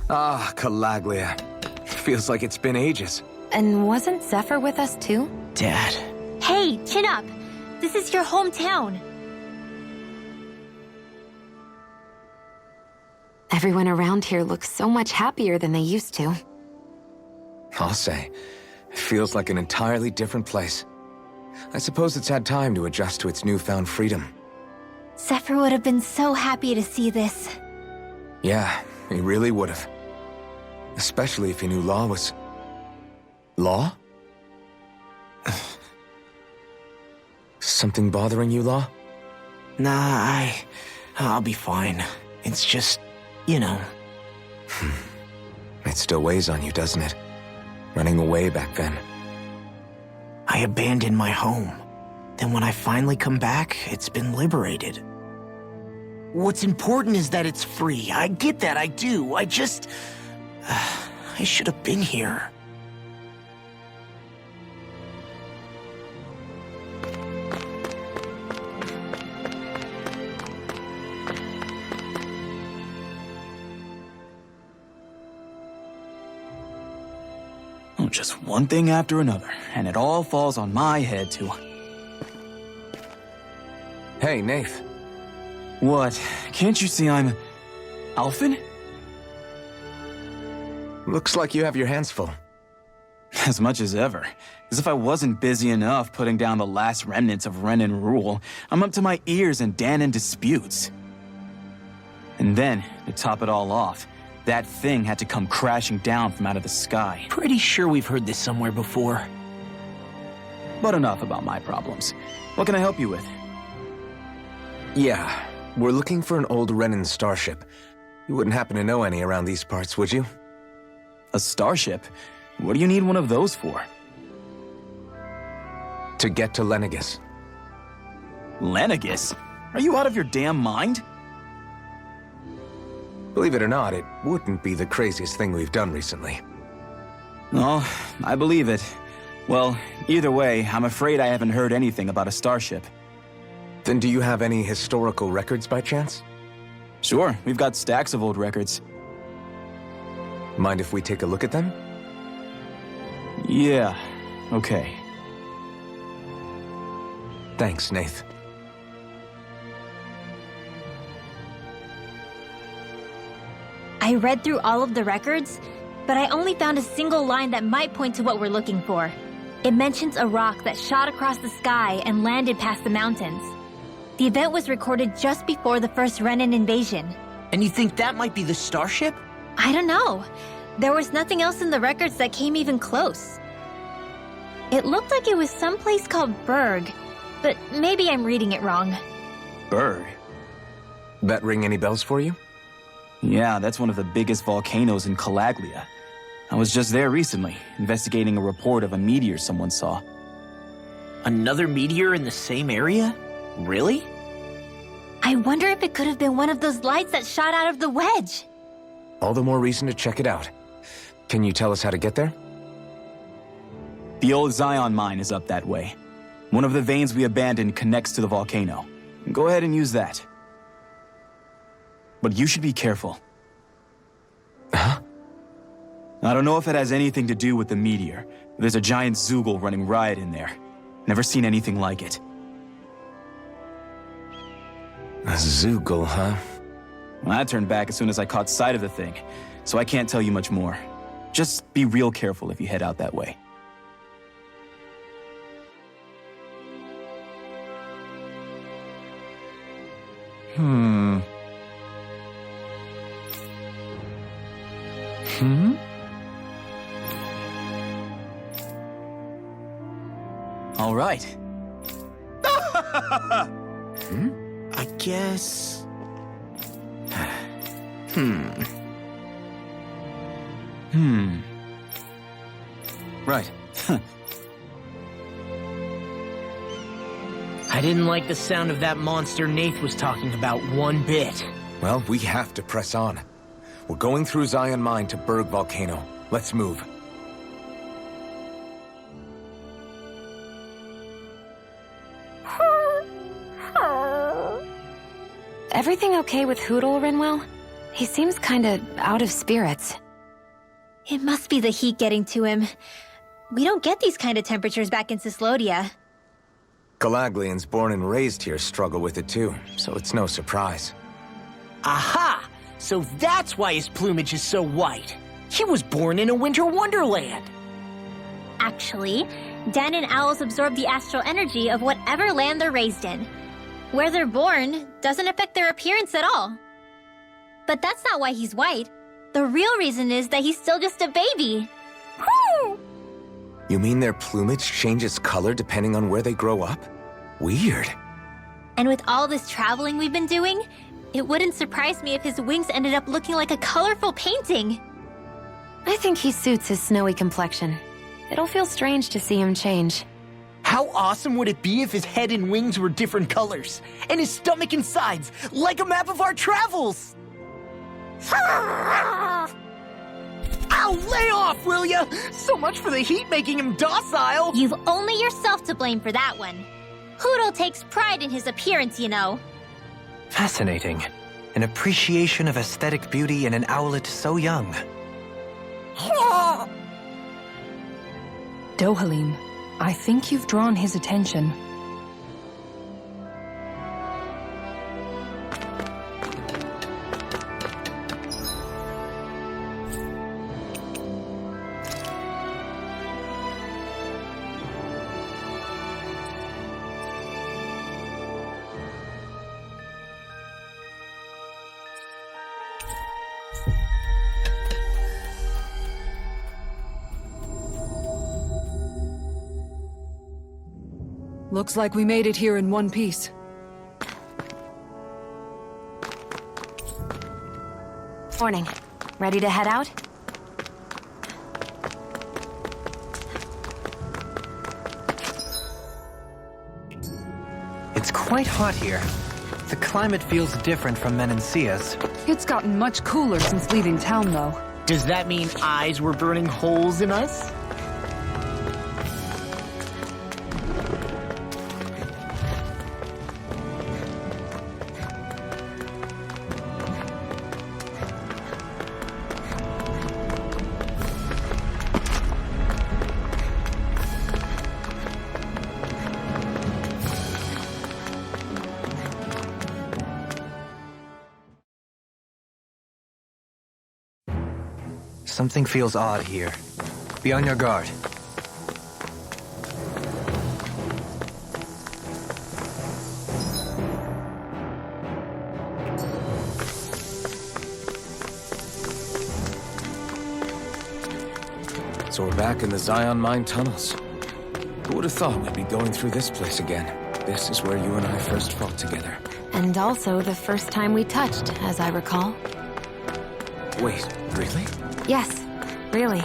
Ah, Calaglia. Feels like it's been ages. And wasn't Zephyr with us too? Dad. Hey, chin up! This is your hometown. Everyone around here looks so much happier than they used to. I'll say. It feels like an entirely different place. I suppose it's had time to adjust to its newfound freedom. Zephyr would have been so happy to see this. Yeah, he really would have. Especially if he knew Law was... Law? Something bothering you, Law? Nah, I'll be fine. It's just, you know. It still weighs on you, doesn't it? Running away back then. I abandoned my home. Then when I finally come back, it's been liberated. What's important is that it's free. I get that, I do. I just... I should have been here. Oh, just one thing after another, and it all falls on my head too. Hey, Nath. What? Can't you see I'm... Alphen? Looks like you have your hands full. As much as ever. As if I wasn't busy enough putting down the last remnants of Renan rule, I'm up to my ears in Dahnan disputes. And then, to top it all off, that thing had to come crashing down from out of the sky. Pretty sure we've heard this somewhere before. But enough about my problems. What can I help you with? Yeah, we're looking for an old Renan starship. You wouldn't happen to know any around these parts, would you? A starship? What do you need one of those for? To get to Lenegis. Lenegis? Are you out of your damn mind? Believe it or not, it wouldn't be the craziest thing we've done recently. No, I believe it. Well, either way, I'm afraid I haven't heard anything about a starship. Then do you have any historical records by chance? Sure, we've got stacks of old records. Mind if we take a look at them? Yeah, okay. Thanks, Nath. I read through all of the records, but I only found a single line that might point to what we're looking for. It mentions a rock that shot across the sky and landed past the mountains. The event was recorded just before the first Renan invasion. And you think that might be the starship? I don't know. There was nothing else in the records that came even close. It looked like it was someplace called Berg, but maybe I'm reading it wrong. Berg? That ring any bells for you? Yeah, that's one of the biggest volcanoes in Calaglia. I was just there recently, investigating a report of a meteor someone saw. Another meteor in the same area? Really? I wonder if it could have been one of those lights that shot out of the wedge. All the more reason to check it out. Can you tell us how to get there? The old Zion mine is up that way. One of the veins we abandoned connects to the volcano. Go ahead and use that. But you should be careful. Huh? I don't know if it has anything to do with the meteor. There's a giant Zoogle running riot in there. Never seen anything like it. A Zoogle, huh? Well, I turned back as soon as I caught sight of the thing, so I can't tell you much more. Just be real careful if you head out that way. All right. I guess... Right. I didn't like the sound of that monster Nath was talking about one bit. Well, we have to press on. We're going through Zion Mine to Berg Volcano. Let's move. Everything okay with Hootle, Rinwell? He seems kinda out of spirits. It must be the heat getting to him. We don't get these kind of temperatures back in Cyslodia. Galaglians born and raised here struggle with it too, so it's no surprise. Aha! So that's why his plumage is so white. He was born in a winter wonderland. Actually, Danon owls absorb the astral energy of whatever land they're raised in. Where they're born doesn't affect their appearance at all. But that's not why he's white. The real reason is that he's still just a baby. Whew! You mean their plumage changes color depending on where they grow up? Weird. And with all this traveling we've been doing, it wouldn't surprise me if his wings ended up looking like a colorful painting. I think he suits his snowy complexion. It'll feel strange to see him change. How awesome would it be if his head and wings were different colors, and his stomach and sides, like a map of our travels? Ow, lay off, will ya? So much for the heat making him docile. You've only yourself to blame for that one. Hootle takes pride in his appearance, you know. Fascinating. An appreciation of aesthetic beauty in an owlet so young. Dohalim, I think you've drawn his attention. Looks like we made it here in one piece. Morning. Ready to head out? It's quite hot here. The climate feels different from Menancia's. It's gotten much cooler since leaving town, though. Does that mean eyes were burning holes in us? Something feels odd here. Be on your guard. So we're back in the Zion Mine tunnels. Who would have thought we'd be going through this place again? This is where you and I first fought together. And also the first time we touched, as I recall. Wait, really? Yes, really.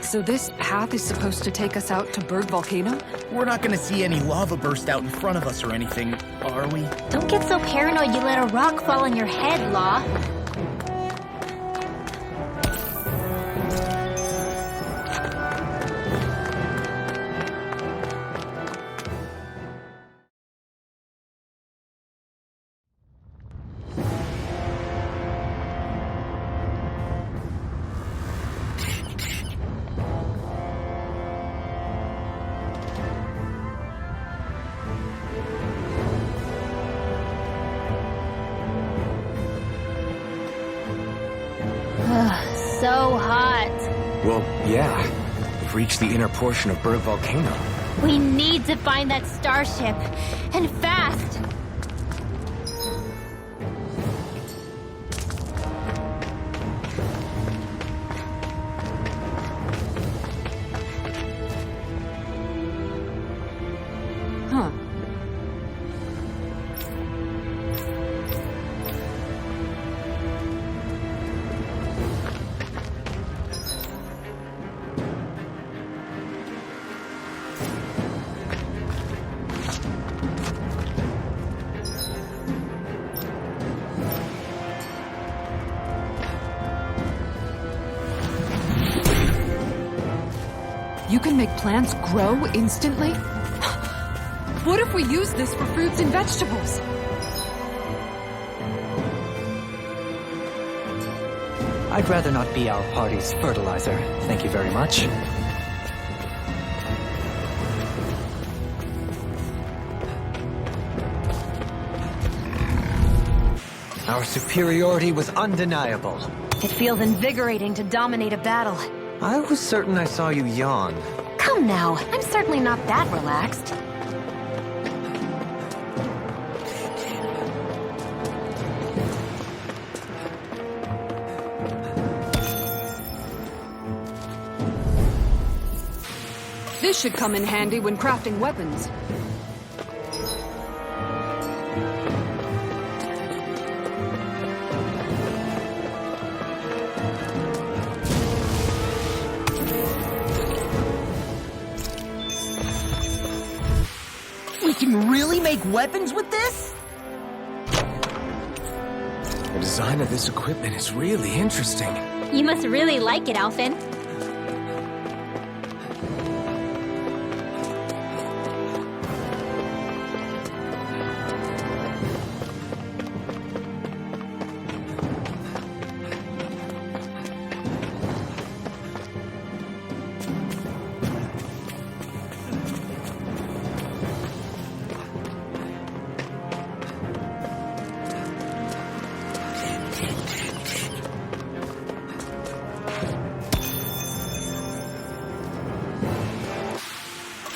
So this path is supposed to take us out to Berg Volcano? We're not gonna see any lava burst out in front of us or anything, are we? Don't get so paranoid you let a rock fall on your head, Law. so hot. Well, yeah. We've reached the inner portion of Berg Volcano. We need to find that starship. And fast! Huh. You can make plants grow instantly? What if we use this for fruits and vegetables? I'd rather not be our party's fertilizer. Thank you very much. Our superiority was undeniable. It feels invigorating to dominate a battle. I was certain I saw you yawn. Come now, I'm certainly not that relaxed. This should come in handy when crafting weapons. We can really make weapons with this? The design of this equipment is really interesting. You must really like it, Alphen.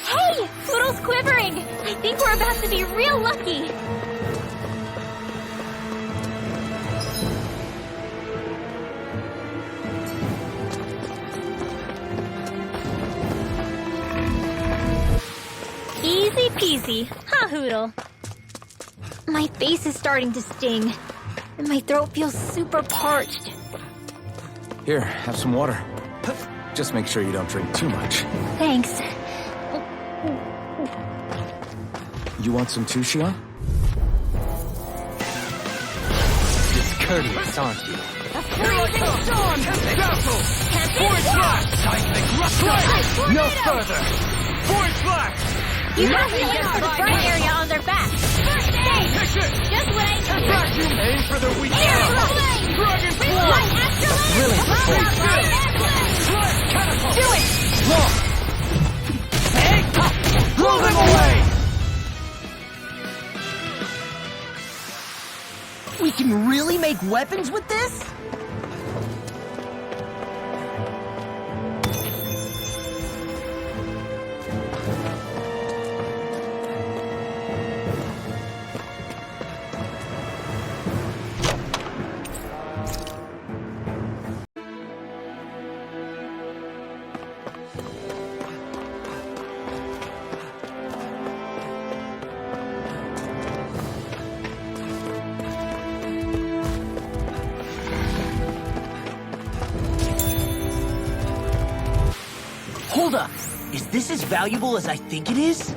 Hey! Poodle's quivering! I think we're about to be real lucky! Easy peasy, huh, Hoodle? My face is starting to sting, and my throat feels super parched. Here, have some water. Just make sure you don't drink too much. Thanks. You want some too, Xion? Discourteous, aren't you? No further! You have to aim for the burn area on their back. First aid! Just what I needed. Aim for the weak Dragon Fly! Really? Do it! Blow them away! We can really make weapons with this? Hold up. Is this as valuable as I think it is?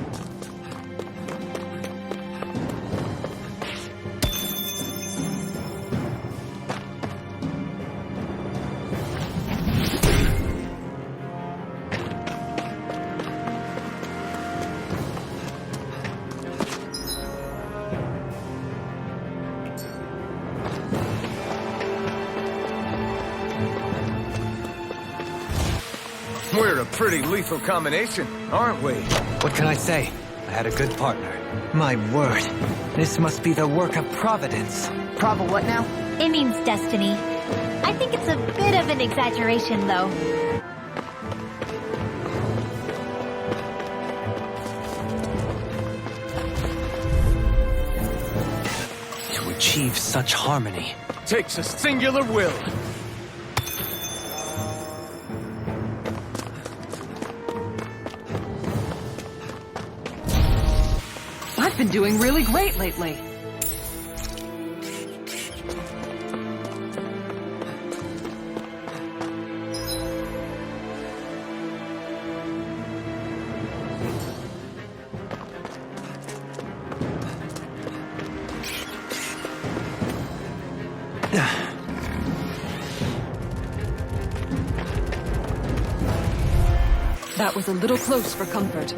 We're a pretty lethal combination, aren't we? What can I say? I had a good partner. My word. This must be the work of Providence. Prova what now? It means destiny. I think it's a bit of an exaggeration, though. To achieve such harmony. Takes a singular will. I've been doing really great lately. That was a little close for comfort.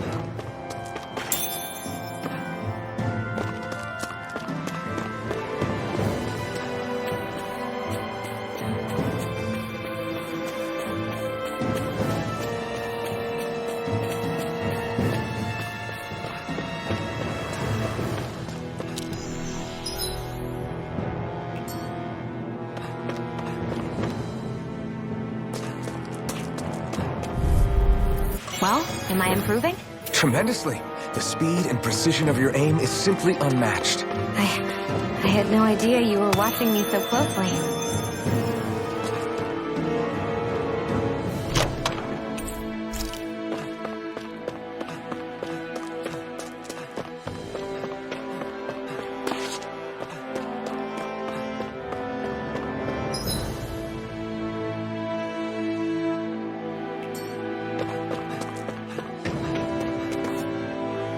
Well, am I improving? Tremendously. The speed and precision of your aim is simply unmatched. I had no idea you were watching me so closely.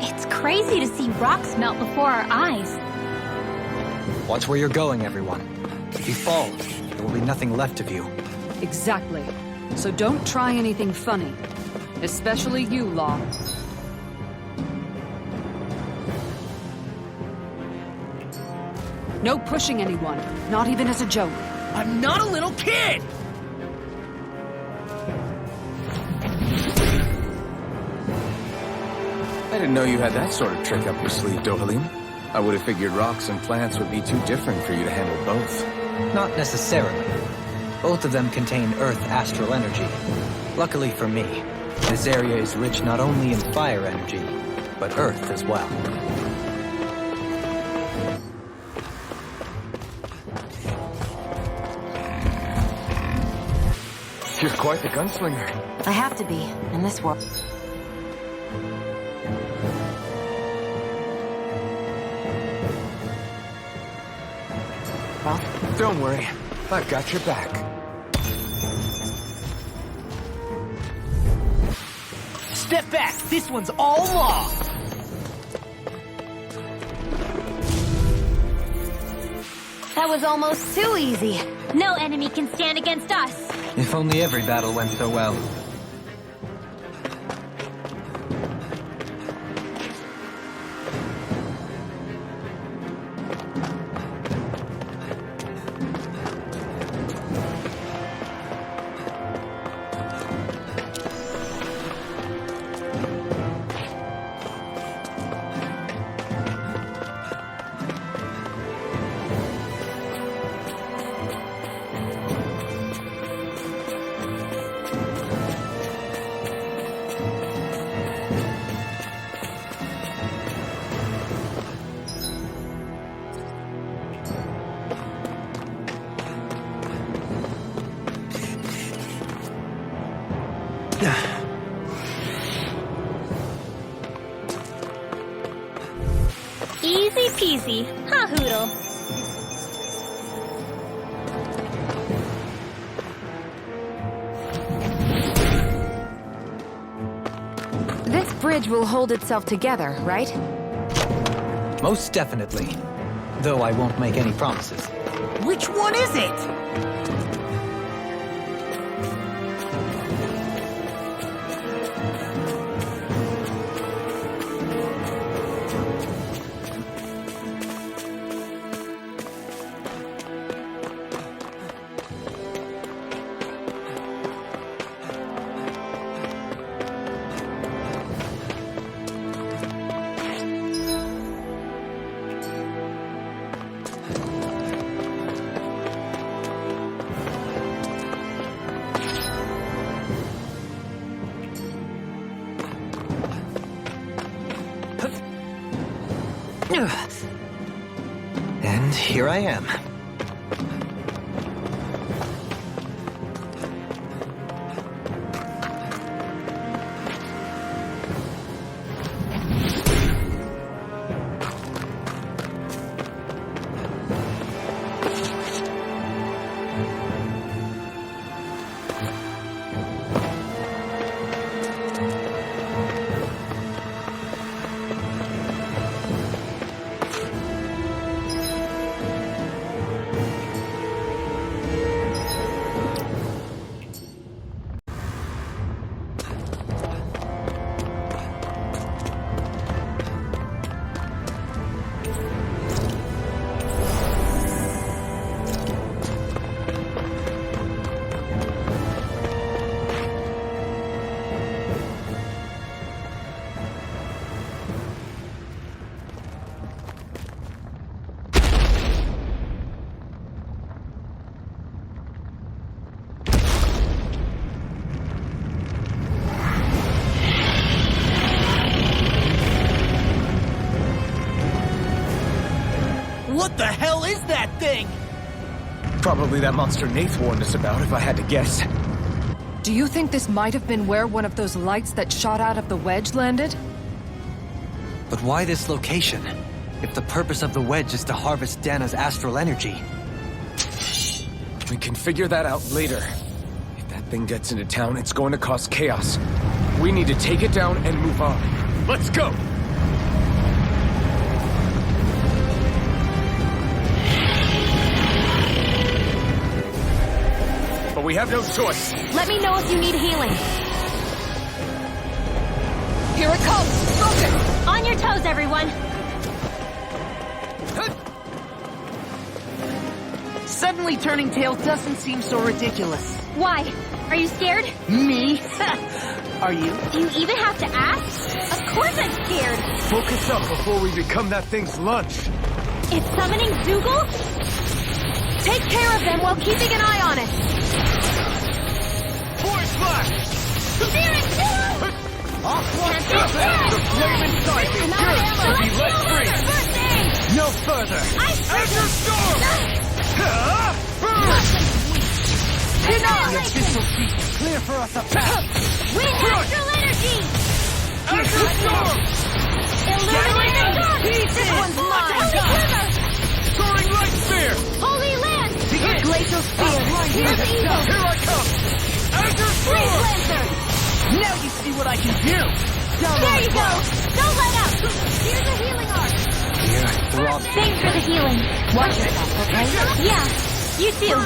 It's crazy to see rocks melt before our eyes. Watch where you're going, everyone. If you fall, there will be nothing left of you. Exactly. So don't try anything funny. Especially you, Law. No pushing anyone, not even as a joke. I'm not a little kid! I didn't know you had that sort of trick up your sleeve, Dohalim. I would have figured rocks and plants would be too different for you to handle both. Not necessarily. Both of them contain Earth astral energy. Luckily for me, this area is rich not only in fire energy, but Earth as well. You're quite the gunslinger. I have to be, in this world. Well, Don't worry. I've got your back. Step back! This one's all law! that was almost too easy. No enemy can stand against us. If only every battle went so well. Easy peasy, huh, Hoodle? This bridge will hold itself together, right? Most definitely. Though I won't make any promises. Which one is it? And here I am. What the hell is that thing? Probably that monster Nath warned us about, if I had to guess. Do you think this might have been where one of those lights that shot out of the wedge landed? But why this location? If the purpose of the wedge is to harvest Dana's astral energy. We can figure that out later. If that thing gets into town, it's going to cause chaos. We need to take it down and move on. Let's go! But we have no choice. Let me know if you need healing. Here it comes! Focus! On your toes, everyone! Suddenly turning tail doesn't seem so ridiculous. Why? Are you scared? Me? Are you? Do you even have to ask? Of course I'm scared! Focus up before we become that thing's lunch. It's summoning Dougal? Take care of them while keeping an eye on it. Force flash! Spirit too! The flame inside is good! Be let free! First aid! No further! Azure Storm! Clear for us a path. Wind astral energy! Azure Storm! Illuminating dark! This one's mine! Holy quiver! Soaring light spear! Holy land! Glacial spear! Here's evil! Here I come! Azure Freeze Storm! lancer! Now you see what I can do. There you go! Don't let up! Here's a healing arc! Here, throb. Thanks for the healing. Watch yourself, okay? Yeah, you too.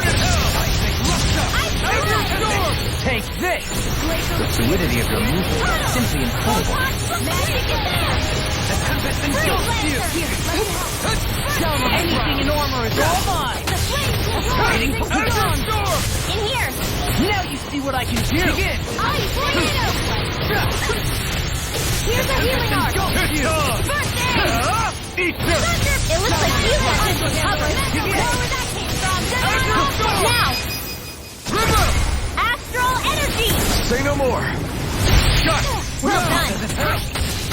Take this. The fluidity of your movement is simply incredible. Magic is there! Anything in armor is all mine. The flames will roar! Waiting for Things Azure are Storm! gone. In here! Now you see what I can do. Begin. Ice tornado! Here's a healing arc! It's on! First aid! Eat this! Thunder! It looks like you got this recovered! Where was that came from? Now! River! Astral energy! Say no more! Shut! Well done!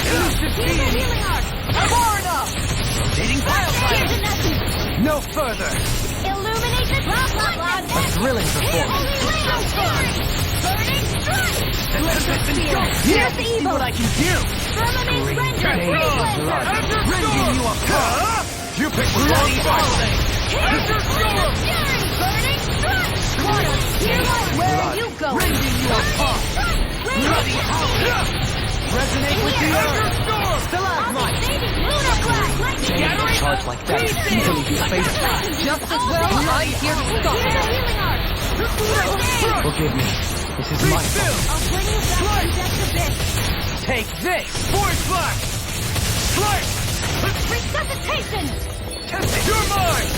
Here's a healing arc! Far enough. Rotating pile Here's a nothing! No further. Illuminate the top! A thrilling performance. Burning strike! Here's the evil. What I can do. Firmament render! Freeze lancer! Rending you apart. You picked the wrong fight! Azure Storm! Burning strike! Where are you going? Rending you apart. Bloody hell. Resonate with the earth. Stalagmite. Lunar blast! Getting a charge like that is easily be faced. Just as well, I'm here to stop Here's a it. healing arc! First aid! Forgive me. This is my fault. I'll bring you back to depth of this! Take this. Force flash! Slice! Resuscitation! You're mine!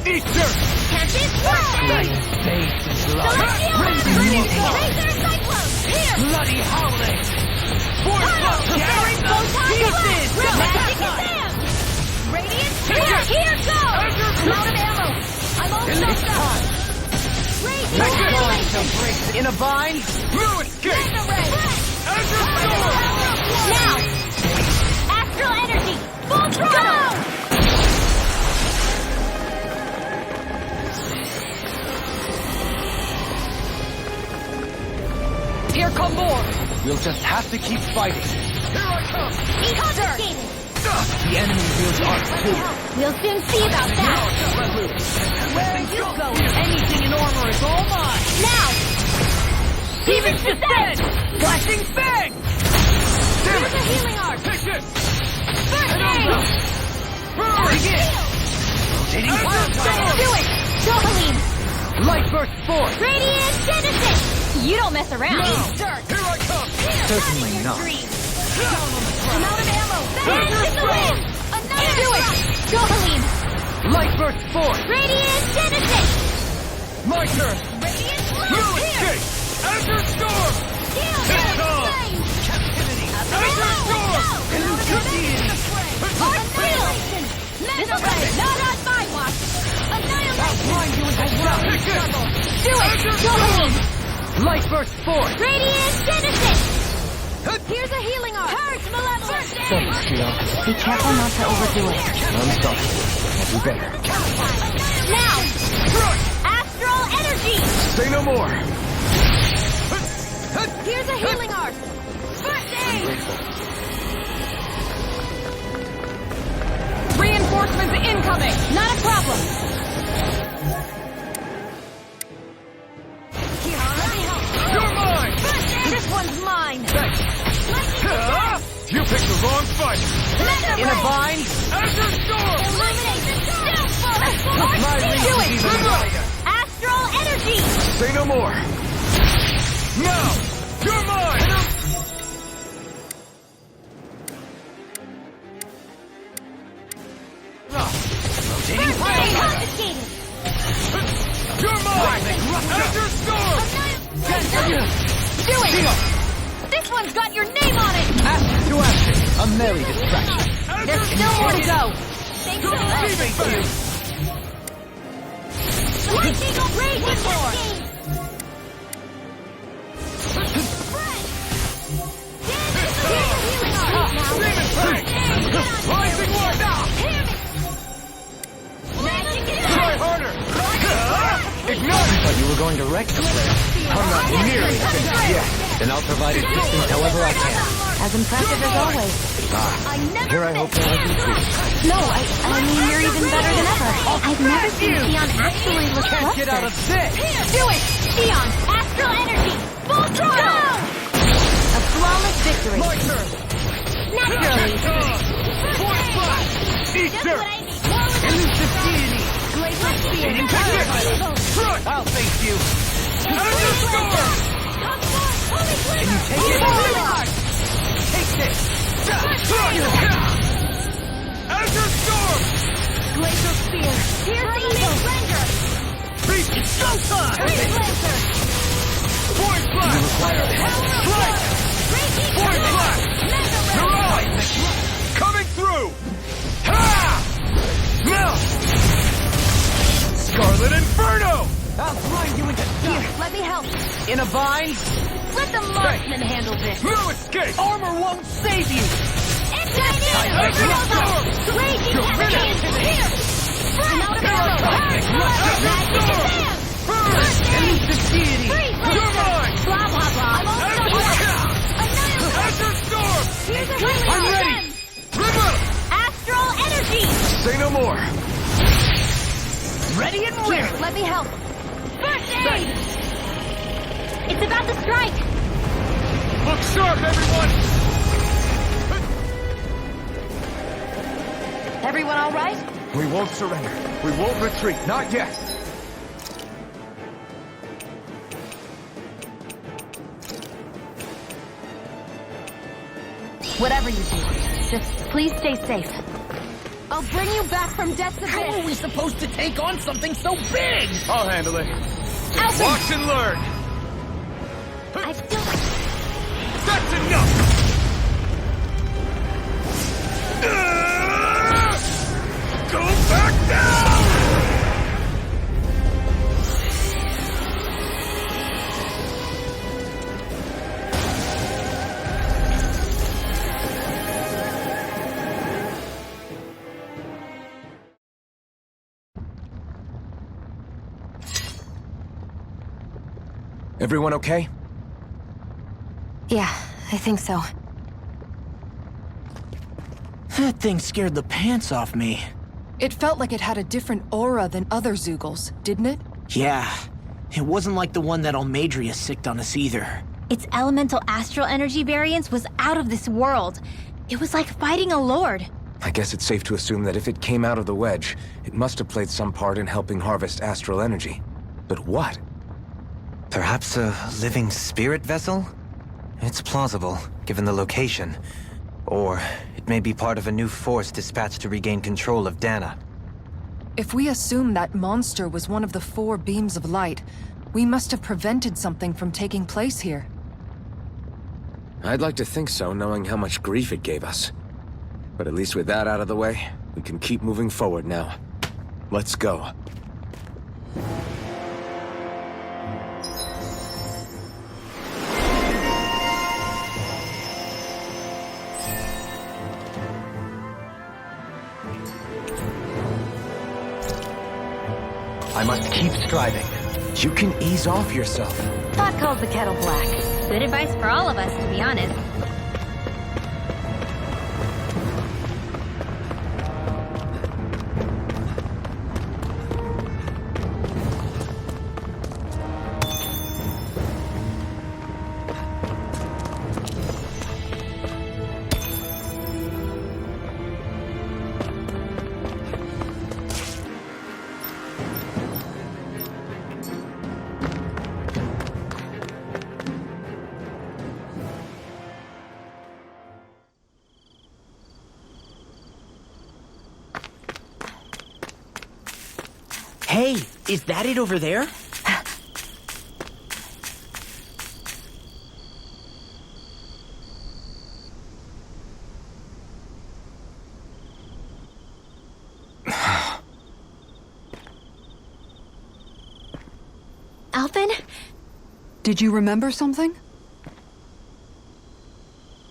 Eat dirt! Can't be swallowed! Faith is life. Celestial! Laser cyclone! Here! Bloody howling. Bearing pieces! Magic exam! Radiant spear! Here goes! I'm out of ammo! I'm all choked up! Radiant healing! In a bind. Blue escape! Mega ray! Azure Storm! We'll just have to keep fighting. Confiscated! The enemy wields arcs too. We'll soon see about that! Where are you going? Anything in armor is all mine. Now! Heaven's Descent! Flashing Fang! Here's a healing arc! Take this! First aid! Begin! Rotating fire power! Do it! Johaline! Light burst force! Radiant Genesis! You don't mess around! Here I come! Certainly not. I'm out of ammo! Fast in the wind! Do it! Johaline! Light burst force! Radiant Genesis! My turn! Radiant No Blast! escape! Azure Storm! Shield! Hit on! Captivity! Azure Storm! Annihilation! This way! Not on my watch! Annihilation! Blind you into shock! Do it! Johaline! Light burst force! Radiant Genesis! Here's a healing arc! Purge Malevolent! Thanks, Shield. Be careful not to overdo it. I'm sorry. I'll do better. Now! Astral Energy! Say no more! Here's a healing arc! First aid! Reinforcements incoming! Not a problem! You're mine! This one's mine! You picked the wrong fight! In a vine? Azure Storm! Illuminate the My reach Do is it! even wider. Astral Energy! Say no more! Now! You're mine! Rotating fire power! Confiscated! You're mine! Azure Storm! Do it! This one's got your name on it! Action to action! A merry distraction. There's still more to go! Thanks so much! Lightning will rage with more! Rising one! Try harder! Ignite! Thought you were going to wreck the place. I'm not nearly finished yet. Then I'll provide assistance however I can. As impressive as always. Here I hope to have you too. No, I mean, you're even better than ever. I've never seen Theon actually look Can't get out of flustered. this! Do it! Theon! Astral Energy! Full throttle! A flawless victory. My turn! Naturally! Force blast! Easter! Elusive deity! Glacial Spear! Front! I'll face you! Azure Storm! Can you take it? Take this! Azure Storm! Glacial Spear! Here's the evil! Ranger! Beast! It's go time! Lancer! Point blast! Strike! Point blast! Mirage! Coming through! Ha! Now! Scarlet Inferno! I'll grind you into Here, let me help! in a vine. Let the marksman handle this! No escape! Armor won't save you. Azure Storm! Raging You're Hurricane! finished. Here! I'm out of ammo! Elusive deity. You're mine! Blah, blah, blah! Azure Storm! Here's a healing I'm ready! arc. River! Astral Energy! Say no more! Ready and Here, ready. let me help! First aid! It's about to strike! Look sharp, everyone! Everyone all right? We won't surrender. We won't retreat. Not yet. Whatever you do, just please stay safe. I'll bring you back from death's How are abyss! we supposed to take on something so big? I'll handle it. Alfred! Watch and learn. I still... That's enough! Go back down! Everyone okay? Yeah, I think so. That thing scared the pants off me. It felt like it had a different aura than other Zeugles, didn't it? Yeah, it wasn't like the one that Almadria sicked on us either. Its elemental astral energy variance was out of this world. It was like fighting a lord. I guess it's safe to assume that if it came out of the wedge, it must have played some part in helping harvest astral energy. But what? Perhaps a living spirit vessel? It's plausible, given the location. Or it may be part of a new force dispatched to regain control of Dana. If we assume that monster was one of the 4 beams of light, we must have prevented something from taking place here. I'd like to think so, knowing how much grief it gave us. But at least with that out of the way, we can keep moving forward now. Let's go. I must keep striving. You can ease off yourself. Pot calls the kettle black. Good advice for all of us, to be honest. Hey, is that it over there? Alphen? Did you remember something?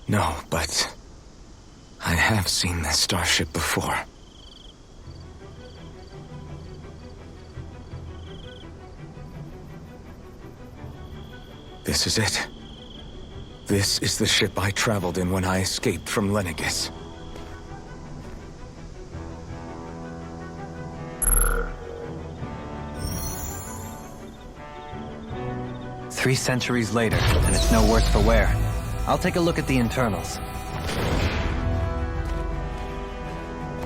No, but I have seen this starship before. This is it. This is the ship I traveled in when I escaped from Lenegis. Three centuries later, and it's no worse for wear. I'll take a look at the internals.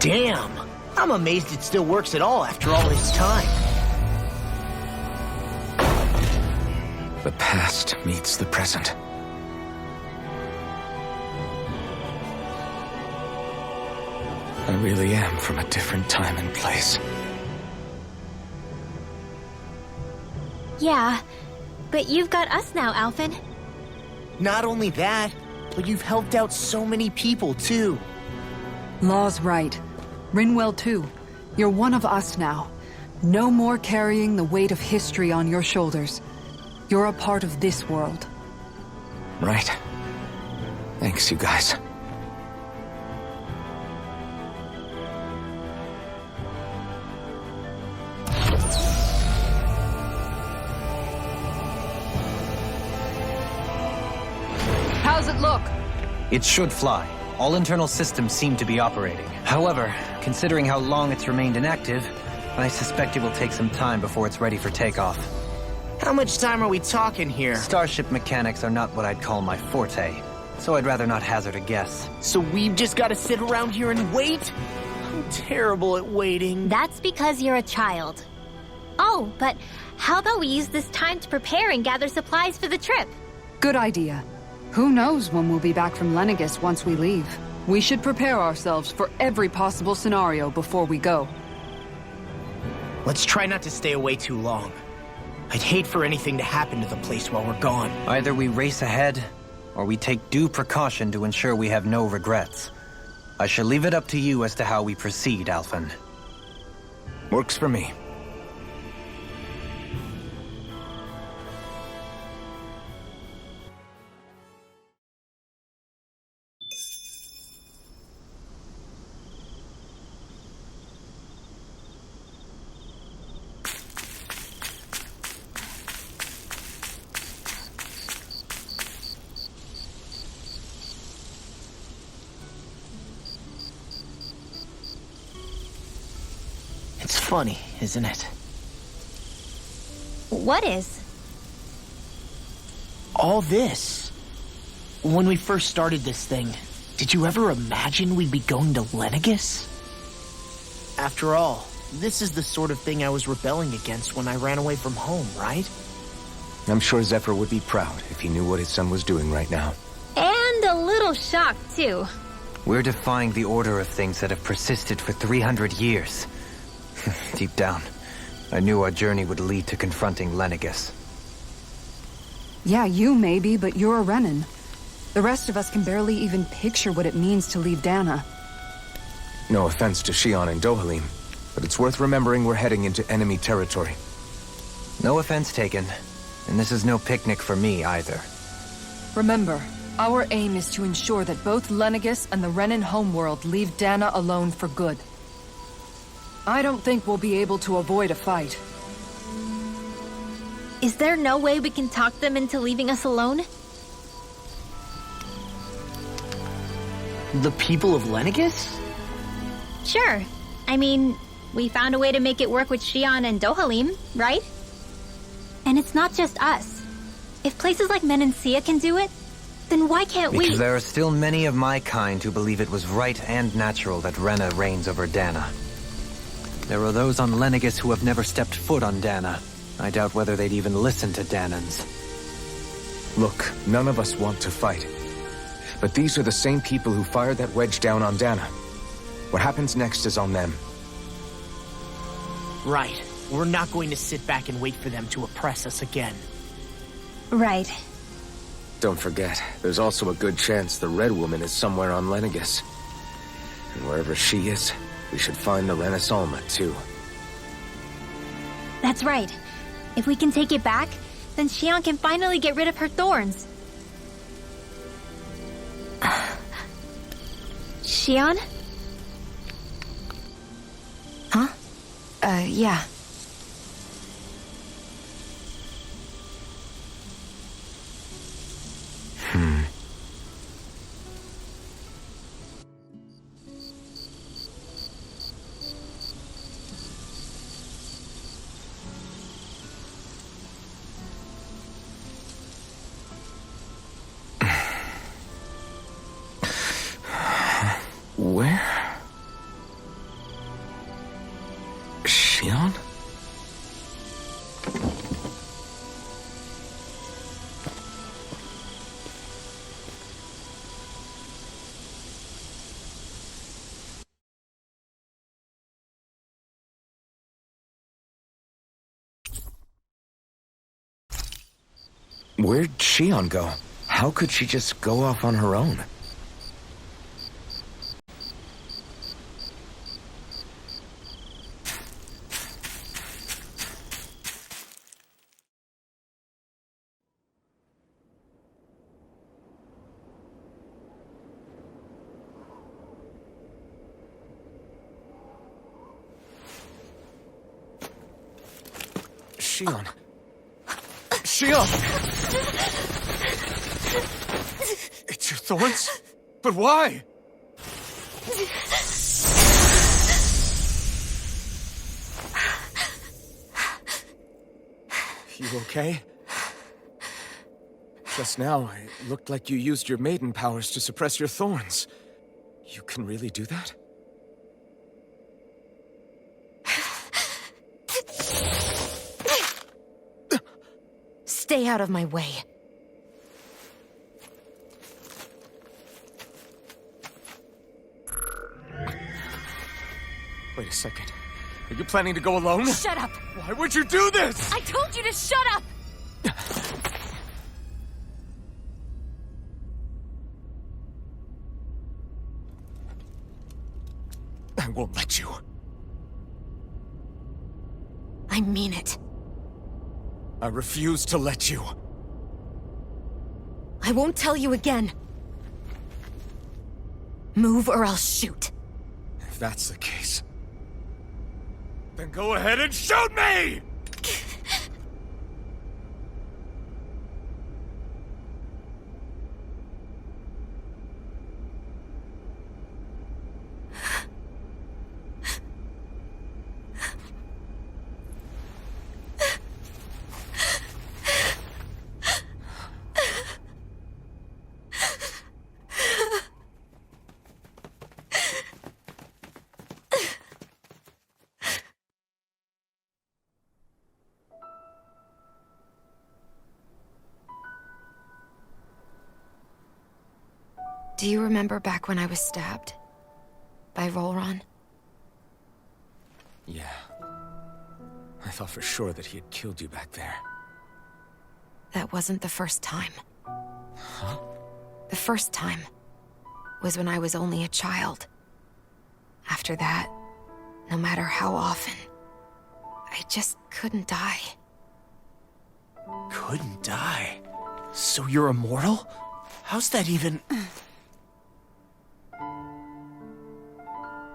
Damn! I'm amazed it still works at all after all this time. The past meets the present. I really am from a different time and place. Yeah, but you've got us now, Alphen. Not only that, but you've helped out so many people, too. Law's right. Rinwell too. You're one of us now. No more carrying the weight of history on your shoulders. You're a part of this world. Right. Thanks, you guys. How's it look? It should fly. All internal systems seem to be operating. However, considering how long it's remained inactive, I suspect it will take some time before it's ready for takeoff. How much time are we talking here? Starship mechanics are not what I'd call my forte, so I'd rather not hazard a guess. So we've just got to sit around here and wait? I'm terrible at waiting. That's because you're a child. Oh, but how about we use this time to prepare and gather supplies for the trip? Good idea. Who knows when we'll be back from Lenegis once we leave. We should prepare ourselves for every possible scenario before we go. Let's try not to stay away too long. I'd hate for anything to happen to the place while we're gone. Either we race ahead, or we take due precaution to ensure we have no regrets. I shall leave it up to you as to how we proceed, Alphen. Works for me. funny, isn't it? What is? All this. When we first started this thing, did you ever imagine we'd be going to Lenegis? After all, this is the sort of thing I was rebelling against when I ran away from home, right? I'm sure Zephyr would be proud if he knew what his son was doing right now. And a little shocked, too. We're defying the order of things that have persisted for 300 years. Deep down, I knew our journey would lead to confronting Lenegis. Yeah, you maybe, but you're a Renan. The rest of us can barely even picture what it means to leave Dana. No offense to Shion and Dohalim, but it's worth remembering we're heading into enemy territory. No offense taken, and this is no picnic for me either. Remember, our aim is to ensure that both Lenegis and the Renan homeworld leave Dana alone for good. I don't think we'll be able to avoid a fight. Is there no way we can talk them into leaving us alone? The people of Lenegis? Sure. I mean, we found a way to make it work with Shion and Dohalim, right? And it's not just us. If places like Menancia can do it, then why can't we? Because there are still many of my kind who believe it was right and natural that Rena reigns over Dana. There are those on Lenegis who have never stepped foot on Dana. I doubt whether they'd even listen to Danans. Look, none of us want to fight. But these are the same people who fired that wedge down on Dana. What happens next is on them. Right. We're not going to sit back and wait for them to oppress us again. Right. Don't forget, there's also a good chance the Red Woman is somewhere on Lenegis. And wherever she is, we should find the Renaissalma, too. That's right. If we can take it back, then Shion can finally get rid of her thorns. Shion? Huh? Yeah. Where? Shion? Where'd Shion go? How could she just go off on her own? Shion. Shion! It's your thorns? But why? You okay? Just now, it looked like you used your maiden powers to suppress your thorns. You can really do that? Stay out of my way. Wait a second. Are you planning to go alone? Shut up! Why would you do this? I told you to shut up! I won't let you. I mean it. I refuse to let you. I won't tell you again. Move or I'll shoot. If that's the case, then go ahead and shoot me! Do you remember back when I was stabbed? By Volron? Yeah. I thought for sure that he had killed you back there. That wasn't the first time. Huh? The first time was when I was only a child. After that, no matter how often, I just couldn't die. Couldn't die? So you're immortal? How's that even...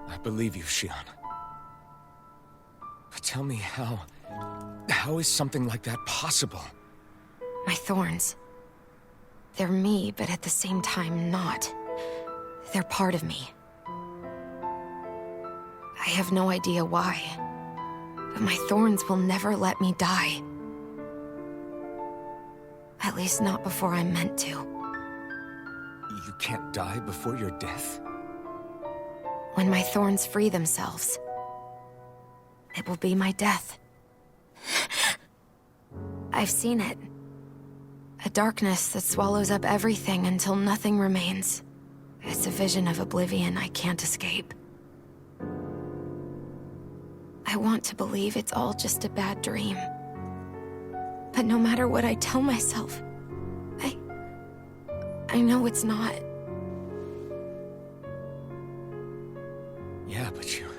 I believe you, Shion. But tell me how is something like that possible? My thorns. They're me, but at the same time not. They're part of me. I have no idea why, but my thorns will never let me die. At least not before I'm meant to. You can't die before your death? When my thorns free themselves, it will be my death. I've seen it. A darkness that swallows up everything until nothing remains. It's a vision of oblivion I can't escape. I want to believe it's all just a bad dream. But no matter what I tell myself, I know it's not. Yeah, but you...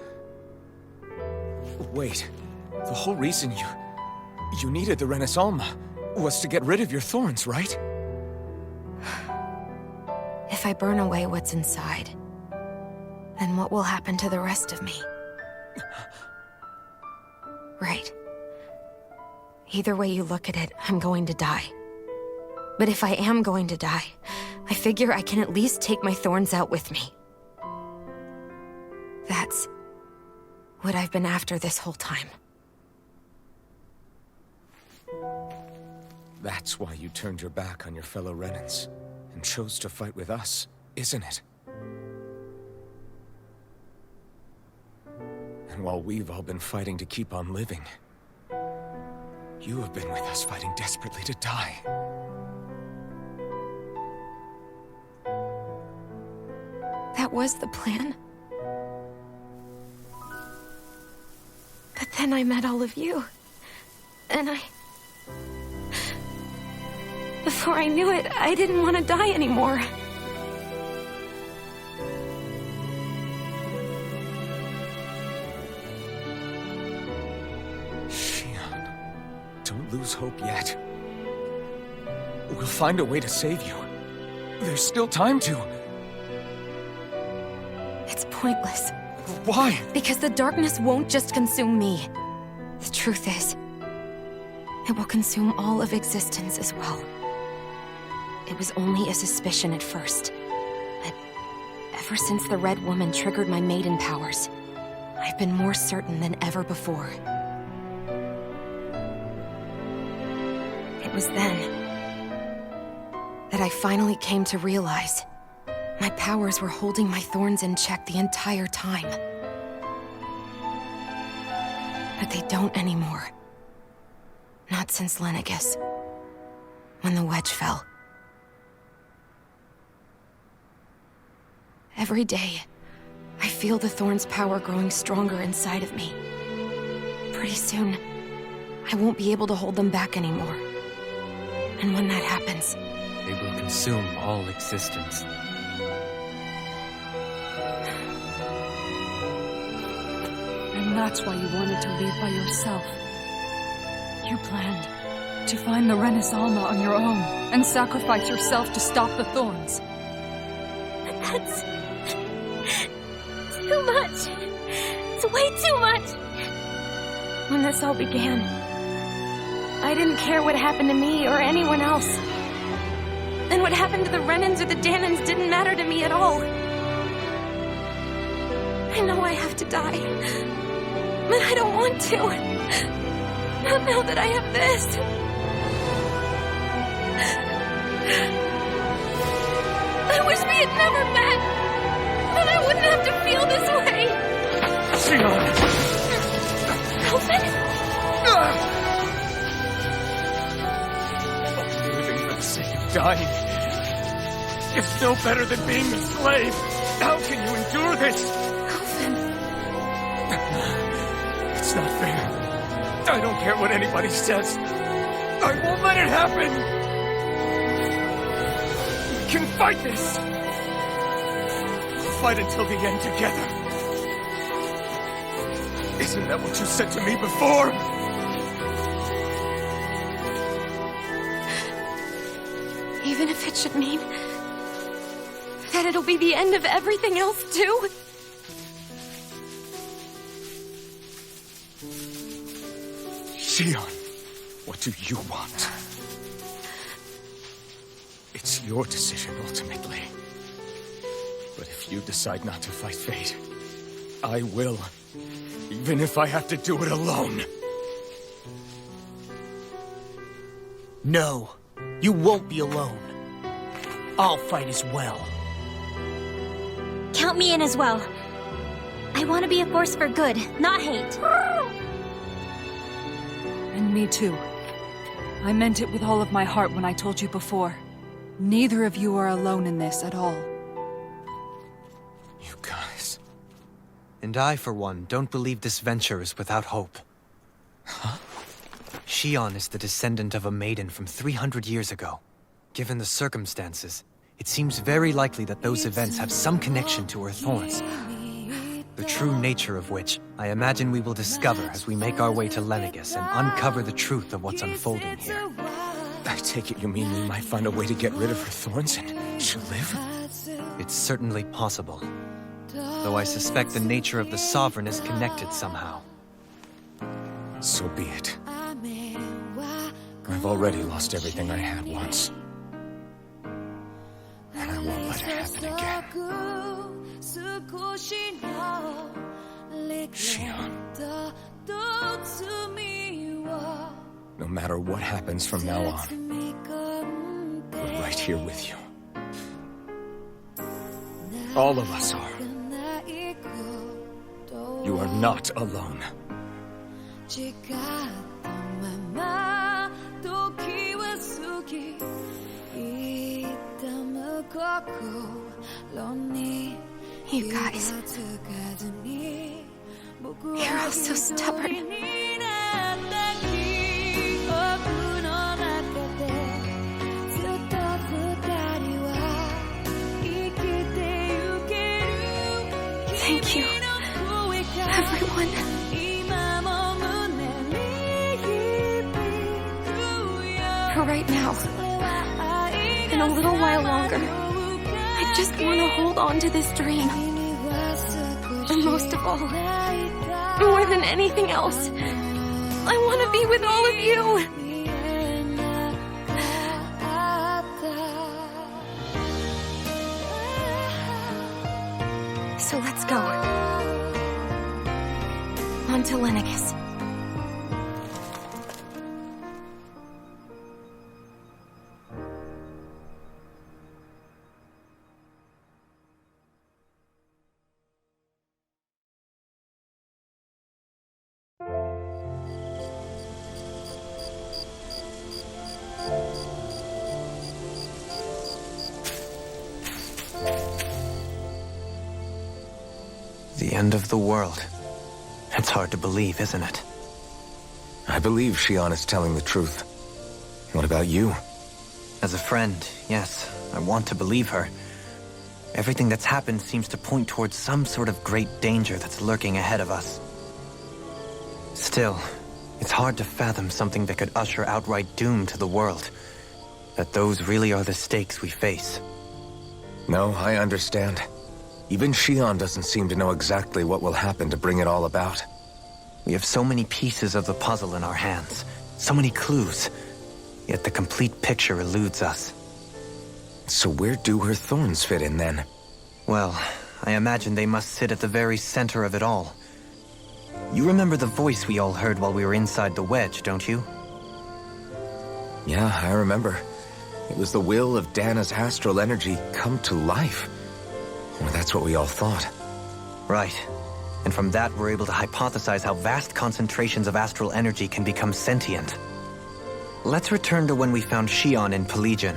Wait. The whole reason you needed the Renaissance was to get rid of your thorns, right? If I burn away what's inside, then what will happen to the rest of me? Right. Either way you look at it, I'm going to die. But if I am going to die, I figure I can at least take my thorns out with me. That's what I've been after this whole time. That's why you turned your back on your fellow Renans and chose to fight with us, isn't it? And while we've all been fighting to keep on living, you have been with us fighting desperately to die. That was the plan. But then I met all of you. And before I knew it, I didn't want to die anymore. Shion, don't lose hope yet. We'll find a way to save you. There's still time to. It's pointless. Why? Because the darkness won't just consume me. The truth is, it will consume all of existence as well. It was only a suspicion at first, but ever since the Red Woman triggered my maiden powers, I've been more certain than ever before. It was then that I finally came to realize my powers were holding my thorns in check the entire time. But they don't anymore. Not since Lenegis, when the wedge fell. Every day, I feel the thorn's power growing stronger inside of me. Pretty soon, I won't be able to hold them back anymore. And when that happens, They will consume all existence. And that's why you wanted to leave by yourself. You planned to find the Renaissance on your own and sacrifice yourself to stop the thorns. That's... too much. It's way too much. when this all began, I didn't care what happened to me or anyone else. And what happened to the Renans or the Danans didn't matter to me at all. I know I have to die, but I don't want to. Not now that I have this. I wish we had never met. Then I wouldn't have to feel this way. Elvin? Living for the sake of dying. It's no better than being a slave. How can you endure this? Alvin. It's not fair. I don't care what anybody says. I won't let it happen. We can fight this. We'll fight until the end together. Isn't that what you said to me before? Even if it should mean that it'll be the end of everything else, too? Shion, what do you want? It's your decision, ultimately. But if you decide not to fight fate, I will. Even if I have to do it alone. No, you won't be alone. I'll fight as well. Count me in as well. I want to be a force for good, not hate. And me too. I meant it with all of my heart when I told you before. Neither of you are alone in this at all. You guys. And I, for one, don't believe this venture is without hope. Huh? Shion is the descendant of a maiden from 300 years ago. Given the circumstances, it seems very likely that those events have some connection to her thorns. The true nature of which, I imagine we will discover as we make our way to Lenegis and uncover the truth of what's unfolding here. I take it you mean we might find a way to get rid of her thorns and she'll live? It's certainly possible. Though I suspect the nature of the Sovereign is connected somehow. So be it. I've already lost everything I had once. And I won't let it happen again. Shion. No matter what happens from now on, we're right here with you. All of us are. You are not alone. You guys. You're all so stubborn. Thank you, everyone. For right now, and a little while longer, I just want to hold on to this dream. And most of all, more than anything else, I want to be with all of you. So let's go. On to Lenegis. The end of the world. It's hard to believe, isn't it? I believe Shion is telling the truth. What about you? As a friend, yes, I want to believe her. Everything that's happened seems to point towards some sort of great danger that's lurking ahead of us. Still, it's hard to fathom something that could usher outright doom to the world. That those really are the stakes we face. No, I understand. Even Shion doesn't seem to know exactly what will happen to bring it all about. We have so many pieces of the puzzle in our hands, so many clues, yet the complete picture eludes us. So where do her thorns fit in then? Well, I imagine they must sit at the very center of it all. You remember the voice we all heard while we were inside the wedge, don't you? Yeah, I remember. It was the will of Dana's astral energy come to life. Or that's what we all thought. Right. And from that, we're able to hypothesize how vast concentrations of astral energy can become sentient. Let's return to when we found Shion in Pelagion.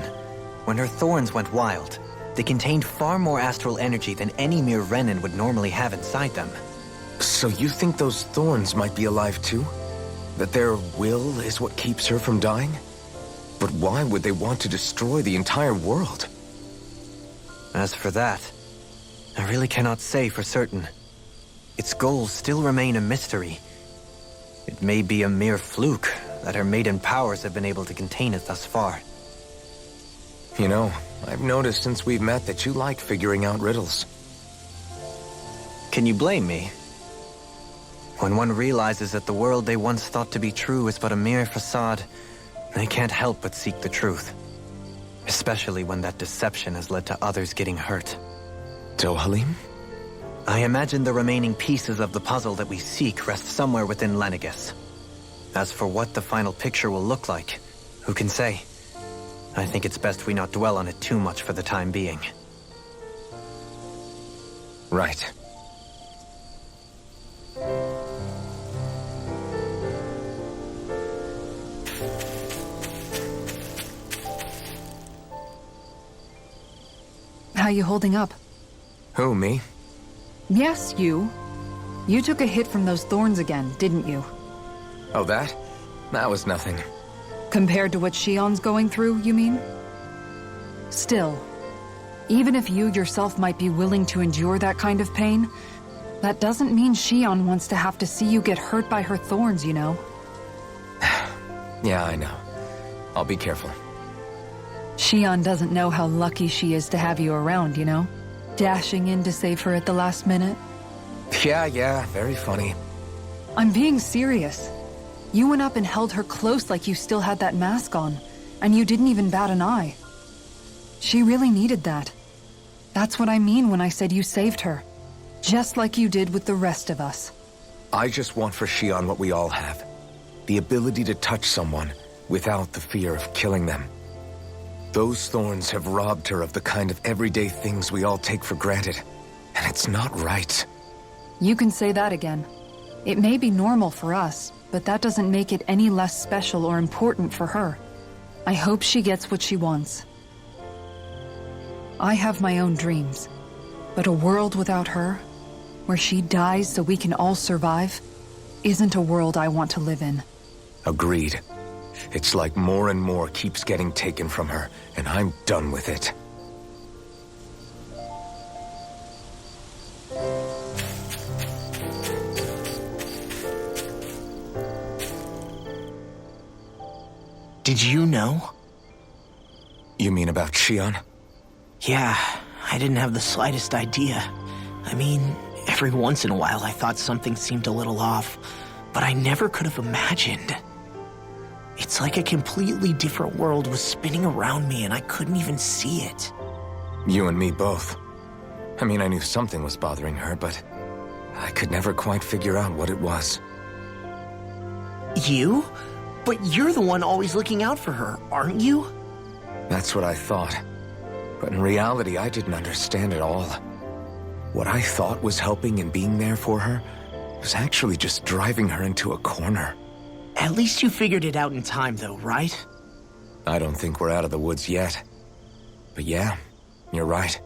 When her thorns went wild, They contained far more astral energy than any mere Renin would normally have inside them. So you think those thorns might be alive too? That their will is what keeps her from dying? But why would they want to destroy the entire world? As for that, I really cannot say for certain. Its goals still remain a mystery. It may be a mere fluke that her maiden powers have been able to contain it thus far. You know, I've noticed since we've met that you like figuring out riddles. Can you blame me? When one realizes that the world they once thought to be true is but a mere facade, they can't help but seek the truth. Especially when that deception has led to others getting hurt. Dohalim? I imagine the remaining pieces of the puzzle that we seek rest somewhere within Lenegis. As for what the final picture will look like, who can say? I think it's best we not dwell on it too much for the time being. Right. How you holding up? Who, me? Yes, you. You took a hit from those thorns again, didn't you? Oh, that? That was nothing. Compared to what Shion's going through, you mean? Still, even if you yourself might be willing to endure that kind of pain, that doesn't mean Shion wants to have to see you get hurt by her thorns, you know? Yeah, I know. I'll be careful. Shion doesn't know how lucky she is to have you around, you know? Dashing in to save her at the last minute. Yeah, very funny. I'm being serious. You went up and held her close like you still had that mask on, and you didn't even bat an eye. She really needed that. That's what I mean when I said you saved her. Just like you did with the rest of us. I just want for Shion what we all have. The ability to touch someone without the fear of killing them. Those thorns have robbed her of the kind of everyday things we all take for granted. And it's not right. You can say that again. It may be normal for us, but that doesn't make it any less special or important for her. I hope she gets what she wants. I have my own dreams, but a world without her, where she dies so we can all survive, isn't a world I want to live in. Agreed. It's like more and more keeps getting taken from her, and I'm done with it. Did you know? You mean about Shion? Yeah, I didn't have the slightest idea. I mean, every once in a while I thought something seemed a little off, but I never could have imagined. It's like a completely different world was spinning around me and I couldn't even see it. You and me both. I mean, I knew something was bothering her, but I could never quite figure out what it was. You? But you're the one always looking out for her, aren't you? That's what I thought. But in reality, I didn't understand at all. What I thought was helping and being there for her was actually just driving her into a corner. At least you figured it out in time, though, right? I don't think we're out of the woods yet. But yeah, you're right.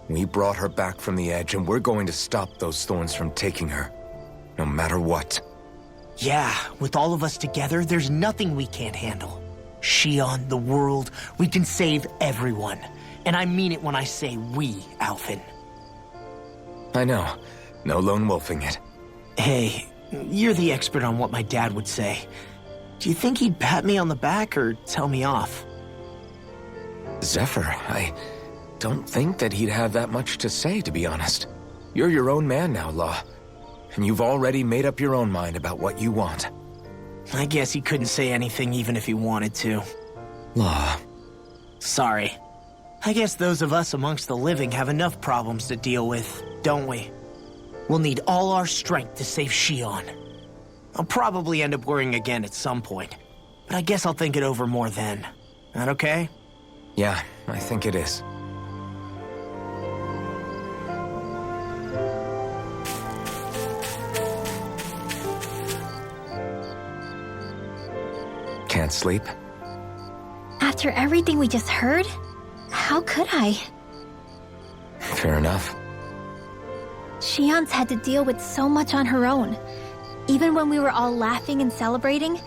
We brought her back from the edge, and we're going to stop those thorns from taking her. No matter what. Yeah, with all of us together, there's nothing we can't handle. Shion, the world, we can save everyone. And I mean it when I say we, Alphen. I know. No lone wolfing it. Hey, you're the expert on what my dad would say. Do you think he'd pat me on the back or tell me off? Zephyr, I don't think that he'd have that much to say, to be honest. You're your own man now, Law. And you've already made up your own mind about what you want. I guess he couldn't say anything even if he wanted to. Law. Sorry. I guess those of us amongst the living have enough problems to deal with, don't we? We'll need all our strength to save Shion. I'll probably end up worrying again at some point, but I guess I'll think it over more then. That okay? Yeah, I think it is. Can't sleep? After everything we just heard, how could I? Fair enough. Xian's had to deal with so much on her own. Even when we were all laughing and celebrating,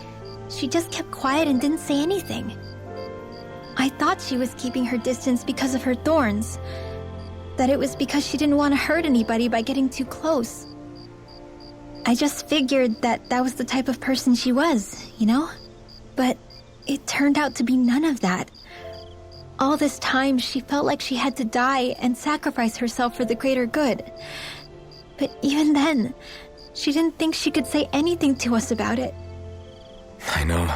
she just kept quiet and didn't say anything. I thought she was keeping her distance because of her thorns. That it was because she didn't want to hurt anybody by getting too close. I just figured that that was the type of person she was, you know? But it turned out to be none of that. All this time, she felt like she had to die and sacrifice herself for the greater good. But even then, she didn't think she could say anything to us about it. I know.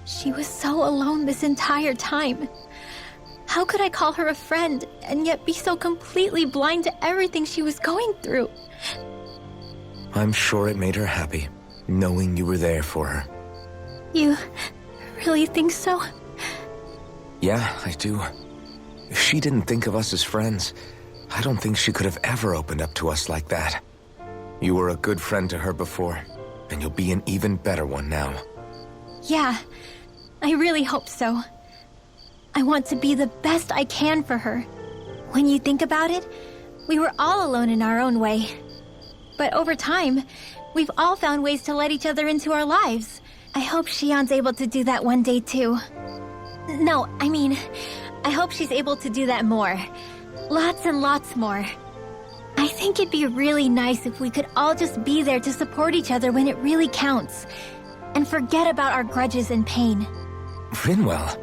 She was so alone this entire time. How could I call her a friend and yet be so completely blind to everything she was going through? I'm sure it made her happy, knowing you were there for her. You really think so? Yeah, I do. If she didn't think of us as friends, I don't think she could have ever opened up to us like that. You were a good friend to her before, and you'll be an even better one now. Yeah, I really hope so. I want to be the best I can for her. When you think about it, we were all alone in our own way. But over time, we've all found ways to let each other into our lives. I hope Xian's able to do that one day too. No, I mean, I hope she's able to do that more. Lots and lots more. I think it'd be really nice if we could all just be there to support each other when it really counts. And forget about our grudges and pain. Rinwell.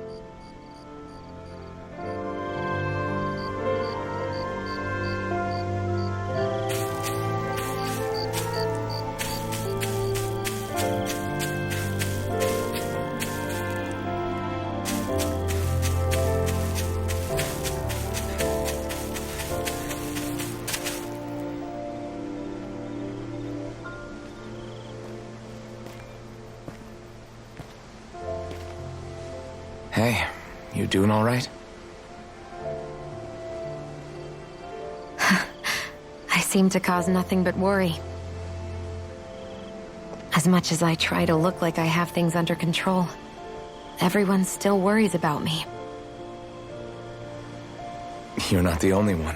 Hey, you doing all right? I seem to cause nothing but worry. As much as I try to look like I have things under control, everyone still worries about me. You're not the only one.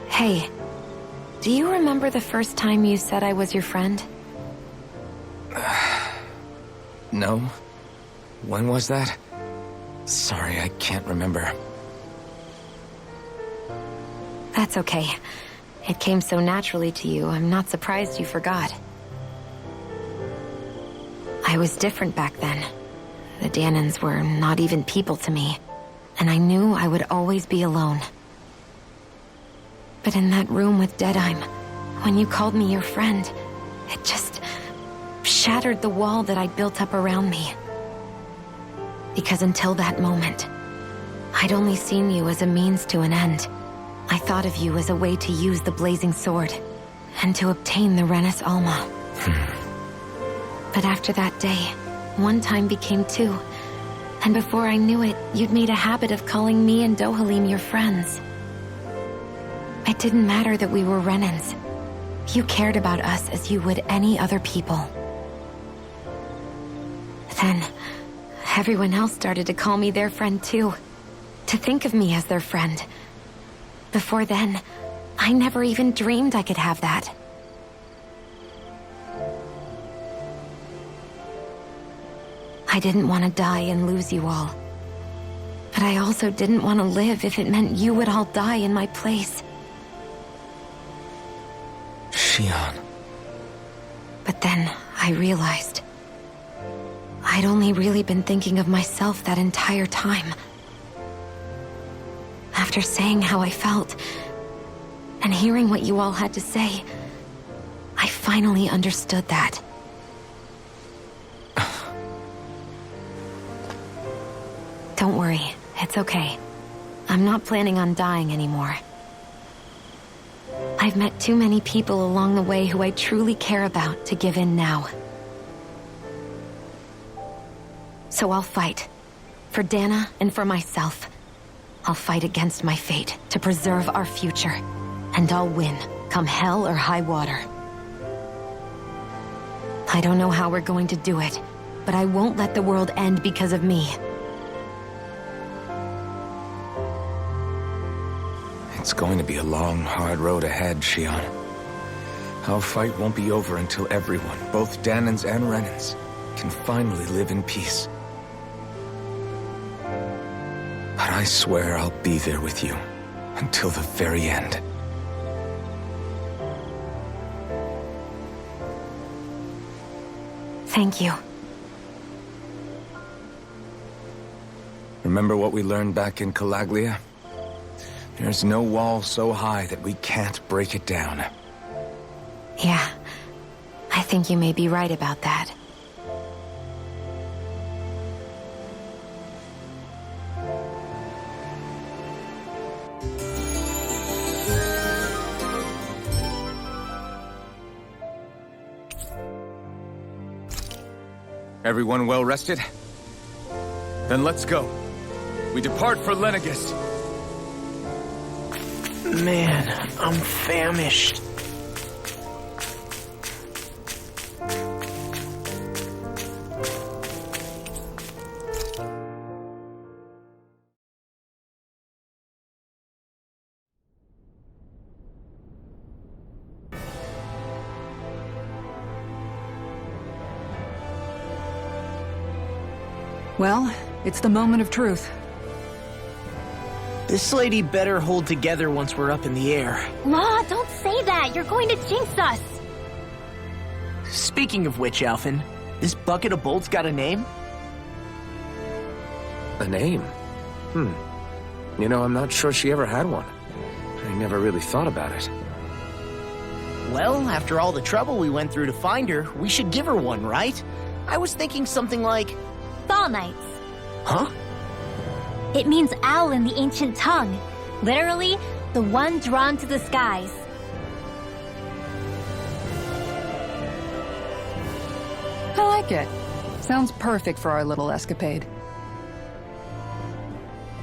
Hey, do you remember the first time you said I was your friend? No? When was that? Sorry, I can't remember. That's okay. It came so naturally to you, I'm not surprised you forgot. I was different back then. The Dahnans were not even people to me, and I knew I would always be alone. But in that room with Deadheim, when you called me your friend, it just shattered the wall that I'd built up around me. Because until that moment, I'd only seen you as a means to an end. I thought of you as a way to use the Blazing Sword, and to obtain the Renis Alma. But after that day, one time became two, and before I knew it, you'd made a habit of calling me and Dohalim your friends. It didn't matter that we were Renans. You cared about us as you would any other people. Then, everyone else started to call me their friend too. To think of me as their friend. Before then, I never even dreamed I could have that. I didn't want to die and lose you all. But I also didn't want to live if it meant you would all die in my place. Xian. But then I realized I'd only really been thinking of myself that entire time. After saying how I felt, and hearing what you all had to say, I finally understood that. Don't worry, it's okay. I'm not planning on dying anymore. I've met too many people along the way who I truly care about to give in now. So I'll fight. For Dana and for myself. I'll fight against my fate to preserve our future. And I'll win, come hell or high water. I don't know how we're going to do it, but I won't let the world end because of me. It's going to be a long, hard road ahead, Shion. Our fight won't be over until everyone, both Dahnans and Renans, can finally live in peace. But I swear I'll be there with you until the very end. Thank you. Remember what we learned back in Calaglia? There's no wall so high that we can't break it down. Yeah, I think you may be right about that. Everyone well rested? Then let's go. We depart for Lenegis. Man, I'm famished. Well, it's the moment of truth. This lady better hold together once we're up in the air. Law, don't say that! You're going to jinx us! Speaking of which, Alphen, this bucket of bolts got a name? A name? You know, I'm not sure she ever had one. I never really thought about it. Well, after all the trouble we went through to find her, we should give her one, right? I was thinking something like... Fall Knights. Huh? It means owl in the ancient tongue. Literally, the one drawn to the skies. I like it. Sounds perfect for our little escapade.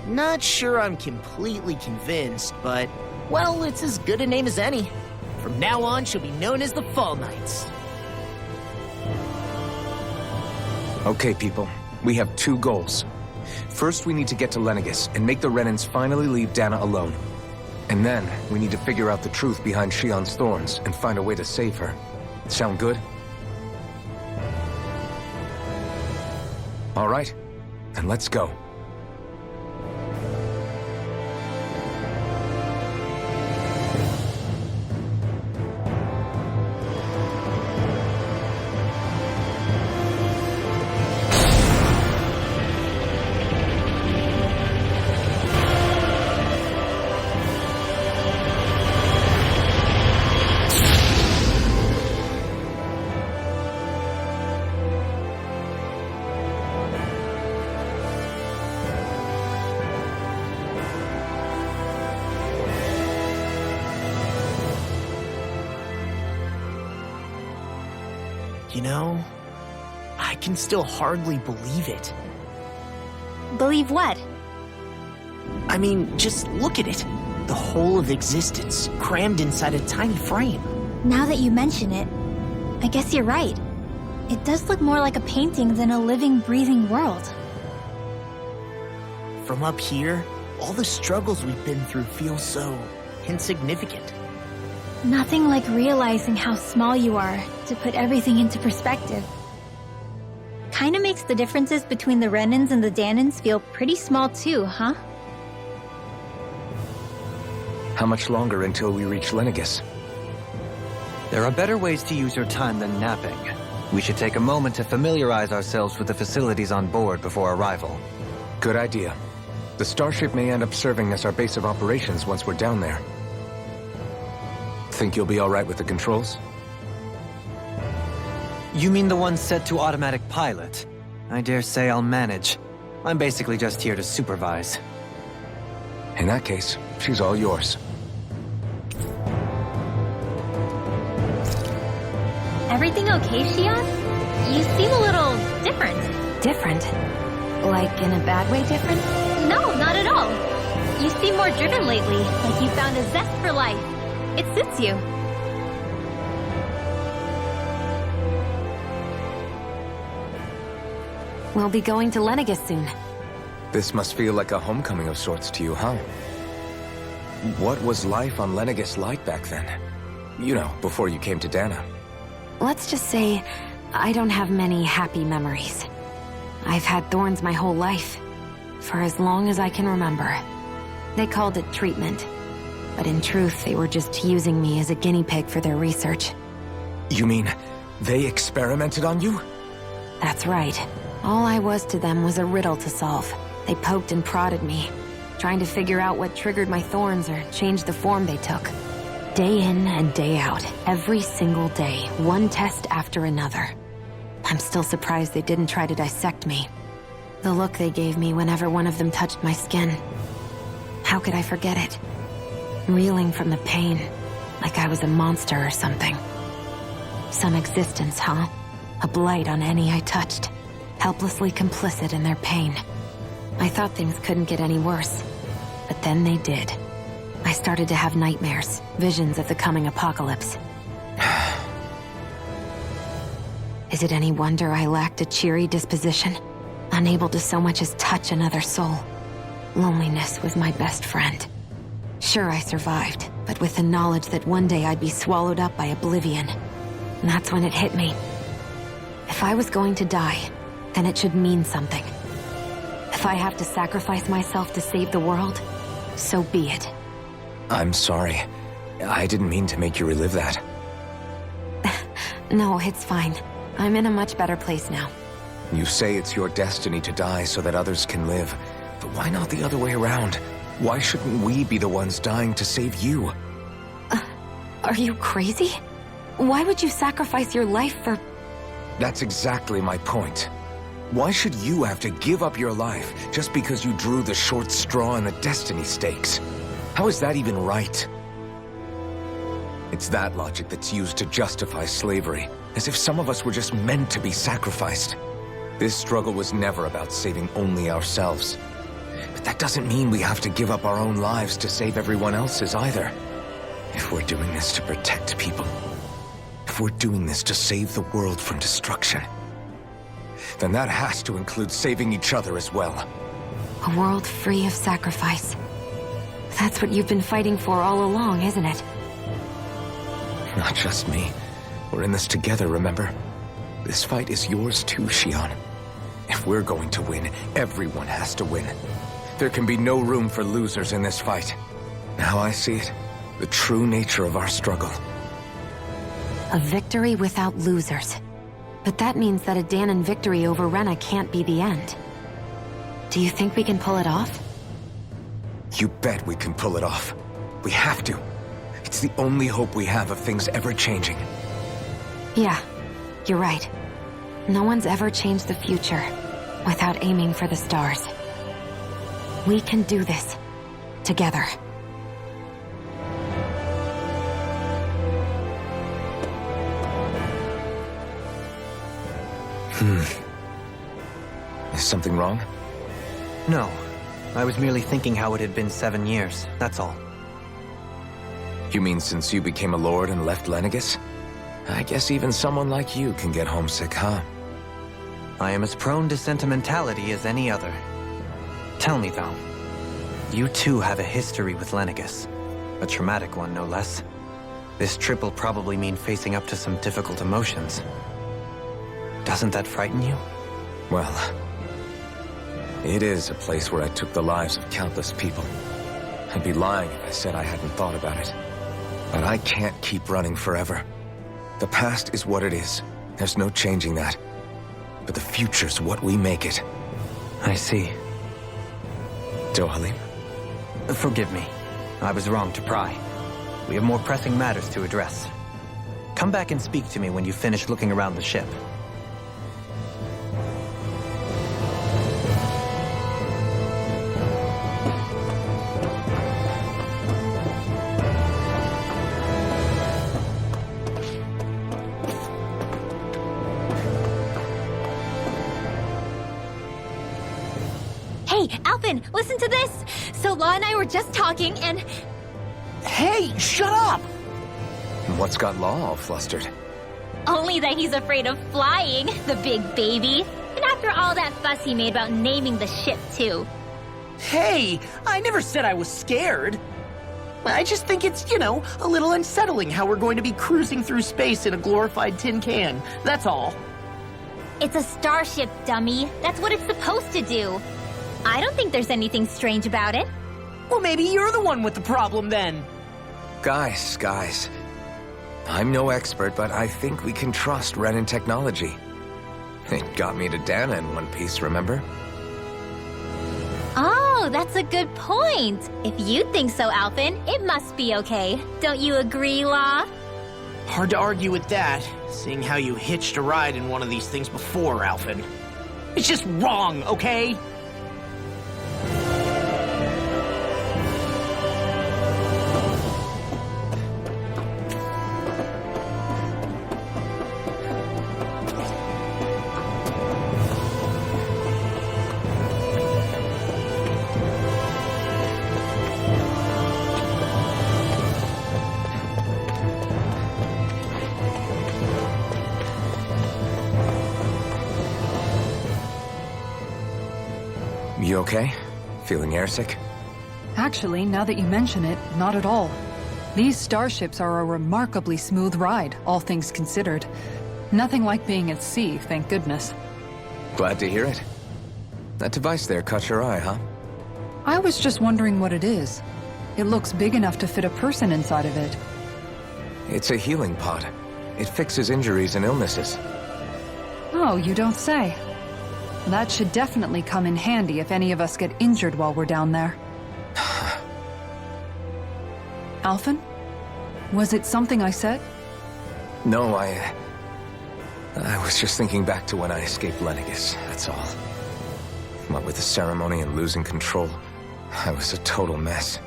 Not sure I'm completely convinced, but, well, it's as good a name as any. From now on, she'll be known as the Fall Knights. Okay, people. We have two goals. First, we need to get to Lenegis and make the Renans finally leave Dahna alone. And then, we need to figure out the truth behind Shion's thorns and find a way to save her. Sound good? All right, then let's go. You know, I can still hardly believe it. Believe what? I mean, just look at it. The whole of existence, crammed inside a tiny frame. Now that you mention it, I guess you're right. It does look more like a painting than a living, breathing world. From up here, all the struggles we've been through feel so insignificant. Nothing like realizing how small you are to put everything into perspective. Kinda makes the differences between the Renans and the Dahnans feel pretty small too, huh? How much longer until we reach Lenegis? There are better ways to use your time than napping. We should take a moment to familiarize ourselves with the facilities on board before arrival. Good idea. The starship may end up serving as our base of operations once we're down there. Think you'll be all right with the controls? You mean the one set to automatic pilot? I dare say I'll manage. I'm basically just here to supervise. In that case, she's all yours. Everything okay, Shion? You seem a little different. Different? Like in a bad way different? No, not at all. You seem more driven lately, like you found a zest for life. It suits you. We'll be going to Lenegis soon. This must feel like a homecoming of sorts to you, huh? What was life on Lenegis like back then? You know, before you came to Dana. Let's just say, I don't have many happy memories. I've had thorns my whole life, for as long as I can remember. They called it treatment, but in truth, they were just using me as a guinea pig for their research. You mean, they experimented on you? That's right. All I was to them was a riddle to solve. They poked and prodded me, trying to figure out what triggered my thorns or changed the form they took. Day in and day out, every single day, one test after another. I'm still surprised they didn't try to dissect me. The look they gave me whenever one of them touched my skin. How could I forget it? Reeling from the pain, like I was a monster or something. Some existence, huh? A blight on any I touched, helplessly complicit in their pain. I thought things couldn't get any worse, but then they did. I started to have nightmares, visions of the coming apocalypse. Is it any wonder I lacked a cheery disposition? Unable to so much as touch another soul. Loneliness was my best friend. Sure, I survived, but with the knowledge that one day I'd be swallowed up by oblivion. And that's when it hit me. If I was going to die, then it should mean something. If I have to sacrifice myself to save the world, so be it. I'm sorry. I didn't mean to make you relive that. No, it's fine. I'm in a much better place now. You say it's your destiny to die so that others can live. But why not the other way around? Why shouldn't we be the ones dying to save you? Are you crazy? Why would you sacrifice your life for... That's exactly my point. Why should you have to give up your life just because you drew the short straw in the destiny stakes? How is that even right? It's that logic that's used to justify slavery, as if some of us were just meant to be sacrificed. This struggle was never about saving only ourselves. But that doesn't mean we have to give up our own lives to save everyone else's either. If we're doing this to protect people, if we're doing this to save the world from destruction, then that has to include saving each other as well. A world free of sacrifice. That's what you've been fighting for all along, isn't it? Not just me. We're in this together, remember? This fight is yours too, Shion. If we're going to win, everyone has to win. There can be no room for losers in this fight. Now I see it. The true nature of our struggle. A victory without losers. But that means that a Dahnan victory over Rena can't be the end. Do you think we can pull it off? You bet we can pull it off. We have to. It's the only hope we have of things ever changing. Yeah, you're right. No one's ever changed the future without aiming for the stars. We can do this. Together. Is something wrong? No. I was merely thinking how it had been 7 years, that's all. You mean since you became a lord and left Lenegis? I guess even someone like you can get homesick, huh? I am as prone to sentimentality as any other. Tell me, though. You too have a history with Lenegis. A traumatic one, no less. This trip will probably mean facing up to some difficult emotions. Doesn't that frighten you? Well, it is a place where I took the lives of countless people. I'd be lying if I said I hadn't thought about it. But I can't keep running forever. The past is what it is. There's no changing that. But the future's what we make it. I see. Dohalim? Forgive me. I was wrong to pry. We have more pressing matters to address. Come back and speak to me when you finish looking around the ship. Hey, Alphen, listen to this! So Law and I were just talking and... Hey, shut up! What's got Law all flustered? Only that he's afraid of flying, the big baby. And after all that fuss he made about naming the ship, too. Hey, I never said I was scared. I just think it's, a little unsettling how we're going to be cruising through space in a glorified tin can. That's all. It's a starship, dummy. That's what it's supposed to do. I don't think there's anything strange about it. Well, maybe you're the one with the problem then. Guys. I'm no expert, but I think we can trust Renan technology. It got me to Dana in one piece, remember? Oh, that's a good point. If you think so, Alphen, it must be okay. Don't you agree, Law? Hard to argue with that, seeing how you hitched a ride in one of these things before, Alphen. It's just wrong, okay? You okay? Feeling airsick? Actually, now that you mention it, not at all. These starships are a remarkably smooth ride, all things considered. Nothing like being at sea, thank goodness. Glad to hear it. That device there caught your eye, huh? I was just wondering what it is. It looks big enough to fit a person inside of it. It's a healing pod. It fixes injuries and illnesses. Oh, you don't say. That should definitely come in handy if any of us get injured while we're down there. Alphen? Was it something I said? No, I was just thinking back to when I escaped Lenegis, that's all. What with the ceremony and losing control, I was a total mess.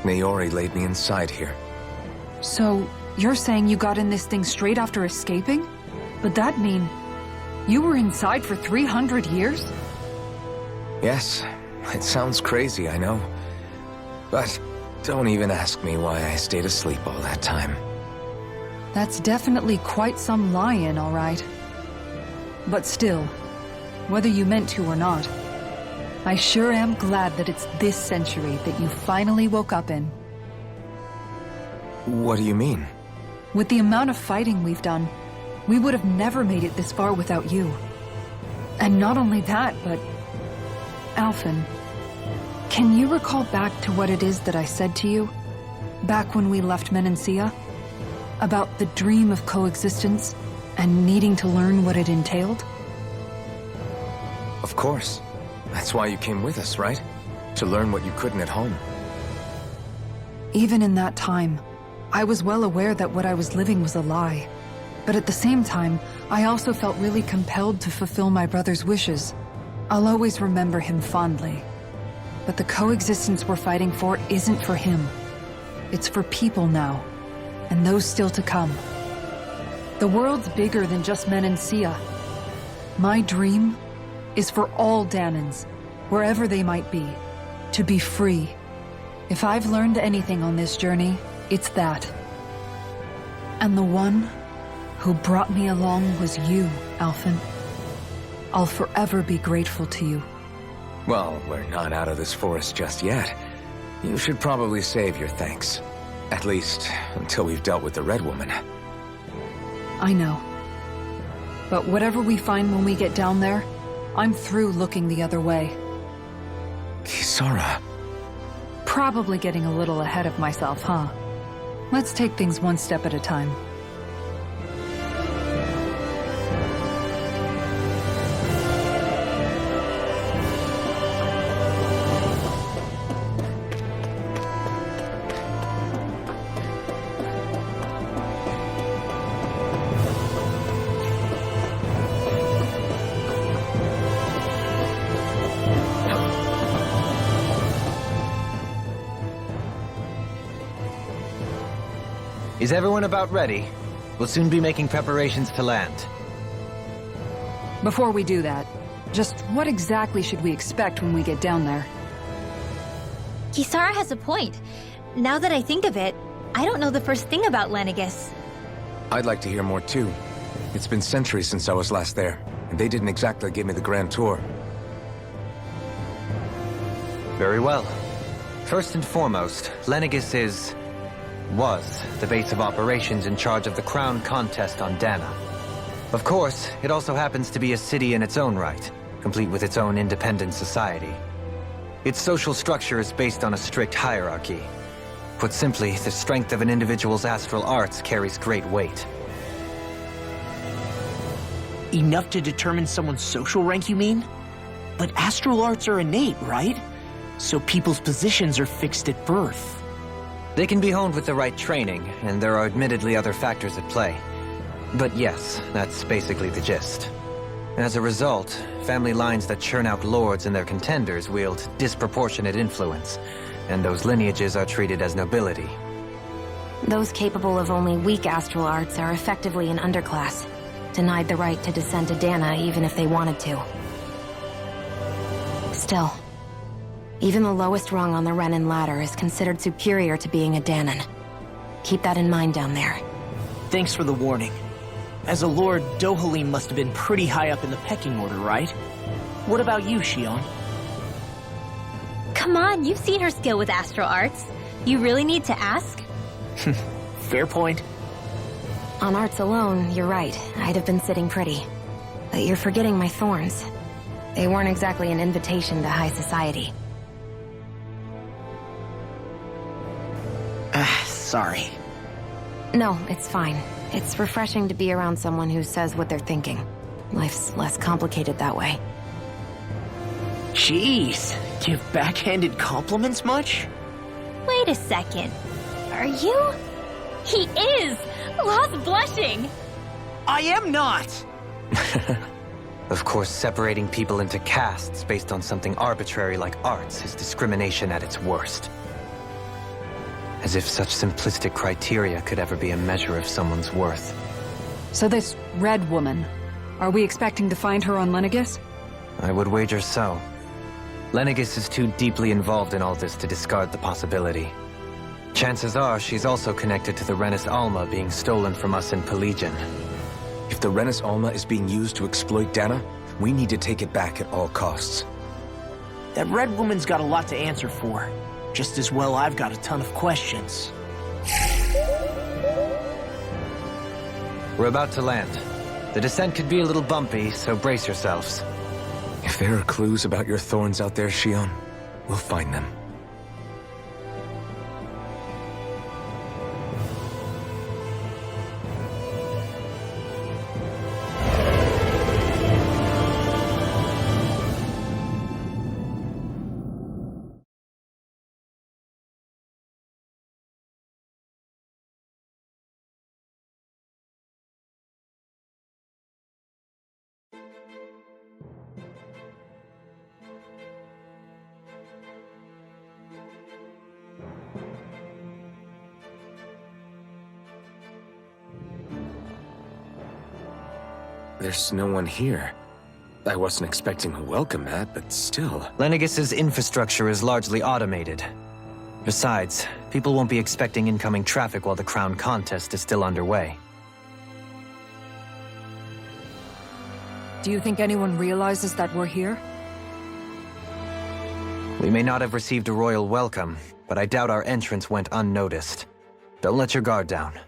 Naori laid me inside here. So, you're saying you got in this thing straight after escaping? Would that mean you were inside for 300 years? Yes, it sounds crazy, I know. But don't even ask me why I stayed asleep all that time. That's definitely quite some lie-in, all right. But still, whether you meant to or not, I sure am glad that it's this century that you finally woke up in. What do you mean? With the amount of fighting we've done, we would have never made it this far without you. And not only that, but... Alphen, can you recall back to what it is that I said to you? Back when we left Menancia? About the dream of coexistence and needing to learn what it entailed? Of course. That's why you came with us, right? To learn what you couldn't at home. Even in that time, I was well aware that what I was living was a lie. But at the same time, I also felt really compelled to fulfill my brother's wishes. I'll always remember him fondly. But the coexistence we're fighting for isn't for him. It's for people now, and those still to come. The world's bigger than just Menancia. My dream is for all Dahnans, wherever they might be, to be free. If I've learned anything on this journey, it's that. And the one who brought me along was you, Alphen. I'll forever be grateful to you. Well, we're not out of this forest just yet. You should probably save your thanks. At least, until we've dealt with the Red Woman. I know. But whatever we find when we get down there, I'm through looking the other way. Kisara. Probably getting a little ahead of myself, huh? Let's take things one step at a time. Is everyone about ready? We'll soon be making preparations to land. Before we do that, just what exactly should we expect when we get down there? Kisara has a point. Now that I think of it, I don't know the first thing about Lenegis. I'd like to hear more too. It's been centuries since I was last there, and they didn't exactly give me the grand tour. Very well. First and foremost, Lenegis was the base of operations in charge of the crown contest on Dana. Of course, it also happens to be a city in its own right, complete with its own independent society. Its social structure is based on a strict hierarchy. Put simply, the strength of an individual's astral arts carries great weight. Enough to determine someone's social rank, you mean? But astral arts are innate, right? So people's positions are fixed at birth. They can be honed with the right training, and there are admittedly other factors at play. But yes, that's basically the gist. As a result, family lines that churn out lords and their contenders wield disproportionate influence, and those lineages are treated as nobility. Those capable of only weak astral arts are effectively an underclass, denied the right to descend to Dana even if they wanted to. Still, even the lowest rung on the Renan ladder is considered superior to being a Danan. Keep that in mind down there. Thanks for the warning. As a lord, Dohalim must have been pretty high up in the pecking order, right? What about you, Shion? Come on, you've seen her skill with astral arts. You really need to ask? Fair point. On arts alone, you're right. I'd have been sitting pretty. But you're forgetting my thorns. They weren't exactly an invitation to high society. Sorry. No, it's fine. It's refreshing to be around someone who says what they're thinking. Life's less complicated that way. Jeez, give backhanded compliments much? Wait a second. Are you? He is! Lost blushing! I am not! Of course, separating people into castes based on something arbitrary like arts is discrimination at its worst. As if such simplistic criteria could ever be a measure of someone's worth. So this Red Woman, are we expecting to find her on Lenegis? I would wager so. Lenegis is too deeply involved in all this to discard the possibility. Chances are she's also connected to the Renis Alma being stolen from us in Pelegion. If the Renis Alma is being used to exploit Dana, we need to take it back at all costs. That Red Woman's got a lot to answer for. Just as well I've got a ton of questions. We're about to land. The descent could be a little bumpy, so brace yourselves. If there are clues about your thorns out there, Shion, we'll find them. There's no one here. I wasn't expecting a welcome mat, but still. Lenegis's infrastructure is largely automated. Besides, people won't be expecting incoming traffic while the crown contest is still underway. Do you think anyone realizes that we're here? We may not have received a royal welcome, but I doubt our entrance went unnoticed. Don't let your guard down.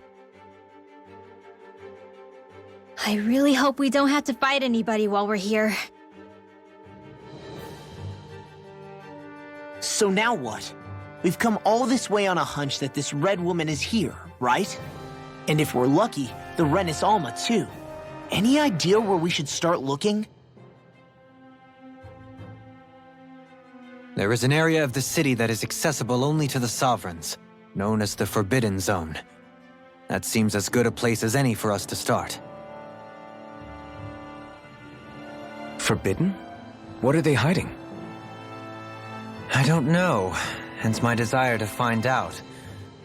I really hope we don't have to fight anybody while we're here. So now what? We've come all this way on a hunch that this Red Woman is here, right? And if we're lucky, the Renis Alma too. Any idea where we should start looking? There is an area of the city that is accessible only to the Sovereigns, known as the Forbidden Zone. That seems as good a place as any for us to start. Forbidden? What are they hiding? I don't know, hence my desire to find out.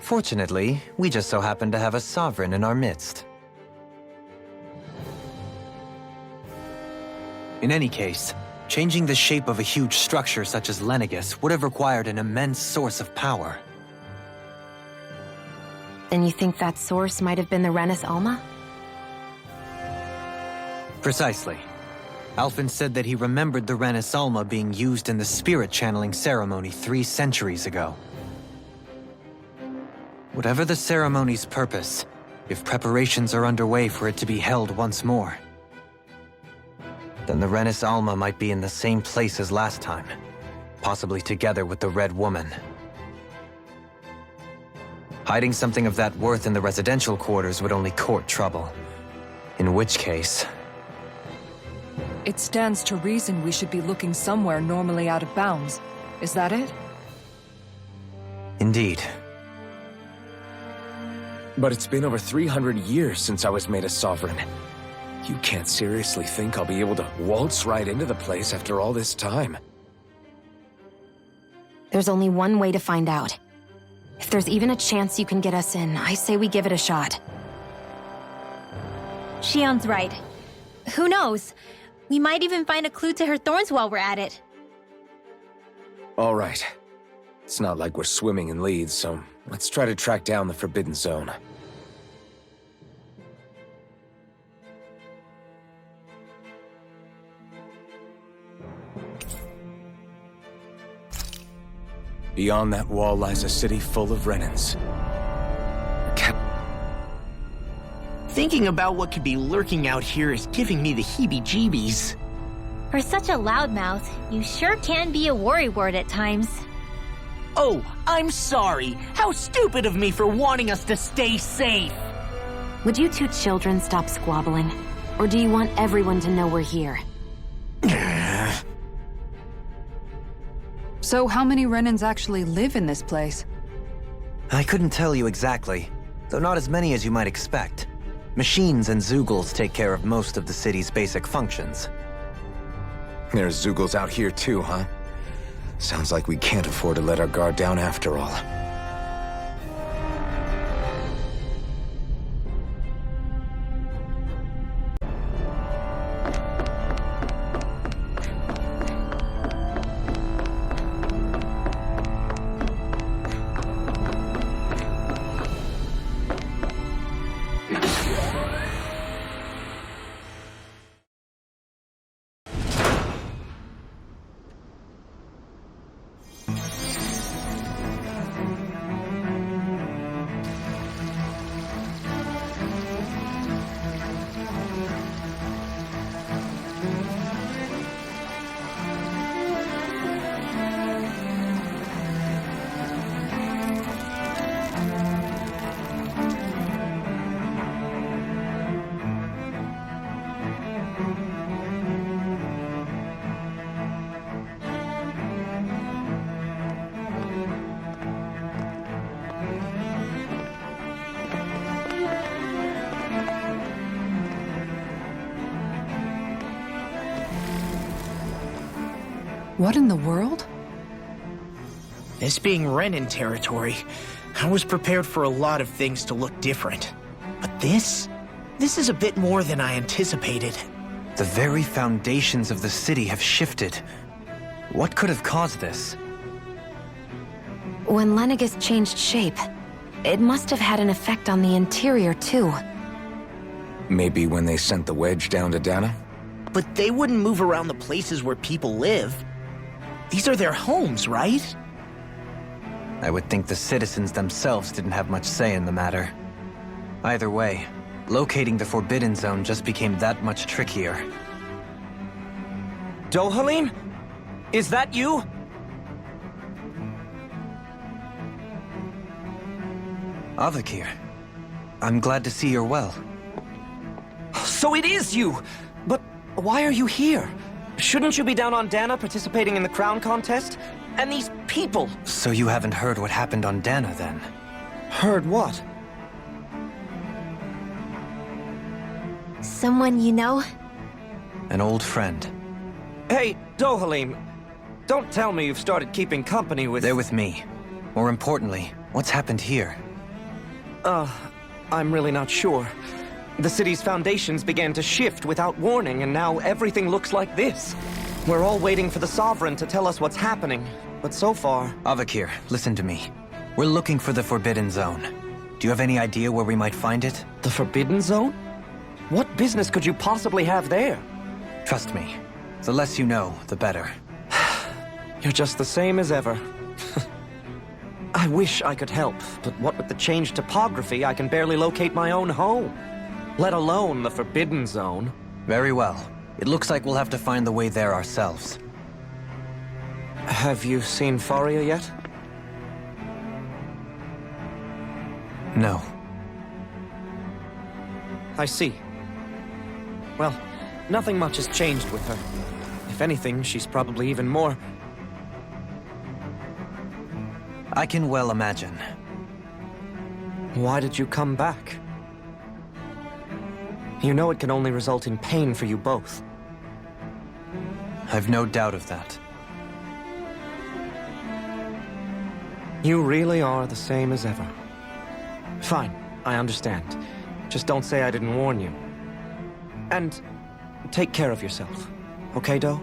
Fortunately, we just so happen to have a Sovereign in our midst. In any case, changing the shape of a huge structure such as Lenegis would have required an immense source of power. Then you think that source might have been the Renis Alma? Precisely. Alphen said that he remembered the Renis Alma being used in the spirit channeling ceremony 3 centuries ago. Whatever the ceremony's purpose, if preparations are underway for it to be held once more, then the Renis Alma might be in the same place as last time, possibly together with the Red Woman. Hiding something of that worth in the residential quarters would only court trouble. In which case... It stands to reason we should be looking somewhere normally out of bounds. Is that it? Indeed. But it's been over 300 years since I was made a sovereign. You can't seriously think I'll be able to waltz right into the place after all this time. There's only one way to find out. If there's even a chance you can get us in, I say we give it a shot. Shion's right. Who knows? We might even find a clue to her thorns while we're at it. All right. It's not like we're swimming in leads, so let's try to track down the Forbidden Zone. Beyond that wall lies a city full of Renins. Thinking about what could be lurking out here is giving me the heebie-jeebies. For such a loudmouth, you sure can be a worrywart at times. Oh, I'm sorry. How stupid of me for wanting us to stay safe. Would you two children stop squabbling? Or do you want everyone to know we're here? So how many Renins actually live in this place? I couldn't tell you exactly, though not as many as you might expect. Machines and Zeugles take care of most of the city's basic functions. There's Zeugles out here too, huh? Sounds like we can't afford to let our guard down after all. What in the world? This being Renin territory, I was prepared for a lot of things to look different. But this is a bit more than I anticipated. The very foundations of the city have shifted. What could have caused this? When Lenegis changed shape, it must have had an effect on the interior too. Maybe when they sent the wedge down to Dana? But they wouldn't move around the places where people live. These are their homes, right? I would think the citizens themselves didn't have much say in the matter. Either way, locating the Forbidden Zone just became that much trickier. Dohalim? Is that you? Avakir, I'm glad to see you're well. So it is you! But why are you here? Shouldn't you be down on Dana participating in the crown contest? And these people! So you haven't heard what happened on Dana, then? Heard what? Someone you know? An old friend. Hey, Dohalim, don't tell me you've started keeping company with... They're with me. More importantly, what's happened here? I'm really not sure. The city's foundations began to shift without warning, and now everything looks like this. We're all waiting for the Sovereign to tell us what's happening, but so far... Avakir, listen to me. We're looking for the Forbidden Zone. Do you have any idea where we might find it? The Forbidden Zone? What business could you possibly have there? Trust me, the less you know, the better. You're just the same as ever. I wish I could help, but what with the changed topography, I can barely locate my own home. Let alone the Forbidden Zone. Very well. It looks like we'll have to find the way there ourselves. Have you seen Faria yet? No. I see. Well, nothing much has changed with her. If anything, she's probably even more... I can well imagine. Why did you come back? You know it can only result in pain for you both. I've no doubt of that. You really are the same as ever. Fine, I understand. Just don't say I didn't warn you. And take care of yourself, okay, Doe?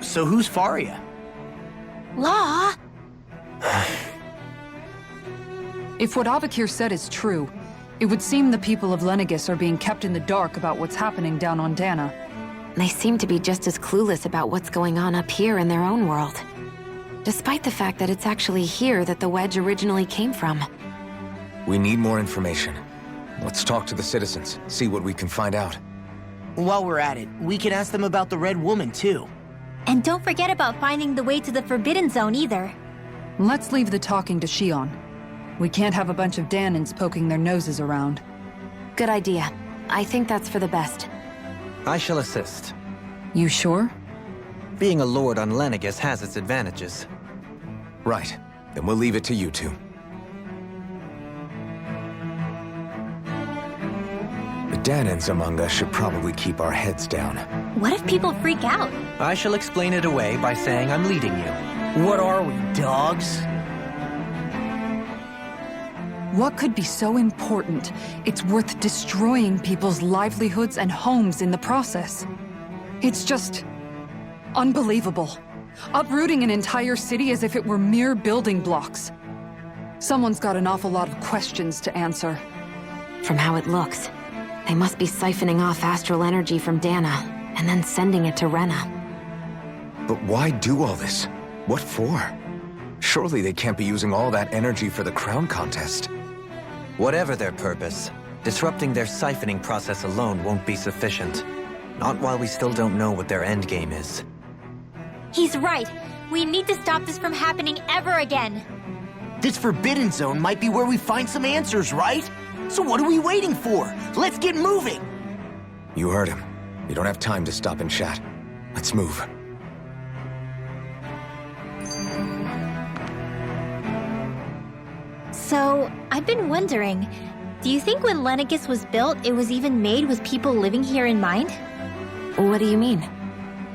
So who's Faria? Law? If what Avakir said is true, it would seem the people of Lenegis are being kept in the dark about what's happening down on Dana. They seem to be just as clueless about what's going on up here in their own world. Despite the fact that it's actually here that the Wedge originally came from. We need more information. Let's talk to the citizens, see what we can find out. While we're at it, we can ask them about the Red Woman, too. And don't forget about finding the way to the Forbidden Zone either. Let's leave the talking to Shion. We can't have a bunch of Danans poking their noses around. Good idea. I think that's for the best. I shall assist. You sure? Being a lord on Lenegis has its advantages. Right. Then we'll leave it to you two. The Danans among us should probably keep our heads down. What if people freak out? I shall explain it away by saying I'm leading you. What are we, dogs? What could be so important? It's worth destroying people's livelihoods and homes in the process. It's just... unbelievable. Uprooting an entire city as if it were mere building blocks. Someone's got an awful lot of questions to answer. From how it looks, they must be siphoning off astral energy from Dana, and then sending it to Rena. But why do all this? What for? Surely they can't be using all that energy for the crown contest. Whatever their purpose, disrupting their siphoning process alone won't be sufficient. Not while we still don't know what their endgame is. He's right. We need to stop this from happening ever again. This Forbidden Zone might be where we find some answers, right? So what are we waiting for? Let's get moving! You heard him. We don't have time to stop and chat. Let's move. So, I've been wondering, do you think when Lenegis was built, it was even made with people living here in mind? What do you mean?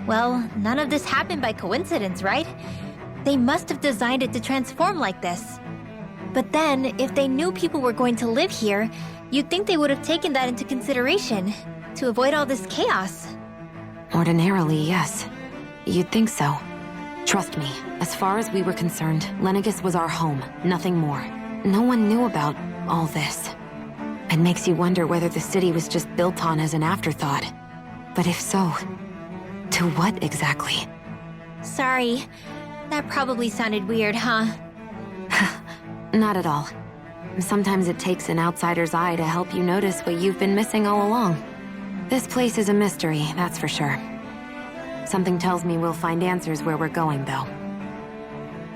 Well, none of this happened by coincidence, right? They must have designed it to transform like this. But then, if they knew people were going to live here, you'd think they would have taken that into consideration, to avoid all this chaos. Ordinarily, yes. You'd think so. Trust me, as far as we were concerned, Lenegis was our home, nothing more. No one knew about all this. It makes you wonder whether the city was just built on as an afterthought. But if so, to what exactly? Sorry. That probably sounded weird, huh? Not at all. Sometimes it takes an outsider's eye to help you notice what you've been missing all along. This place is a mystery, that's for sure. Something tells me we'll find answers where we're going, though.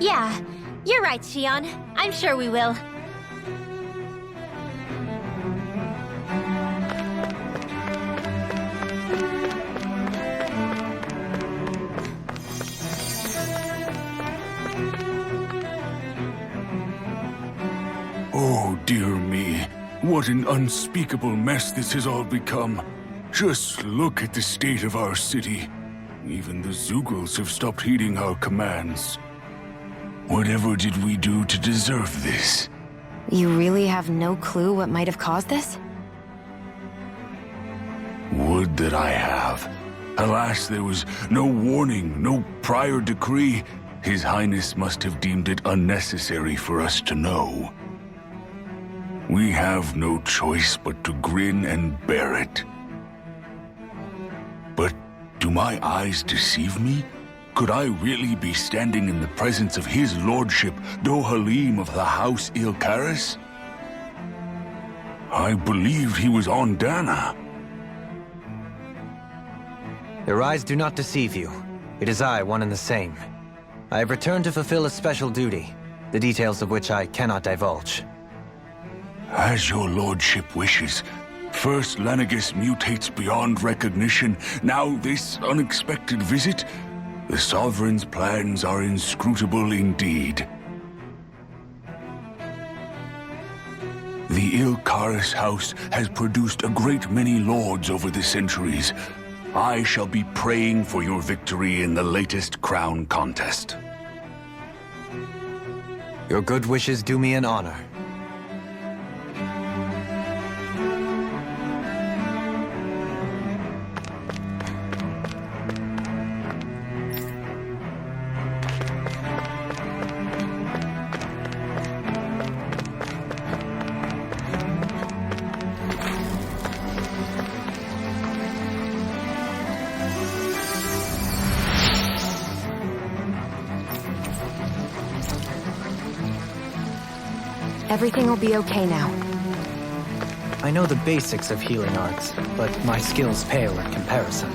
Yeah, you're right, Shion. I'm sure we will. Oh, dear me. What an unspeakable mess this has all become. Just look at the state of our city. Even the Zeugles have stopped heeding our commands. Whatever did we do to deserve this? You really have no clue what might have caused this? Would that I have. Alas, there was no warning, no prior decree. His Highness must have deemed it unnecessary for us to know. We have no choice but to grin and bear it. But do my eyes deceive me? Could I really be standing in the presence of his lordship, Dohalim of the House Ilkaris? I believed he was on Dana. Your eyes do not deceive you. It is I, one and the same. I have returned to fulfill a special duty, the details of which I cannot divulge. As your lordship wishes. First Lenegis mutates beyond recognition, now this unexpected visit. The Sovereign's plans are inscrutable indeed. The Ilkaris house has produced a great many lords over the centuries. I shall be praying for your victory in the latest crown contest. Your good wishes do me an honor. Everything will be okay now. I know the basics of healing arts, but my skills pale in comparison.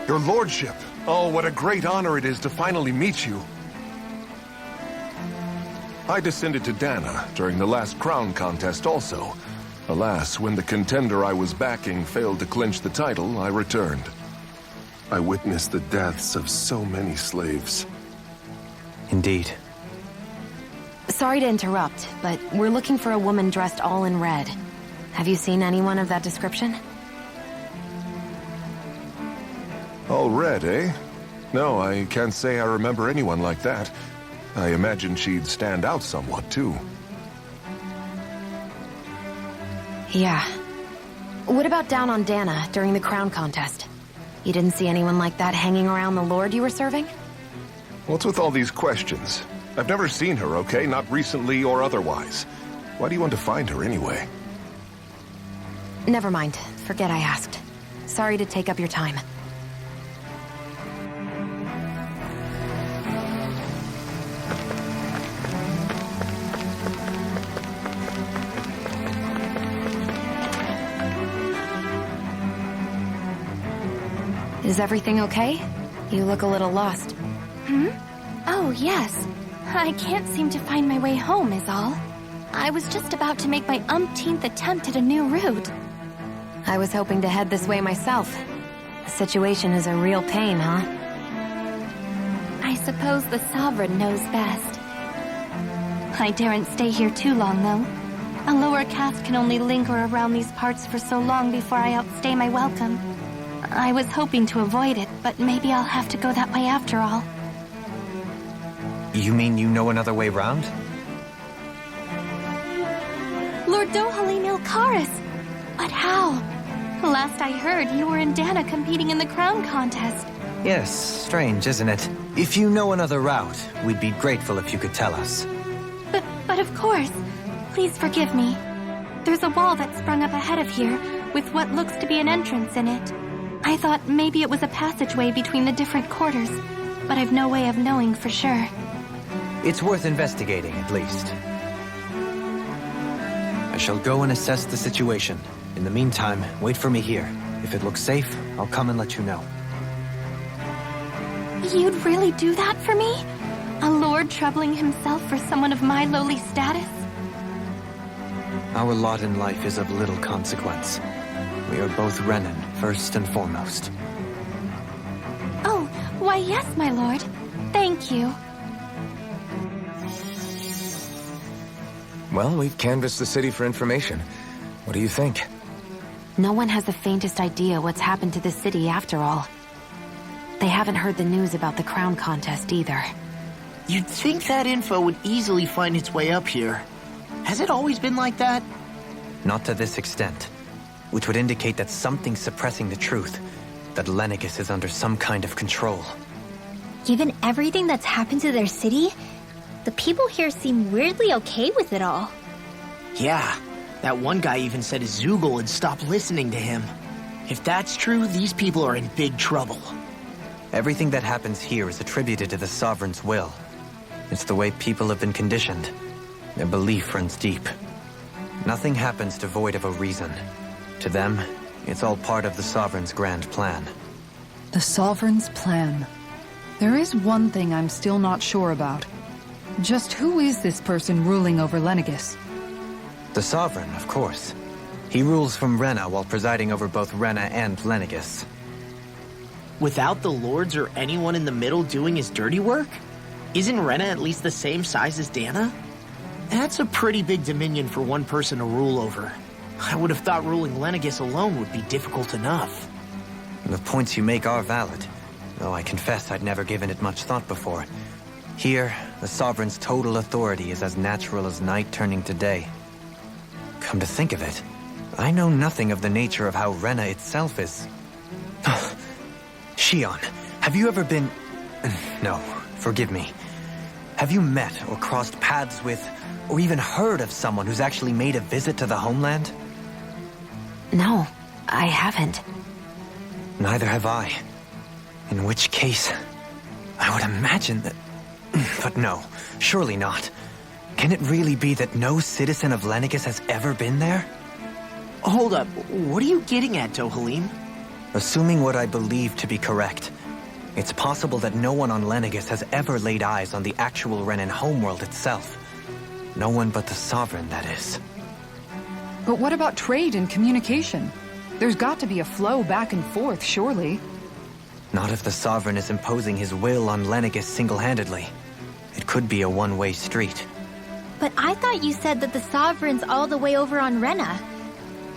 Your lordship! Oh, what a great honor it is to finally meet you. I descended to Dana during the last crown contest also. Alas, when the contender I was backing failed to clinch the title, I returned. I witnessed the deaths of so many slaves. Indeed. Sorry to interrupt, but we're looking for a woman dressed all in red. Have you seen anyone of that description? All red, eh? No, I can't say I remember anyone like that. I imagine she'd stand out somewhat, too. Yeah. What about down on Dana during the crown contest? You didn't see anyone like that hanging around the lord you were serving? What's with all these questions? I've never seen her, okay? Not recently or otherwise. Why do you want to find her anyway? Never mind. Forget I asked. Sorry to take up your time. Is everything okay? You look a little lost. Hmm? Oh, yes. I can't seem to find my way home, is all. I was just about to make my umpteenth attempt at a new route. I was hoping to head this way myself. The situation is a real pain, huh? I suppose the Sovereign knows best. I daren't stay here too long, though. A lower caste can only linger around these parts for so long before I outstay my welcome. I was hoping to avoid it, but maybe I'll have to go that way after all. You mean you know another way round? Lord Dohalim Ilkaris! But how? Last I heard, you were in Dana competing in the crown contest. Yes, strange, isn't it? If you know another route, we'd be grateful if you could tell us. But of course. Please forgive me. There's a wall that sprung up ahead of here, with what looks to be an entrance in it. I thought maybe it was a passageway between the different quarters, but I've no way of knowing for sure. It's worth investigating, at least. I shall go and assess the situation. In the meantime, wait for me here. If it looks safe, I'll come and let you know. You'd really do that for me? A lord troubling himself for someone of my lowly status? Our lot in life is of little consequence. We are both Renan, first and foremost. Oh, why yes, my lord. Thank you. Well, we've canvassed the city for information. What do you think? No one has the faintest idea what's happened to the city after all. They haven't heard the news about the crown contest either. You'd think that info would easily find its way up here. Has it always been like that? Not to this extent, which would indicate that something's suppressing the truth, that Lenegis is under some kind of control. Given everything that's happened to their city, the people here seem weirdly okay with it all. Yeah, that one guy even said Zoogle had stopped listening to him. If that's true, these people are in big trouble. Everything that happens here is attributed to the Sovereign's will. It's the way people have been conditioned. Their belief runs deep. Nothing happens devoid of a reason. To them, it's all part of the Sovereign's grand plan. The Sovereign's plan. There is one thing I'm still not sure about. Just who is this person ruling over Lenegis? The Sovereign, of course. He rules from Rena while presiding over both Rena and Lenegis. Without the lords or anyone in the middle doing his dirty work? Isn't Rena at least the same size as Dana? That's a pretty big dominion for one person to rule over. I would have thought ruling Lenegis alone would be difficult enough. The points you make are valid, though I confess I'd never given it much thought before. Here, the Sovereign's total authority is as natural as night turning to day. Come to think of it, I know nothing of the nature of how Rena itself is. Shion, have you ever been... No, forgive me. Have you met or crossed paths with, or even heard of someone who's actually made a visit to the homeland? No, I haven't. Neither have I. In which case, I would imagine that... But no, surely not. Can it really be that no citizen of Lenegis has ever been there? Hold up, what are you getting at, Dohalim? Assuming what I believe to be correct, it's possible that no one on Lenegis has ever laid eyes on the actual Renan homeworld itself. No one but the Sovereign, that is. But what about trade and communication? There's got to be a flow back and forth, surely. Not if the Sovereign is imposing his will on Lenegis single-handedly. It could be a one-way street. But I thought you said that the Sovereign's all the way over on Rena.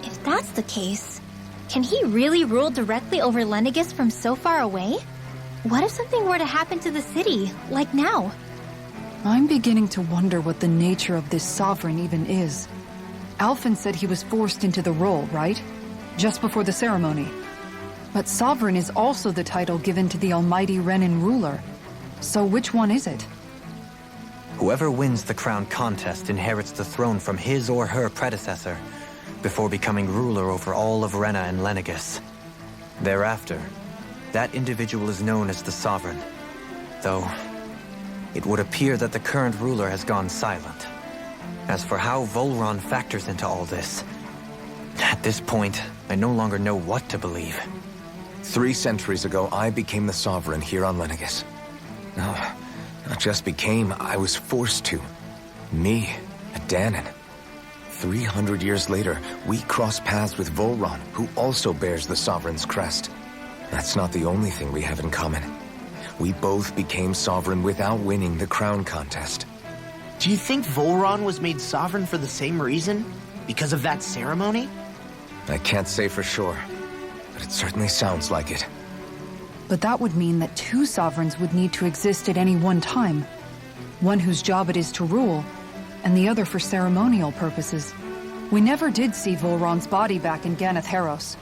If that's the case, can he really rule directly over Lenegis from so far away? What if something were to happen to the city, like now? I'm beginning to wonder what the nature of this Sovereign even is. Alphen said he was forced into the role, right? Just before the ceremony. But Sovereign is also the title given to the almighty Renan ruler. So which one is it? Whoever wins the crown contest inherits the throne from his or her predecessor, before becoming ruler over all of Rena and Lenegis. Thereafter, that individual is known as the Sovereign, though it would appear that the current ruler has gone silent. As for how Volron factors into all this, at this point, I no longer know what to believe. 3 centuries ago, I became the Sovereign here on Lenegis. No, not just became, I was forced to. Me, a Dahnan. 300 years later, we cross paths with Volron, who also bears the Sovereign's crest. That's not the only thing we have in common. We both became Sovereign without winning the crown contest. Do you think Volron was made Sovereign for the same reason? Because of that ceremony? I can't say for sure, but it certainly sounds like it. But that would mean that 2 Sovereigns would need to exist at any one time. One whose job it is to rule, and the other for ceremonial purposes. We never did see Volron's body back in Ganath Haros.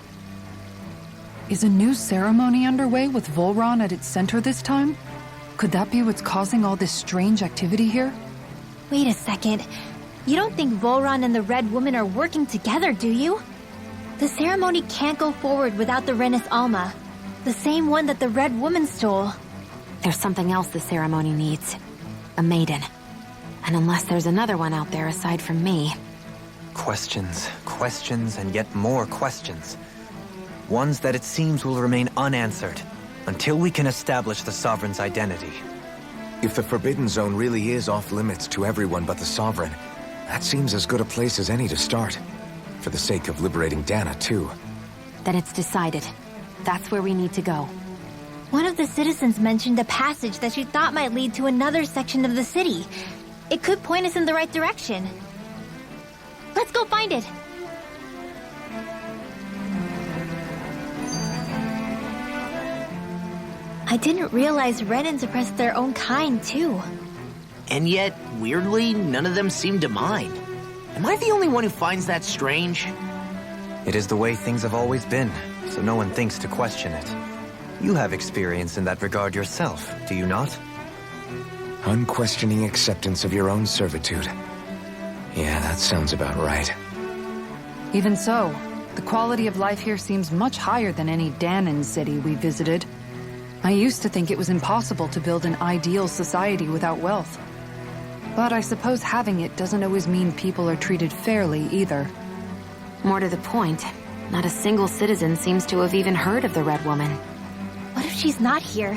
Is a new ceremony underway with Volron at its center this time? Could that be what's causing all this strange activity here? Wait a second. You don't think Volron and the Red Woman are working together, do you? The ceremony can't go forward without the Renis Alma, the same one that the Red Woman stole. There's something else the ceremony needs. A maiden. And unless there's another one out there aside from me... Questions, questions, and yet more questions. Ones that it seems will remain unanswered until we can establish the Sovereign's identity. If the Forbidden Zone really is off-limits to everyone but the Sovereign, that seems as good a place as any to start. For the sake of liberating Dana, too. Then it's decided. That's where we need to go. One of the citizens mentioned a passage that she thought might lead to another section of the city. It could point us in the right direction. Let's go find it! I didn't realize Renans oppressed their own kind, too. And yet, weirdly, none of them seemed to mind. Am I the only one who finds that strange? It is the way things have always been, so no one thinks to question it. You have experience in that regard yourself, do you not? Unquestioning acceptance of your own servitude. Yeah, that sounds about right. Even so, the quality of life here seems much higher than any Dahnan city we visited. I used to think it was impossible to build an ideal society without wealth. But I suppose having it doesn't always mean people are treated fairly either. More to the point, not a single citizen seems to have even heard of the Red Woman. What if she's not here?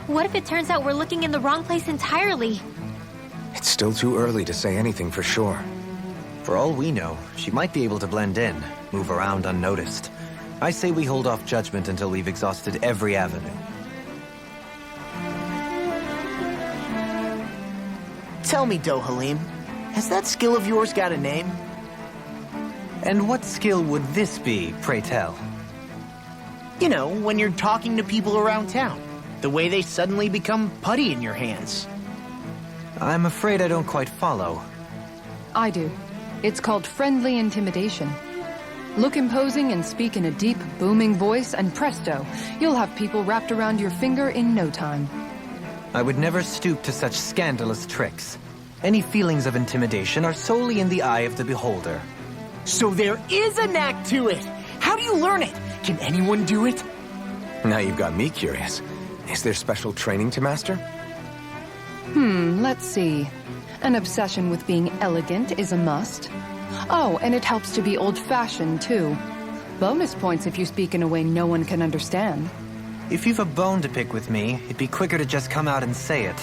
What if it turns out we're looking in the wrong place entirely? It's still too early to say anything for sure. For all we know, she might be able to blend in, move around unnoticed. I say we hold off judgment until we've exhausted every avenue. Tell me, Dohalim, has that skill of yours got a name? And what skill would this be, pray tell? You know, when you're talking to people around town. The way they suddenly become putty in your hands. I'm afraid I don't quite follow. I do. It's called friendly intimidation. Look imposing and speak in a deep, booming voice, and presto, you'll have people wrapped around your finger in no time. I would never stoop to such scandalous tricks. Any feelings of intimidation are solely in the eye of the beholder. So there is a knack to it! How do you learn it? Can anyone do it? Now you've got me curious. Is there special training to master? Let's see. An obsession with being elegant is a must. Oh, and it helps to be old-fashioned, too. Bonus points if you speak in a way no one can understand. If you've a bone to pick with me, it'd be quicker to just come out and say it.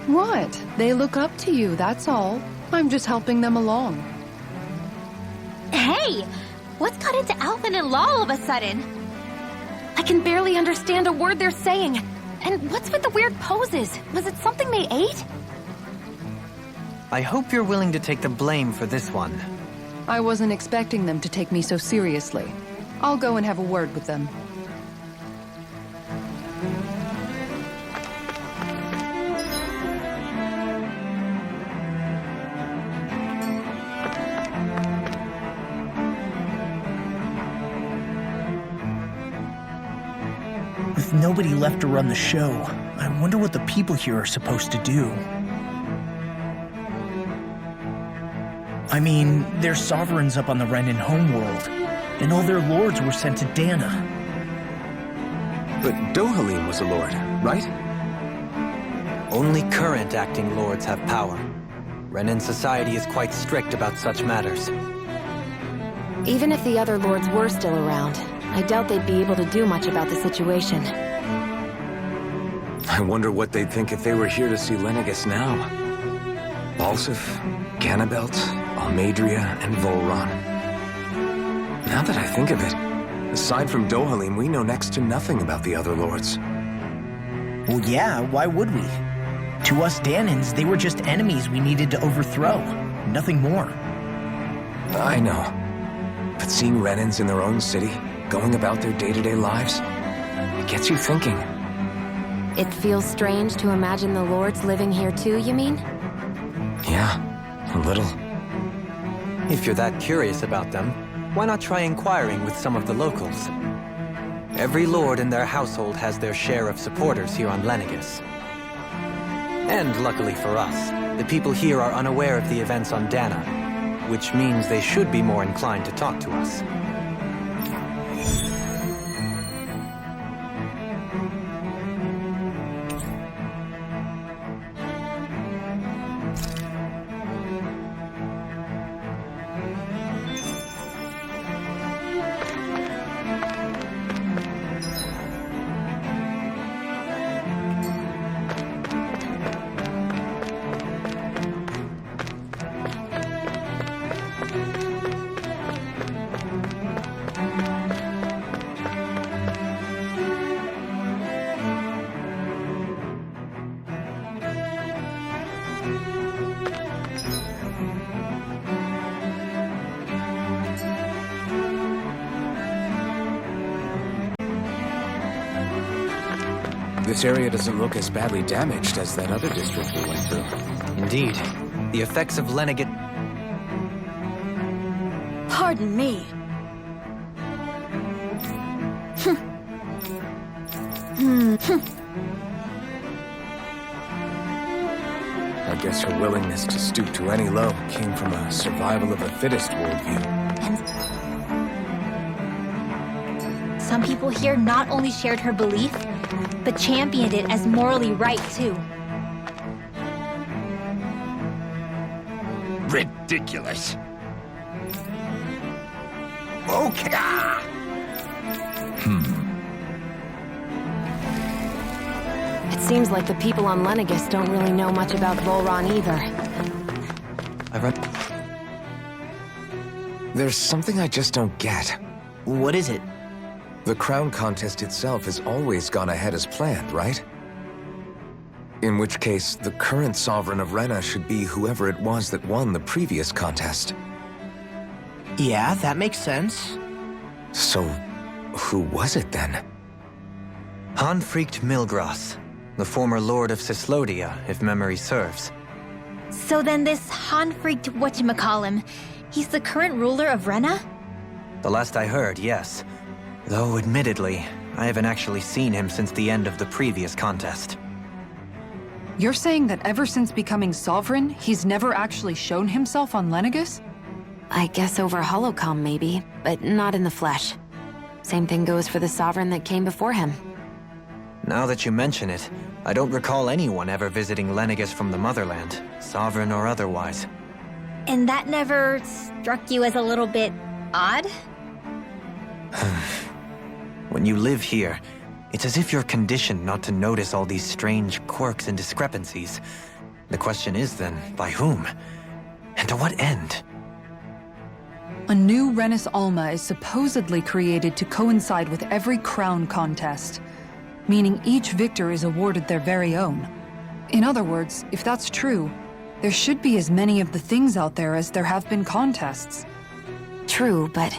What? They look up to you, that's all. I'm just helping them along. Hey! What's got into Alvin and Law all of a sudden? I can barely understand a word they're saying. And what's with the weird poses? Was it something they ate? I hope you're willing to take the blame for this one. I wasn't expecting them to take me so seriously. I'll go and have a word with them. With nobody left to run the show, I wonder what the people here are supposed to do. I mean, they're sovereigns up on the Renan homeworld, and all their lords were sent to Dahna. But Dohalim was a lord, right? Only current acting lords have power. Renan society is quite strict about such matters. Even if the other lords were still around, I doubt they'd be able to do much about the situation. I wonder what they'd think if they were here to see Lenegis now. Balsif, Ganabelt, Almadria, and Volron. Now that I think of it, aside from Dohalim, we know next to nothing about the other lords. Well, yeah, why would we? To us Dahnans, they were just enemies we needed to overthrow. Nothing more. I know. But seeing Renans in their own city, going about their day-to-day lives, it gets you thinking. It feels strange to imagine the lords living here too, you mean? Yeah, a little. If you're that curious about them, why not try inquiring with some of the locals? Every lord in their household has their share of supporters here on Lenegis. And luckily for us, the people here are unaware of the events on Dahna, which means they should be more inclined to talk to us. This area doesn't look as badly damaged as that other district we went through. Indeed. The effects of Lenegis... Pardon me. I guess her willingness to stoop to any low came from a survival of the fittest worldview. And some people here not only shared her belief, but championed it as morally right too. Ridiculous. Okay. It seems like the people on Lenegis don't really know much about Volron either. I read. There's something I just don't get. What is it? The crown contest itself has always gone ahead as planned, right? In which case, the current Sovereign of Rena should be whoever it was that won the previous contest. Yeah, that makes sense. So, who was it then? Hanfrikt Milgras, the former Lord of Cyslodia, if memory serves. So then this Hanfrikt whatchamacallem, he's the current ruler of Rena? The last I heard, yes. Though, admittedly, I haven't actually seen him since the end of the previous contest. You're saying that ever since becoming Sovereign, he's never actually shown himself on Lenegis? I guess over holocom maybe, but not in the flesh. Same thing goes for the Sovereign that came before him. Now that you mention it, I don't recall anyone ever visiting Lenegis from the motherland, Sovereign or otherwise. And that never struck you as a little bit odd? When you live here, it's as if you're conditioned not to notice all these strange quirks and discrepancies. The question is then, by whom? And to what end? A new Renis Alma is supposedly created to coincide with every crown contest, meaning each victor is awarded their very own. In other words, if that's true, there should be as many of the things out there as there have been contests. True, but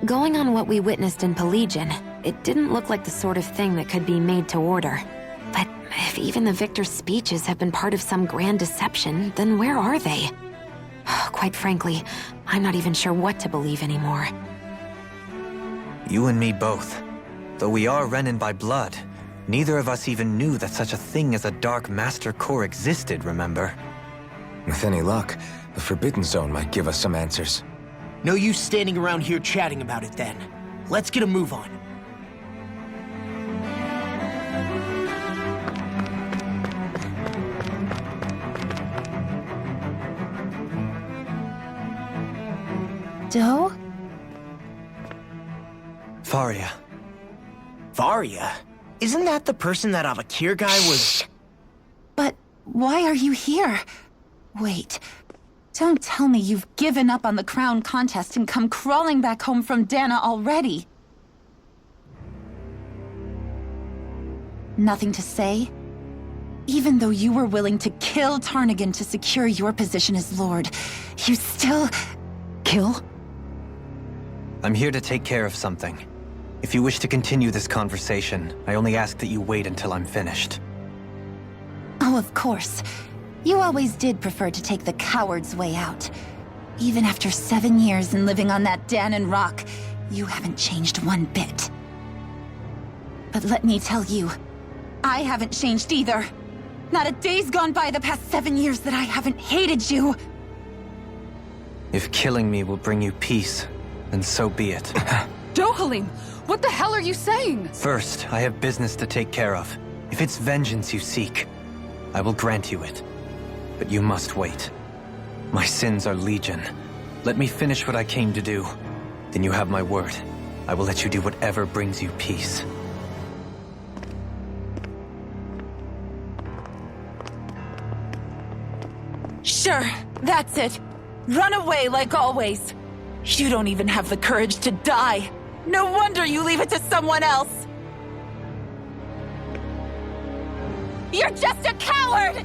going on what we witnessed in Pelagian, it didn't look like the sort of thing that could be made to order. But if even the victor's speeches have been part of some grand deception, then where are they? Quite frankly, I'm not even sure what to believe anymore. You and me both. Though we are Renan by blood, neither of us even knew that such a thing as a Dark Master Core existed, remember? With any luck, the Forbidden Zone might give us some answers. No use standing around here chatting about it then. Let's get a move on. Doe? Faria. Varia? Isn't that the person that Avakir guy was... But why are you here? Wait. Don't tell me you've given up on the crown contest and come crawling back home from Dana already. Nothing to say? Even though you were willing to kill Tarnigan to secure your position as Lord, you still... Kill? I'm here to take care of something. If you wish to continue this conversation, I only ask that you wait until I'm finished. Oh, of course. You always did prefer to take the coward's way out. Even after 7 years and living on that Danon rock, you haven't changed one bit. But let me tell you, I haven't changed either. Not a day's gone by the past 7 years that I haven't hated you. If killing me will bring you peace, then so be it. Dohalim, what the hell are you saying? First, I have business to take care of. If it's vengeance you seek, I will grant you it. But you must wait. My sins are legion. Let me finish what I came to do. Then you have my word. I will let you do whatever brings you peace. Sure, that's it. Run away like always. You don't even have the courage to die. No wonder you leave it to someone else. You're just a coward!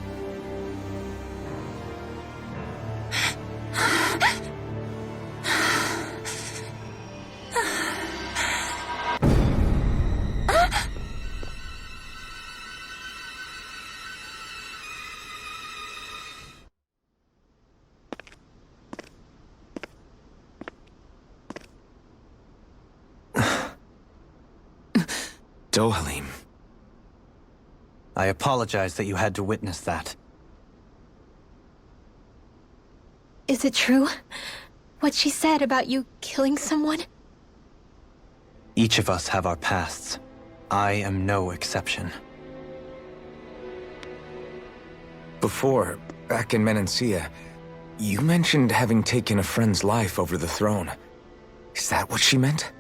Dohalim. I apologize that you had to witness that. Is it true? What she said about you killing someone? Each of us have our pasts. I am no exception. Before, back in Menancia, you mentioned having taken a friend's life over the throne. Is that what she meant?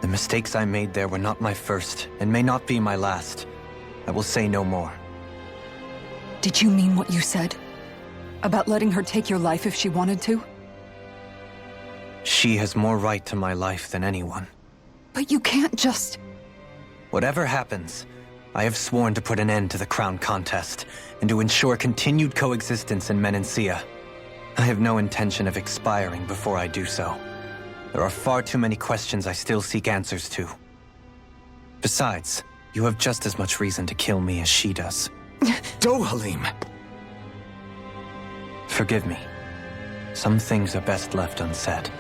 The mistakes I made there were not my first, and may not be my last. I will say no more. Did you mean what you said? About letting her take your life if she wanted to? She has more right to my life than anyone. But you can't just... Whatever happens, I have sworn to put an end to the crown contest, and to ensure continued coexistence in Menancia. I have no intention of expiring before I do so. There are far too many questions I still seek answers to. Besides, you have just as much reason to kill me as she does. Dohalim! Forgive me. Some things are best left unsaid.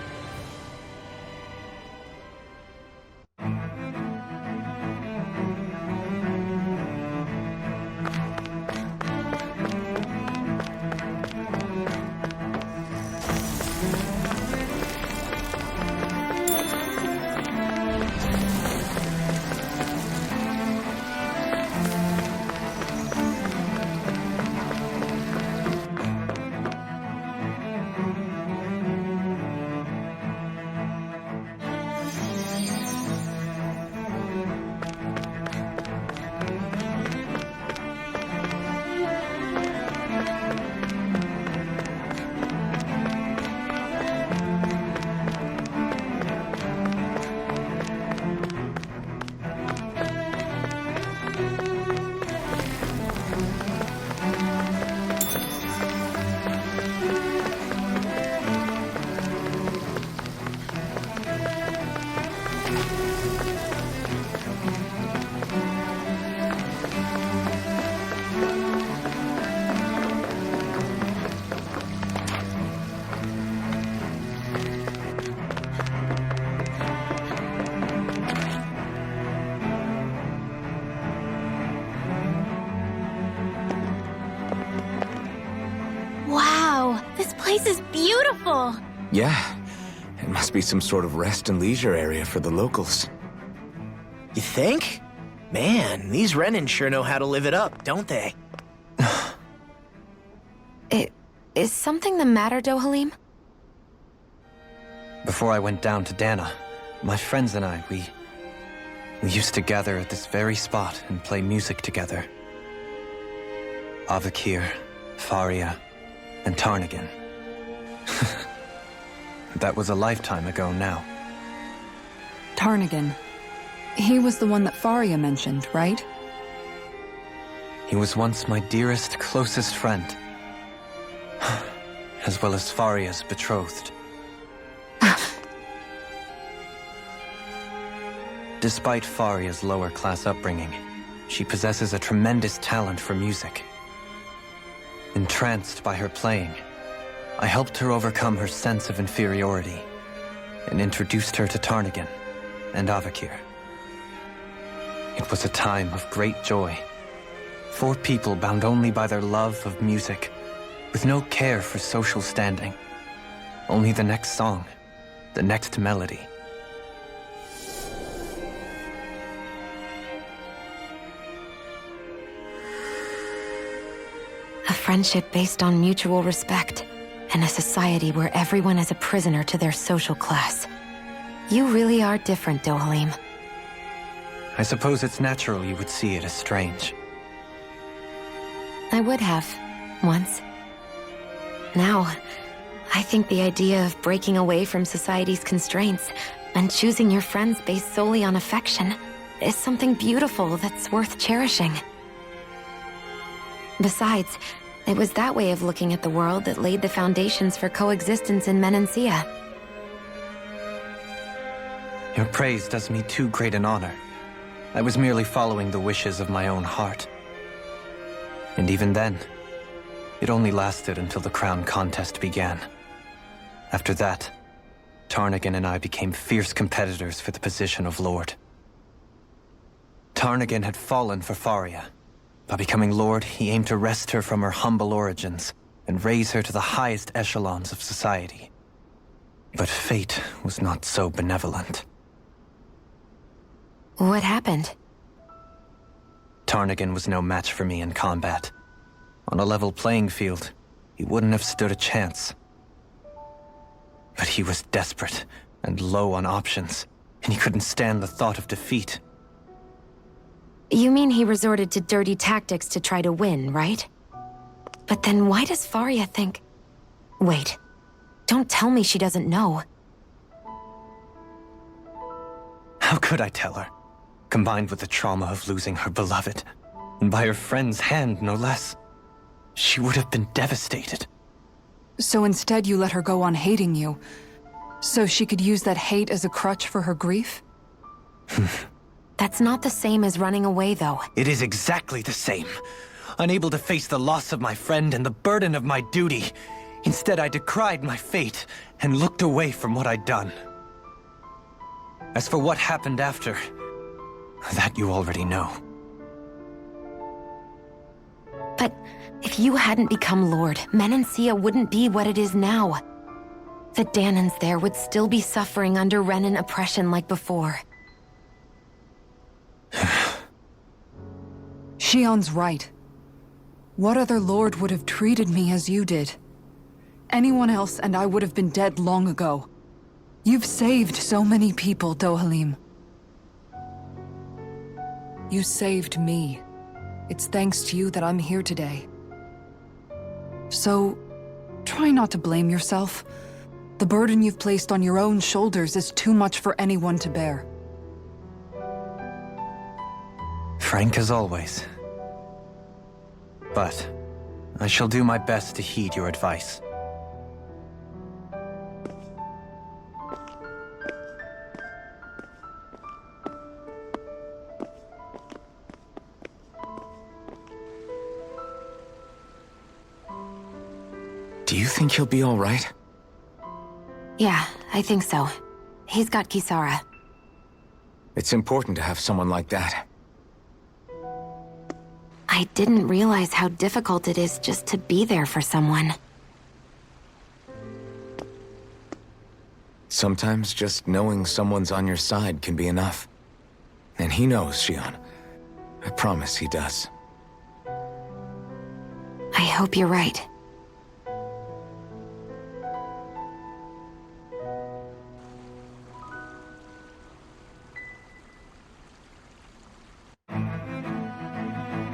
Wow, this place is beautiful! Yeah, it must be some sort of rest and leisure area for the locals. You think? Man, these Renan sure know how to live it up, don't they? Is something the matter, Dohalim? Before I went down to Dana, my friends and I, we used to gather at this very spot and play music together. Avakir, Faria, and Tarnagin. That was a lifetime ago now. Tarnagin. He was the one that Faria mentioned, right? He was once my dearest, closest friend. As well as Faria's betrothed. Despite Faria's lower-class upbringing, she possesses a tremendous talent for music. Entranced by her playing, I helped her overcome her sense of inferiority and introduced her to Tarnagin and Avakir. It was a time of great joy. 4 people bound only by their love of music, with no care for social standing. Only the next song, the next melody. A friendship based on mutual respect, and a society where everyone is a prisoner to their social class. You really are different, Dohalim. I suppose it's natural you would see it as strange. I would have, once. Now, I think the idea of breaking away from society's constraints and choosing your friends based solely on affection is something beautiful that's worth cherishing. Besides, it was that way of looking at the world that laid the foundations for coexistence in Menancia. Your praise does me too great an honor. I was merely following the wishes of my own heart. And even then, it only lasted until the crown contest began. After that, Tarnagin and I became fierce competitors for the position of Lord. Tarnagin had fallen for Faria. By becoming Lord, he aimed to wrest her from her humble origins and raise her to the highest echelons of society. But fate was not so benevolent. What happened? Tarnagin was no match for me in combat. On a level playing field, he wouldn't have stood a chance. But he was desperate and low on options, and he couldn't stand the thought of defeat. You mean he resorted to dirty tactics to try to win, right? But then why does Faria think... Wait. Don't tell me she doesn't know. How could I tell her? Combined with the trauma of losing her beloved, and by her friend's hand, no less, she would have been devastated. So instead you let her go on hating you, so she could use that hate as a crutch for her grief? That's not the same as running away, though. It is exactly the same. Unable to face the loss of my friend and the burden of my duty, instead I decried my fate and looked away from what I'd done. As for what happened after, that you already know. But if you hadn't become Lord, Menancia wouldn't be what it is now. The Dahnans there would still be suffering under Renan oppression like before. Shion's right. What other lord would have treated me as you did? Anyone else and I would have been dead long ago. You've saved so many people, Dohalim. You saved me. It's thanks to you that I'm here today. So, try not to blame yourself. The burden you've placed on your own shoulders is too much for anyone to bear. Frank as always. But I shall do my best to heed your advice. Do you think he'll be all right? Yeah, I think so. He's got Kisara. It's important to have someone like that. I didn't realize how difficult it is just to be there for someone. Sometimes just knowing someone's on your side can be enough. And he knows, Shion. I promise he does. I hope you're right.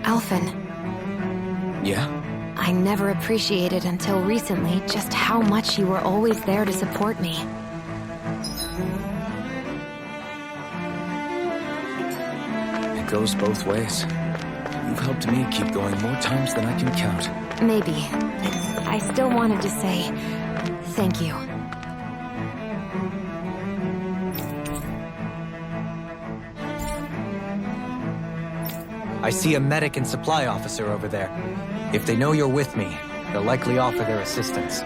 Alphen. Yeah? I never appreciated until recently just how much you were always there to support me. It goes both ways. You've helped me keep going more times than I can count. Maybe. But I still wanted to say thank you. I see a medic and supply officer over there. If they know you're with me, they'll likely offer their assistance.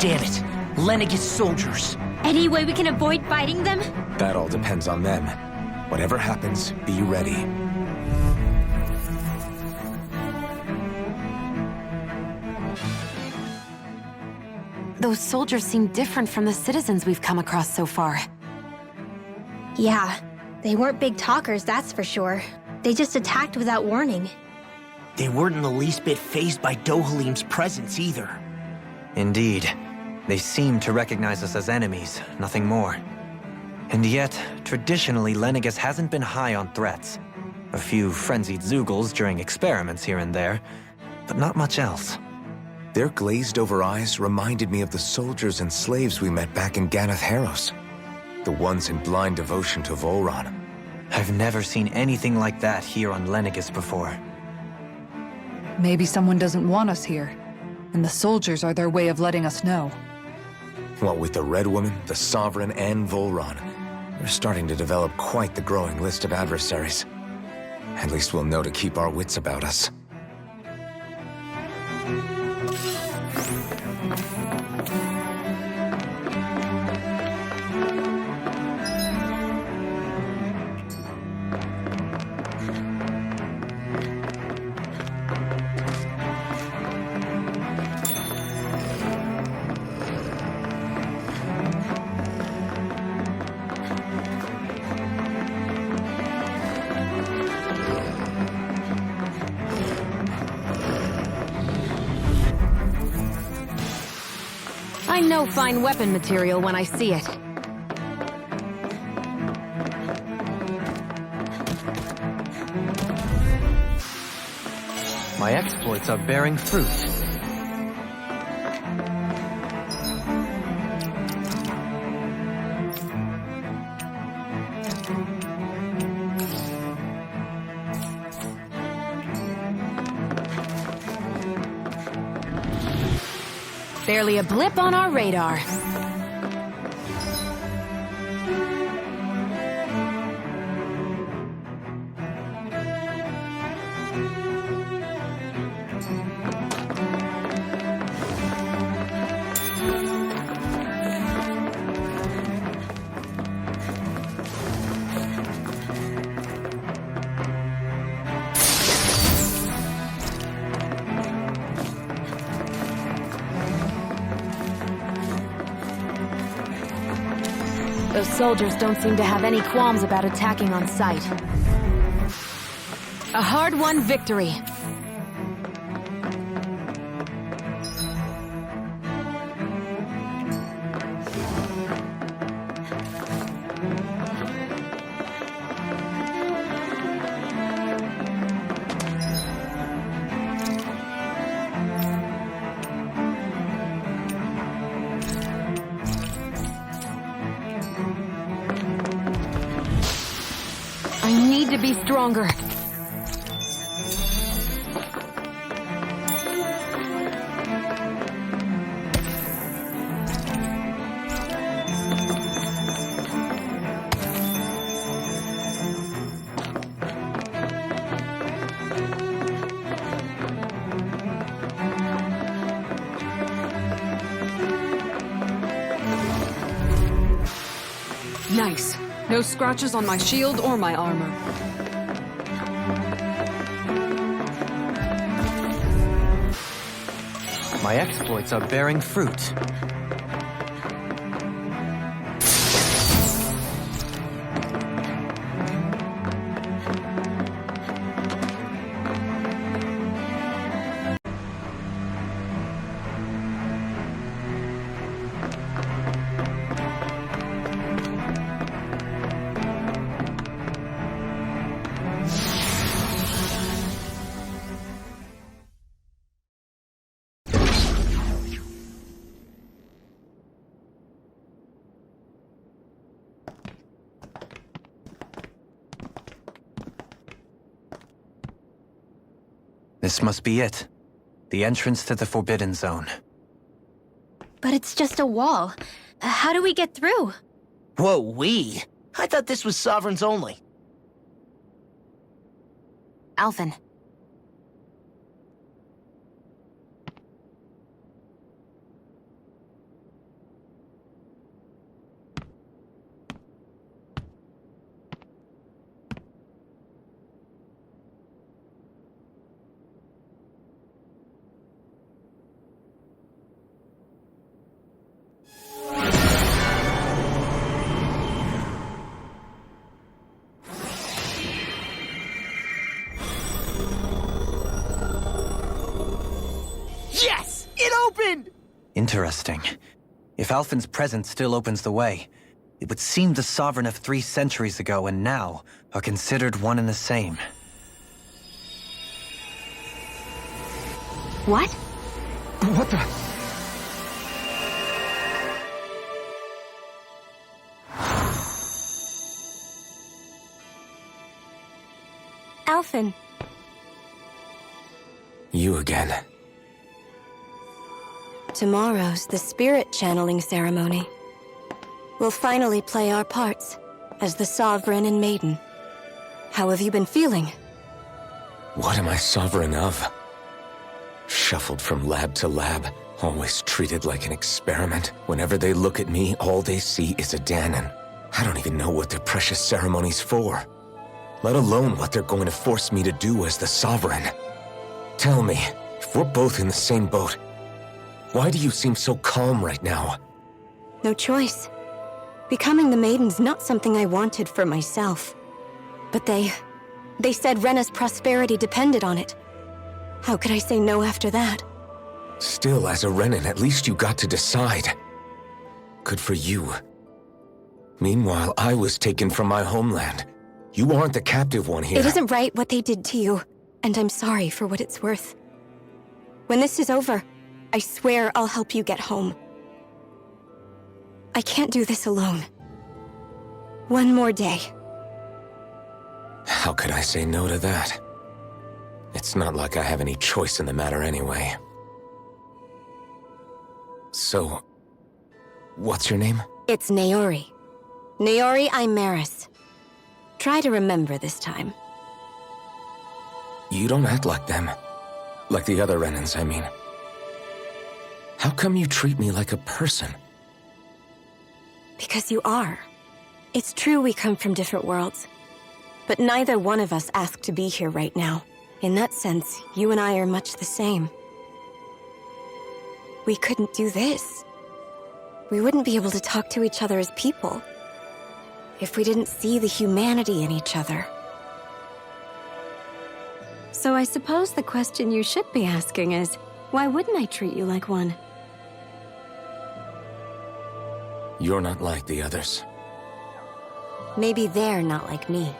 Damn it! Lenegis soldiers! Any way we can avoid fighting them? That all depends on them. Whatever happens, be ready. Those soldiers seem different from the citizens we've come across so far. Yeah, they weren't big talkers, that's for sure. They just attacked without warning. They weren't in the least bit fazed by Dohalim's presence either. Indeed. They seem to recognize us as enemies, nothing more. And yet, traditionally, Lenegis hasn't been high on threats. A few frenzied Zeugles during experiments here and there, but not much else. Their glazed-over eyes reminded me of the soldiers and slaves we met back in Ganath Haros. The ones in blind devotion to Volron. I've never seen anything like that here on Lenegis before. Maybe someone doesn't want us here, and the soldiers are their way of letting us know. What with the Red Woman, the Sovereign, and Volron, they're starting to develop quite the growing list of adversaries. At least we'll know to keep our wits about us. I know fine weapon material when I see it. My exploits are bearing fruit. Barely a blip on our radar. Those soldiers don't seem to have any qualms about attacking on sight. A hard-won victory. I need to be stronger. Nice. No scratches on my shield or my armor. My exploits are bearing fruit. This must be it. The entrance to the Forbidden Zone. But it's just a wall. How do we get through? Whoa, we? I thought this was Sovereigns only. Alphen. Yes! It opened! Interesting. If Alphen's presence still opens the way, it would seem the Sovereign of 3 centuries ago and now are considered one and the same. What? What the? Alphen. You again. Tomorrow's the spirit channeling ceremony. We'll finally play our parts as the Sovereign and Maiden. How have you been feeling? What am I sovereign of? Shuffled from lab to lab, always treated like an experiment. Whenever they look at me, all they see is a Dahnan. I don't even know what their precious ceremony's for, let alone what they're going to force me to do as the Sovereign. Tell me, if we're both in the same boat, why do you seem so calm right now? No choice. Becoming the Maiden's not something I wanted for myself. But they said Rena's prosperity depended on it. How could I say no after that? Still, as a Renan, at least you got to decide. Good for you. Meanwhile, I was taken from my homeland. You aren't the captive one here. It isn't right what they did to you, and I'm sorry for what it's worth. When this is over, I swear I'll help you get home. I can't do this alone. One more day. How could I say no to that? It's not like I have any choice in the matter anyway. So, what's your name? It's Naori. Naori Imaris. Try to remember this time. You don't act like them. Like the other Renans, I mean. How come you treat me like a person? Because you are. It's true we come from different worlds. But neither one of us asked to be here right now. In that sense, you and I are much the same. We couldn't do this. We wouldn't be able to talk to each other as people if we didn't see the humanity in each other. So I suppose the question you should be asking is, why wouldn't I treat you like one? You're not like the others. Maybe they're not like me.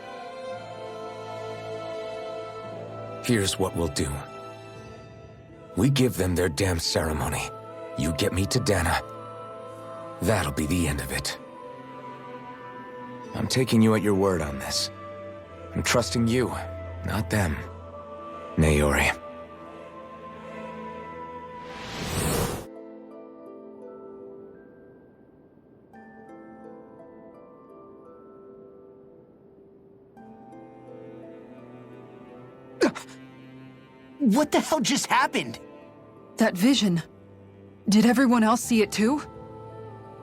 Here's what we'll do. We give them their damn ceremony. You get me to Dahna. That'll be the end of it. I'm taking you at your word on this. I'm trusting you, not them. Naori. What the hell just happened? That vision. Did everyone else see it too?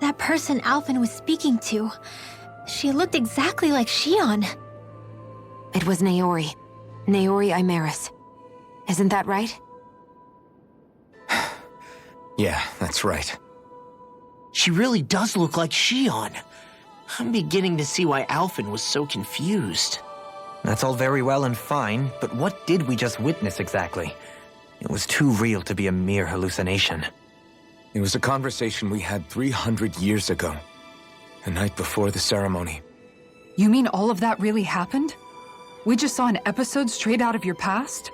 That person Alphen was speaking to, she looked exactly like Shion. It was Naori. Naori Imaris. Isn't that right? Yeah, that's right. She really does look like Shion. I'm beginning to see why Alphen was so confused. That's all very well and fine, but what did we just witness exactly? It was too real to be a mere hallucination. It was a conversation we had 300 years ago. The night before the ceremony. You mean all of that really happened? We just saw an episode straight out of your past?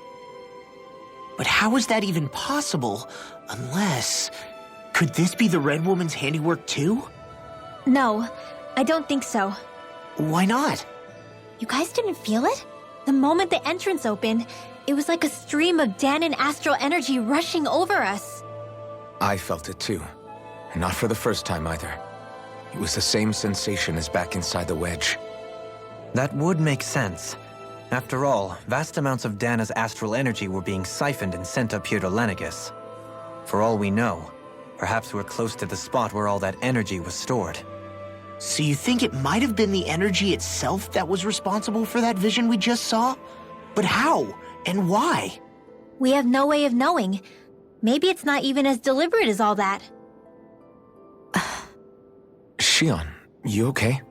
But how is that even possible? Unless... Could this be the Red Woman's handiwork too? No, I don't think so. Why not? You guys didn't feel it? The moment the entrance opened, it was like a stream of Dahnan astral energy rushing over us. I felt it too. And not for the first time either. It was the same sensation as back inside the wedge. That would make sense. After all, vast amounts of Dahna's astral energy were being siphoned and sent up here to Lenegis. For all we know, perhaps we're close to the spot where all that energy was stored. So you think it might have been the energy itself that was responsible for that vision we just saw? But how? And why? We have no way of knowing. Maybe it's not even as deliberate as all that. Shion, you okay?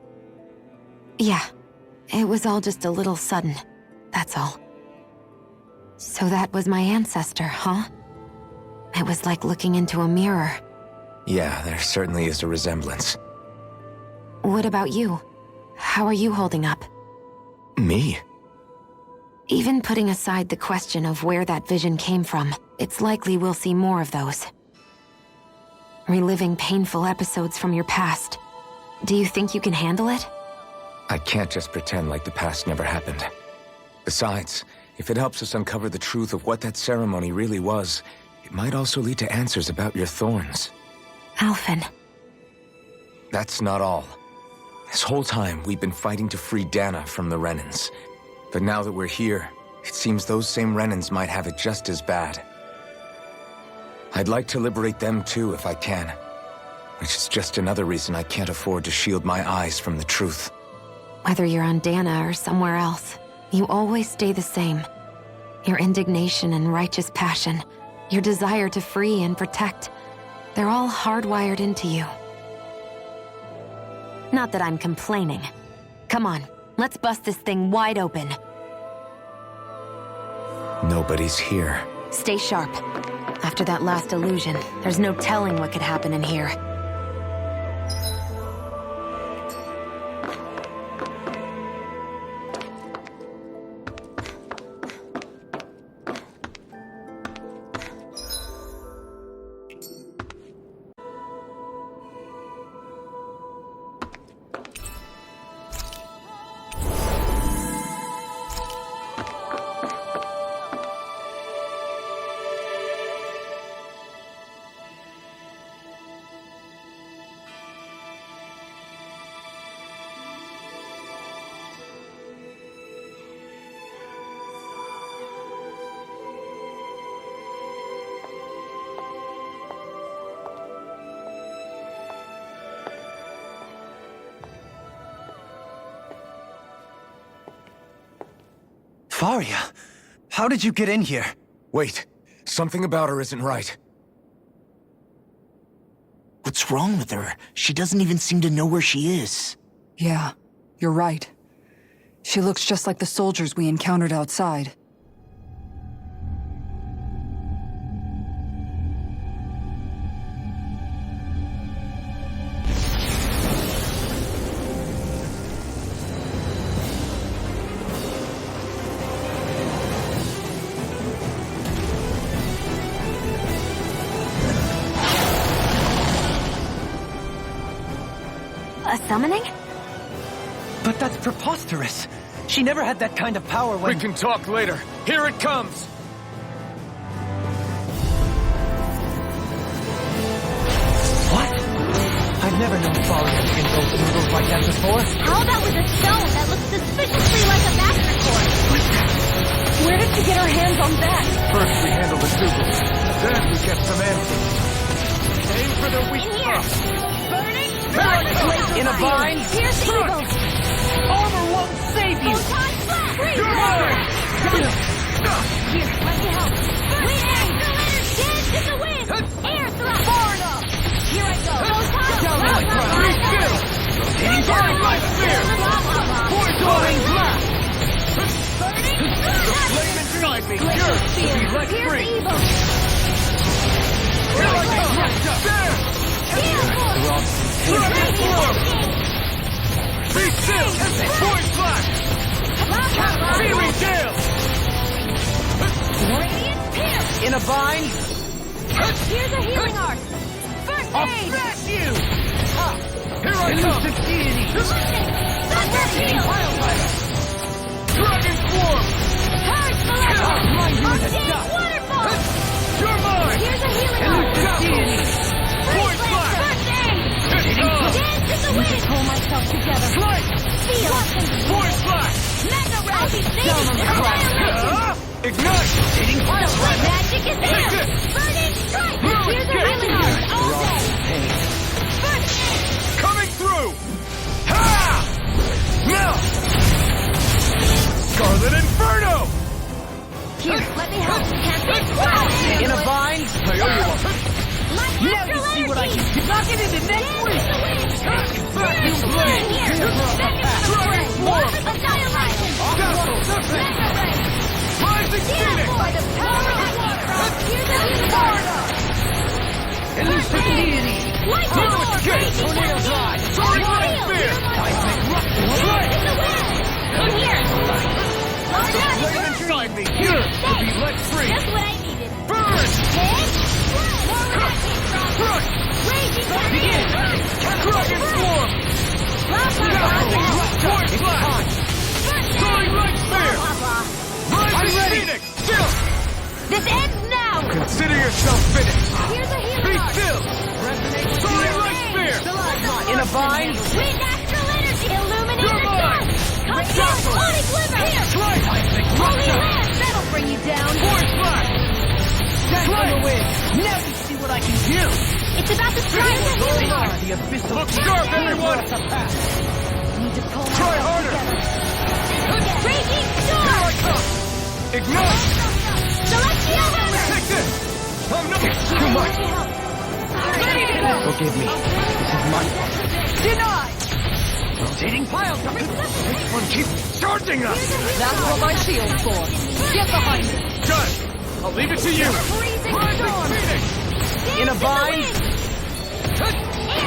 Yeah. It was all just a little sudden. That's all. So that was my ancestor, huh? It was like looking into a mirror. Yeah, there certainly is a resemblance. What about you? How are you holding up? Me? Even putting aside the question of where that vision came from, it's likely we'll see more of those. Reliving painful episodes from your past. Do you think you can handle it? I can't just pretend like the past never happened. Besides, if it helps us uncover the truth of what that ceremony really was, it might also lead to answers about your thorns. Alphen. That's not all. This whole time, we've been fighting to free Dahna from the Renans. But now that we're here, It seems those same Renans might have it just as bad. I'd like to liberate them too if I can. Which is just another reason I can't afford to shield my eyes from the truth. Whether you're on Dana or somewhere else, you always stay the same. Your indignation and righteous passion, your desire to free and protect, they're all hardwired into you. Not that I'm complaining. Come on, let's bust this thing wide open. Nobody's here. Stay sharp. After that last illusion, there's no telling what could happen in here. Faria, how did you get in here? Wait, something about her isn't right. What's wrong with her? She doesn't even seem to know where she is. Yeah, you're right. She looks just like the soldiers we encountered outside. A summoning? But that's preposterous. She never had that kind of power when... We can talk later. Here it comes! What? I've never known Faria to invoke noodles like that before. How about with a stone that looks suspiciously like a master cord? Where did she get her hands on that? First we handle the Zugals, then we get some answers. Aim for the weak spot. In a vine? Here's the eagles! Armor won't save you! You're mine! Here, let me help. We aim! Dance in the wind! Air thrust! Far enough! Here I go! Down on the ground! Be still! Hitting Burning my spear! Poison blast! The flame inside me yearns to be let free! Here I come! There! Dragon form! Be still! Void flash! Fiery gale! In a vine? Here's a healing art! First I'll aid! smash you! Here I come! Dragon form! Waterfall! You're mine! Here's a healing art! Void flash! First aid! It's on! Dance in the wind! Pull myself together! Flight! Feel! Void flash! Mega Ray! Down on the ground! Ignite! Magic is Take here! this! Burning strike! Ruin Here's a gate! healing art! All day! First aid! Coming through! Ha! Now! Scarlet Inferno! Here, let me help! Captain! In a vine? I owe you one. Now you see what I can do! Knock it into next week! Back you blade! Dragon form! Annihilation! Mega Ray! Rising Phoenix! By the power of water! Here's a healing art! Elusive deity! Lightning orb! Gate! Tornado's eye! Soaring light spear! Seismic rock! Flight! In the wind! In here! Flame inside me yearns to be let free! Just what I needed! Burn! Hit! More reaction! Crush! Raging Begin! Dragon form! Void flash! Soaring light spear! Rising Phoenix! Still! This ends now! Consider yourself finished! Here's a Be healing art! still! Soaring light spear! In a vine? Wind astral energy! Illuminate You're the mine! sun! Come here! Body glimmer! Here! Flight! Holy land! win! Now you see what I can do! It's about to strike the healing arc! The abyssal Look sharp, everyone! Need to pull Try harder! Raging storm! Ignite! Celestial hammer! Take this! I'm not too much! Forgive me. This is my fault. Denied! Rotating pile driver! This one keeps charging us! That's what my shield's for. Get behind it. Done! I'll leave it to you! Freezing Rising storm! Phoenix! In a bind?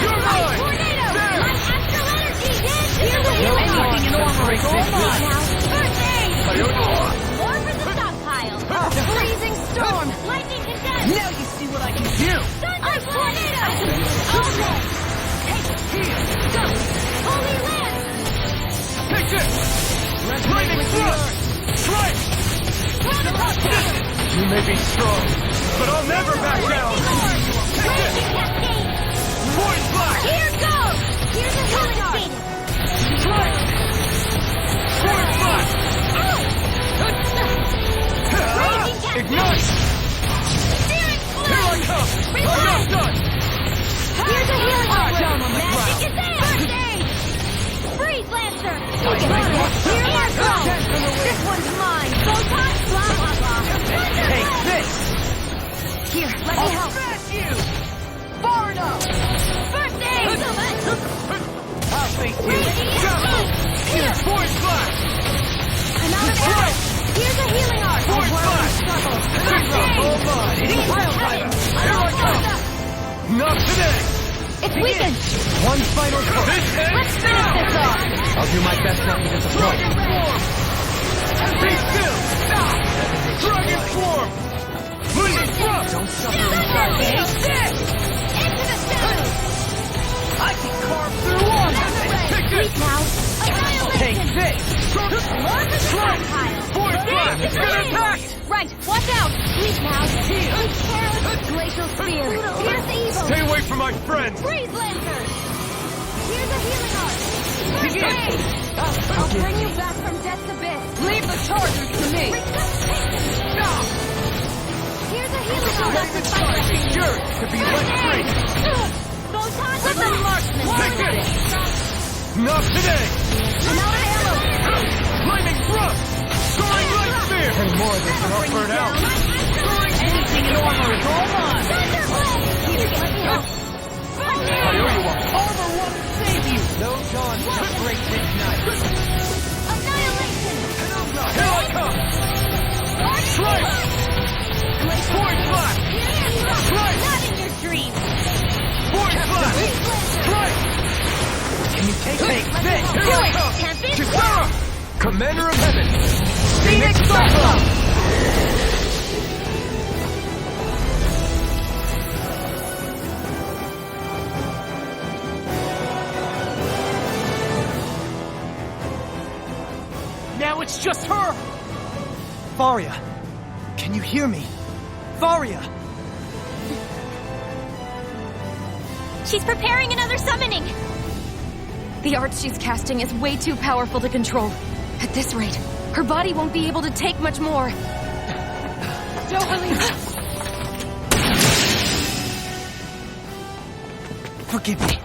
You're mine! Tornado! There! My astral energy! Here's the healing arc! Anything in armor is all mine. First aid! Coyote! More for the stockpile! Freezing storm! Lightning condense! Now you see what I can do! Thunder tornado! All day! Go! Holy lance! Take this! Lightning thrust! Strike! You may be strong, but I'll never back down! Take this! Raging cascade! Void flash! Here goes! Here's a healing arc! Strike! Void flash! Raging cascade! Ignite! Spirit Here I flame! come! I'm not done! Here's a healing arc! Down on the Magic ground! is there! First aid! Freeze Lancer! Here I go! This one's mine! Photon blah blah blah! Take this! Here, let me help! Far enough! First aid! I'll face you! Here! Void flash! I'm out of arrows! Here's a healing arc! Void flash! First aid! All mine! Hitting pile driver! Here I come! Not today! It's weakened! One final push! This ends Let's finish now! this off! I'll do my best not to disappoint. Dragon form! Be still! Stop! Dragon form! Lightning thrust! Don't suffer Thunder inside me! beam! Into the shadows! I can carve through one! Take Weak this! now! Take Annihilation! this! More for the stockpile! Void flash! It's gonna attack! Right, watch out! Weak now! Careless glacial spear! Here's the evil! Stay away from my friends! Freeze Lancer! Here's a healing arc! First aid! I'll bring you back from death's abyss! Leave the chargers to me. Here's a healing arc! Raven strike! Yours to be let free! Photon weapon marksman! Take this! Not today! I'm out of ammo! Lightning thrust! Soaring light spear! And more of this are burnt out! Anything in armor is all mine! Thunderblade! Here, let me help! I owe you one! Armor won't save you! No dawn to break this night! Annihilation! Here I come! Strike! Void flash! Strike! Not in your dreams! Void flash! Strike! Can you take this? Here I come! Tempest! Kisara! Commander of Heaven! Phoenix Cyclone! Now it's just her! Varia, can you hear me? Varia! She's preparing another summoning! The art she's casting is way too powerful to control. At this rate, her body won't be able to take much more. Forgive me.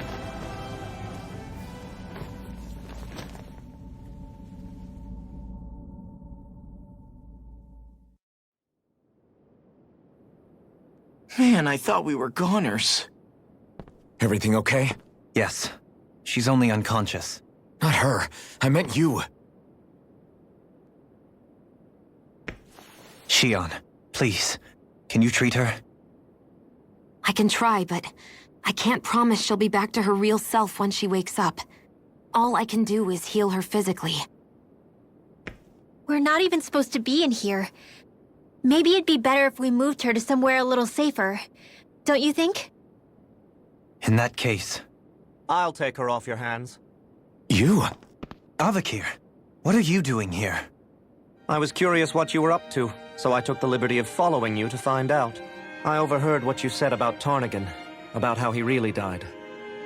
Man, I thought we were goners. Everything okay? Yes. She's only unconscious. Not her. I meant you. Shion, please. Can you treat her? I can try, but I can't promise she'll be back to her real self when she wakes up. All I can do is heal her physically. We're not even supposed to be in here. Maybe it'd be better if we moved her to somewhere a little safer. Don't you think? In that case... I'll take her off your hands. You? Avakir, what are you doing here? I was curious what you were up to, so I took the liberty of following you to find out. I overheard what you said about Tarnagan, about how he really died.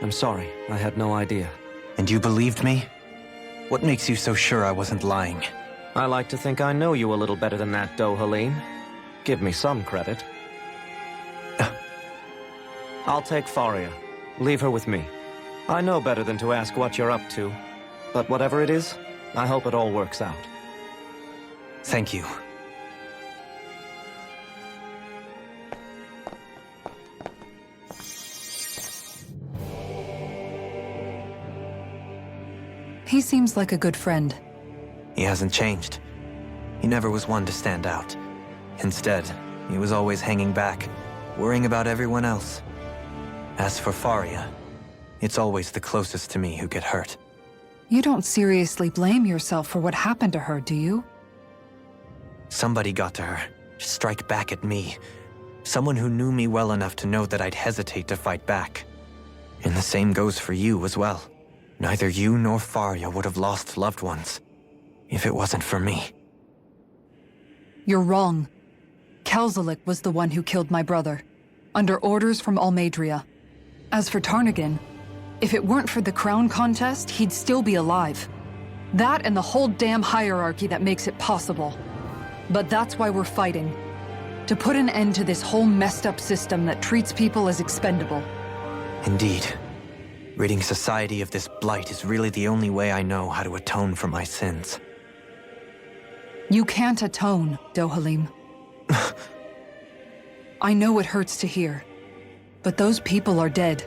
I'm sorry, I had no idea. And you believed me? What makes you so sure I wasn't lying? I like to think I know you a little better than that, Dohalim. Give me some credit. I'll take Faria. Leave her with me. I know better than to ask what you're up to. But whatever it is, I hope it all works out. Thank you. He seems like a good friend. He hasn't changed. He never was one to stand out. Instead, he was always hanging back, worrying about everyone else. As for Faria, it's always the closest to me who get hurt. You don't seriously blame yourself for what happened to her, do you? Somebody got to her, to strike back at me. Someone who knew me well enough to know that I'd hesitate to fight back. And the same goes for you as well. Neither you nor Faria would have lost loved ones, if it wasn't for me. You're wrong. Kelzelik was the one who killed my brother, under orders from Almeidria. As for Tarnagin, if it weren't for the crown contest, he'd still be alive. That and the whole damn hierarchy that makes it possible. But that's why we're fighting. To put an end to this whole messed up system that treats people as expendable. Indeed. Ridding society of this blight is really the only way I know how to atone for my sins. You can't atone, Dohalim. I know it hurts to hear, but those people are dead.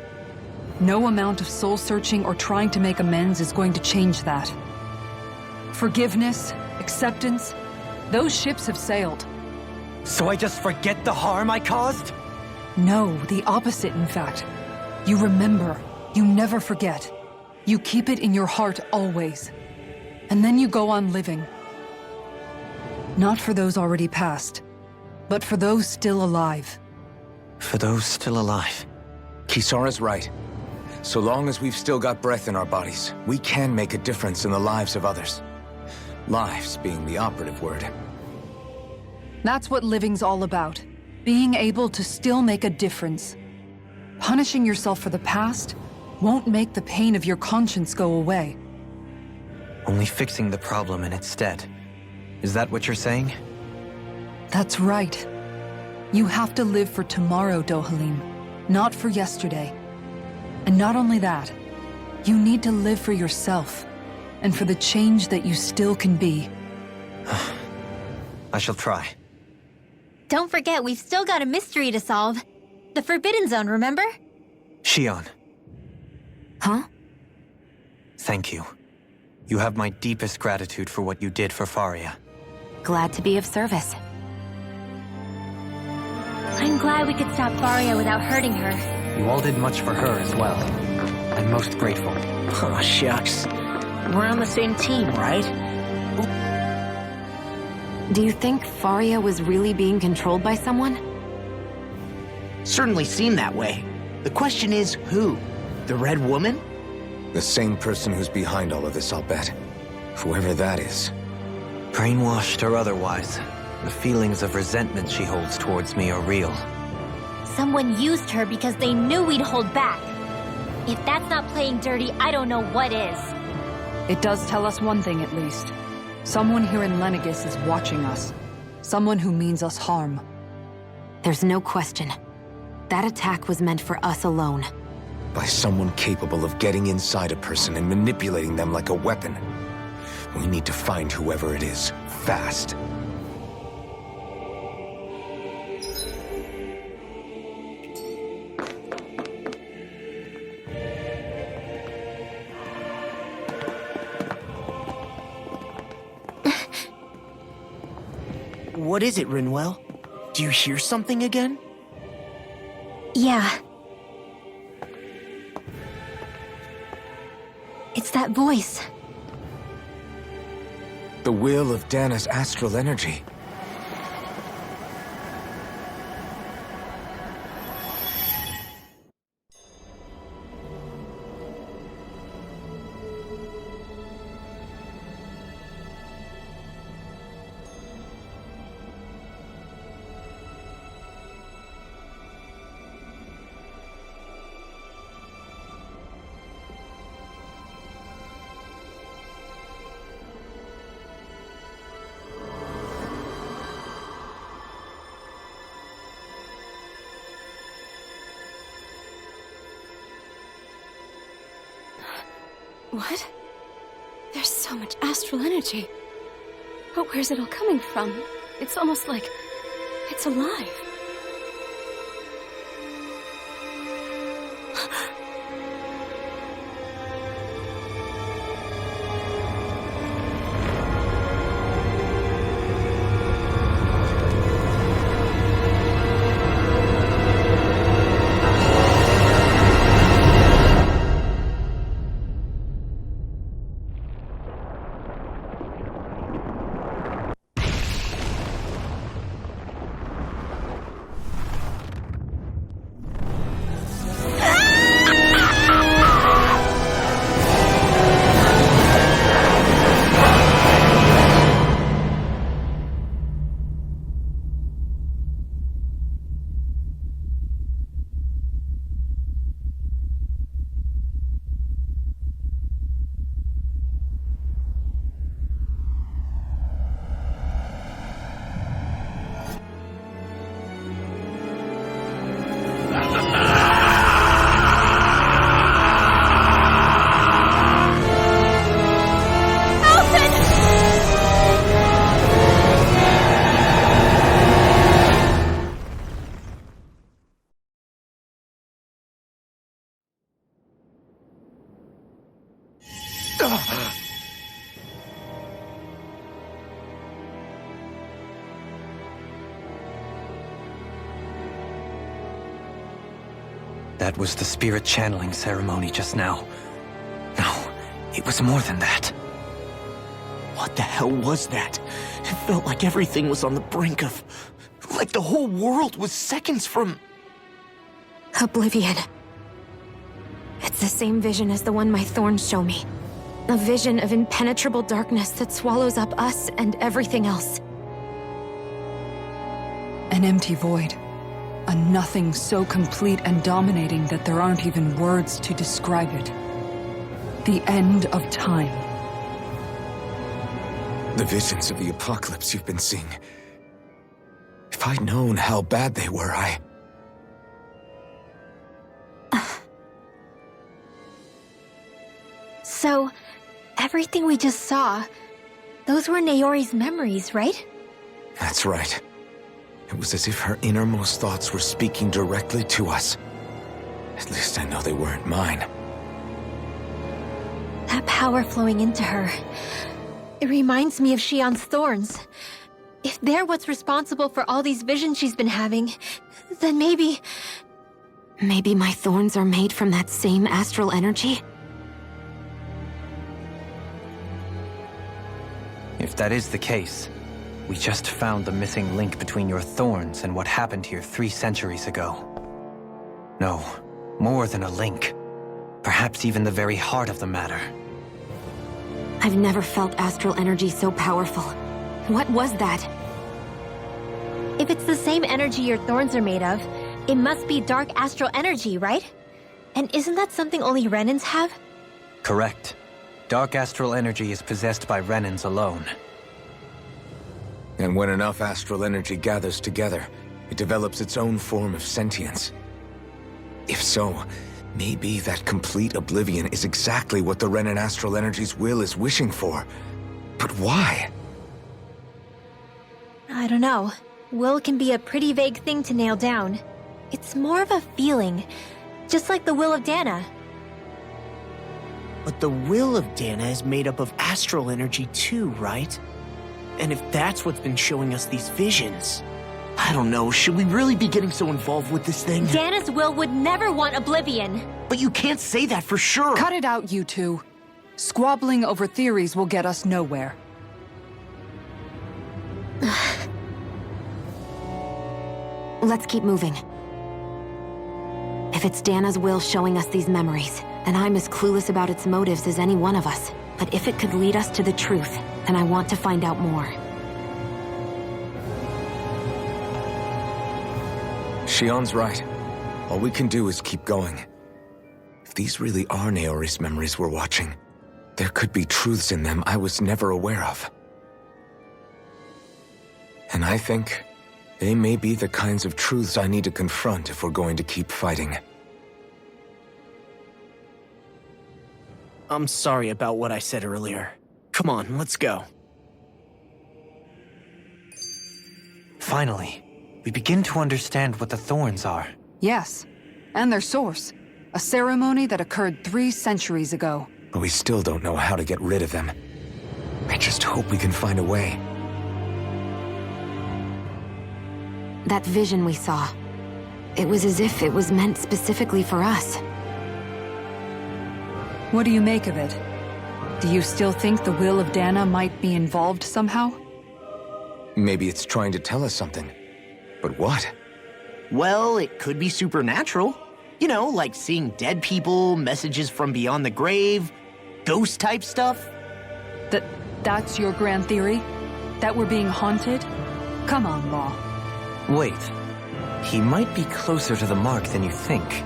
No amount of soul-searching or trying to make amends is going to change that. Forgiveness, acceptance, those ships have sailed. So I just forget the harm I caused? No, the opposite, in fact. You remember. You never forget. You keep it in your heart always. And then you go on living. Not for those already passed, but for those still alive. For those still alive. Kisara's right. So long as we've still got breath in our bodies, we can make a difference in the lives of others. Lives being the operative word. That's what living's all about. Being able to still make a difference. Punishing yourself for the past won't make the pain of your conscience go away. Only fixing the problem in its stead. Is that what you're saying? That's right. You have to live for tomorrow, Dohalim, not for yesterday. And not only that, you need to live for yourself, and for the change that you still can be. I shall try. Don't forget, we've still got a mystery to solve. The Forbidden Zone, remember? Shion. Huh? Thank you. You have my deepest gratitude for what you did for Faria. Glad to be of service. I'm glad we could stop Faria without hurting her. You all did much for her as well. I'm most grateful. Oh, shucks. We're on the same team, right? Do you think Faria was really being controlled by someone? Certainly seemed that way. The question is, who? The Red Woman? The same person who's behind all of this, I'll bet. Whoever that is. Brainwashed or otherwise, the feelings of resentment she holds towards me are real. Someone used her because they knew we'd hold back. If that's not playing dirty, I don't know what is. It does tell us one thing at least. Someone here in Lenegis is watching us. Someone who means us harm. There's no question. That attack was meant for us alone. By someone capable of getting inside a person and manipulating them like a weapon. We need to find whoever it is, fast. What is it, Rinwell? Do you hear something again? Yeah. It's that voice. The will of Dana's astral energy. What? There's so much astral energy. But where's it all coming from? It's almost like it's alive. That was the spirit channeling ceremony just now. No, it was more than that. What the hell was that? It felt like everything was on the brink of... like the whole world was seconds from... Oblivion. It's the same vision as the one my thorns show me. A vision of impenetrable darkness that swallows up us and everything else. An empty void. A nothing so complete and dominating that there aren't even words to describe it. The end of time. The visions of the apocalypse you've been seeing. If I'd known how bad they were, So, everything we just saw, those were Naori's memories, right? That's right. It was as if her innermost thoughts were speaking directly to us. At least I know they weren't mine. That power flowing into her. It reminds me of Shion's thorns. If they're what's responsible for all these visions she's been having, then maybe... Maybe my thorns are made from that same astral energy? If that is the case, we just found the missing link between your thorns and what happened here 3 centuries ago. No, more than a link. Perhaps even the very heart of the matter. I've never felt astral energy so powerful. What was that? If it's the same energy your thorns are made of, it must be dark astral energy, right? And isn't that something only Renans have? Correct. Dark astral energy is possessed by Renans alone. And when enough astral energy gathers together, it develops its own form of sentience. If so, maybe that complete oblivion is exactly what the Renan astral energy's will is wishing for. But why? I don't know. Will can be a pretty vague thing to nail down. It's more of a feeling, just like the will of Dana. But the will of Dana is made up of astral energy too, right? And if that's what's been showing us these visions... I don't know, should we really be getting so involved with this thing? Dana's will would never want oblivion. But you can't say that for sure. Cut it out, you two. Squabbling over theories will get us nowhere. Let's keep moving. If it's Dana's will showing us these memories, then I'm as clueless about its motives as any one of us. But if it could lead us to the truth, then I want to find out more. Shion's right. All we can do is keep going. If these really are Naori's memories we're watching, there could be truths in them I was never aware of. And I think they may be the kinds of truths I need to confront if we're going to keep fighting. I'm sorry about what I said earlier. Come on, let's go. Finally, we begin to understand what the thorns are. Yes, and their source. A ceremony that occurred 3 centuries ago. But we still don't know how to get rid of them. I just hope we can find a way. That vision we saw. It was as if it was meant specifically for us. What do you make of it? Do you still think the will of Dana might be involved somehow? Maybe it's trying to tell us something. But what? Well, it could be supernatural. You know, like seeing dead people, messages from beyond the grave, ghost-type stuff. That's your grand theory? That we're being haunted? Come on, Law. Wait. He might be closer to the mark than you think.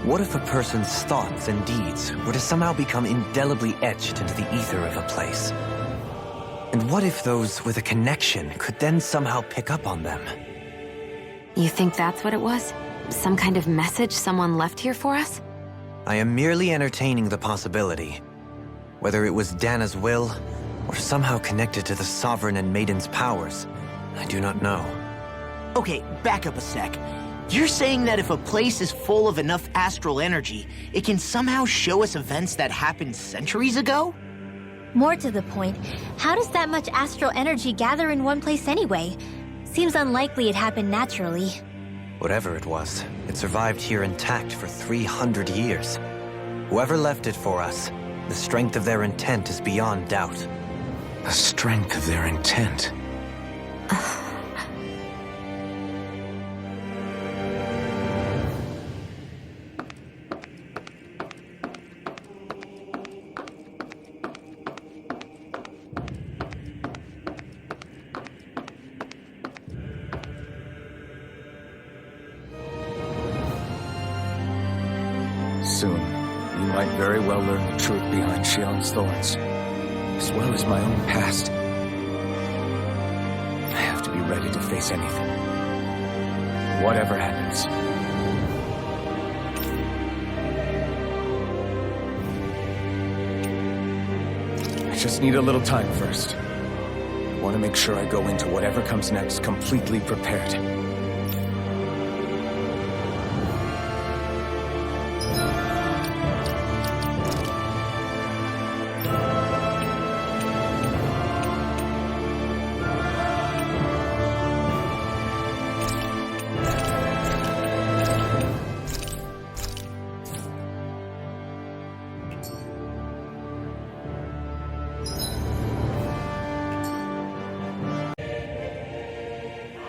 What if a person's thoughts and deeds were to somehow become indelibly etched into the ether of a place? And what if those with a connection could then somehow pick up on them? You think that's what it was? Some kind of message someone left here for us? I am merely entertaining the possibility. Whether it was Dana's will, or somehow connected to the Sovereign and Maiden's powers, I do not know. Okay, back up a sec. You're saying that if a place is full of enough astral energy, it can somehow show us events that happened centuries ago? More to the point, how does that much astral energy gather in one place anyway? Seems unlikely it happened naturally. Whatever it was, it survived here intact for 300 years. Whoever left it for us, the strength of their intent is beyond doubt. The strength of their intent. Soon, you might very well learn the truth behind Shion's thorns, as well as my own past. I have to be ready to face anything. Whatever happens. I just need a little time first. I want to make sure I go into whatever comes next completely prepared.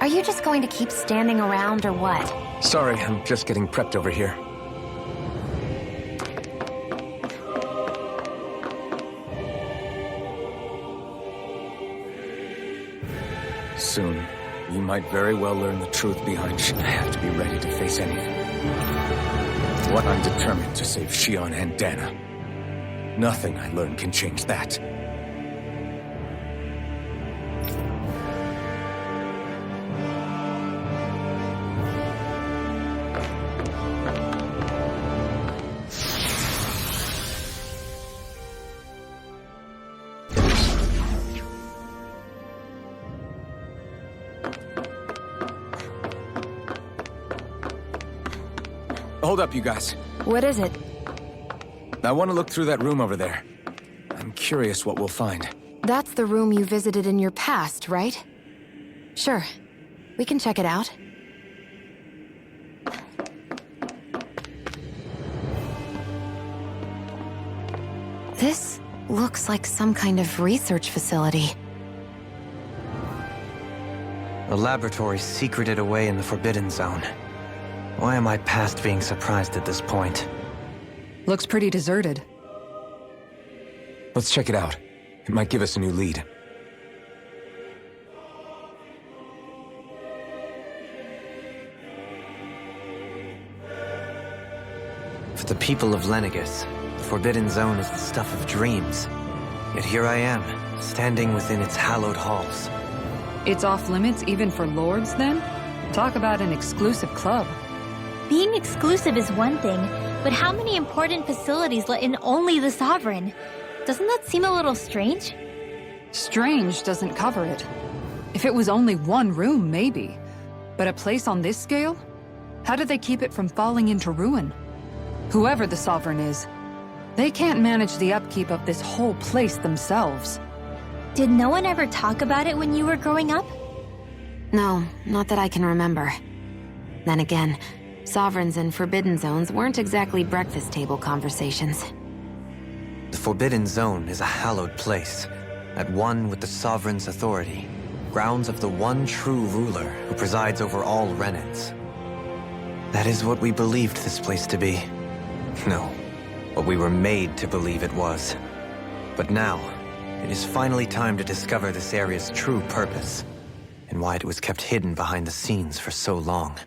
Are you just going to keep standing around or what? Sorry, I'm just getting prepped over here. Soon, you might very well learn the truth behind I have to be ready to face anything. What I'm determined to save Shion and Dana. Nothing I learn can change that. Hold up, you guys. What is it? I want to look through that room over there. I'm curious what we'll find. That's the room you visited in your past, right? Sure. We can check it out. This looks like some kind of research facility. A laboratory secreted away in the Forbidden Zone. Why am I past being surprised at this point? Looks pretty deserted. Let's check it out. It might give us a new lead. For the people of Lenegis, the Forbidden Zone is the stuff of dreams. Yet here I am, standing within its hallowed halls. It's off limits even for lords, then? Talk about an exclusive club. Being exclusive is one thing, But how many important facilities let in only the Sovereign? Doesn't that seem a little strange? Strange doesn't cover it. If it was only one room, maybe. But a place on this scale? How did they keep it from falling into ruin? Whoever the Sovereign is, they can't manage the upkeep of this whole place themselves. Did no one ever talk about it when you were growing up? No, not that I can remember. Then again, Sovereigns and Forbidden Zones weren't exactly breakfast table conversations. The Forbidden Zone is a hallowed place, at one with the Sovereign's authority, grounds of the one true ruler who presides over all Renans. That is what we believed this place to be. No, what we were made to believe it was. But now, it is finally time to discover this area's true purpose, and why it was kept hidden behind the scenes for so long.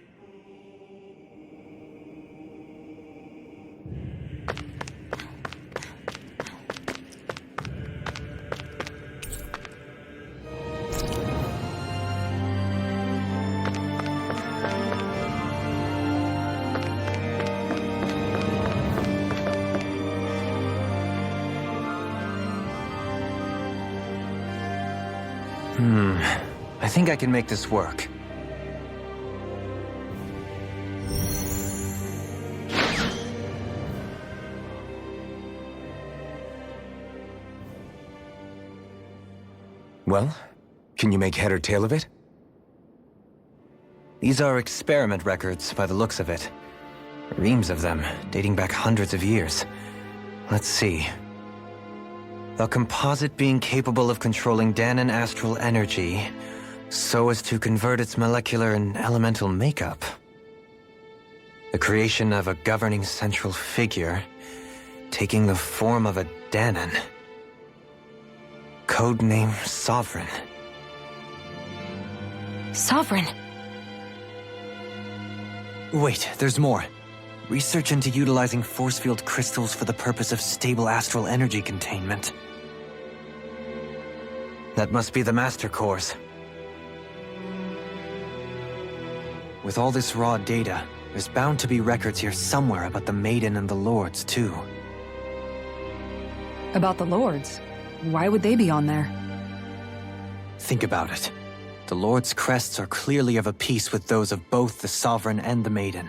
I think I can make this work. Well, can you make head or tail of it? These are experiment records by the looks of it. Reams of them, dating back hundreds of years. Let's see. A composite being capable of controlling Dahnan astral energy so as to convert its molecular and elemental makeup. The creation of a governing central figure, taking the form of a Dahnan. Codename Sovereign. Sovereign? Wait, there's more. Research into utilizing force field crystals for the purpose of stable astral energy containment. That must be the Master Cores. With all this raw data, there's bound to be records here somewhere about the Maiden and the Lords, too. About the Lords? Why would they be on there? Think about it. The Lord's crests are clearly of a piece with those of both the Sovereign and the Maiden.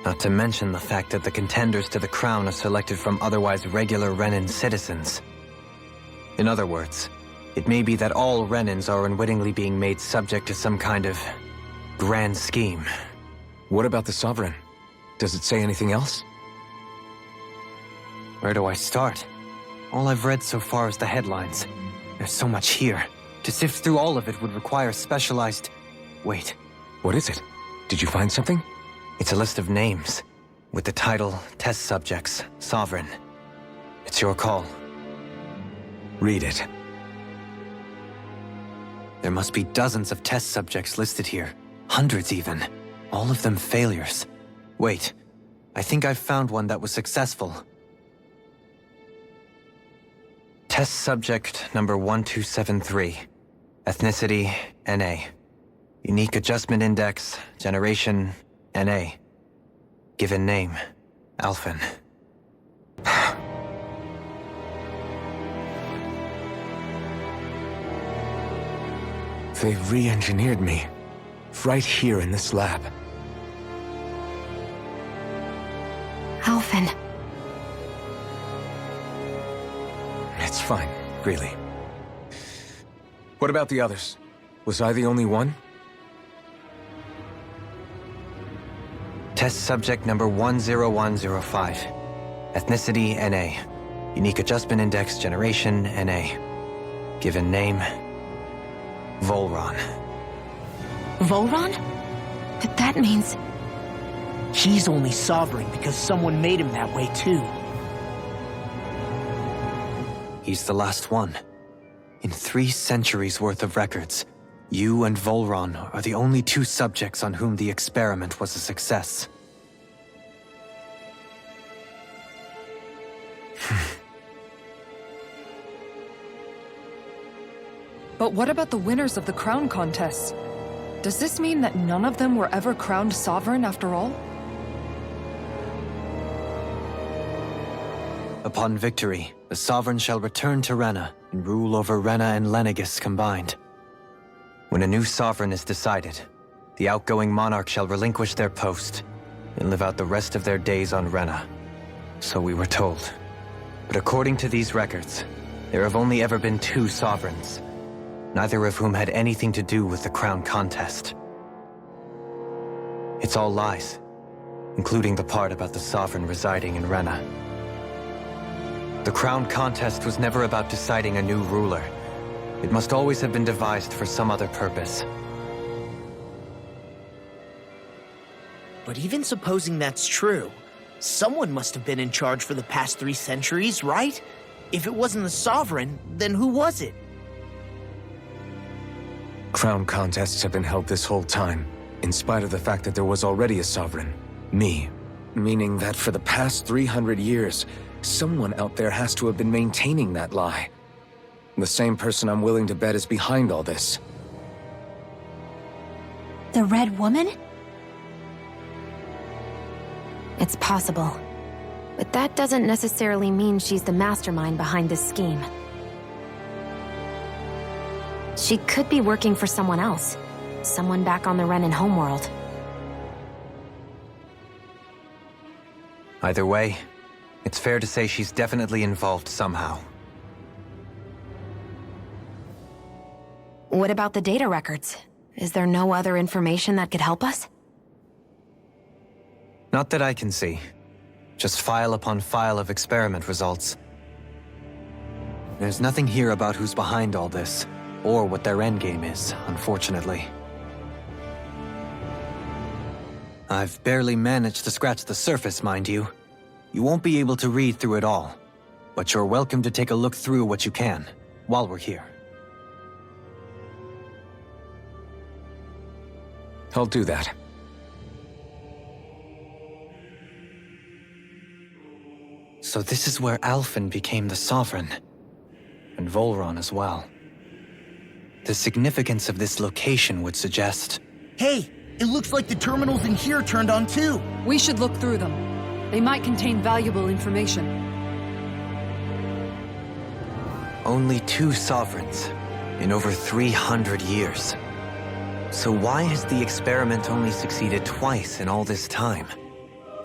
Not to mention the fact that the contenders to the crown are selected from otherwise regular Renan citizens. In other words, it may be that all Renans are unwittingly being made subject to some kind of grand scheme. What about the Sovereign? Does it say anything else? Where do I start? All I've read so far is the headlines. There's so much here. To sift through all of it would require specialized... Wait. What is it? Did you find something? It's a list of names, with the title Test Subjects, Sovereign. It's your call. Read it. There must be dozens of test subjects listed here. Hundreds even. All of them failures. Wait, I think I've found one that was successful. Test subject number 1273. Ethnicity, NA. Unique Adjustment Index, Generation, NA. Given name, Alphen. They've re-engineered me. Right here in this lab. Alphen. It's fine, really. What about the others? Was I the only one? Test subject number 10105. Ethnicity, NA. Unique Adjustment Index, Generation, NA. Given name, Volron. Volron? But that means... He's only sovereign because someone made him that way too. He's the last one. In 3 centuries worth of records, you and Volron are the only 2 subjects on whom the experiment was a success. But what about the winners of the crown contests? Does this mean that none of them were ever crowned sovereign after all? Upon victory, the Sovereign shall return to Rena and rule over Rena and Lenegis combined. When a new Sovereign is decided, the outgoing monarch shall relinquish their post and live out the rest of their days on Rena. So we were told. But according to these records, there have only ever been 2 Sovereigns, neither of whom had anything to do with the crown contest. It's all lies, including the part about the Sovereign residing in Rena. The crown contest was never about deciding a new ruler. It must always have been devised for some other purpose. But even supposing that's true, someone must have been in charge for the past 3 centuries, right? If it wasn't the Sovereign, then who was it? Crown contests have been held this whole time, in spite of the fact that there was already a Sovereign. Me. Meaning that for the past 300 years, someone out there has to have been maintaining that lie. The same person I'm willing to bet is behind all this. The Red Woman? It's possible. But that doesn't necessarily mean she's the mastermind behind this scheme. She could be working for someone else. Someone back on the Renan homeworld. Either way, it's fair to say she's definitely involved somehow. What about the data records? Is there no other information that could help us? Not that I can see. Just file upon file of experiment results. There's nothing here about who's behind all this, or what their endgame is, unfortunately. I've barely managed to scratch the surface, mind you. You won't be able to read through it all, but you're welcome to take a look through what you can, while we're here. I'll do that. So this is where Alphen became the Sovereign, and Volron as well. The significance of this location would suggest... Hey, it looks like the terminals in here turned on too. We should look through them. They might contain valuable information. Only 2 Sovereigns in over 300 years. So why has the experiment only succeeded twice in all this time?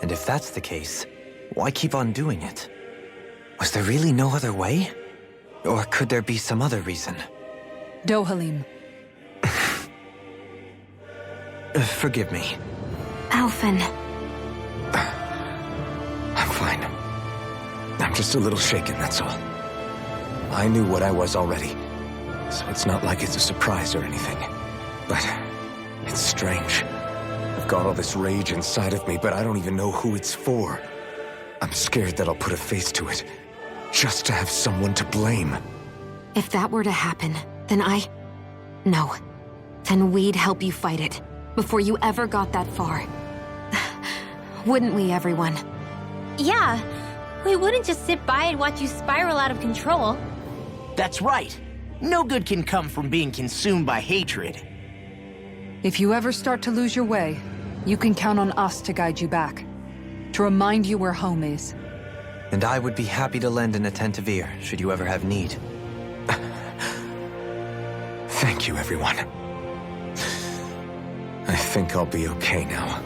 And if that's the case, why keep on doing it? Was there really no other way? Or could there be some other reason? Dohalim. Forgive me. Alphen. I'm fine. I'm just a little shaken, that's all. I knew what I was already, so it's not like it's a surprise or anything. But it's strange. I've got all this rage inside of me, but I don't even know who it's for. I'm scared that I'll put a face to it, just to have someone to blame. If that were to happen, then No. Then we'd help you fight it, before you ever got that far. Wouldn't we, everyone? Yeah, we wouldn't just sit by and watch you spiral out of control. That's right. No good can come from being consumed by hatred. If you ever start to lose your way, you can count on us to guide you back. To remind you where home is. And I would be happy to lend an attentive ear, should you ever have need. Thank you, everyone. I think I'll be okay now.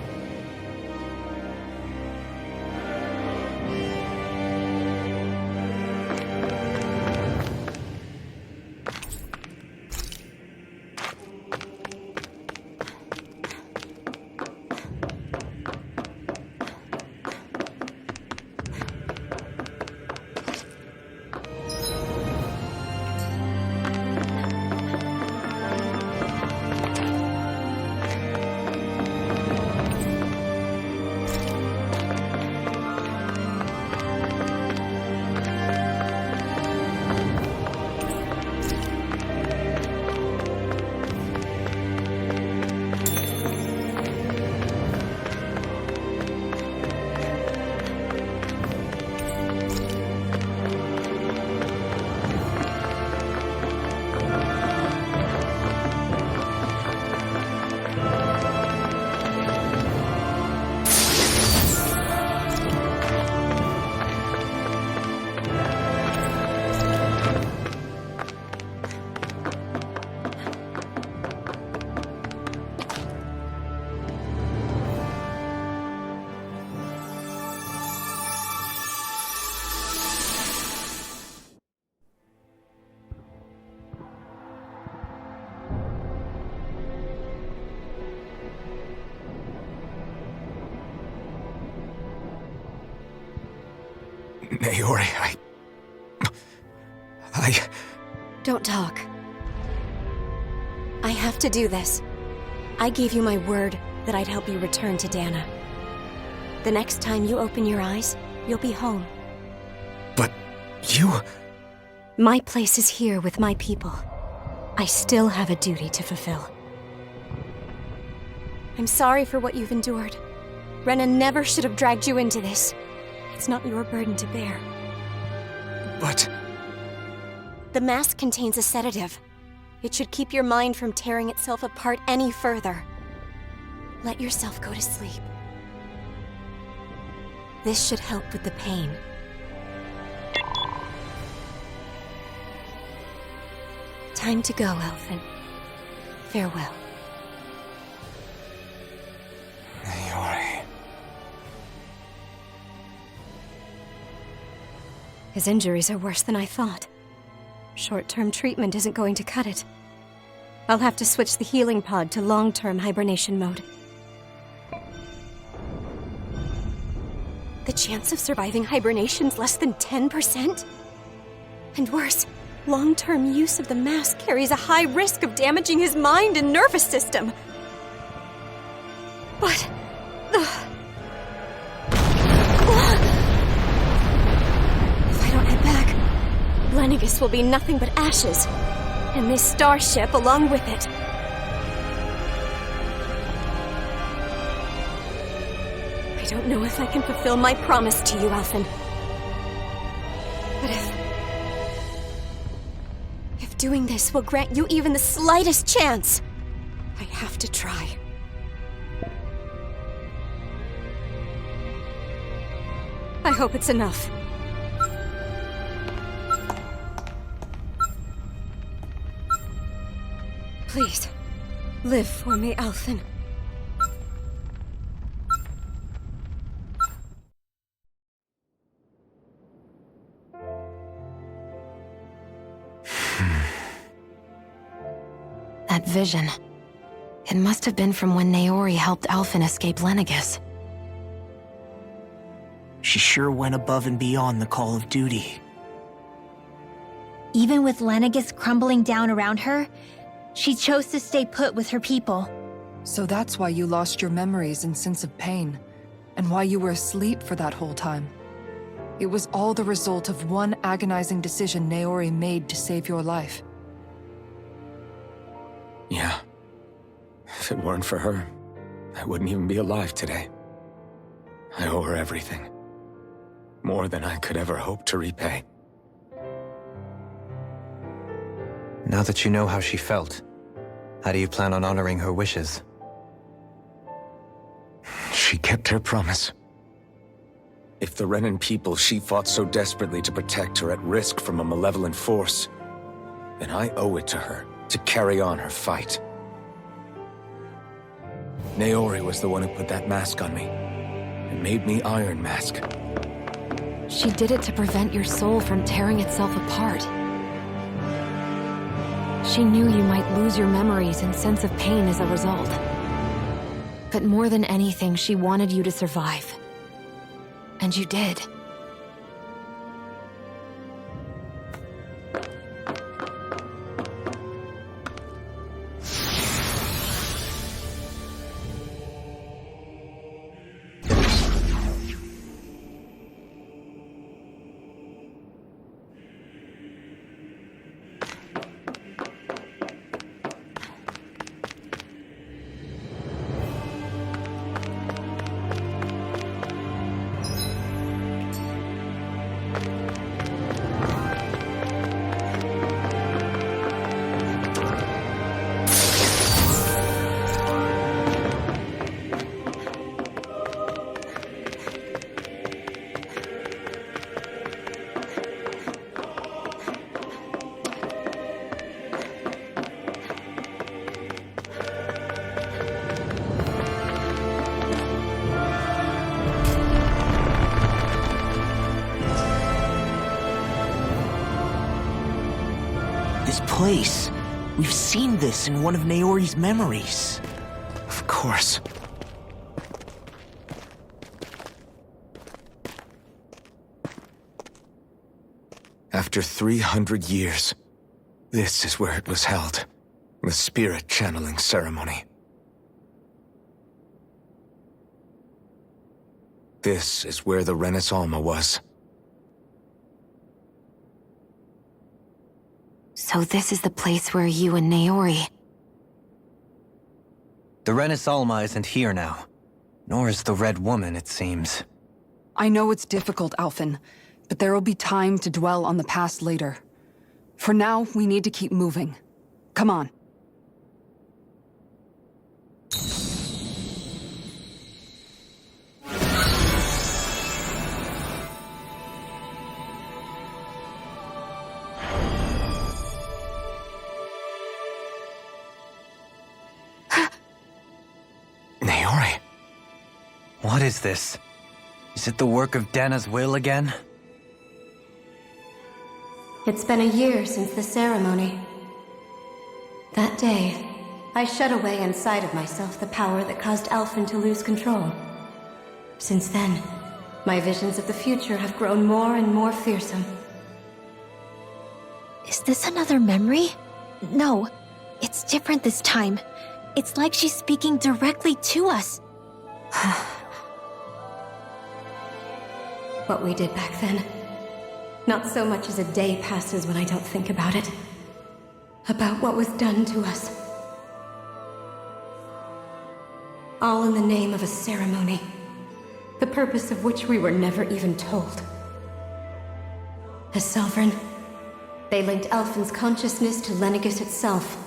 Naori, I... Don't talk. I have to do this. I gave you my word that I'd help you return to Dana. The next time you open your eyes, you'll be home. But you... My place is here with my people. I still have a duty to fulfill. I'm sorry for what you've endured. Rena never should have dragged you into this. It's not your burden to bear. But... The mask contains a sedative. It should keep your mind from tearing itself apart any further. Let yourself go to sleep. This should help with the pain. Time to go, Elfin. Farewell. Naori... His injuries are worse than I thought. Short-term treatment isn't going to cut it. I'll have to switch the healing pod to long-term hibernation mode. The chance of surviving hibernation's less than 10%? And worse, long-term use of the mask carries a high risk of damaging his mind and nervous system. But... If I don't head back, Lenegis will be nothing but ashes, and this starship along with it. I don't know if I can fulfill my promise to you, Alphen. But if doing this will grant you even the slightest chance, I have to try. I hope it's enough. Please, live for me, Alphen. That vision. It must have been from when Naori helped Alphen escape Lenegis. She sure went above and beyond the call of duty. Even with Lenegis crumbling down around her, she chose to stay put with her people. So that's why you lost your memories and sense of pain, and why you were asleep for that whole time. It was all the result of one agonizing decision Naori made to save your life. Yeah. If it weren't for her, I wouldn't even be alive today. I owe her everything. More than I could ever hope to repay. Now that you know how she felt, how do you plan on honoring her wishes? She kept her promise. If the Renan people she fought so desperately to protect are at risk from a malevolent force, then I owe it to her to carry on her fight. Naori was the one who put that mask on me, and made me Iron Mask. She did it to prevent your soul from tearing itself apart. She knew you might lose your memories and sense of pain as a result. But more than anything, she wanted you to survive. And you did. This place. We've seen this in one of Naori's memories. Of course. After 300 years, this is where it was held. The spirit channeling ceremony. This is where the Renis Alma was. So this is the place where you and Naori... The Renis Alma isn't here now. Nor is the Red Woman, it seems. I know it's difficult, Alphen, but there will be time to dwell on the past later. For now, we need to keep moving. Come on. Naori. What is this? Is it the work of Dana's will again? It's been a year since the ceremony. That day, I shut away inside of myself the power that caused Alphen to lose control. Since then, my visions of the future have grown more and more fearsome. Is this another memory? No, it's different this time. It's like she's speaking directly to us. What we did back then. Not so much as a day passes when I don't think about it. About what was done to us. All in the name of a ceremony. The purpose of which we were never even told. As Sovereign, they linked Alphen's consciousness to Lenegis itself.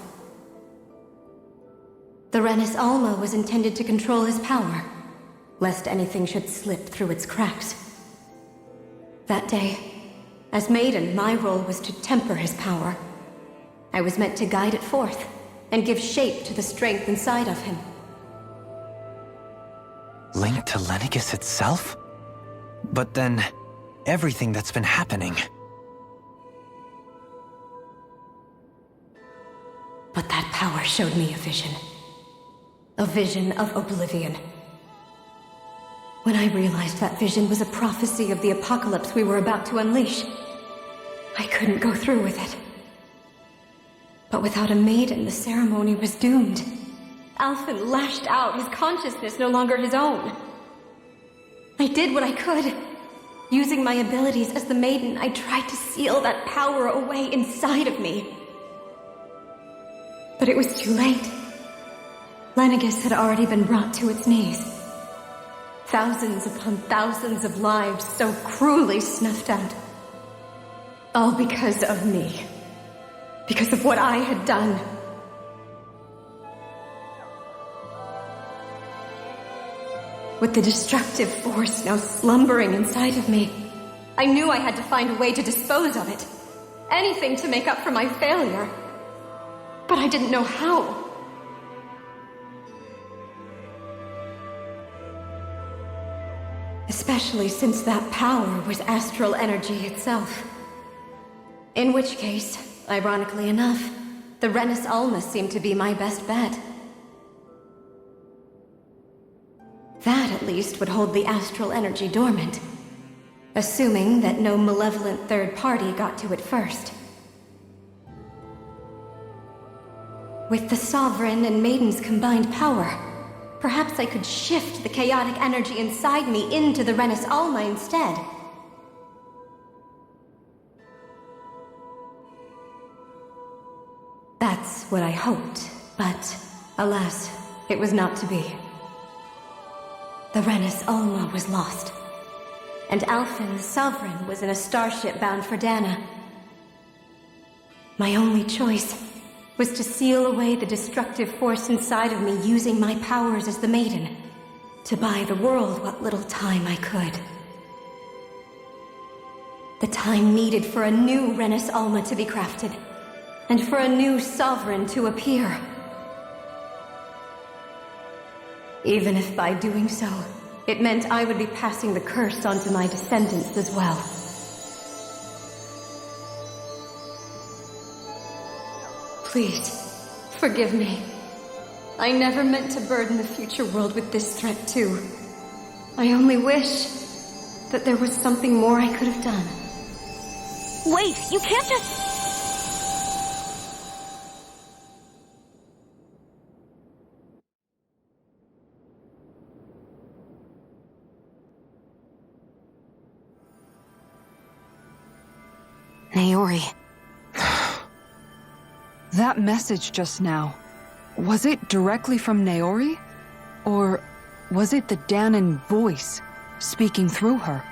The Renis Alma was intended to control his power, lest anything should slip through its cracks. That day, as Maiden, my role was to temper his power. I was meant to guide it forth, and give shape to the strength inside of him. Linked to Lenegis itself? But then, everything that's been happening... But that power showed me a vision. A vision of oblivion. When I realized that vision was a prophecy of the apocalypse we were about to unleash, I couldn't go through with it. But without a maiden, the ceremony was doomed. Alphen lashed out, his consciousness no longer his own. I did what I could. Using my abilities as the maiden, I tried to seal that power away inside of me. But it was too late. Lenegis had already been brought to its knees. Thousands upon thousands of lives so cruelly snuffed out. All because of me. Because of what I had done. With the destructive force now slumbering inside of me, I knew I had to find a way to dispose of it. Anything to make up for my failure. But I didn't know how. Especially since that power was astral energy itself. In which case, ironically enough, the Renis Alma seemed to be my best bet. That, at least, would hold the astral energy dormant. Assuming that no malevolent third party got to it first. With the Sovereign and Maiden's combined power, perhaps I could shift the chaotic energy inside me into the Renis Alma instead. That's what I hoped, but alas, it was not to be. The Renis Alma was lost, and Alphen, the Sovereign, was in a starship bound for Dana. My only choice was to seal away the destructive force inside of me using my powers as the Maiden, to buy the world what little time I could. The time needed for a new Renis Alma to be crafted, and for a new Sovereign to appear. Even if by doing so, it meant I would be passing the curse onto my descendants as well. Please, forgive me. I never meant to burden the future world with this threat too. I only wish that there was something more I could have done. Wait, you can't just... Naori. That message just now, was it directly from Naori? Or was it the Dahnan voice speaking through her?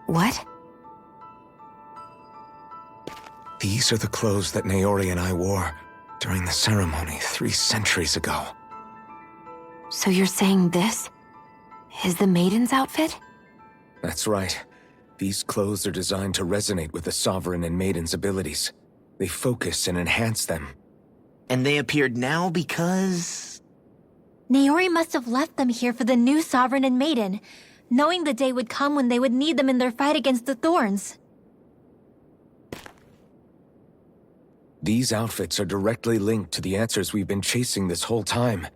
What? These are the clothes that Naori and I wore during the ceremony 3 centuries ago. So you're saying this is the Maiden's outfit? That's right. These clothes are designed to resonate with the Sovereign and Maiden's abilities. They focus and enhance them. And they appeared now because... Naori must have left them here for the new Sovereign and Maiden, knowing the day would come when they would need them in their fight against the Thorns. These outfits are directly linked to the answers we've been chasing this whole time.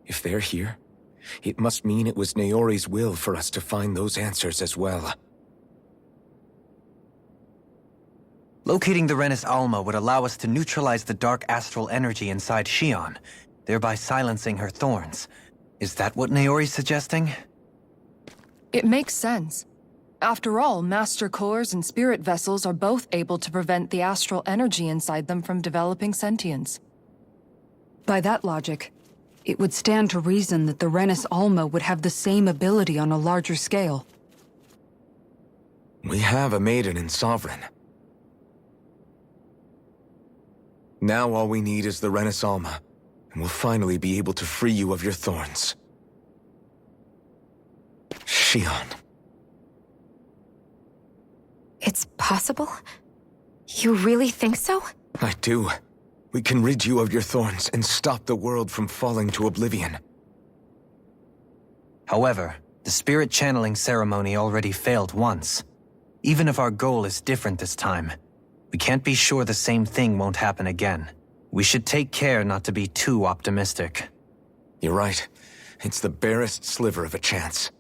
If they're here, it must mean it was Naori's will for us to find those answers as well. Locating the Renis Alma would allow us to neutralize the dark astral energy inside Shion, thereby silencing her thorns. Is that what Naori's suggesting? It makes sense. After all, Master Cores and Spirit Vessels are both able to prevent the astral energy inside them from developing sentience. By that logic, it would stand to reason that the Renis Alma would have the same ability on a larger scale. We have a Maiden and Sovereign. Now all we need is the Renis Alma, and we'll finally be able to free you of your thorns. Shion. It's possible? You really think so? I do. We can rid you of your thorns and stop the world from falling to oblivion. However, the spirit channeling ceremony already failed once. Even if our goal is different this time, we can't be sure the same thing won't happen again. We should take care not to be too optimistic. You're right. It's the barest sliver of a chance.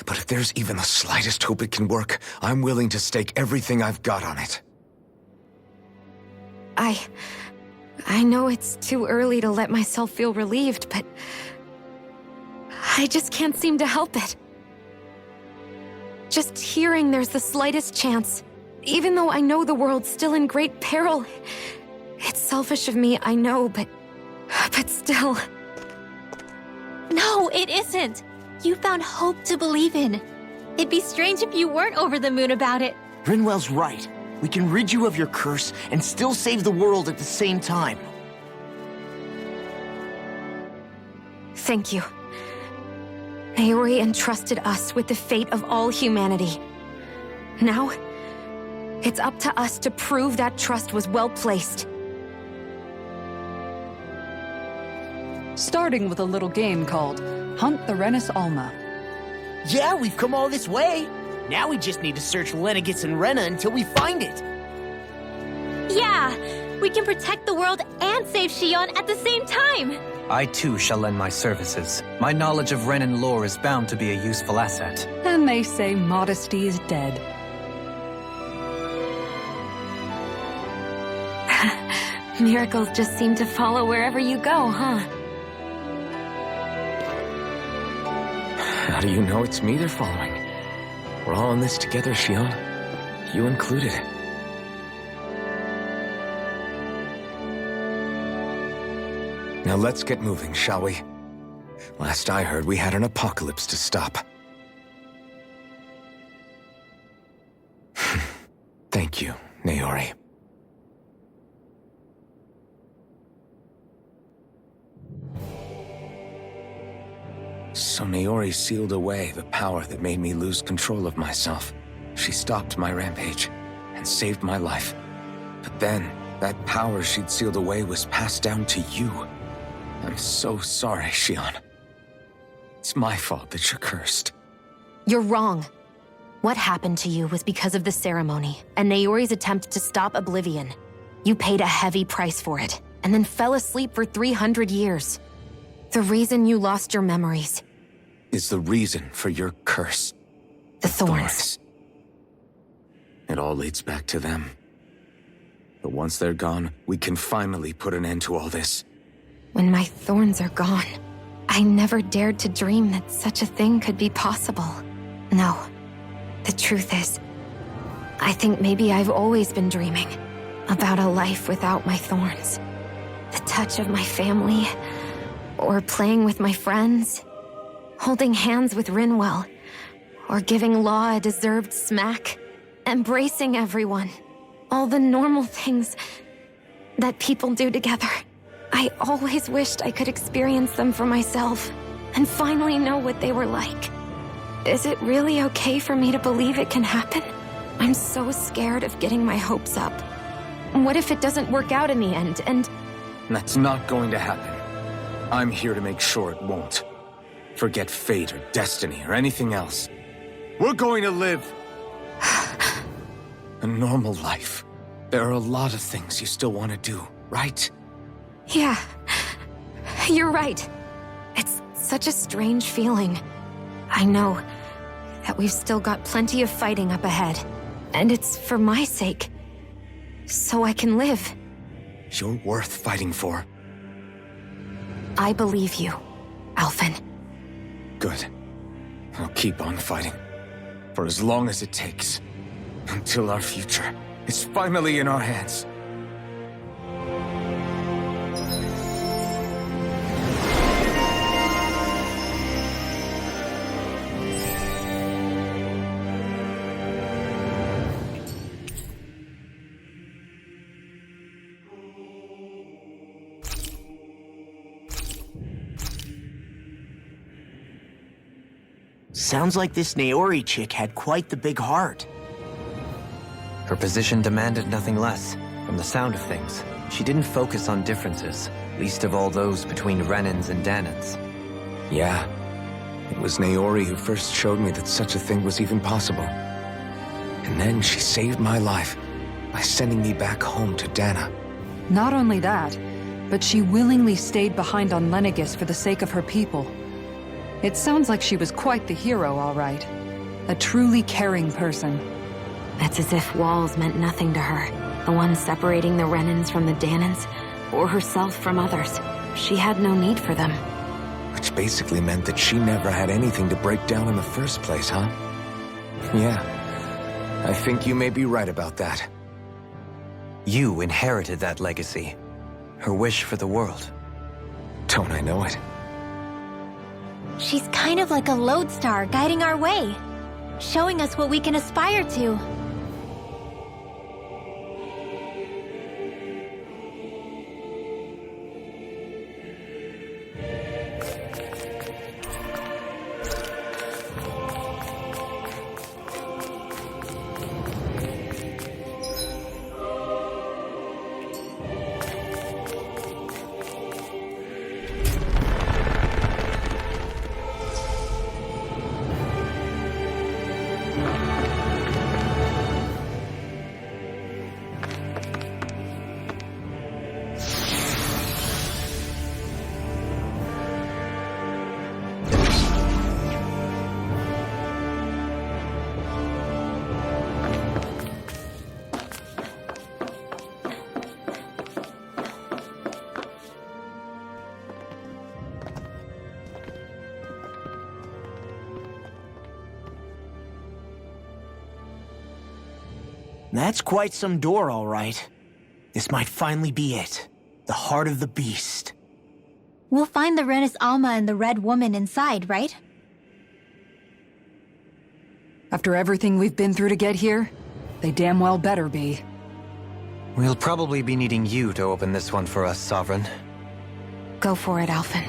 But if there's even the slightest hope it can work, I'm willing to stake everything I've got on it. I know it's too early to let myself feel relieved, but I just can't seem to help it. Just hearing there's the slightest chance, even though I know the world's still in great peril. It's selfish of me, I know, but still. No, it isn't. You found hope to believe in. It'd be strange if you weren't over the moon about it. Rinwell's right. We can rid you of your curse and still save the world at the same time. Thank you. Naori entrusted us with the fate of all humanity. Now, it's up to us to prove that trust was well placed. Starting with a little game called Hunt the Renis Alma. Yeah, we've come all this way. Now we just need to search Lenegis and Rena until we find it. Yeah, we can protect the world and save Shion at the same time. I too shall lend my services. My knowledge of Renan lore is bound to be a useful asset. And they say modesty is dead. Miracles just seem to follow wherever you go, huh? How do you know it's me they're following? We're all in this together, Shion. You included. Now let's get moving, shall we? Last I heard, we had an apocalypse to stop. Thank you, Naori. So Naori sealed away the power that made me lose control of myself. She stopped my rampage and saved my life. But then, that power she'd sealed away was passed down to you. I'm so sorry, Shion. It's my fault that you're cursed. You're wrong. What happened to you was because of the ceremony and Naori's attempt to stop Oblivion. You paid a heavy price for it, and then fell asleep for 300 years. The reason you lost your memories is the reason for your curse. The thorns. It all leads back to them. But once they're gone, we can finally put an end to all this. When my thorns are gone, I never dared to dream that such a thing could be possible. No. The truth is, I think maybe I've always been dreaming about a life without my thorns. The touch of my family, or playing with my friends, holding hands with Rinwell, or giving Law a deserved smack, embracing everyone. All the normal things that people do together. I always wished I could experience them for myself, and finally know what they were like. Is it really okay for me to believe it can happen? I'm so scared of getting my hopes up. What if it doesn't work out in the end, and... That's not going to happen. I'm here to make sure it won't. Forget fate or destiny or anything else. We're going to live a normal life. There are a lot of things you still want to do, right? Yeah, you're right. It's such a strange feeling. I know that we've still got plenty of fighting up ahead, and it's for my sake, so I can live. You're worth fighting for. I believe you, Alphen. Good. I'll keep on fighting. For as long as it takes. Until our future is finally in our hands. Sounds like this Naori chick had quite the big heart. Her position demanded nothing less. From the sound of things, she didn't focus on differences, least of all those between Renans and Danans. Yeah. It was Naori who first showed me that such a thing was even possible. And then she saved my life by sending me back home to Dana. Not only that, but she willingly stayed behind on Lenegis for the sake of her people. It sounds like she was quite the hero, all right. A truly caring person. It's as if walls meant nothing to her. The one separating the Renans from the Danans, or herself from others. She had no need for them. Which basically meant that she never had anything to break down in the first place, huh? Yeah. I think you may be right about that. You inherited that legacy. Her wish for the world. Don't I know it? She's kind of like a lodestar guiding our way, showing us what we can aspire to. That's quite some door, all right. This might finally be it. The heart of the beast. We'll find the Renis Alma and the Red Woman inside, right? After everything we've been through to get here, they damn well better be. We'll probably be needing you to open this one for us, Sovereign. Go for it, Alphen.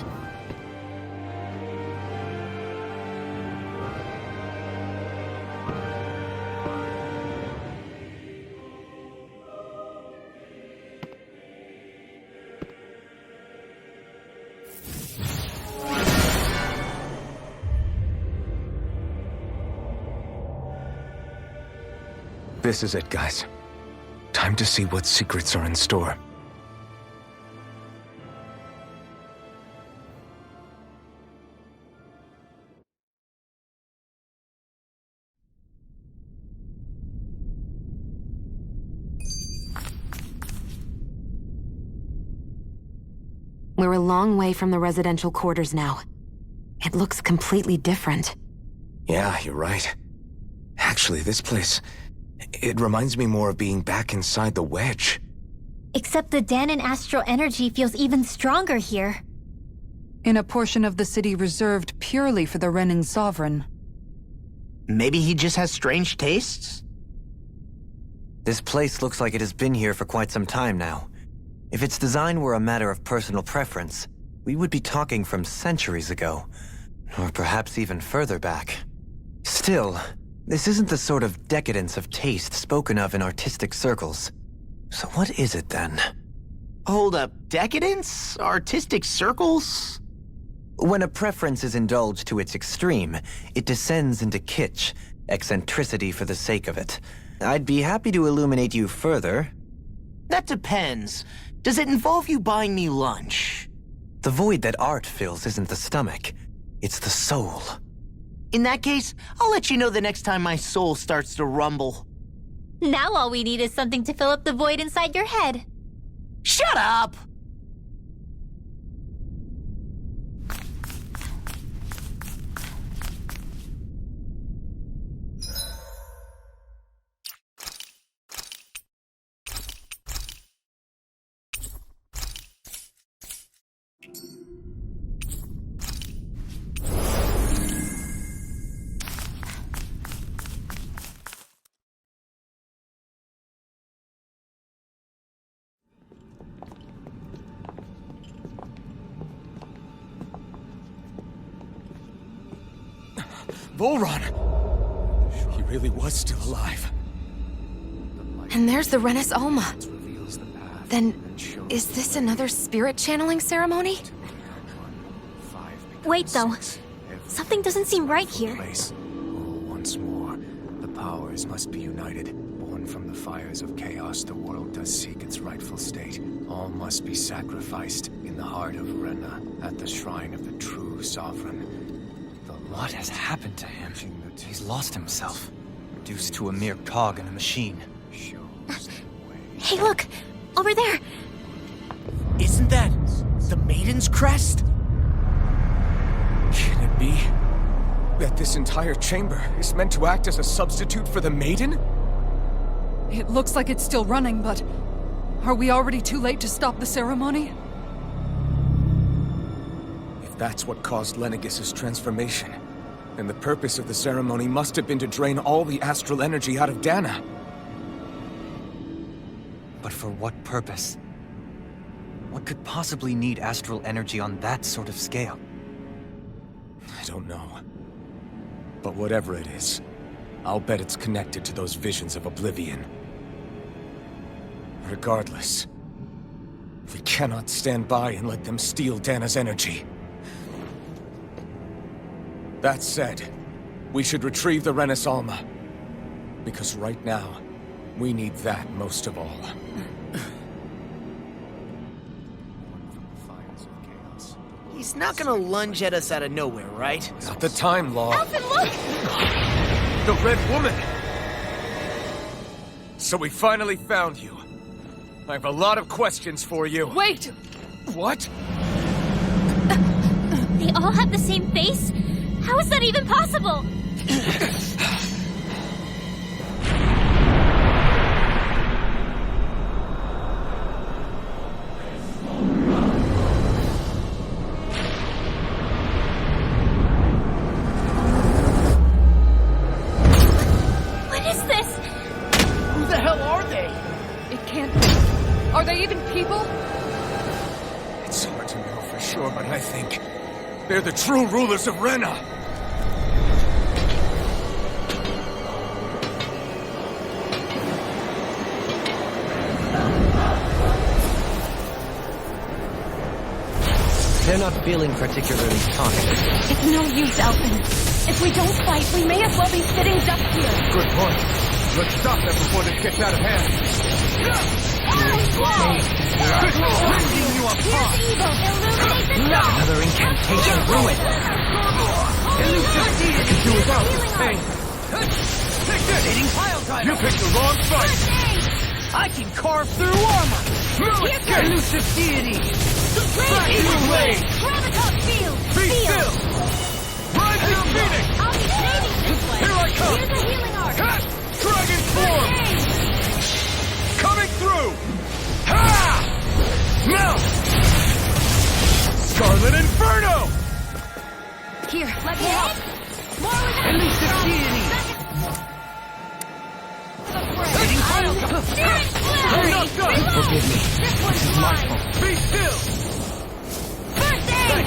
This is it, guys. Time to see what secrets are in store. We're a long way from the residential quarters now. It looks completely different. Yeah, you're right. Actually, this place... it reminds me more of being back inside the Wedge. Except the Dahnan astral energy feels even stronger here. In a portion of the city reserved purely for the Renan Sovereign. Maybe he just has strange tastes? This place looks like it has been here for quite some time now. If its design were a matter of personal preference, we would be talking from centuries ago. Or perhaps even further back. Still, this isn't the sort of decadence of taste spoken of in artistic circles. So what is it then? Hold up, decadence? Artistic circles? When a preference is indulged to its extreme, it descends into kitsch, eccentricity for the sake of it. I'd be happy to illuminate you further. That depends. Does it involve you buying me lunch? The void that art fills isn't the stomach, it's the soul. In that case, I'll let you know the next time my soul starts to rumble. Now all we need is something to fill up the void inside your head. Shut up! Volron! He really was still alive. And there's the Renis Alma. Then, is this another spirit channeling ceremony? Wait, though. Something doesn't seem right here. Once more, the powers must be united. Born from the fires of chaos, the world does seek its rightful state. All must be sacrificed in the heart of Rena, at the shrine of the true sovereign. What has happened to him? He's lost himself, reduced to a mere cog in a machine. Hey, look! Over there! Isn't that the Maiden's crest? Can it be that this entire chamber is meant to act as a substitute for the Maiden? It looks like it's still running, but... are we already too late to stop the ceremony? If that's what caused Lenegis' transformation, then the purpose of the ceremony must have been to drain all the astral energy out of Dahna. But for what purpose? What could possibly need astral energy on that sort of scale? I don't know. But whatever it is, I'll bet it's connected to those visions of oblivion. Regardless, we cannot stand by and let them steal Dahna's energy. That said, we should retrieve the Renis Alma. Because right now, we need that most of all. He's not gonna lunge at us out of nowhere, right? Not the time, Law. Alphen, look! The Red Woman! So we finally found you. I have a lot of questions for you. Wait! What? They all have the same face? How is that even possible? What is this? Who the hell are they? It can't be. Are they even people? It's hard to know for sure, but I think they're the true rulers of Rena. They're not feeling particularly talkative. It's no use, Alphen. If we don't fight, we may as well be sitting ducks here. Good point. Let's stop them before this gets out of hand. Ripping you apart. Another incantation ruined. Elusive can do without this pain. Take this! Hitting pile driver. You picked the wrong fight! I can carve through armor. Elusive deity. Fracturing blade! Graviton field! Be still! Rising Phoenix! I'll be saving this way! Here I come! Here's a healing arc! Cat! Dragon form! Coming through! Ha! Now! Scarlet Inferno! Here, let me help! More with Elusive deity. Hitting pile driver! I'm not done! Forgive me. This one's mine! Be still! First aid!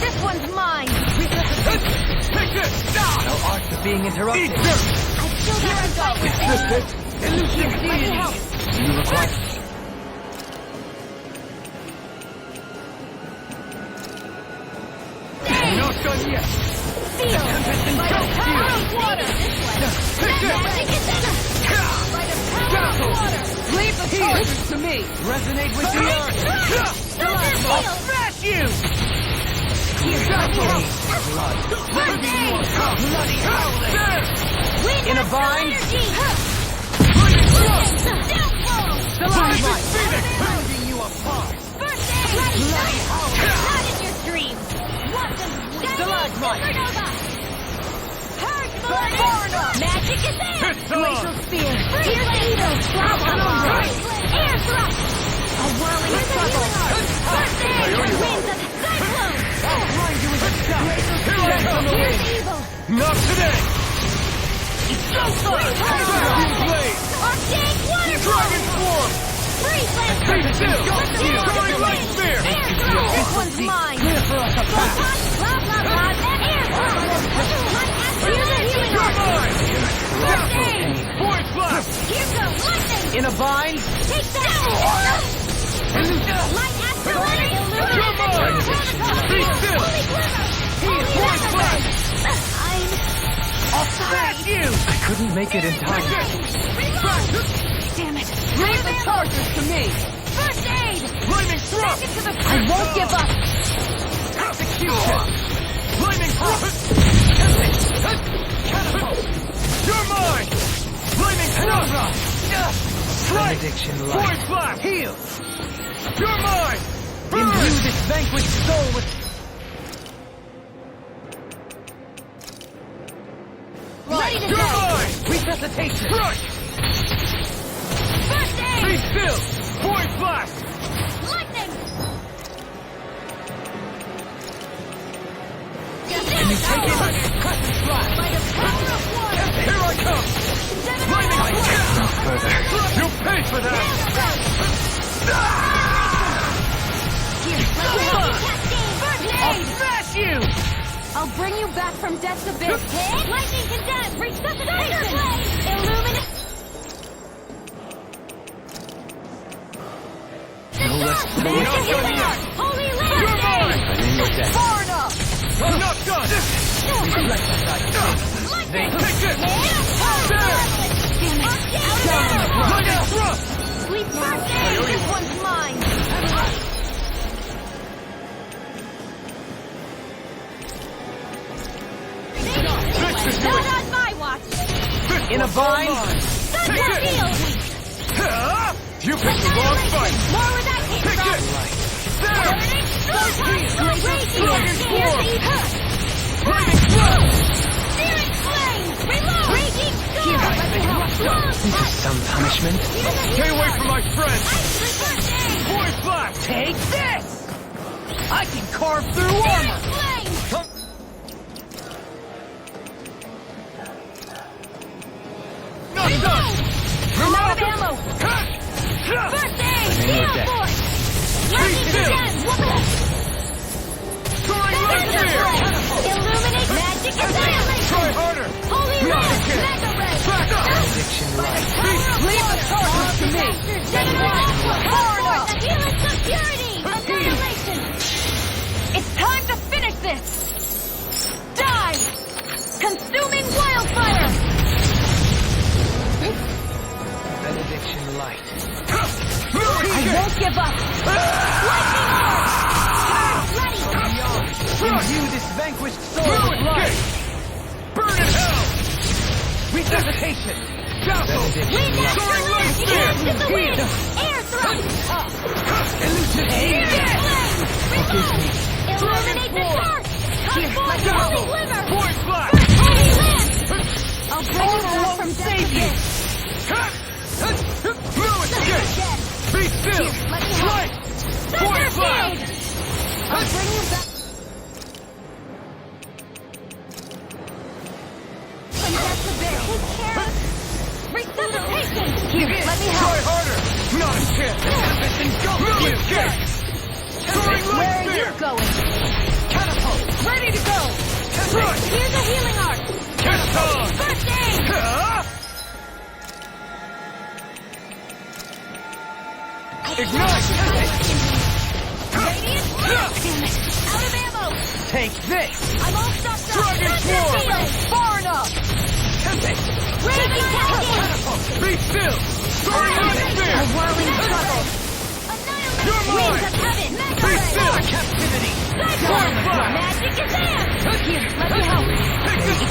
This one's mine! Take this! No art to being interrupted. Eat dirt! I still got a fight with it! Elusive Let me deity. help! You require. Not done yet! Feel! By the power of water! Take this! Magic is in us! By the power of water! Leave the torches to me. Resonate with the earth. Stop this wheel! Smash you. Here, let me help! Blood. First aid! Bloody howling. Wind In a astral bind. energy! Stalagmite. Pounding you apart. First aid! Bloody howling! Not in your dreams! Watch them! Stalagmite. Supernova! Purge Millennium! Magic is in! Glacial Spear! Here's Edo! Air Thrust! A whirling struggle! First aid! Winds of Cyclone! I'll grind you into dust. Here's Evil! Not today! Snowstorm! Dragon blade! Arctic Waterfall! Dragon form! Freeze Lancer! Be still! Going Light spear! Air Thrust! This one's mine! Clear for us a path. Blah, blah, blah, and Air Thrust! Light Here's a healing You're arc! mine! First aid! Void blast! Here goes lightning! In a bind. Take that! Light astral energy! You're mine! Be still! Holy glimmer! Void blast! I'll smash you. I couldn't make it in time. Damn it! Leave the charges to me. First aid! Lightning thrust! Into the I won't give up. Execution! Lightning thrust! Catapult! You're mine! Lightning thrust! Strike! Benediction light. Void blast! Heal. You're mine! Imbue this vanquished soul with Ready to You're go! mine! resuscitation. Crush! First Be aid! still! Void blast! Lightning! Can you take it? Crescent flash. By the power of water! Here I come! Lightning! No further. You pay for that! Here, let me help you cascade! First I'll aid! smash you. I'll bring you back from death's abyss! Hit! Lightning condemned! Resuscitation! Illuminate! No less. Holy You're Land! mine! I'm in your debt. Far enough! I'm not done! They Take this! Lightning thrust! Sleep first aid! This one's mine! This is Not yours! on my watch! in a bind. Take Sunset it! field! You picked the wrong fight! More where that came Take from! this! There! Raging form! Lightning Searing flame! Reload! Raging storm! Some punishment. Stay away from my friend! First aid! Void blast! Take this. I can carve through armor. Flame! Not done! I'm out of ammo! First aid! Heal force! Lightning still. again! Soaring light spear! Illuminate magic and Try annihilation! harder! Holy Not Land! again. Mega ray! Back up! Benediction light. Leave the torches to me! Far enough! The helix of purity! Annihilation! It's time to finish this! Die! Consuming wildfire! light. I won't give up! Lightning orb! Turret ready! Imbue this vanquished soul with light! Burn in hell! Resuscitation! Dazzle! Soaring light spear! To the wind! Air thrust! Elucidate! Illuminate the shark! Holy liver! Void blast! Holy lance! I'll bring you back from save you! No escape! Be still! Light! Void blast! I'll bring you back. Princess the bear, take care of resuscitation! Here, let me help! Try harder! Not a chance! Tempest engulfs you! Soaring light Where are spear! you going? Catapult! Ready to go! Thrust! Here's a healing art! Catapult! First aid! Ignite! Radiant! Damn it! Out of ammo! Take this! I'm all stopped up! Dragon Thunder Swarm! field! Far enough! Tempest! Raging cascade! Be still! Soaring light spear! A whirling struggle! You're Winds mine! of heaven! Be Mega still! ray! Captivity! Cyclone! Magic is there! Here, let me help! First aid!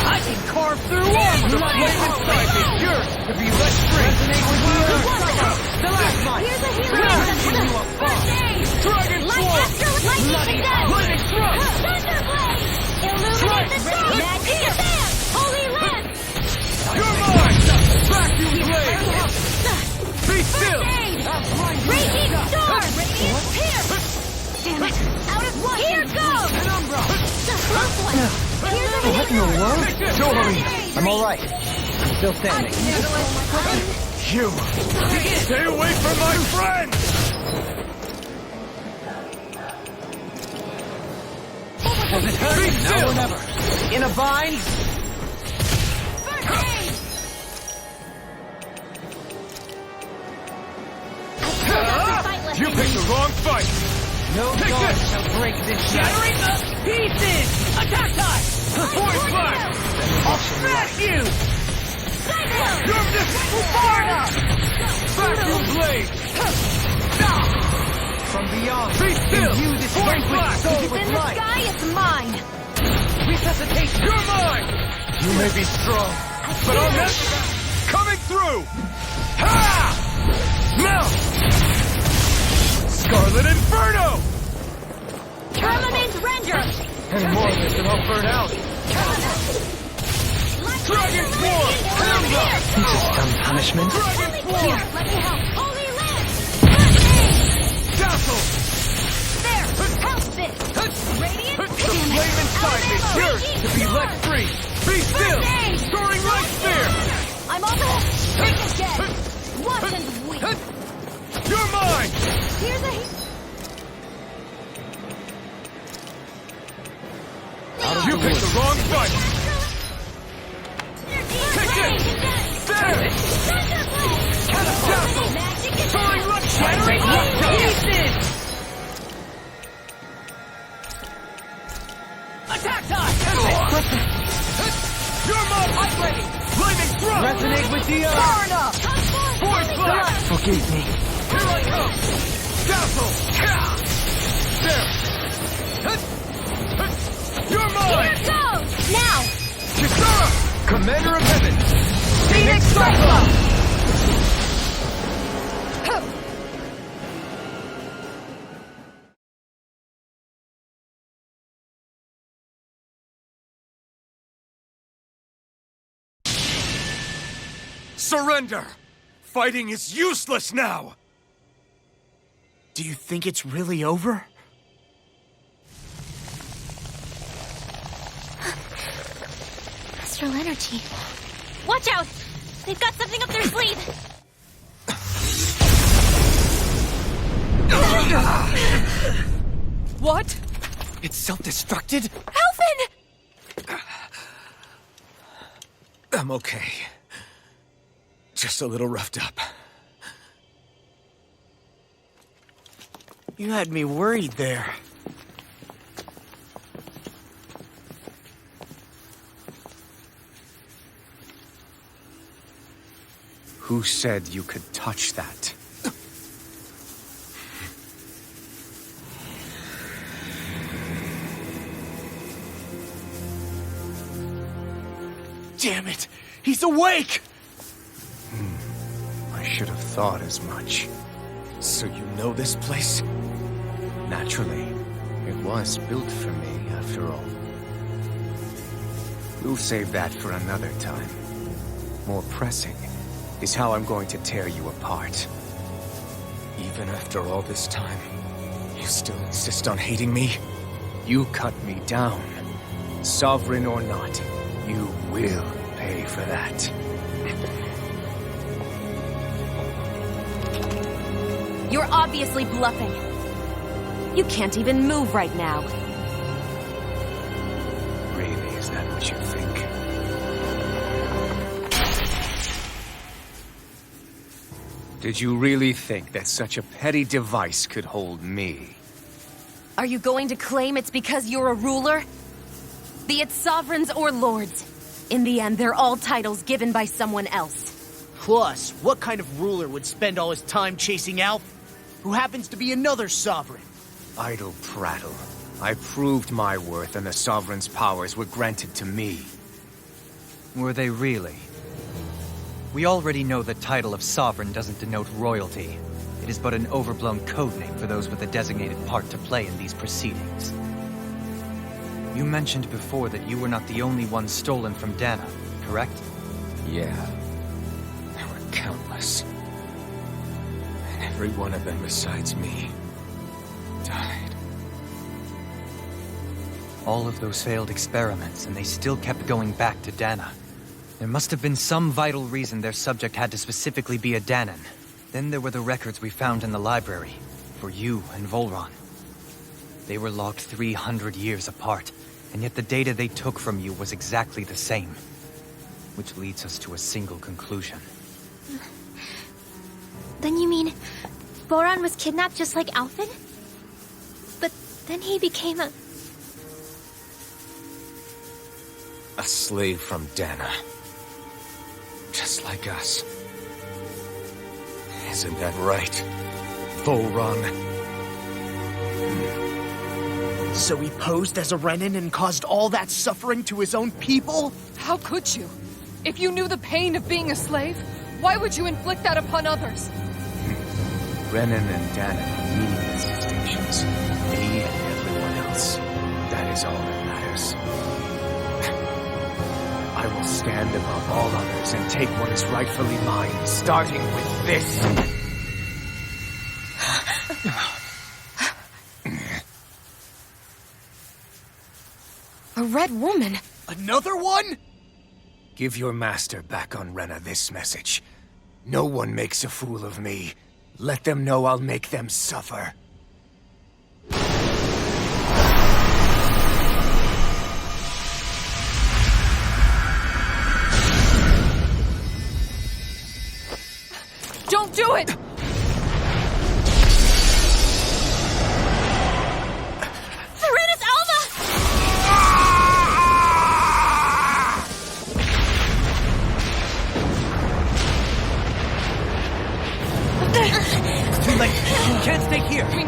I can carve through walls! The flame inside is yours to be let free! Resonate with the earth! The last light! Here's a healing art! First aid! Dragon Light Swarm! after lightning condemned! Lightning thrust! Thunderblade! Illuminate the sky! Magic is there! Holy lance! You're mine! Vacuum blade! Be still! Raging storm! Radiant pierce! Damn it! Out of one! Here goes! Penumbra! Close one! Here's a What in the world? Don't worry, I'm alright. I'm still standing. You! Stay away from my friend! Does it hurt? Be still! Now or never. In a bind? First aid! You picked the wrong fight! No God shall break this shattering the pieces! Attack time! Void blast! I'll smash you! You're just far enough! Vacuum blade! From beyond, be still! You this vanquished soul It's with in the light! sky, it's mine! Resuscitation! You're mine! You may be strong, but I'll never... Coming through! Ha! Now! Scarlet Inferno! Firmament Render! Any more of this and I'll burn out! Dragon Swarm! Penumbra! Just some punishment. Dragon Here, Swarm! let me help! Holy Lance! First aid! Dazzle! There! Help this! Radiant! The flame inside me is yours to be let free! Be still! aid! Soaring light spear! I'm almost straight again! Watch and weep! You're mine! Here's a... You picked the wrong fight! Take it! There! Catapult! Soaring light spear! Pieces! Attack time! You're mine! I'm ready! Lightning thrust! Resonate with the earth! Far enough! Void blast! Forgive me. Here I come! Dazzle! There! You're mine! Here goes! Now! Kisara! Commander of Heaven! Phoenix Cyclone! Surrender! Fighting is useless now! Do you think it's really over? Astral energy. Watch out! They've got something up their sleeve! What? It's self-destructed? Alphen! I'm okay. Just a little roughed up. You had me worried there. Who said you could touch that? Damn it! He's awake! I should have thought as much. So you know this place? Naturally. It was built for me, after all. We'll save that for another time. More pressing is how I'm going to tear you apart. Even after all this time, you still insist on hating me? You cut me down. Sovereign or not, you will pay for that. You're obviously bluffing. You can't even move right now. Really, is that what you think? Did you really think that such a petty device could hold me? Are you going to claim it's because you're a ruler? Be it sovereigns or lords. In the end, they're all titles given by someone else. Plus, what kind of ruler would spend all his time chasing Alf, who happens to be another sovereign? Idle prattle. I proved my worth and the Sovereign's powers were granted to me. Were they really? We already know the title of Sovereign doesn't denote royalty. It is but an overblown codename for those with a designated part to play in these proceedings. You mentioned before that you were not the only one stolen from Dana, correct? Yeah. There were countless. And every one of them besides me died. All of those failed experiments, and they still kept going back to Dana. There must have been some vital reason their subject had to specifically be a Danan. Then there were the records we found in the library, for you and Volron. They were logged 300 years apart, and yet the data they took from you was exactly the same. Which leads us to a single conclusion. Then you mean Voron was kidnapped just like Alfin? But then he became a slave from Dana. Just like us. Isn't that right, Volron? So he posed as a Renan and caused all that suffering to his own people? How could you? If you knew the pain of being a slave, why would you inflict that upon others? Renan and Dana are meaningless distinctions. Me and everyone else. That is all that matters. I will stand above all others and take what is rightfully mine, starting with this. A red woman? Another one? Give your master back on Rena this message. No one makes a fool of me. Let them know I'll make them suffer. Don't do it! Serenus Alva! Too late. You can't stay here. We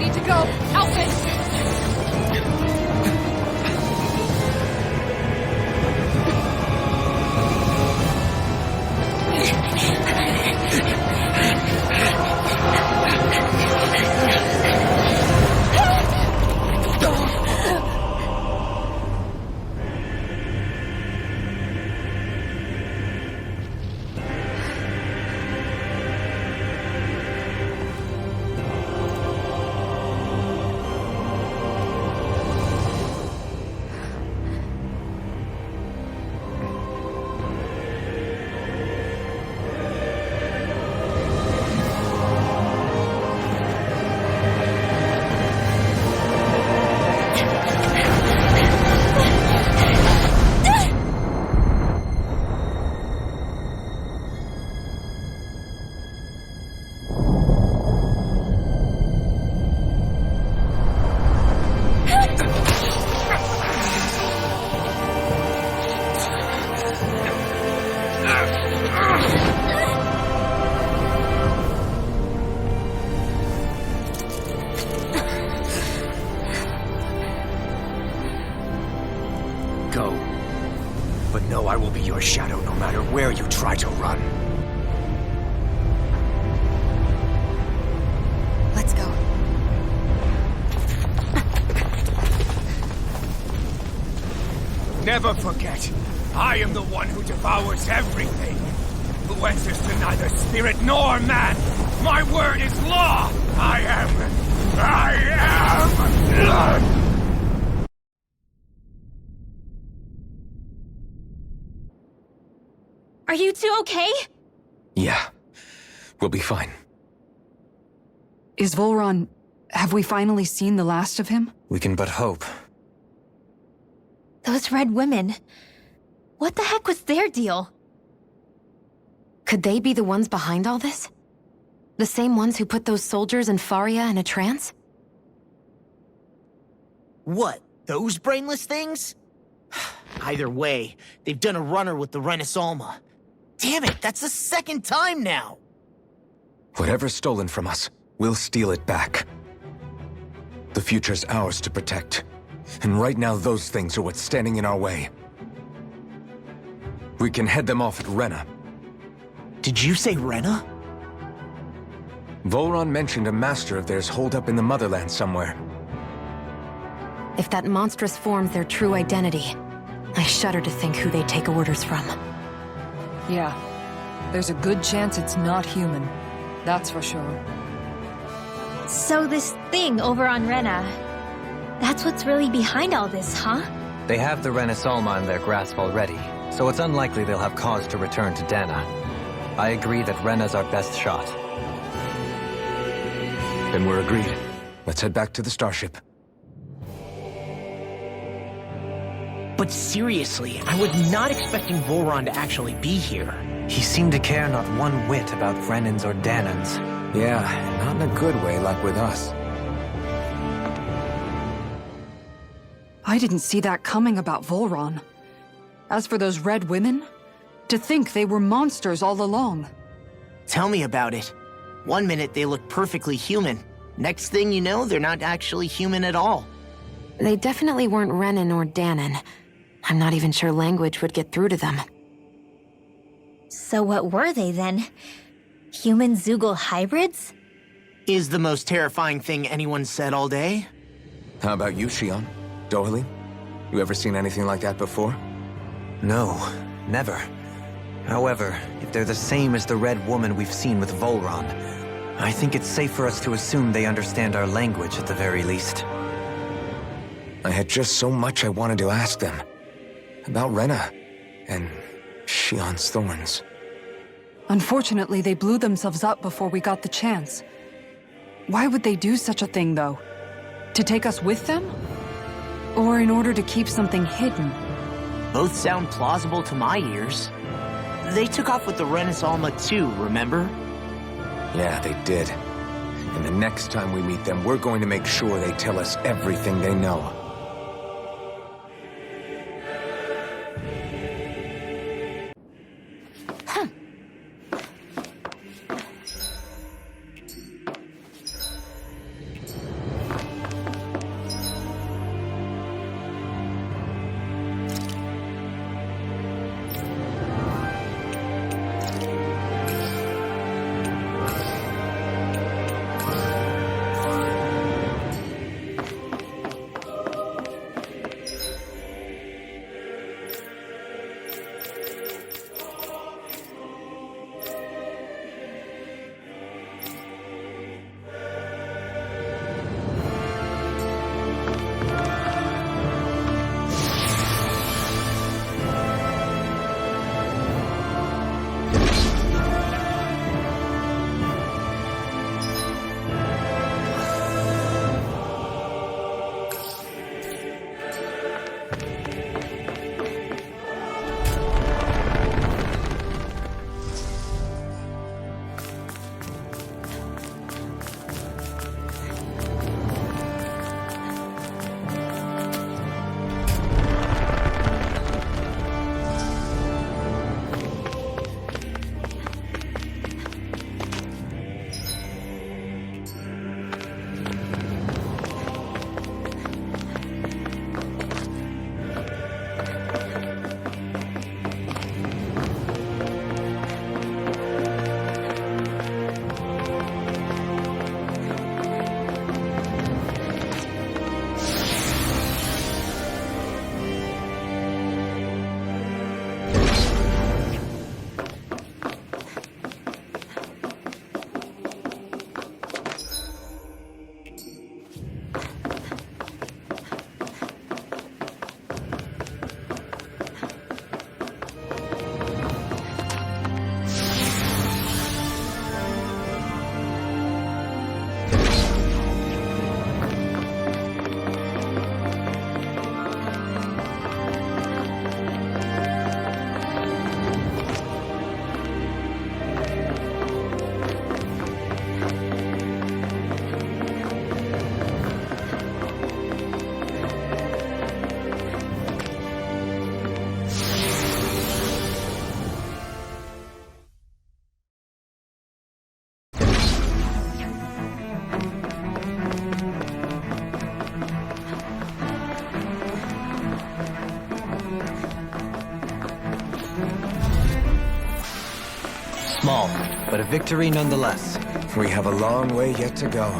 go. But know I will be your shadow no matter where you try to run. Let's go. Never forget, I am the one who devours everything. Who answers to neither spirit nor man. My word is law. I am. Are you two okay? Yeah, we'll be fine. Is Volron... have we finally seen the last of him? We can but hope. Those red women. What the heck was their deal? Could they be the ones behind all this? The same ones who put those soldiers in Faria in a trance? What? Those brainless things? Either way, they've done a runner with the Renaissalma. Damn it, that's the second time now! Whatever's stolen from us, we'll steal it back. The future's ours to protect. And right now those things are what's standing in our way. We can head them off at Rena. Did you say Rena? Volron mentioned a master of theirs holed up in the motherland somewhere. If that monstrous form's their true identity, I shudder to think who they take orders from. Yeah. There's a good chance it's not human. That's for sure. So this thing over on Rena, that's what's really behind all this, huh? They have the Renaissalma in their grasp already, so it's unlikely they'll have cause to return to Dana. I agree that Rena's our best shot. Then we're agreed. Let's head back to the starship. But seriously, I was not expecting Volron to actually be here. He seemed to care not one whit about Renans or Danans. Yeah, not in a good way like with us. I didn't see that coming about Volron. As for those red women, to think they were monsters all along. Tell me about it. One minute they look perfectly human. Next thing you know, they're not actually human at all. They definitely weren't Renan or Danan. I'm not even sure language would get through to them. So what were they then? Human Zoogle hybrids? Is the most terrifying thing anyone said all day? How about you, Shion? Dohalim? You ever seen anything like that before? No, never. However, if they're the same as the Red Woman we've seen with Volron, I think it's safe for us to assume they understand our language at the very least. I had just so much I wanted to ask them. About Rena, and Shion's thorns. Unfortunately, they blew themselves up before we got the chance. Why would they do such a thing, though? To take us with them? Or in order to keep something hidden? Both sound plausible to my ears. They took off with the Renaissalma too, remember? Yeah, they did. And the next time we meet them, we're going to make sure they tell us everything they know. Small, but a victory nonetheless. We have a long way yet to go.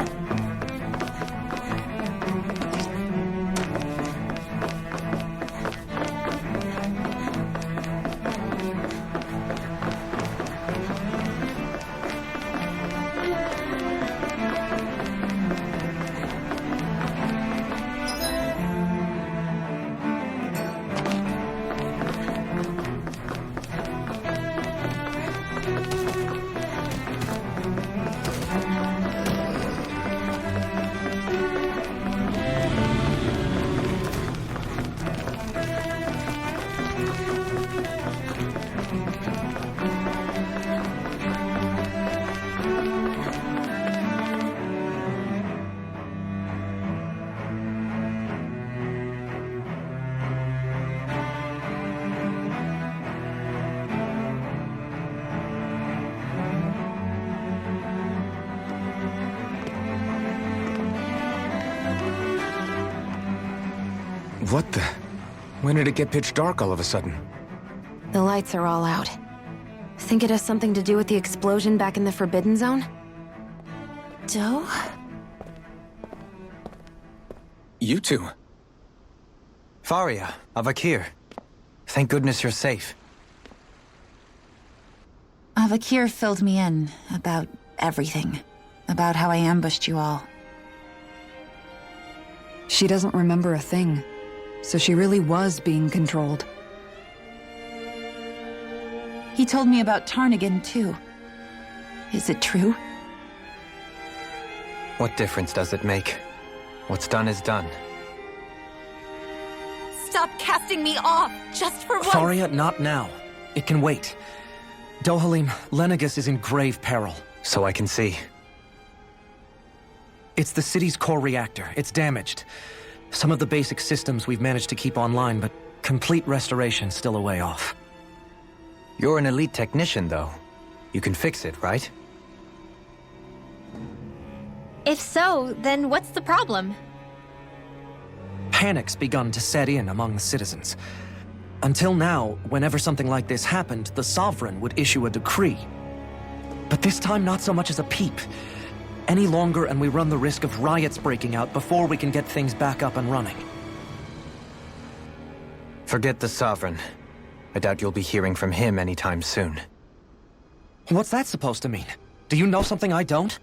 What the? When did it get pitch dark all of a sudden? The lights are all out. Think it has something to do with the explosion back in the Forbidden Zone? Doe? You two. Faria, Avakir. Thank goodness you're safe. Avakir filled me in about everything. About how I ambushed you all. She doesn't remember a thing, so she really was being controlled. He told me about Tarnigan, too. Is it true? What difference does it make? What's done is done. Stop casting me off, just for once! Faria, not now. It can wait. Dohalim, Lenegis is in grave peril. So I can see. It's the city's core reactor. It's damaged. Some of the basic systems we've managed to keep online, but complete restoration still a way off. You're an elite technician, though. You can fix it, right? If so, then what's the problem? Panic's begun to set in among the citizens. Until now, whenever something like this happened, the Sovereign would issue a decree. But this time, not so much as a peep. Any longer, and we run the risk of riots breaking out before we can get things back up and running. Forget the Sovereign. I doubt you'll be hearing from him anytime soon. What's that supposed to mean? Do you know something I don't?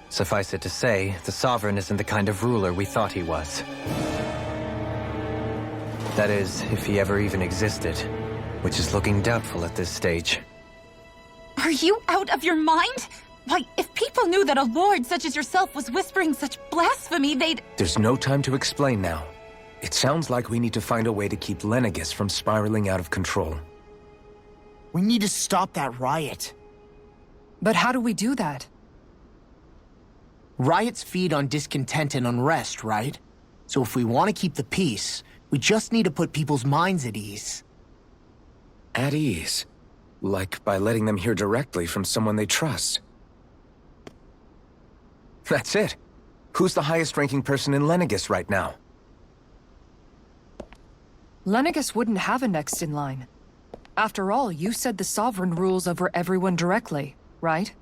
Suffice it to say, the Sovereign isn't the kind of ruler we thought he was. That is, if he ever even existed, which is looking doubtful at this stage. Are you out of your mind? Why, if people knew that a lord such as yourself was whispering such blasphemy, they'd— There's no time to explain now. It sounds like we need to find a way to keep Lenegis from spiraling out of control. We need to stop that riot. But how do we do that? Riots feed on discontent and unrest, right? So if we want to keep the peace, we just need to put people's minds at ease. At ease? Like by letting them hear directly from someone they trust. That's it. Who's the highest-ranking person in Lenegis right now? Lenegis wouldn't have a next in line. After all, you said the Sovereign rules over everyone directly, right?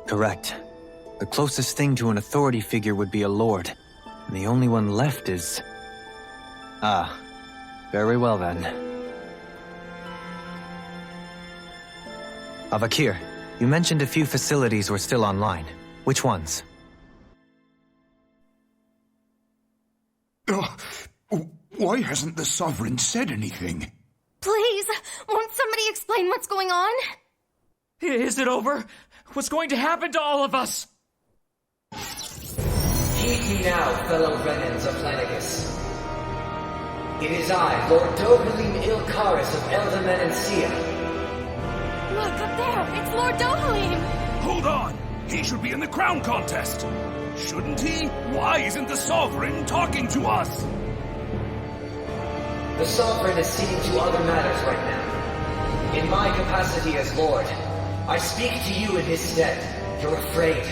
Correct. The closest thing to an authority figure would be a lord. And the only one left is... Ah. Very well then. Avakir, you mentioned a few facilities were still online. Which ones? Why hasn't the Sovereign said anything? Please, won't somebody explain what's going on? Is it over? What's going to happen to all of us? Heed me now, fellow Renans of Lenegis. It is I, Lord Dohalim Ilkaris of Eldaman and Sia. Look, up there! It's Lord Dohalim! Hold on! He should be in the crown contest! Shouldn't he? Why isn't the Sovereign talking to us? The Sovereign is seeing to other matters right now. In my capacity as Lord, I speak to you in his stead. You're afraid.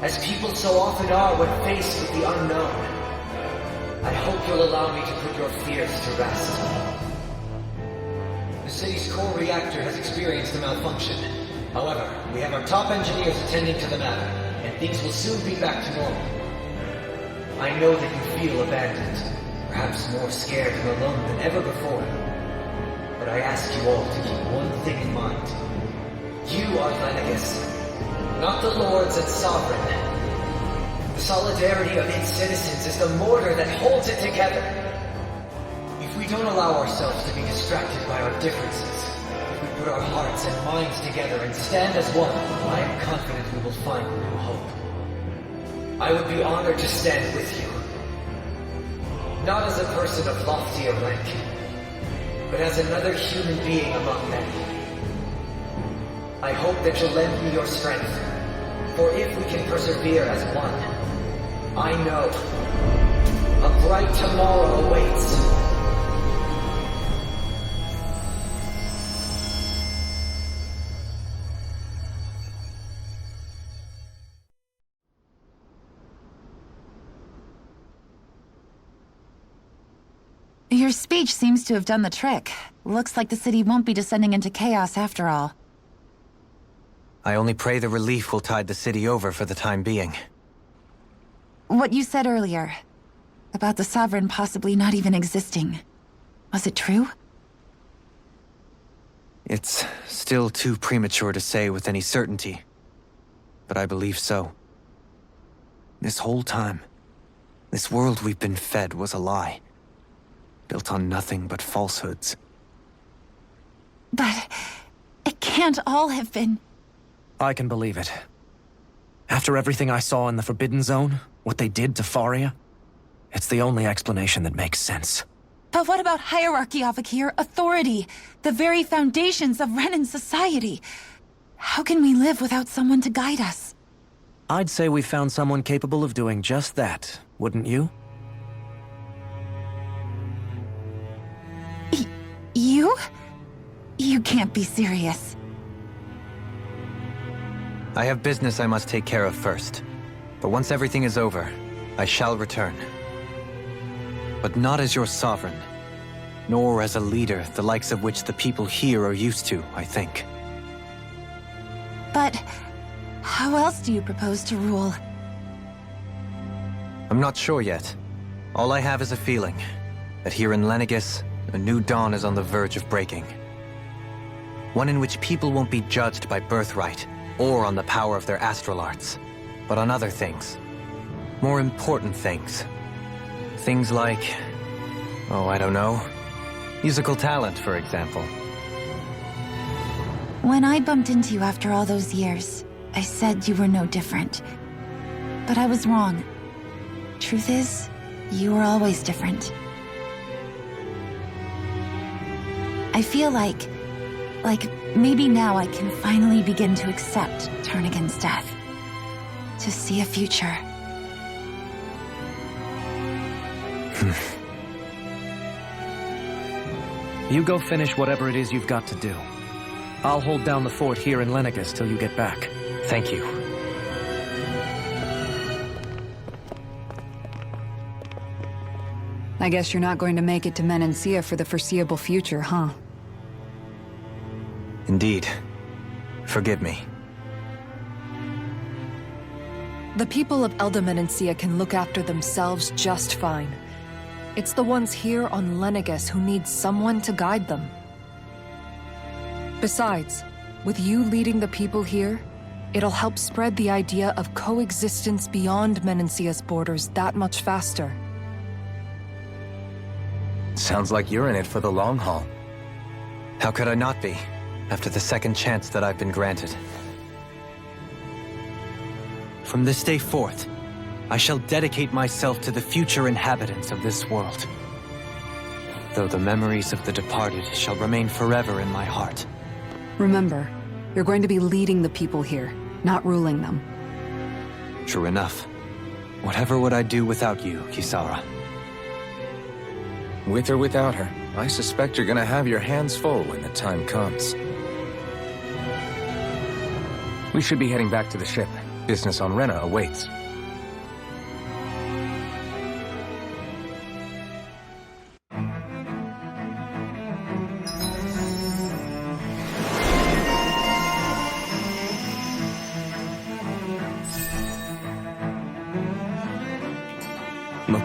As people so often are when faced with the unknown. I hope you'll allow me to put your fears to rest. The city's core reactor has experienced a malfunction. However, we have our top engineers attending to the matter, and things will soon be back to normal. I know that you feel abandoned, perhaps more scared and alone than ever before. But I ask you all to keep one thing in mind. You are Lenegis, not the lords and sovereign. The solidarity of its citizens is the mortar that holds it together. If we don't allow ourselves to be distracted by our differences, if we put our hearts and minds together and stand as one, I am confident we will find new hope. I would be honored to stand with you. Not as a person of loftier rank, but as another human being among many. I hope that you'll lend me your strength, for if we can persevere as one, I know a bright tomorrow awaits. Your speech seems to have done the trick. Looks like the city won't be descending into chaos after all. I only pray the relief will tide the city over for the time being. What you said earlier, about the Sovereign possibly not even existing, was it true? It's still too premature to say with any certainty, but I believe so. This whole time, this world we've been fed was a lie, built on nothing but falsehoods. But it can't all have been... I can believe it. After everything I saw in the Forbidden Zone, what they did to Faria, it's the only explanation that makes sense. But what about hierarchy, Avakir? Authority? The very foundations of Renan society? How can we live without someone to guide us? I'd say we found someone capable of doing just that, wouldn't you? You? You can't be serious. I have business I must take care of first. But once everything is over, I shall return. But not as your sovereign, nor as a leader the likes of which the people here are used to, I think. But how else do you propose to rule? I'm not sure yet. All I have is a feeling that here in Lenegis, a new dawn is on the verge of breaking. One in which people won't be judged by birthright or on the power of their astral arts, but on other things. More important things. Things like, oh, I don't know, musical talent, for example. When I bumped into you after all those years, I said you were no different. But I was wrong. Truth is, you were always different. I feel like maybe now I can finally begin to accept Turnagain's death. To see a future. You go finish whatever it is you've got to do. I'll hold down the fort here in Lenegis till you get back. Thank you. I guess you're not going to make it to Menancia for the foreseeable future, huh? Indeed. Forgive me. The people of Elda Menancia can look after themselves just fine. It's the ones here on Lenegis who need someone to guide them. Besides, with you leading the people here, it'll help spread the idea of coexistence beyond Menancia's borders that much faster. Sounds like you're in it for the long haul. How could I not be, after the second chance that I've been granted? From this day forth, I shall dedicate myself to the future inhabitants of this world. Though the memories of the departed shall remain forever in my heart. Remember, you're going to be leading the people here, not ruling them. True enough. Whatever would I do without you, Kisara? With or without her, I suspect you're gonna have your hands full when the time comes. We should be heading back to the ship. Business on Rena awaits.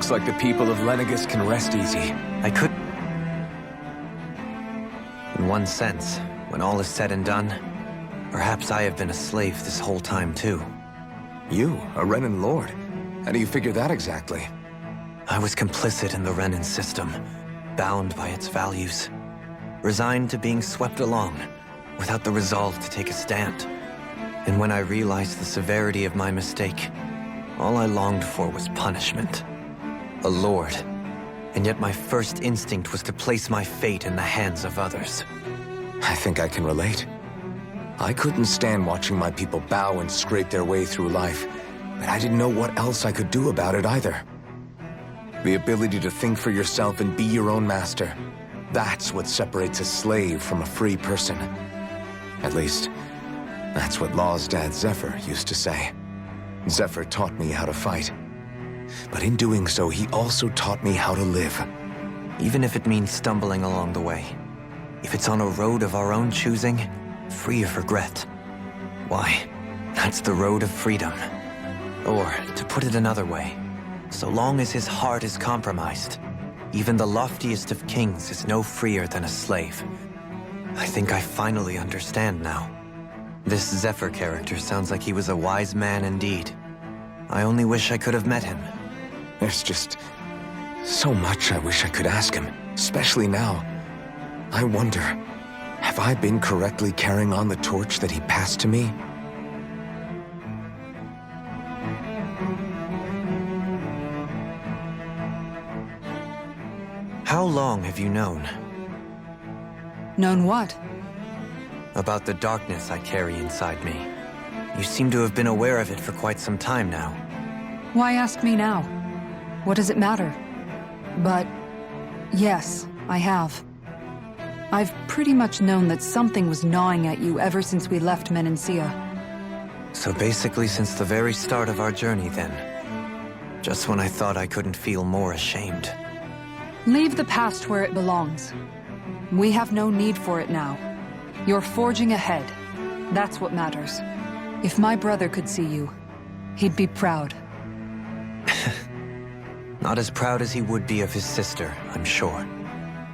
Looks like the people of Lenegis can rest easy. I could... In one sense, when all is said and done, perhaps I have been a slave this whole time too. You, a Renan Lord? How do you figure that exactly? I was complicit in the Renan system, bound by its values, resigned to being swept along, without the resolve to take a stand. And when I realized the severity of my mistake, all I longed for was punishment. A lord. And yet my first instinct was to place my fate in the hands of others. I think I can relate. I couldn't stand watching my people bow and scrape their way through life, but I didn't know what else I could do about it either. The ability to think for yourself and be your own master, that's what separates a slave from a free person. At least, that's what Law's dad Zephyr used to say. Zephyr taught me how to fight. But in doing so, he also taught me how to live. Even if it means stumbling along the way. If it's on a road of our own choosing, free of regret. Why, that's the road of freedom. Or, to put it another way, so long as his heart is compromised, even the loftiest of kings is no freer than a slave. I think I finally understand now. This Zephyr character sounds like he was a wise man indeed. I only wish I could have met him. There's just so much I wish I could ask him, especially now. I wonder, have I been correctly carrying on the torch that he passed to me? How long have you known? Known what? About the darkness I carry inside me. You seem to have been aware of it for quite some time now. Why ask me now? What does it matter? But yes, I have. I've pretty much known that something was gnawing at you ever since we left Menancia. So basically since the very start of our journey then. Just when I thought I couldn't feel more ashamed. Leave the past where it belongs. We have no need for it now. You're forging ahead. That's what matters. If my brother could see you, he'd be proud. Not as proud as he would be of his sister, I'm sure.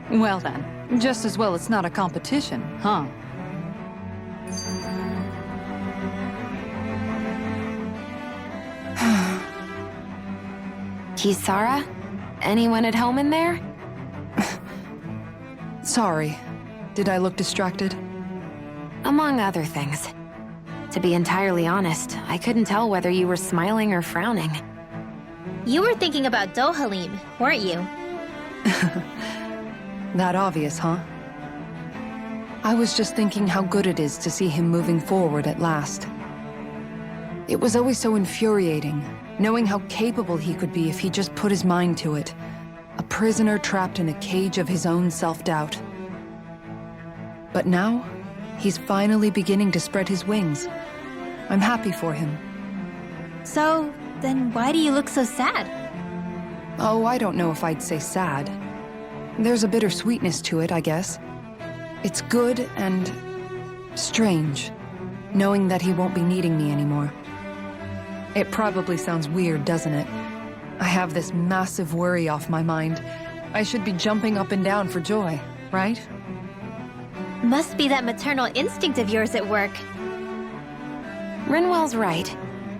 Well then, just as well it's not a competition, huh? Kisara? Anyone at home in there? Sorry. Did I look distracted? Among other things. To be entirely honest, I couldn't tell whether you were smiling or frowning. You were thinking about Dohalim, weren't you? That obvious, huh? I was just thinking how good it is to see him moving forward at last. It was always so infuriating, knowing how capable he could be if he just put his mind to it. A prisoner trapped in a cage of his own self-doubt. But now, he's finally beginning to spread his wings. I'm happy for him. So, then why do you look so sad? Oh, I don't know if I'd say sad. There's a bittersweetness to it, I guess. It's good and strange, knowing that he won't be needing me anymore. It probably sounds weird, doesn't it? I have this massive worry off my mind. I should be jumping up and down for joy, right? Must be that maternal instinct of yours at work. Rinwell's right.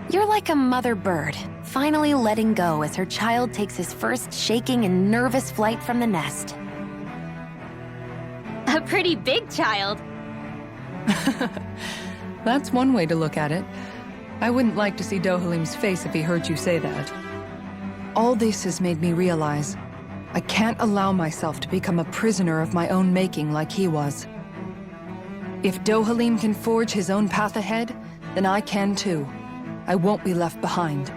You're like a mother bird, finally letting go as her child takes his first shaking and nervous flight from the nest. A pretty big child. That's one way to look at it. I wouldn't like to see Dohalim's face if he heard you say that. All this has made me realize I can't allow myself to become a prisoner of my own making like he was. If Dohalim can forge his own path ahead, then I can too. I won't be left behind.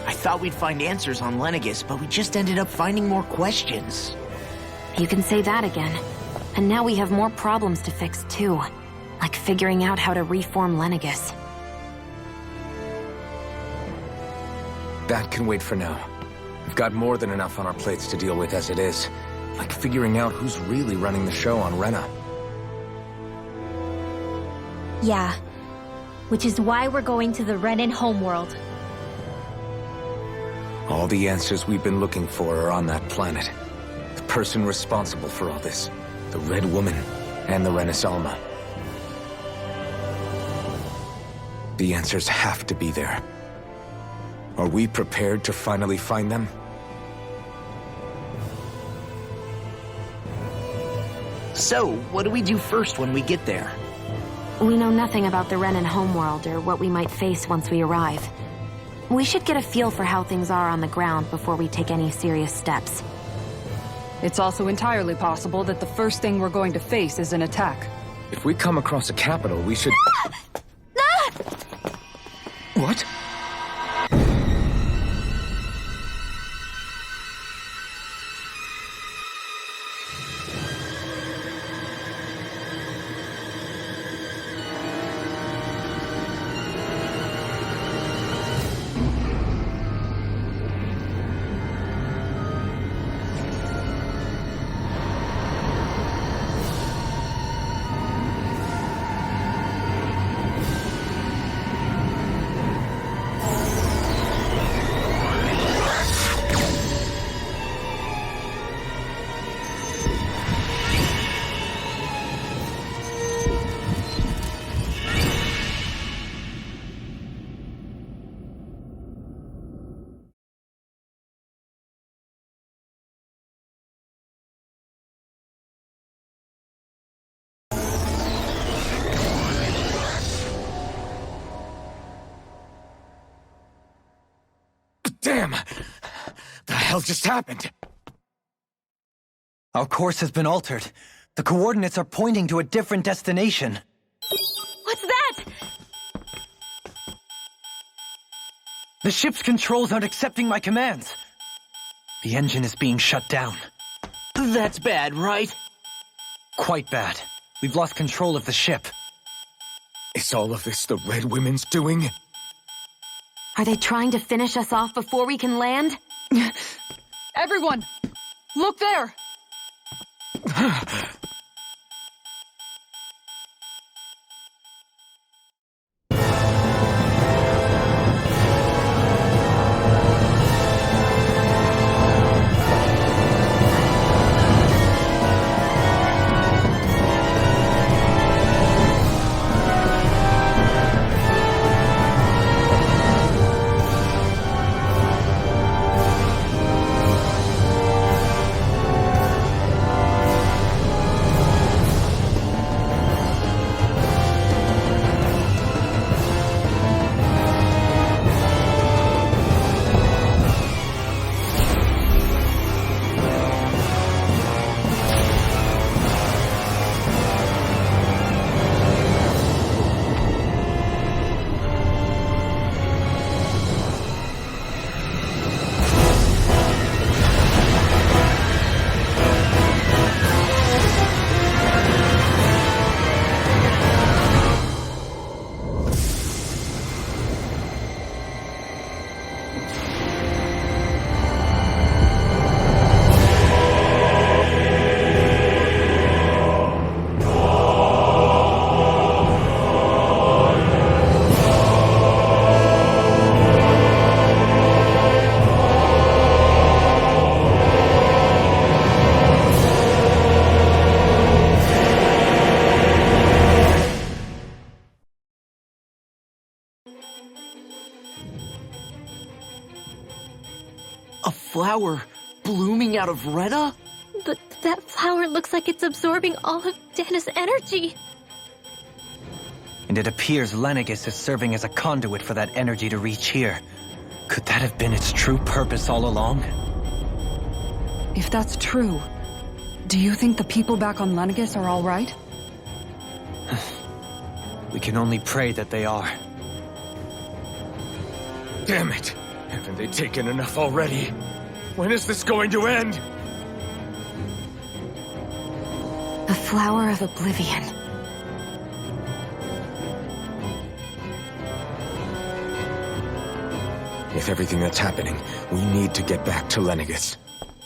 I thought we'd find answers on Lenegis, but we just ended up finding more questions. You can say that again. And now we have more problems to fix, too. Like figuring out how to reform Lenegis. That can wait for now. We've got more than enough on our plates to deal with as it is. Like figuring out who's really running the show on Rena. Yeah. Which is why we're going to the Renan homeworld. All the answers we've been looking for are on that planet. The person responsible for all this. The Red Woman and the Renaissalma. The answers have to be there. Are we prepared to finally find them? So, what do we do first when we get there? We know nothing about the Renan homeworld or what we might face once we arrive. We should get a feel for how things are on the ground before we take any serious steps. It's also entirely possible that the first thing we're going to face is an attack. If we come across a capital, we should... What? Damn! The hell just happened? Our course has been altered. The coordinates are pointing to a different destination. What's that? The ship's controls aren't accepting my commands. The engine is being shut down. That's bad, right? Quite bad. We've lost control of the ship. Is all of this the Red Women's doing? Are they trying to finish us off before we can land? Everyone! Look there! A flower blooming out of Rena? But that flower looks like it's absorbing all of Dana's energy. And it appears Lenegis is serving as a conduit for that energy to reach here. Could that have been its true purpose all along? If that's true, do you think the people back on Lenegis are all right? We can only pray that they are. Damn it! Haven't they taken enough already? When is this going to end? The Flower of Oblivion. With everything that's happening, we need to get back to Lenegis.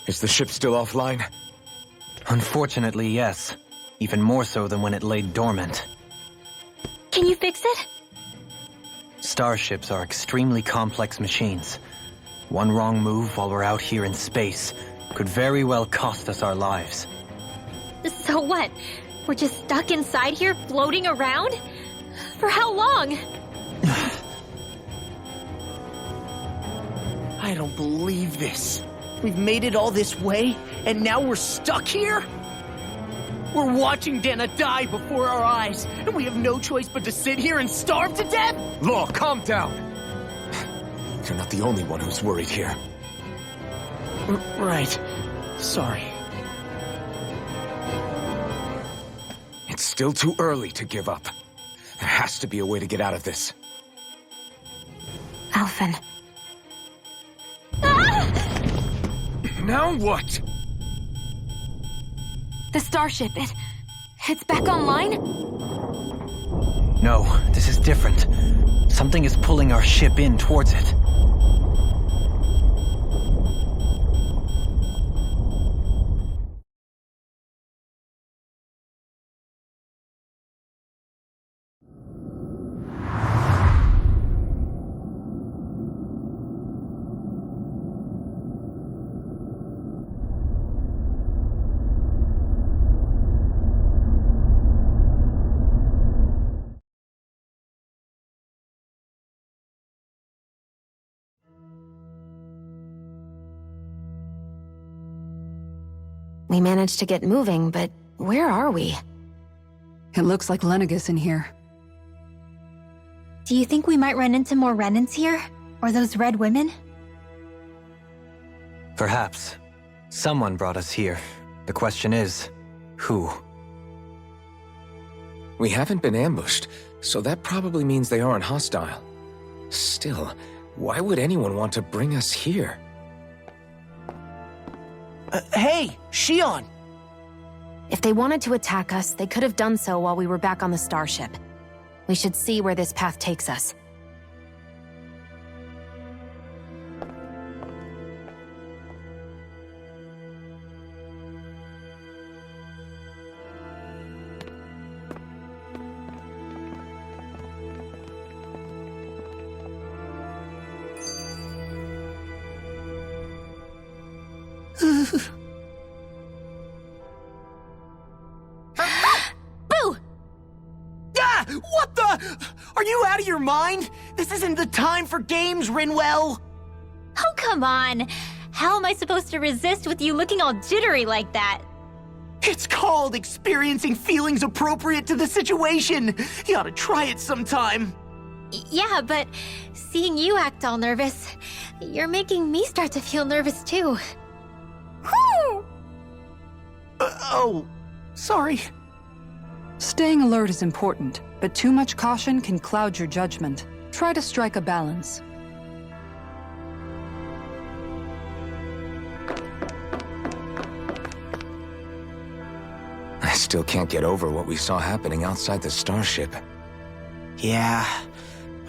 Is the ship still offline? Unfortunately, yes. Even more so than when it lay dormant. Can you fix it? Starships are extremely complex machines. One wrong move while we're out here in space could very well cost us our lives. So what? We're just stuck inside here, floating around? For how long? I don't believe this. We've made it all this way, and now we're stuck here? We're watching Dana die before our eyes, and we have no choice but to sit here and starve to death? Law, calm down! You're not the only one who's worried here. Right. Sorry. It's still too early to give up. There has to be a way to get out of this. Alphen. Now what? The starship, it's back online? No, this is different. Something is pulling our ship in towards it. We managed to get moving, but where are we? It looks like Lenegis in here. Do you think we might run into more Renans here? Or those red women? Perhaps. Someone brought us here. The question is, who? We haven't been ambushed, so that probably means they aren't hostile. Still, why would anyone want to bring us here? Hey, Shion! If they wanted to attack us, they could have done so while we were back on the starship. We should see where this path takes us. Boo! Ah! What the? Are you out of your mind? This isn't the time for games, Rinwell! Oh, come on. How am I supposed to resist with you looking all jittery like that? It's called experiencing feelings appropriate to the situation. You ought to try it sometime. Yeah, but seeing you act all nervous, you're making me start to feel nervous too. Oh, sorry. Staying alert is important, but too much caution can cloud your judgment. Try to strike a balance. I still can't get over what we saw happening outside the starship. Yeah,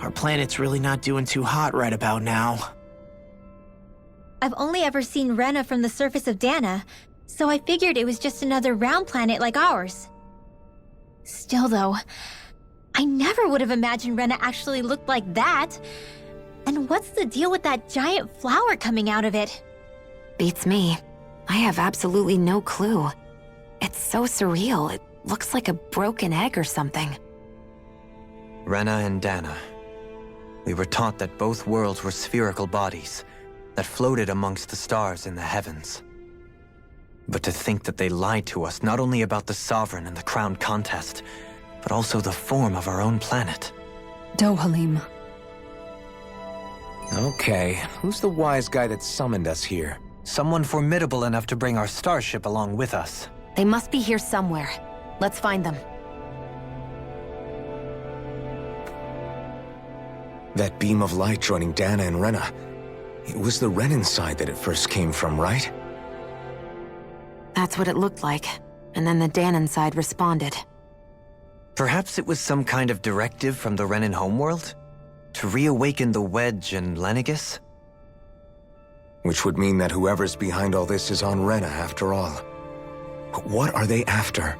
our planet's really not doing too hot right about now. I've only ever seen Rena from the surface of Dana, so I figured it was just another round planet like ours. Still though, I never would have imagined Rena actually looked like that. And what's the deal with that giant flower coming out of it? Beats me. I have absolutely no clue. It's so surreal. It looks like a broken egg or something. Rena and Dana. We were taught that both worlds were spherical bodies, that floated amongst the stars in the heavens. But to think that they lied to us not only about the Sovereign and the Crown contest, but also the form of our own planet. Dohalim. Okay, who's the wise guy that summoned us here? Someone formidable enough to bring our starship along with us. They must be here somewhere. Let's find them. That beam of light joining Dana and Rena. It was the Renan side that it first came from, right? That's what it looked like. And then the Danon side responded. Perhaps it was some kind of directive from the Renan homeworld? To reawaken the Wedge and Lenegis? Which would mean that whoever's behind all this is on Rena after all. But what are they after?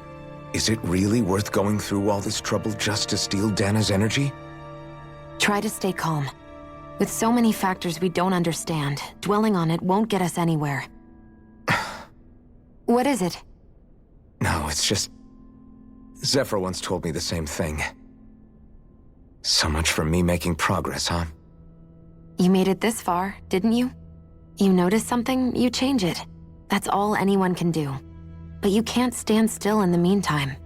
Is it really worth going through all this trouble just to steal Dana's energy? Try to stay calm. With so many factors we don't understand, dwelling on it won't get us anywhere. What is it? No, it's just... Zephyr once told me the same thing. So much for me making progress, huh? You made it this far, didn't you? You notice something, you change it. That's all anyone can do. But you can't stand still in the meantime.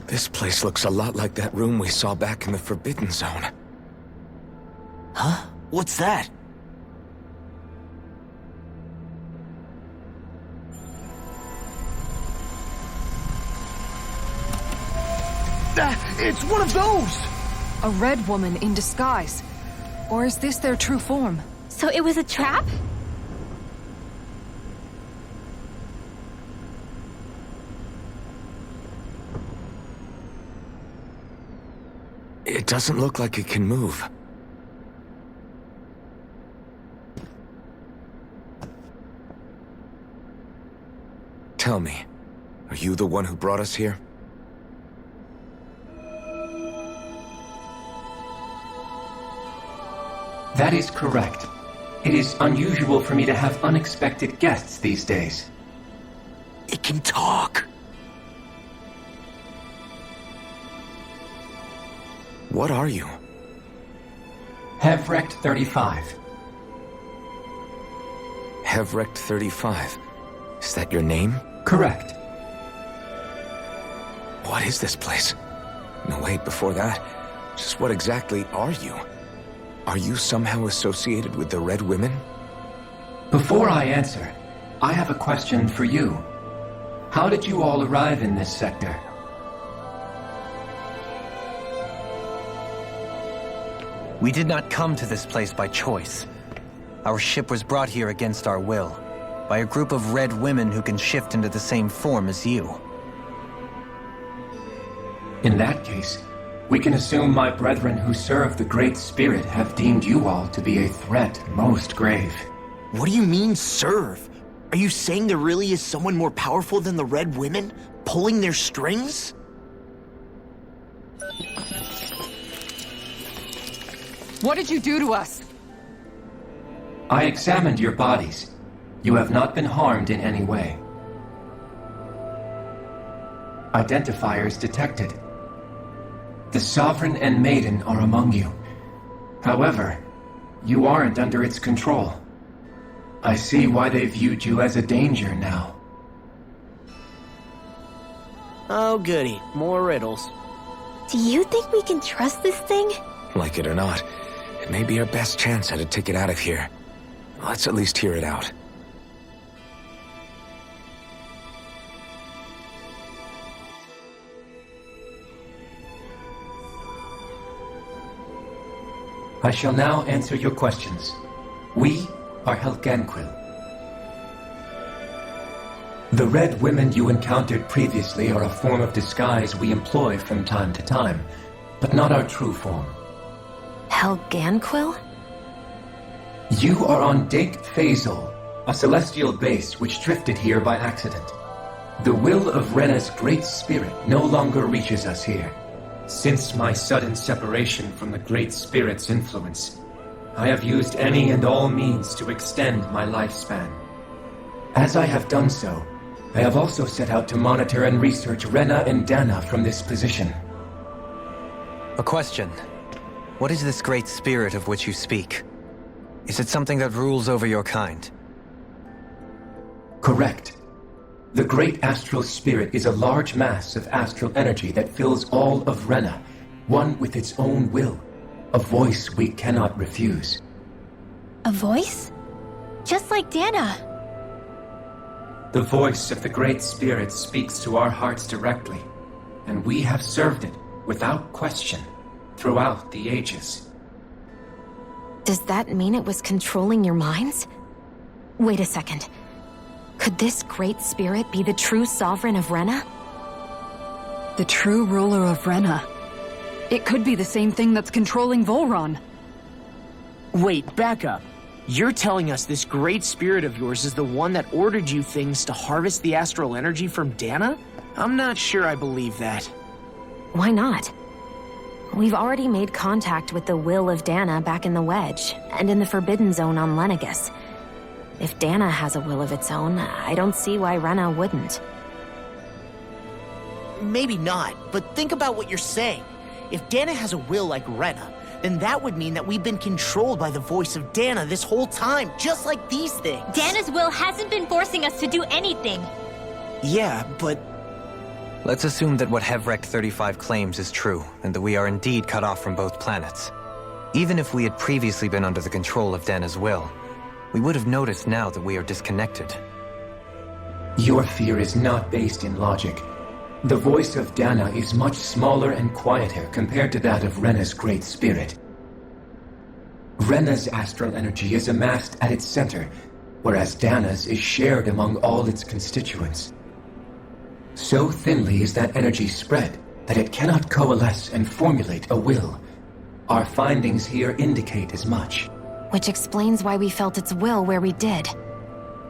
This place looks a lot like that room we saw back in the Forbidden Zone. Huh? What's that? It's one of those! A red woman in disguise. Or is this their true form? So it was a trap? It doesn't look like it can move. Tell me, are you the one who brought us here? That is correct. It is unusual for me to have unexpected guests these days. It can talk. What are you? Hevrect 35. Hevrect 35. Is that your name? Correct. What is this place? No, wait, before that, just what exactly are you? Are you somehow associated with the Red Women? Before I answer, I have a question for you. How did you all arrive in this sector? We did not come to this place by choice. Our ship was brought here against our will, by a group of red women who can shift into the same form as you. In that case, we can assume my brethren who serve the Great Spirit have deemed you all to be a threat most grave. What do you mean, serve? Are you saying there really is someone more powerful than the Red Women, pulling their strings? What did you do to us? I examined your bodies. You have not been harmed in any way. Identifiers detected. The Sovereign and Maiden are among you. However, you aren't under its control. I see why they viewed you as a danger now. Oh goody, more riddles. Do you think we can trust this thing? Like it or not, it may be our best chance at a ticket out of here. Let's at least hear it out. I shall now answer your questions. We are Helganquil. The red women you encountered previously are a form of disguise we employ from time to time, but not our true form. Helganquil? You are on Dake Phasol, a celestial base which drifted here by accident. The will of Rena's great spirit no longer reaches us here. Since my sudden separation from the Great Spirit's influence, I have used any and all means to extend my lifespan. As I have done so, I have also set out to monitor and research Rena and Dana from this position. A question. What is this Great Spirit of which you speak? Is it something that rules over your kind? Correct. The Great Astral Spirit is a large mass of astral energy that fills all of Rena, one with its own will, a voice we cannot refuse. A voice? Just like Dana. The voice of the Great Spirit speaks to our hearts directly, and we have served it, without question, throughout the ages. Does that mean it was controlling your minds? Wait a second. Could this Great Spirit be the true sovereign of Rena? The true ruler of Rena. It could be the same thing that's controlling Volron. Wait, back up. You're telling us this great spirit of yours is the one that ordered you things to harvest the astral energy from Dana? I'm not sure I believe that. Why not? We've already made contact with the will of Dana back in the Wedge, and in the Forbidden Zone on Lenegus. If Dana has a will of its own, I don't see why Rena wouldn't. Maybe not, but think about what you're saying. If Dana has a will like Rena, then that would mean that we've been controlled by the voice of Dana this whole time, just like these things. Dana's will hasn't been forcing us to do anything. Yeah, but... Let's assume that what Hevrect 35 claims is true, and that we are indeed cut off from both planets. Even if we had previously been under the control of Dana's will, we would have noticed now that we are disconnected. Your fear is not based in logic. The voice of Dana is much smaller and quieter compared to that of Rena's Great Spirit. Rena's astral energy is amassed at its center, whereas Dana's is shared among all its constituents. So thinly is that energy spread that it cannot coalesce and formulate a will. Our findings here indicate as much. Which explains why we felt its will where we did.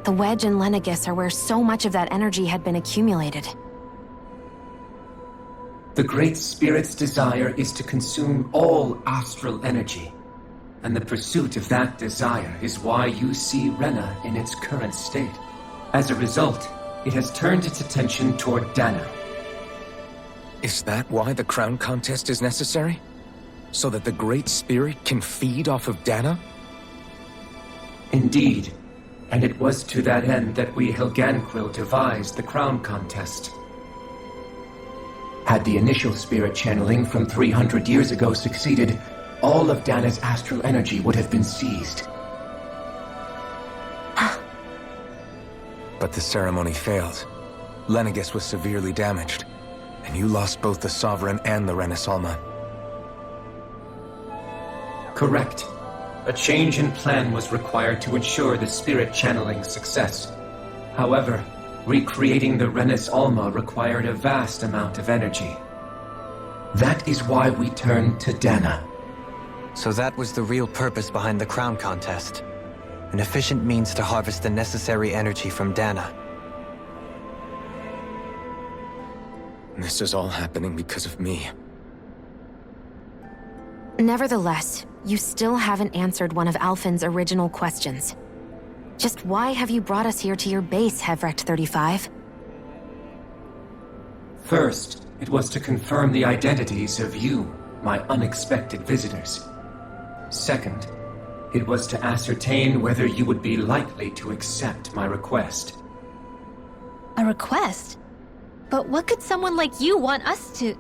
The Wedge and Lenegus are where so much of that energy had been accumulated. The Great Spirit's desire is to consume all astral energy, and the pursuit of that desire is why you see Rena in its current state. As a result, it has turned its attention toward Dana. Is that why the crown contest is necessary? So that the Great Spirit can feed off of Dana? Indeed, and it was to that end that we Helganquil devised the crown contest. Had the initial spirit channeling from 300 years ago succeeded, all of Dana's astral energy would have been seized. But the ceremony failed. Lenegus was severely damaged, and you lost both the Sovereign and the Renasalma. Correct. A change in plan was required to ensure the spirit channeling's success. However, recreating the Renasalma required a vast amount of energy. That is why we turned to Dana. So that was the real purpose behind the crown contest. An efficient means to harvest the necessary energy from Dana. This is all happening because of me. Nevertheless, you still haven't answered one of Alphen's original questions. Just why have you brought us here to your base, Hevrect 35? First, it was to confirm the identities of you, my unexpected visitors. Second, it was to ascertain whether you would be likely to accept my request. A request? But what could someone like you want us to...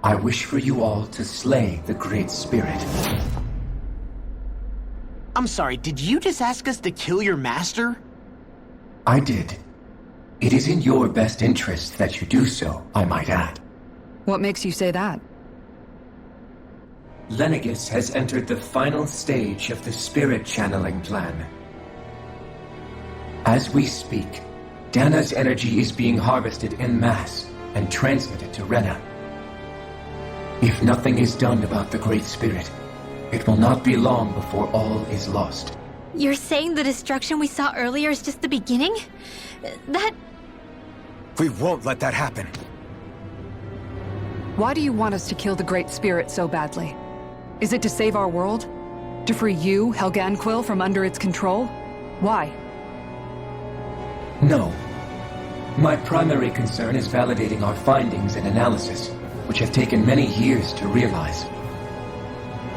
I wish for you all to slay the Great Spirit. I'm sorry, did you just ask us to kill your master? I did. It is in your best interest that you do so, I might add. What makes you say that? Lenegis has entered the final stage of the spirit channeling plan. As we speak, Dana's energy is being harvested en masse and transmitted to Rena. If nothing is done about the Great Spirit, it will not be long before all is lost. You're saying the destruction we saw earlier is just the beginning? That... We won't let that happen. Why do you want us to kill the Great Spirit so badly? Is it to save our world? To free you, Helganquil, from under its control? Why? No. My primary concern is validating our findings and analysis, which have taken many years to realize.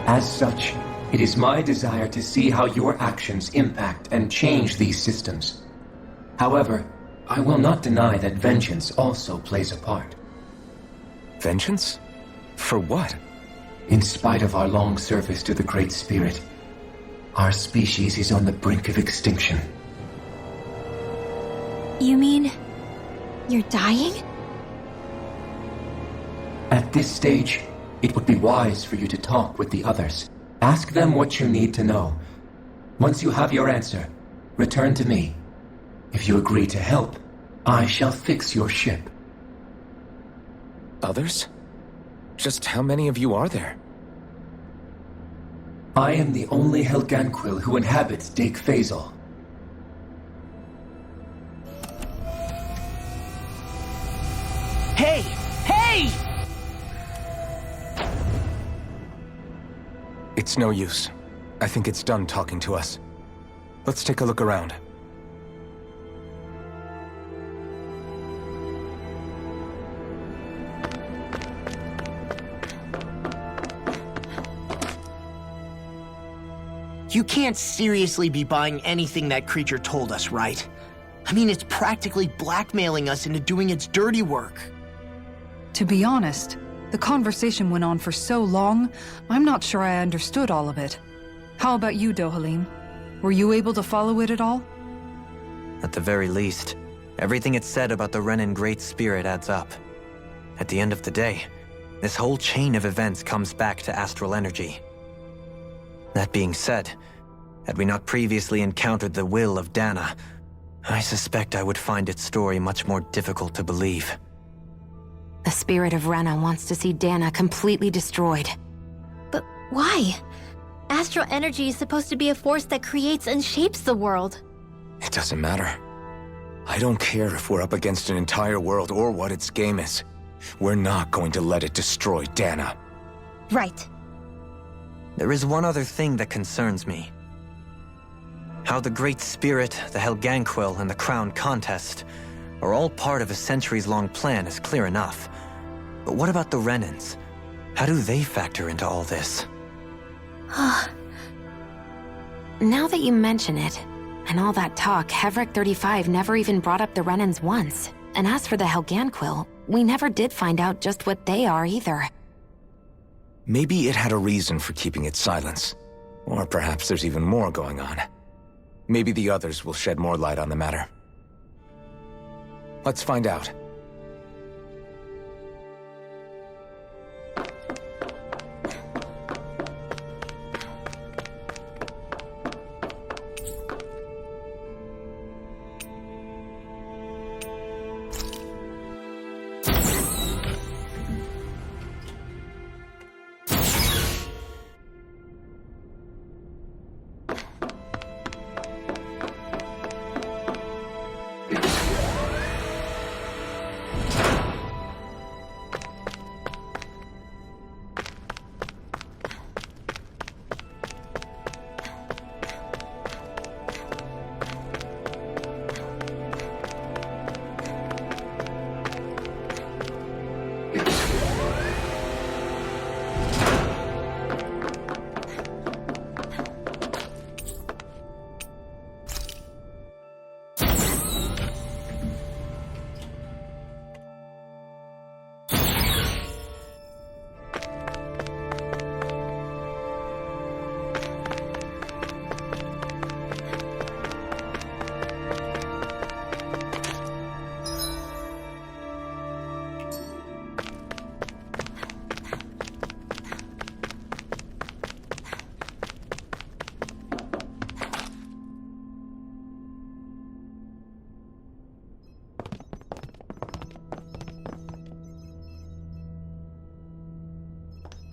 As such, it is my desire to see how your actions impact and change these systems. However, I will not deny that vengeance also plays a part. Vengeance? For what? In spite of our long service to the Great Spirit, our species is on the brink of extinction. You mean... you're dying? At this stage, it would be wise for you to talk with the others. Ask them what you need to know. Once you have your answer, return to me. If you agree to help, I shall fix your ship. Others? Just how many of you are there? I am the only Helganquil who inhabits Dake Faisal. Hey! Hey! It's no use. I think it's done talking to us. Let's take a look around. You can't seriously be buying anything that creature told us, right? I mean, it's practically blackmailing us into doing its dirty work. To be honest, the conversation went on for so long, I'm not sure I understood all of it. How about you, Dohalim? Were you able to follow it at all? At the very least, everything it said about the Renan Great Spirit adds up. At the end of the day, this whole chain of events comes back to astral energy. That being said, had we not previously encountered the will of Dana, I suspect I would find its story much more difficult to believe. The spirit of Rena wants to see Dana completely destroyed. But why? Astral energy is supposed to be a force that creates and shapes the world. It doesn't matter. I don't care if we're up against an entire world or what its game is. We're not going to let it destroy Dana. Right. There is one other thing that concerns me. How the Great Spirit, the Helganquil, and the Crown Contest are all part of a centuries-long plan is clear enough. But what about the Renans? How do they factor into all this? Now that you mention it, and all that talk, Hevric 35 never even brought up the Renans once. And as for the Helganquil, we never did find out just what they are either. Maybe it had a reason for keeping its silence. Or perhaps there's even more going on. Maybe the others will shed more light on the matter. Let's find out.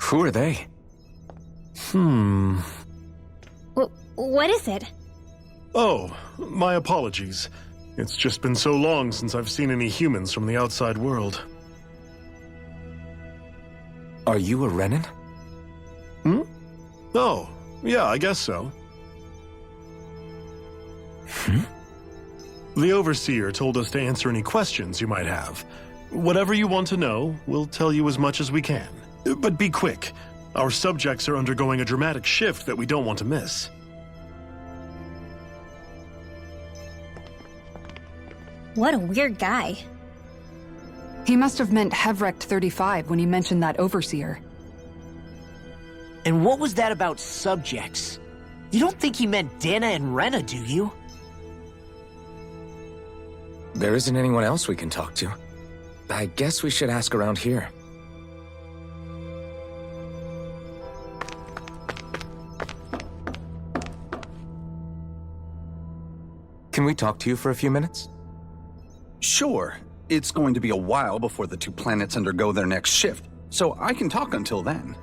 Who are they? What is it? Oh, my apologies. It's just been so long since I've seen any humans from the outside world. Are you a Renan? Oh, yeah, I guess so. The Overseer told us to answer any questions you might have. Whatever you want to know, we'll tell you as much as we can. But be quick. Our subjects are undergoing a dramatic shift that we don't want to miss. What a weird guy. He must have meant Hevrecht 35 when he mentioned that Overseer. And what was that about subjects? You don't think he meant Dana and Rena, do you? There isn't anyone else we can talk to. I guess we should ask around here. Can we talk to you for a few minutes? Sure. It's going to be a while before the two planets undergo their next shift, so I can talk until then.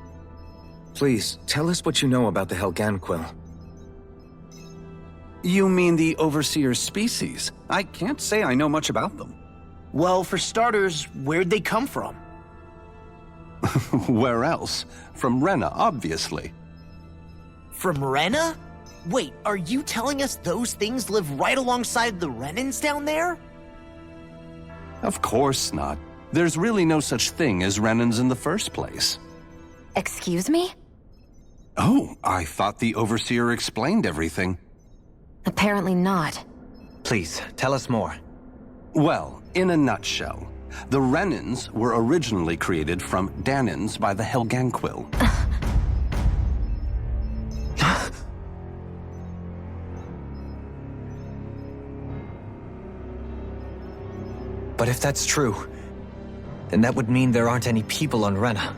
Please, tell us what you know about the Helganquil. You mean the Overseer's species? I can't say I know much about them. Well, for starters, where'd they come from? Where else? From Rena, obviously. From Rena? Wait, are you telling us those things live right alongside the Renans down there? Of course not. There's really no such thing as Renans in the first place. Excuse me? Oh, I thought the Overseer explained everything. Apparently not. Please, tell us more. Well, in a nutshell, the Renans were originally created from Danans by the Helganquil. But if that's true, then that would mean there aren't any people on Rena.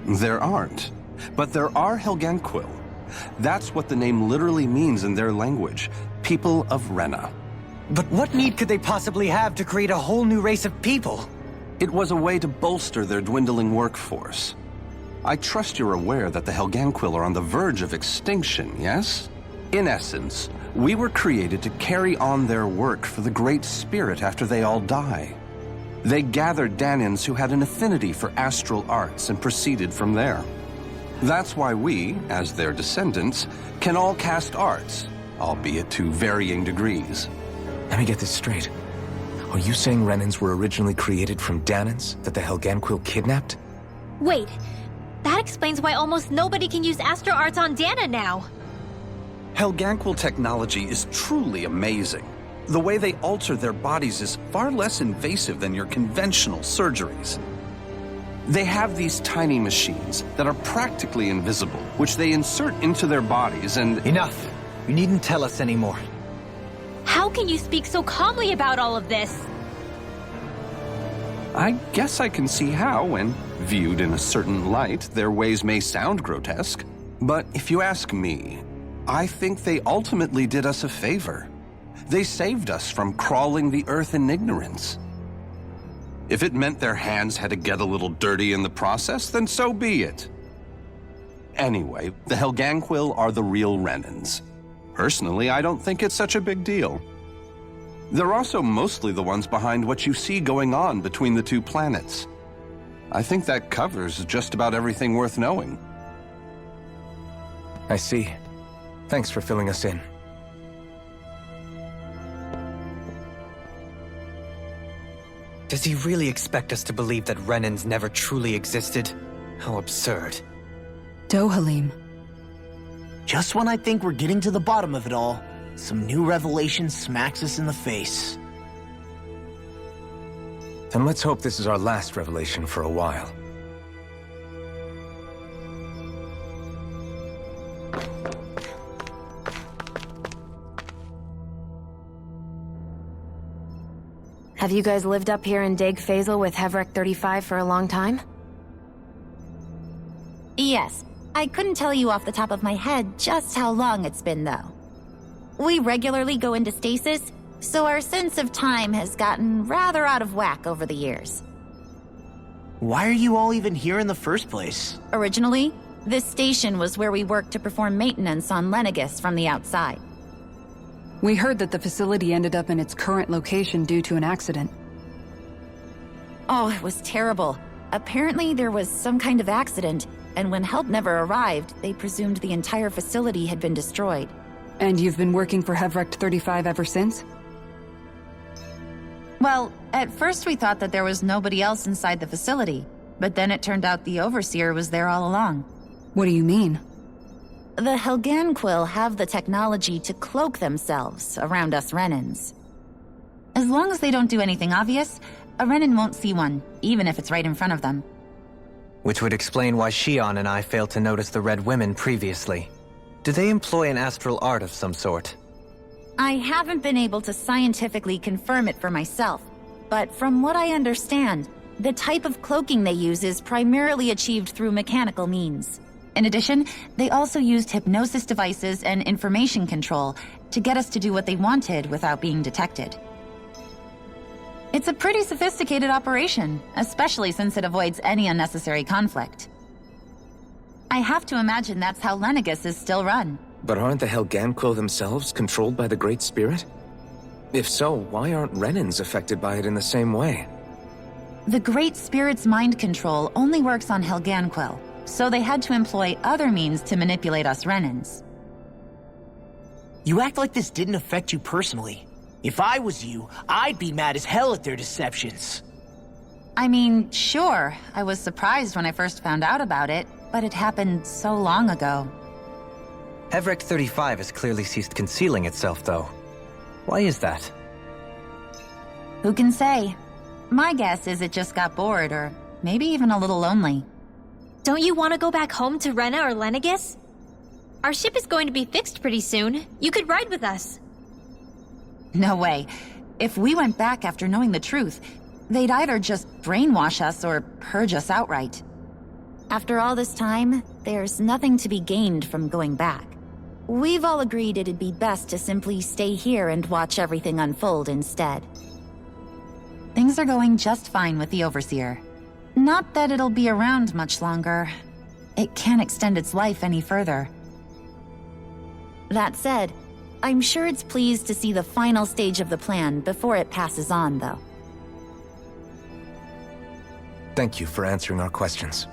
There aren't. But there are Helganquil. That's what the name literally means in their language. People of Rena. But what need could they possibly have to create a whole new race of people? It was a way to bolster their dwindling workforce. I trust you're aware that the Helganquil are on the verge of extinction, yes? In essence, we were created to carry on their work for the Great Spirit after they all die. They gathered Danans who had an affinity for astral arts and proceeded from there. That's why we, as their descendants, can all cast arts, albeit to varying degrees. Let me get this straight. Are you saying Renans were originally created from Danans that the Helganquil kidnapped? Wait, that explains why almost nobody can use astral arts on Dana now. Helganquil technology is truly amazing. The way they alter their bodies is far less invasive than your conventional surgeries. They have these tiny machines that are practically invisible, which they insert into their bodies and— Enough! You needn't tell us anymore. How can you speak so calmly about all of this? I guess I can see how, when viewed in a certain light, their ways may sound grotesque. But if you ask me, I think they ultimately did us a favor. They saved us from crawling the earth in ignorance. If it meant their hands had to get a little dirty in the process, then so be it. Anyway, the Helganquil are the real Renans. Personally, I don't think it's such a big deal. They're also mostly the ones behind what you see going on between the two planets. I think that covers just about everything worth knowing. I see. Thanks for filling us in. Does he really expect us to believe that Renans never truly existed? How absurd. Dohalim. Just when I think we're getting to the bottom of it all, some new revelation smacks us in the face. Then let's hope this is our last revelation for a while. Have you guys lived up here in Daeg Faisal with Hevrecht 35 for a long time? Yes. I couldn't tell you off the top of my head just how long it's been, though. We regularly go into stasis, so our sense of time has gotten rather out of whack over the years. Why are you all even here in the first place? Originally, this station was where we worked to perform maintenance on Lenegis from the outside. We heard that the facility ended up in its current location due to an accident. Oh, it was terrible. Apparently there was some kind of accident, and when help never arrived, they presumed the entire facility had been destroyed. And you've been working for Hevrecht 35 ever since? Well, at first we thought that there was nobody else inside the facility, but then it turned out the Overseer was there all along. What do you mean? The Helganquil have the technology to cloak themselves around us Renans. As long as they don't do anything obvious, a Renan won't see one, even if it's right in front of them. Which would explain why Shion and I failed to notice the Red Women previously. Do they employ an astral art of some sort? I haven't been able to scientifically confirm it for myself, but from what I understand, the type of cloaking they use is primarily achieved through mechanical means. In addition, they also used hypnosis devices and information control to get us to do what they wanted without being detected. It's a pretty sophisticated operation, especially since it avoids any unnecessary conflict. I have to imagine that's how Lenegis is still run. But aren't the Helganquil themselves controlled by the Great Spirit? If so, why aren't Renans affected by it in the same way? The Great Spirit's mind control only works on Helganquil, so they had to employ other means to manipulate us Renans. You act like this didn't affect you personally. If I was you, I'd be mad as hell at their deceptions. I mean, sure, I was surprised when I first found out about it, but it happened so long ago. Hevrecht 35 has clearly ceased concealing itself, though. Why is that? Who can say? My guess is it just got bored, or maybe even a little lonely. Don't you want to go back home to Rena or Lenegis? Our ship is going to be fixed pretty soon. You could ride with us. No way. If we went back after knowing the truth, they'd either just brainwash us or purge us outright. After all this time, there's nothing to be gained from going back. We've all agreed it'd be best to simply stay here and watch everything unfold instead. Things are going just fine with the Overseer. Not that it'll be around much longer. It can't extend its life any further. That said, I'm sure it's pleased to see the final stage of the plan before it passes on, though. Thank you for answering our questions.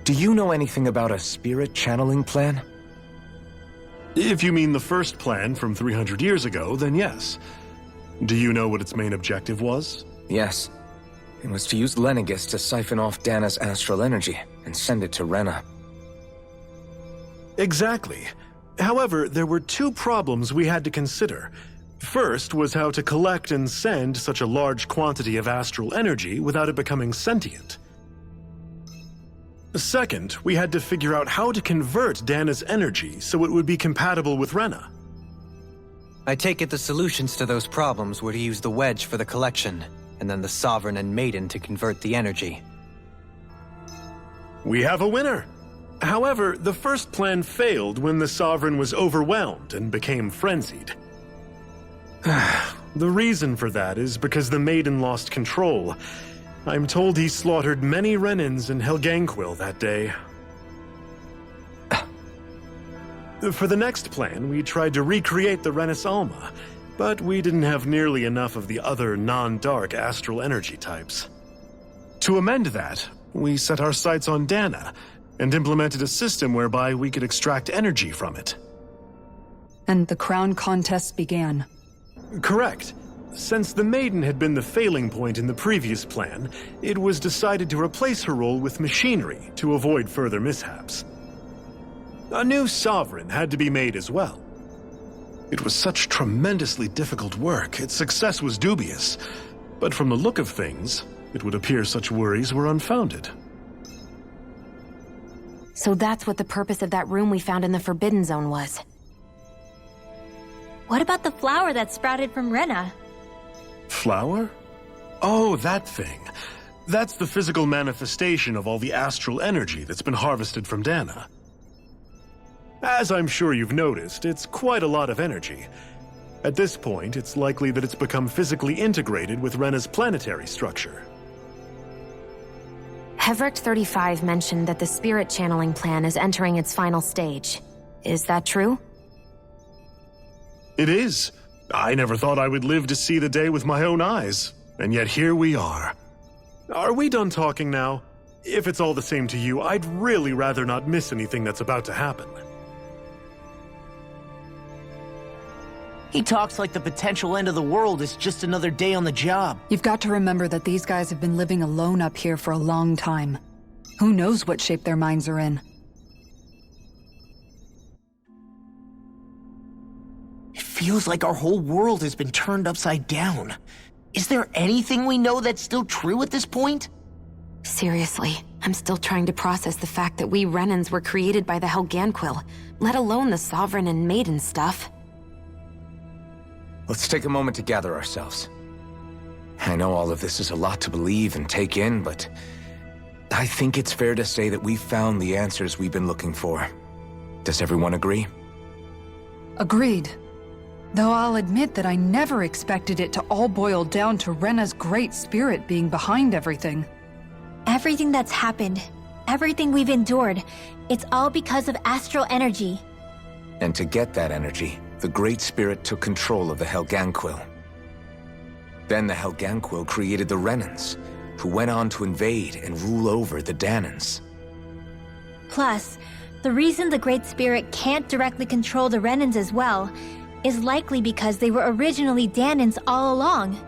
Do you know anything about a spirit channeling plan? If you mean the first plan from 300 years ago, then yes. Do you know what its main objective was? Yes. It was to use Lenegis to siphon off Dana's astral energy and send it to Rena. Exactly. However, there were two problems we had to consider. First was how to collect and send such a large quantity of astral energy without it becoming sentient. Second, we had to figure out how to convert Dana's energy so it would be compatible with Rena. I take it the solutions to those problems were to use the wedge for the collection, and then the Sovereign and Maiden to convert the energy. We have a winner! However, the first plan failed when the Sovereign was overwhelmed and became frenzied. The reason for that is because the Maiden lost control. I'm told he slaughtered many Renans in Helganquil that day. For the next plan, we tried to recreate the Renis Alma, but we didn't have nearly enough of the other non-dark astral energy types. To amend that, we set our sights on Dana, and implemented a system whereby we could extract energy from it. And the crown contest began. Correct. Since the Maiden had been the failing point in the previous plan, it was decided to replace her role with machinery to avoid further mishaps. A new Sovereign had to be made as well. It was such tremendously difficult work, its success was dubious. But from the look of things, it would appear such worries were unfounded. So that's what the purpose of that room we found in the Forbidden Zone was. What about the flower that sprouted from Rena? Flower? Oh, that thing. That's the physical manifestation of all the astral energy that's been harvested from Dana. As I'm sure you've noticed, it's quite a lot of energy. At this point, it's likely that it's become physically integrated with Rena's planetary structure. Heverick 35 mentioned that the spirit channeling plan is entering its final stage. Is that true? It is. I never thought I would live to see the day with my own eyes, and yet here we are. Are we done talking now? If it's all the same to you, I'd really rather not miss anything that's about to happen. He talks like the potential end of the world is just another day on the job. You've got to remember that these guys have been living alone up here for a long time. Who knows what shape their minds are in? It feels like our whole world has been turned upside down. Is there anything we know that's still true at this point? Seriously, I'm still trying to process the fact that we Renans were created by the Helganquil, let alone the Sovereign and Maiden stuff. Let's take a moment to gather ourselves. I know all of this is a lot to believe and take in, but I think it's fair to say that we've found the answers we've been looking for. Does everyone agree? Agreed. Though I'll admit that I never expected it to all boil down to Rena's great spirit being behind everything. Everything that's happened, everything we've endured, it's all because of astral energy. And to get that energy, the Great Spirit took control of the Helganquil. Then the Helganquil created the Renans, who went on to invade and rule over the Danans. Plus, the reason the Great Spirit can't directly control the Renans as well is likely because they were originally Danans all along.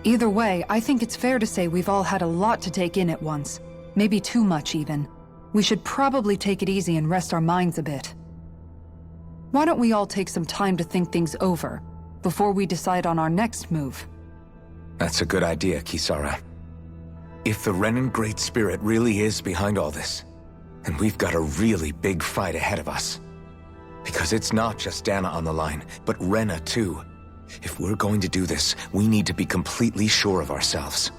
Either way, I think it's fair to say we've all had a lot to take in at once. Maybe too much, even. We should probably take it easy and rest our minds a bit. Why don't we all take some time to think things over, before we decide on our next move? That's a good idea, Kisara. If the Renan Great Spirit really is behind all this, then we've got a really big fight ahead of us. Because it's not just Dana on the line, but Rena too. If we're going to do this, we need to be completely sure of ourselves.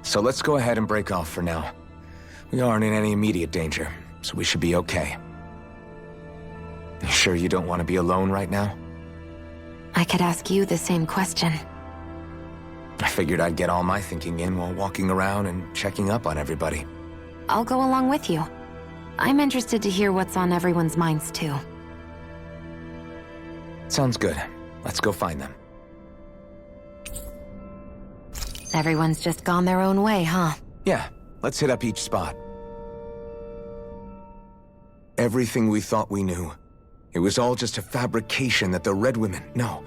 So let's go ahead and break off for now. We aren't in any immediate danger, so we should be okay. You sure you don't want to be alone right now? I could ask you the same question. I figured I'd get all my thinking in while walking around and checking up on everybody. I'll go along with you. I'm interested to hear what's on everyone's minds too. Sounds good. Let's go find them. Everyone's just gone their own way, huh? Yeah, let's hit up each spot. Everything we thought we knew, it was all just a fabrication that the Red Women, no,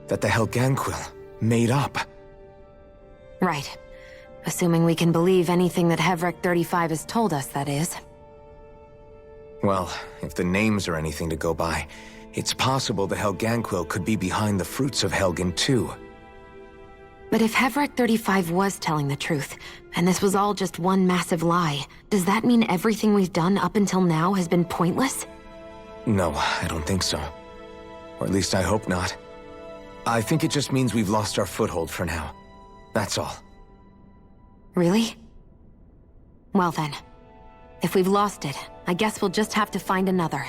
that the Helganquil made up. Right. Assuming we can believe anything that Heverick 35 has told us, that is. Well, if the names are anything to go by, it's possible the Helganquil could be behind the fruits of Helgen too. But if Heverick 35 was telling the truth, and this was all just one massive lie, does that mean everything we've done up until now has been pointless? No, I don't think so. Or at least I hope not. I think it just means we've lost our foothold for now. That's all. Really? Well then, if we've lost it, I guess we'll just have to find another.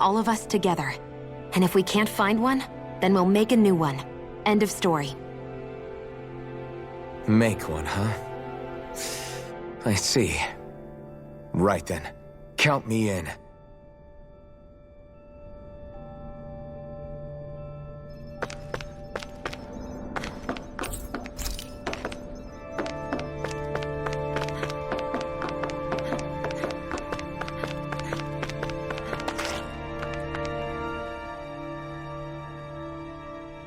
All of us together. And if we can't find one, then we'll make a new one. End of story. Make one, huh? I see. Right then. Count me in.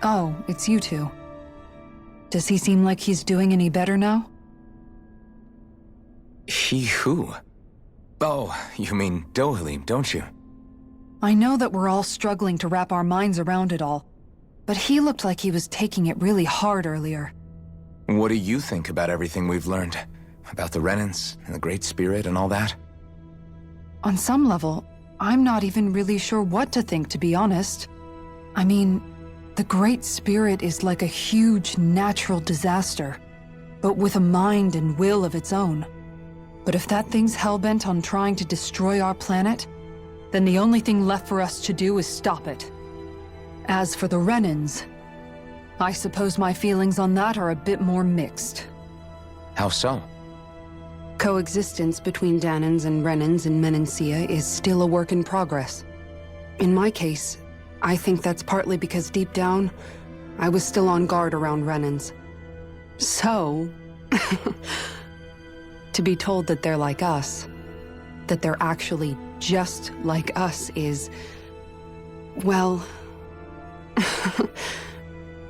Oh, it's you two. Does he seem like he's doing any better now? He who? Oh, you mean Dohalim, don't you? I know that we're all struggling to wrap our minds around it all, but he looked like he was taking it really hard earlier. What do you think about everything we've learned? About the Renans and the Great Spirit and all that? On some level, I'm not even really sure what to think, to be honest. I mean, the Great Spirit is like a huge natural disaster. but with a mind and will of its own. But if that thing's hellbent on trying to destroy our planet, then the only thing left for us to do is stop it. As for the Renans, I suppose my feelings on that are a bit more mixed. How so? Coexistence between Dahnans and Renans in Menancia is still a work in progress. In my case, I think that's partly because deep down, I was still on guard around Renans. So, to be told that they're like us, that they're actually just like us is, well,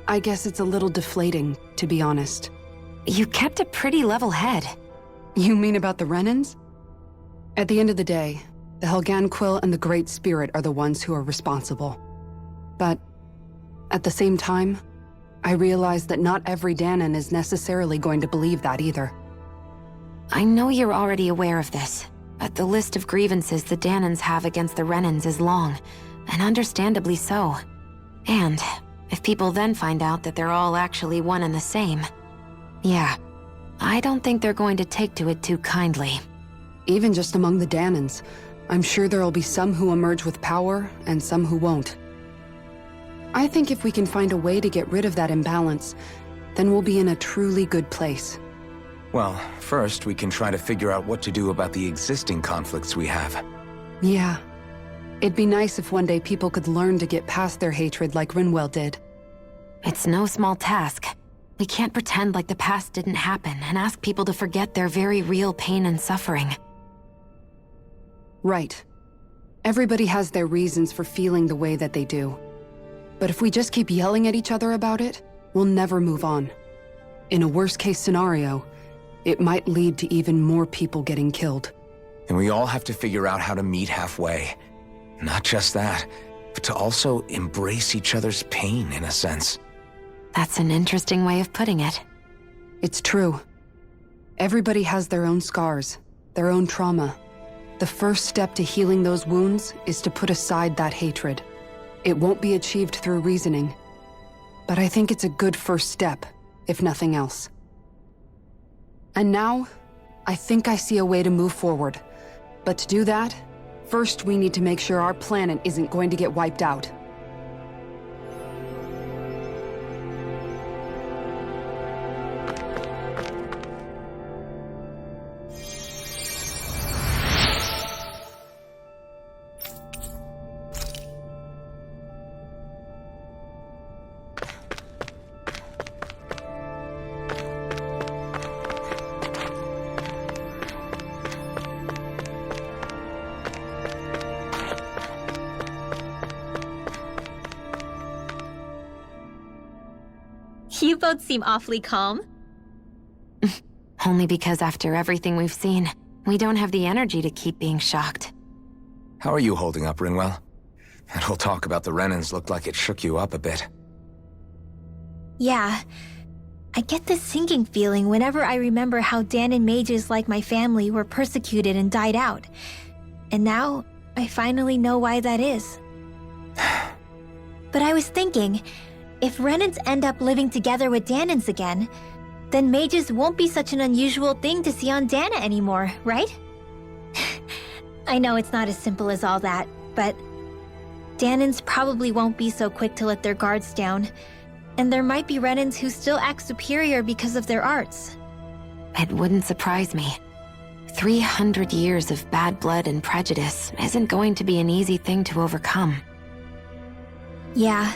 I guess it's a little deflating, to be honest. You kept a pretty level head. You mean about the Renans? At the end of the day, the Helganquil and the Great Spirit are the ones who are responsible. But at the same time, I realize that not every Dahnan is necessarily going to believe that either. I know you're already aware of this, but the list of grievances the Dahnans have against the Renans is long, and understandably so. And if people then find out that they're all actually one and the same, yeah, I don't think they're going to take to it too kindly. Even just among the Dahnans, I'm sure there'll be some who emerge with power and some who won't. I think if we can find a way to get rid of that imbalance, then we'll be in a truly good place. Well, first we can try to figure out what to do about the existing conflicts we have. Yeah. It'd be nice if one day people could learn to get past their hatred like Rinwell did. It's no small task. We can't pretend like the past didn't happen and ask people to forget their very real pain and suffering. Right. Everybody has their reasons for feeling the way that they do. But if we just keep yelling at each other about it, we'll never move on. In a worst-case scenario, it might lead to even more people getting killed. And we all have to figure out how to meet halfway. Not just that, but to also embrace each other's pain, in a sense. That's an interesting way of putting it. It's true. Everybody has their own scars, their own trauma. The first step to healing those wounds is to put aside that hatred. It won't be achieved through reasoning, but I think it's a good first step, if nothing else. And now, I think I see a way to move forward. But to do that, first we need to make sure our planet isn't going to get wiped out. You both seem awfully calm. Only because after everything we've seen, we don't have the energy to keep being shocked. How are you holding up, Rinwell? That whole talk about the Renans looked like it shook you up a bit. Yeah. I get this sinking feeling whenever I remember how Dahnan mages like my family were persecuted and died out. And now, I finally know why that is. But I was thinking, if Renans end up living together with Dahnans again, then mages won't be such an unusual thing to see on Dahna anymore, right? I know it's not as simple as all that, but Dahnans probably won't be so quick to let their guards down, and there might be Renans who still act superior because of their arts. It wouldn't surprise me. 300 years of bad blood and prejudice isn't going to be an easy thing to overcome. Yeah.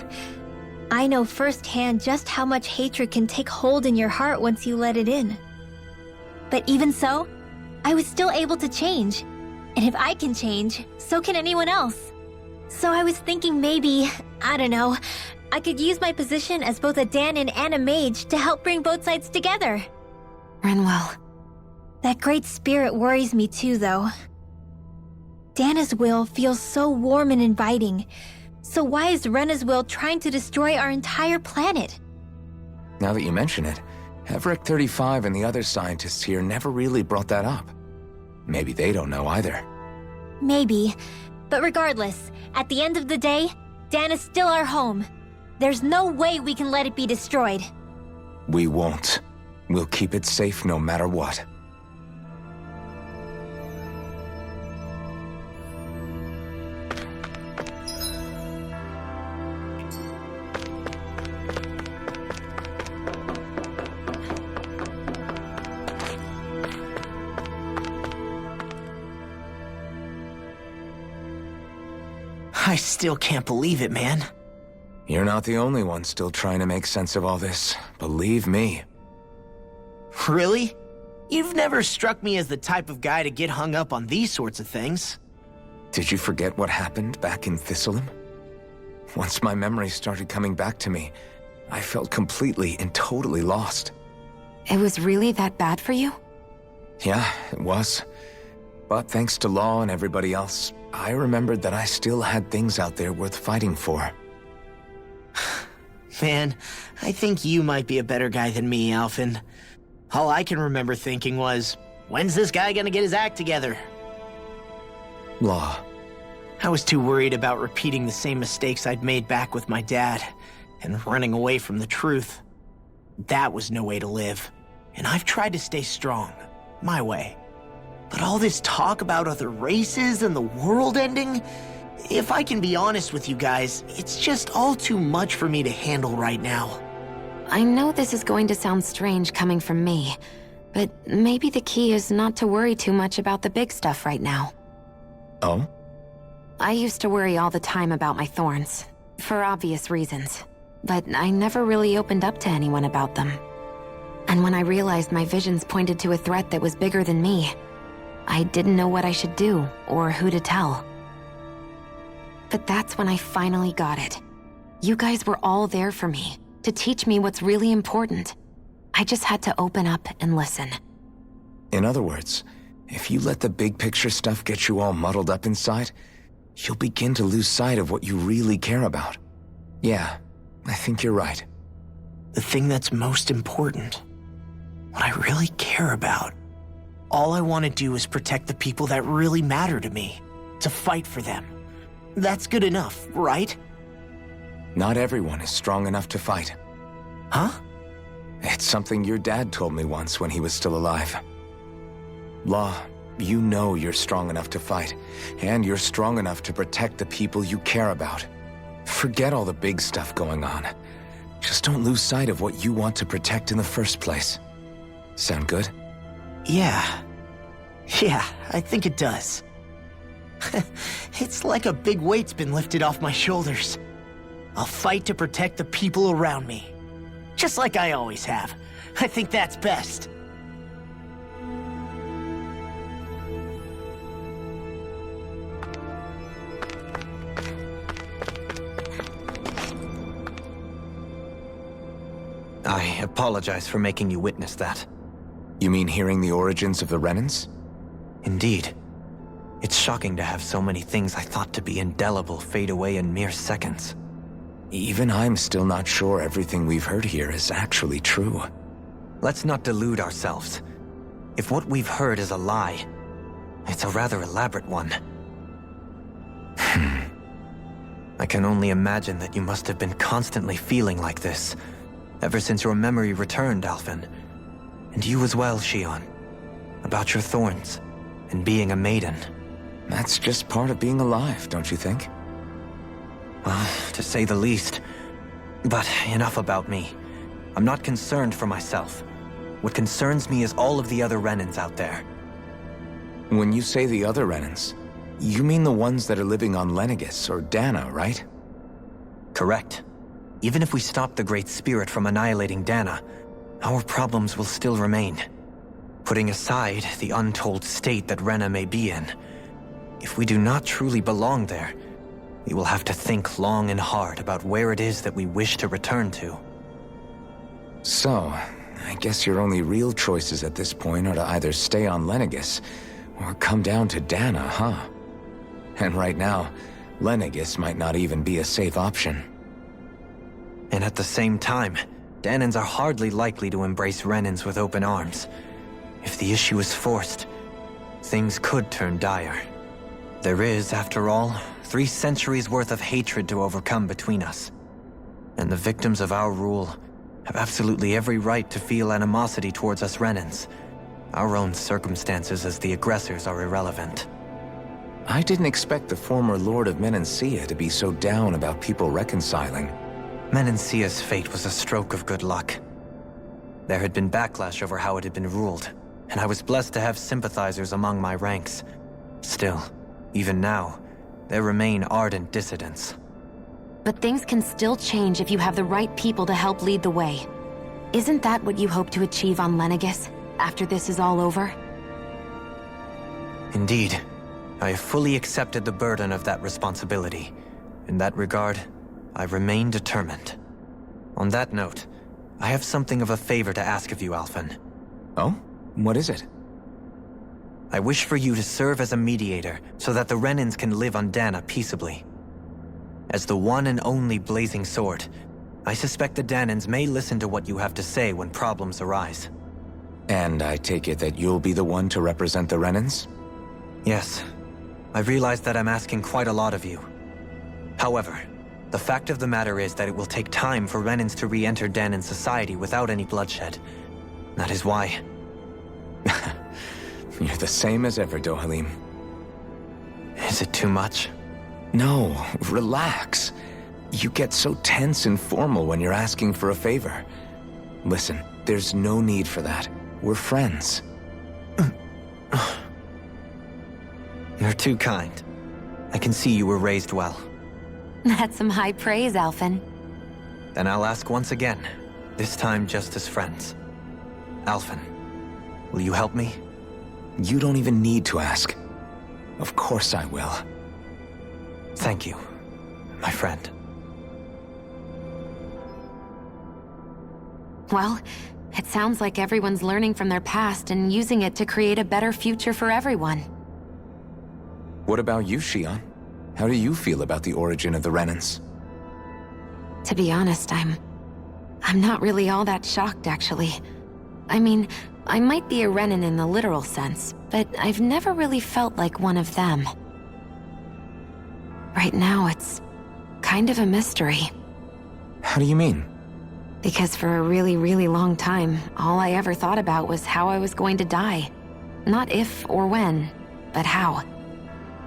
I know firsthand just how much hatred can take hold in your heart once you let it in. But even so, I was still able to change. And if I can change, so can anyone else. So I was thinking maybe, I don't know, I could use my position as both a Dahnan and a mage to help bring both sides together. Rinwell. That great spirit worries me too, though. Dahna's will feels so warm and inviting. So why is Rena's will trying to destroy our entire planet? Now that you mention it, Everett 35 and the other scientists here never really brought that up. Maybe they don't know either. Maybe. But regardless, at the end of the day, Dahna's still our home. There's no way we can let it be destroyed. We won't. We'll keep it safe no matter what. I still can't believe it, man. You're not the only one still trying to make sense of all this. Believe me. Really? You've never struck me as the type of guy to get hung up on these sorts of things. Did you forget what happened back in Thistleum? Once my memory started coming back to me, I felt completely and totally lost. It was really that bad for you? Yeah, it was. But thanks to Law and everybody else, I remembered that I still had things out there worth fighting for. Man, I think you might be a better guy than me, Alphen. All I can remember thinking was, when's this guy gonna get his act together? Law. I was too worried about repeating the same mistakes I'd made back with my dad, and running away from the truth. That was no way to live, and I've tried to stay strong, my way. But all this talk about other races and the world ending, if I can be honest with you guys, it's just all too much for me to handle right now. I know this is going to sound strange coming from me, but maybe the key is not to worry too much about the big stuff right now. Oh? I used to worry all the time about my thorns, for obvious reasons, but I never really opened up to anyone about them. And when I realized my visions pointed to a threat that was bigger than me, I didn't know what I should do or who to tell. But that's when I finally got it. You guys were all there for me, to teach me what's really important. I just had to open up and listen. In other words, if you let the big picture stuff get you all muddled up inside, you'll begin to lose sight of what you really care about. Yeah, I think you're right. The thing that's most important, what I really care about. All I want to do is protect the people that really matter to me, to fight for them. That's good enough, right? Not everyone is strong enough to fight. Huh? It's something your dad told me once when he was still alive. Law, you know you're strong enough to fight, and you're strong enough to protect the people you care about. Forget all the big stuff going on. Just don't lose sight of what you want to protect in the first place. Sound good? Yeah, I think it does. It's like a big weight's been lifted off my shoulders. I'll fight to protect the people around me. Just like I always have. I think that's best. I apologize for making you witness that. You mean hearing the origins of the Renans? Indeed. It's shocking to have so many things I thought to be indelible fade away in mere seconds. Even I'm still not sure everything we've heard here is actually true. Let's not delude ourselves. If what we've heard is a lie, it's a rather elaborate one. I can only imagine that you must have been constantly feeling like this, ever since your memory returned, Alphen. And you as well, Shionne. About your thorns, and being a maiden. That's just part of being alive, don't you think? Well, to say the least. But enough about me. I'm not concerned for myself. What concerns me is all of the other Renans out there. When you say the other Renans, you mean the ones that are living on Lenegis or Dana, right? Correct. Even if we stop the Great Spirit from annihilating Dana, our problems will still remain. Putting aside the untold state that Rena may be in, if we do not truly belong there, we will have to think long and hard about where it is that we wish to return to. So, I guess your only real choices at this point are to either stay on Lenegis or come down to Dana, huh? And right now, Lenegis might not even be a safe option. And at the same time, Danans are hardly likely to embrace Renans with open arms. If the issue is forced, things could turn dire. There is, after all, 3 centuries worth of hatred to overcome between us. And the victims of our rule have absolutely every right to feel animosity towards us Renans. Our own circumstances as the aggressors are irrelevant. I didn't expect the former Lord of Menancia to be so down about people reconciling. Menancia's fate was a stroke of good luck. There had been backlash over how it had been ruled, and I was blessed to have sympathizers among my ranks. Still, even now, there remain ardent dissidents. But things can still change if you have the right people to help lead the way. Isn't that what you hope to achieve on Lenegis, after this is all over? Indeed. I have fully accepted the burden of that responsibility. In that regard, I remain determined. On that note, I have something of a favor to ask of you, Alphen. Oh? What is it? I wish for you to serve as a mediator so that the Renans can live on Dahna peaceably. As the one and only Blazing Sword, I suspect the Dahnans may listen to what you have to say when problems arise. And I take it that you'll be the one to represent the Renans? Yes. I realize that I'm asking quite a lot of you. However, the fact of the matter is that it will take time for Renans to re-enter Dahnan society without any bloodshed. That is why... You're the same as ever, Dohalim. Is it too much? No, relax. You get so tense and formal when you're asking for a favor. Listen, there's no need for that. We're friends. You're too kind. I can see you were raised well. That's some high praise, Alphen. Then I'll ask once again, this time just as friends. Alphen, will you help me? You don't even need to ask. Of course I will. Thank you, my friend. Well, it sounds like everyone's learning from their past and using it to create a better future for everyone. What about you, Shion? How do you feel about the origin of the Renans? To be honest, I'm not really all that shocked, actually. I mean, I might be a Renan in the literal sense, but I've never really felt like one of them. Right now, it's kind of a mystery. How do you mean? Because for a really, really long time, all I ever thought about was how I was going to die. Not if or when, but how.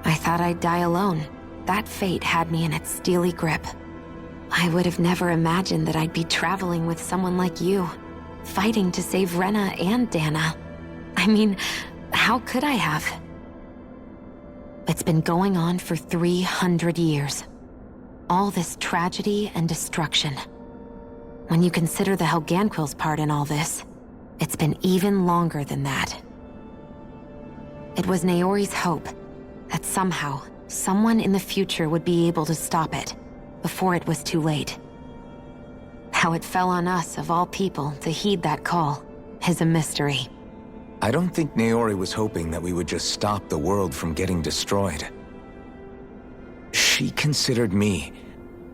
I thought I'd die alone. That fate had me in its steely grip. I would have never imagined that I'd be traveling with someone like you, fighting to save Rena and Dahna. I mean, how could I have? It's been going on for 300 years. All this tragedy and destruction. When you consider the Helganquil's part in all this, it's been even longer than that. It was Naori's hope that somehow, someone in the future would be able to stop it, before it was too late. How it fell on us, of all people, to heed that call, is a mystery. I don't think Naori was hoping that we would just stop the world from getting destroyed. She considered me,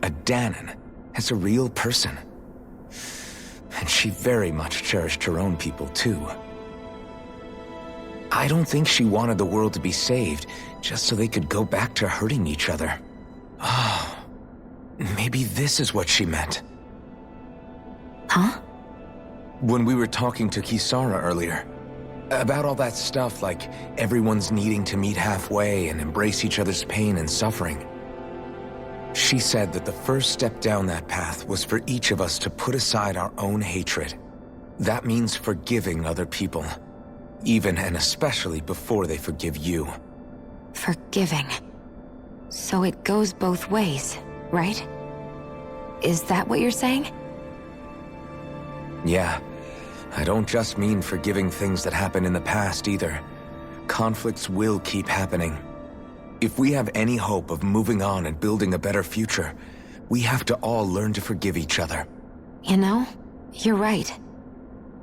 a Dahnan, as a real person. And she very much cherished her own people, too. I don't think she wanted the world to be saved, just so they could go back to hurting each other. Oh, maybe this is what she meant. Huh? When we were talking to Kisara earlier, about all that stuff like everyone's needing to meet halfway and embrace each other's pain and suffering. She said that the first step down that path was for each of us to put aside our own hatred. That means forgiving other people, even and especially before they forgive you. Forgiving. So it goes both ways, right? Is that what you're saying? Yeah. I don't just mean forgiving things that happened in the past either. Conflicts will keep happening. If we have any hope of moving on and building a better future, we have to all learn to forgive each other. You know, you're right.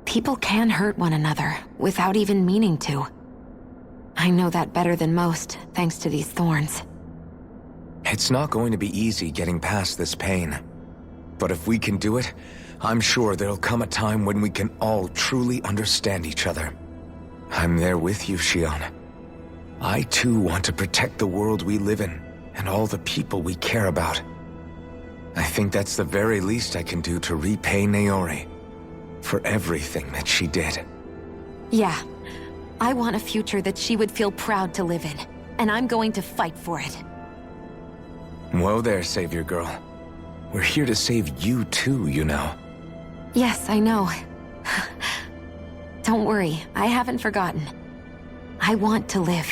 People can hurt one another without even meaning to. I know that better than most, thanks to these thorns. It's not going to be easy getting past this pain. But if we can do it, I'm sure there'll come a time when we can all truly understand each other. I'm there with you, Shion. I too want to protect the world we live in, and all the people we care about. I think that's the very least I can do to repay Naori. For everything that she did. Yeah. I want a future that she would feel proud to live in. And I'm going to fight for it. Whoa there, Savior Girl. We're here to save you too, you know. Yes, I know. Don't worry, I haven't forgotten. I want to live,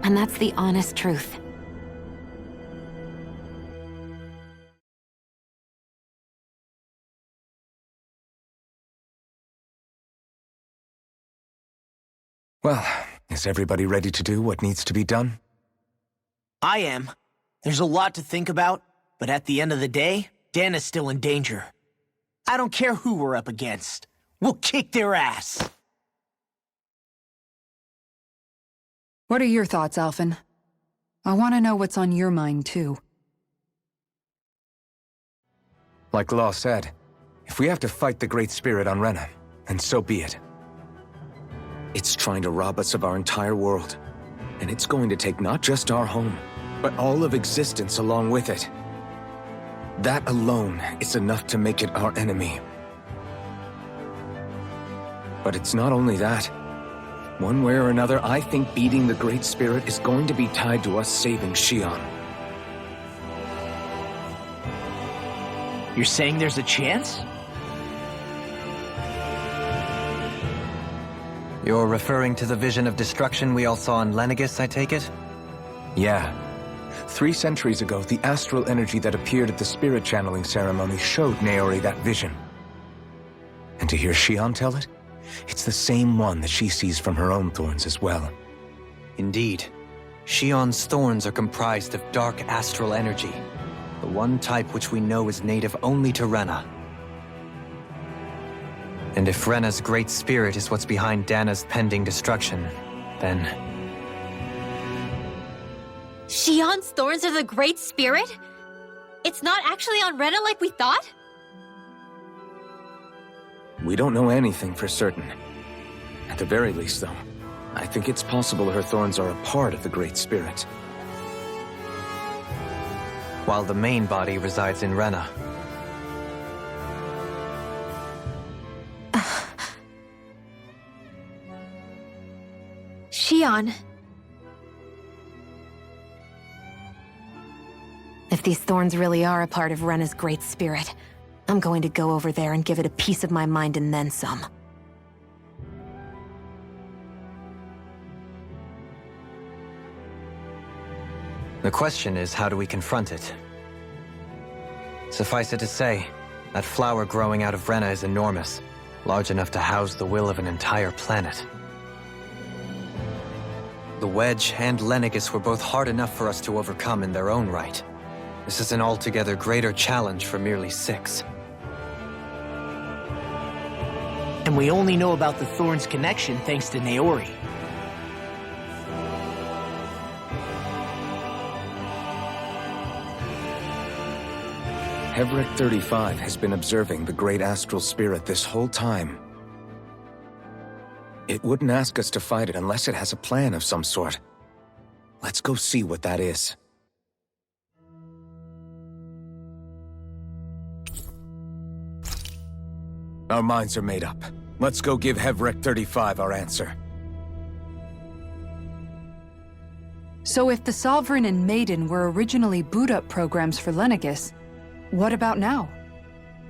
and that's the honest truth. Well, is everybody ready to do what needs to be done? I am. There's a lot to think about, but at the end of the day, Dana's still in danger. I don't care who we're up against. We'll kick their ass. What are your thoughts, Alphen? I want to know what's on your mind, too. Like Law said, if we have to fight the Great Spirit on Rena, then so be it. It's trying to rob us of our entire world. And it's going to take not just our home, but all of existence along with it. That alone is enough to make it our enemy. But it's not only that. One way or another, I think beating the Great Spirit is going to be tied to us saving Xion. You're saying there's a chance? You're referring to the vision of destruction we all saw in Lenegis, I take it? Yeah. 3 centuries ago, the astral energy that appeared at the spirit channeling ceremony showed Naori that vision. And to hear Xion tell it, it's the same one that she sees from her own thorns as well. Indeed. Xion's thorns are comprised of dark astral energy, the one type which we know is native only to Rena. And if Rena's Great Spirit is what's behind Dana's pending destruction, then... Xion's thorns are the Great Spirit? It's not actually on Rena like we thought? We don't know anything for certain. At the very least, though, I think it's possible her thorns are a part of the Great Spirit. While the main body resides in Rena. Xion. If these thorns really are a part of Rena's Great Spirit, I'm going to go over there and give it a piece of my mind and then some. The question is, how do we confront it? Suffice it to say, that flower growing out of Rena is enormous, large enough to house the will of an entire planet. The Wedge and Lenegis were both hard enough for us to overcome in their own right. This is an altogether greater challenge for merely 6. And we only know about the Thorns connection thanks to Naori. Hevrek 35 has been observing the Great Astral Spirit this whole time. It wouldn't ask us to fight it unless it has a plan of some sort. Let's go see what that is. Our minds are made up. Let's go give Hevrek 35 our answer. So if the Sovereign and Maiden were originally boot-up programs for Lenegis, what about now?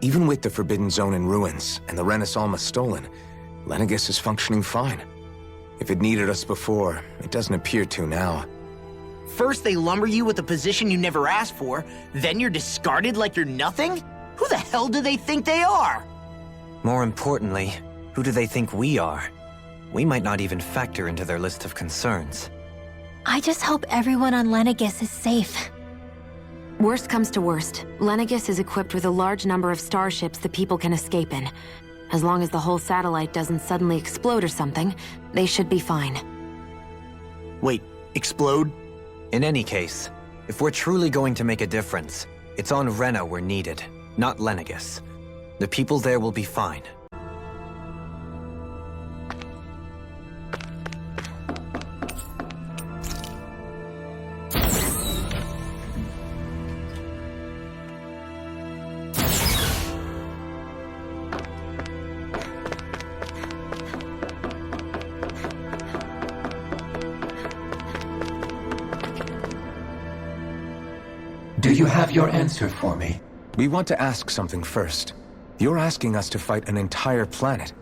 Even with the Forbidden Zone in ruins and the Renis Alma stolen, Lenegis is functioning fine. If it needed us before, it doesn't appear to now. First they lumber you with a position you never asked for, then you're discarded like you're nothing? Who the hell do they think they are? More importantly, who do they think we are? We might not even factor into their list of concerns. I just hope everyone on Lenegis is safe. Worst comes to worst, Lenegis is equipped with a large number of starships the people can escape in. As long as the whole satellite doesn't suddenly explode or something, they should be fine. Wait, explode? In any case, if we're truly going to make a difference, it's on Rena we're needed, not Lenegis. The people there will be fine. you have your answer for me? We want to ask something first. You're asking us to fight an entire planet.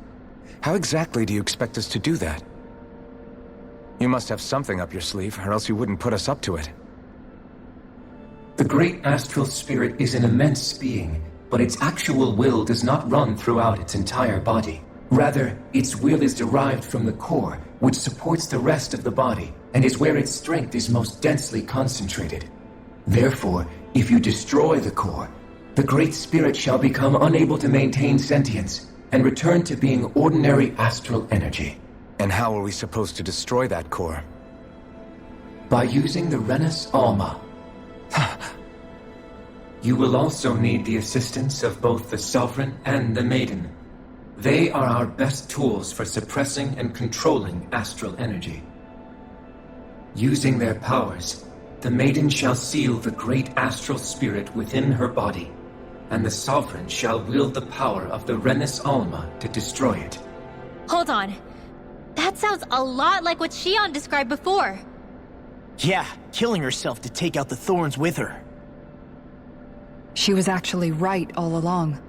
How exactly do you expect us to do that? You must have something up your sleeve, or else you wouldn't put us up to it. The great astral spirit is an immense being, but its actual will does not run throughout its entire body. Rather, its will is derived from the core, which supports the rest of the body, and is where its strength is most densely concentrated. Therefore, if you destroy the core, the Great Spirit shall become unable to maintain sentience, and return to being ordinary astral energy. And how are we supposed to destroy that core? By using the Renus Alma. You will also need the assistance of both the Sovereign and the Maiden. They are our best tools for suppressing and controlling astral energy. Using their powers, the Maiden shall seal the great astral spirit within her body, and the Sovereign shall wield the power of the Renus Alma to destroy it. Hold on. That sounds a lot like what Shion described before. Yeah, killing herself to take out the thorns with her. She was actually right all along.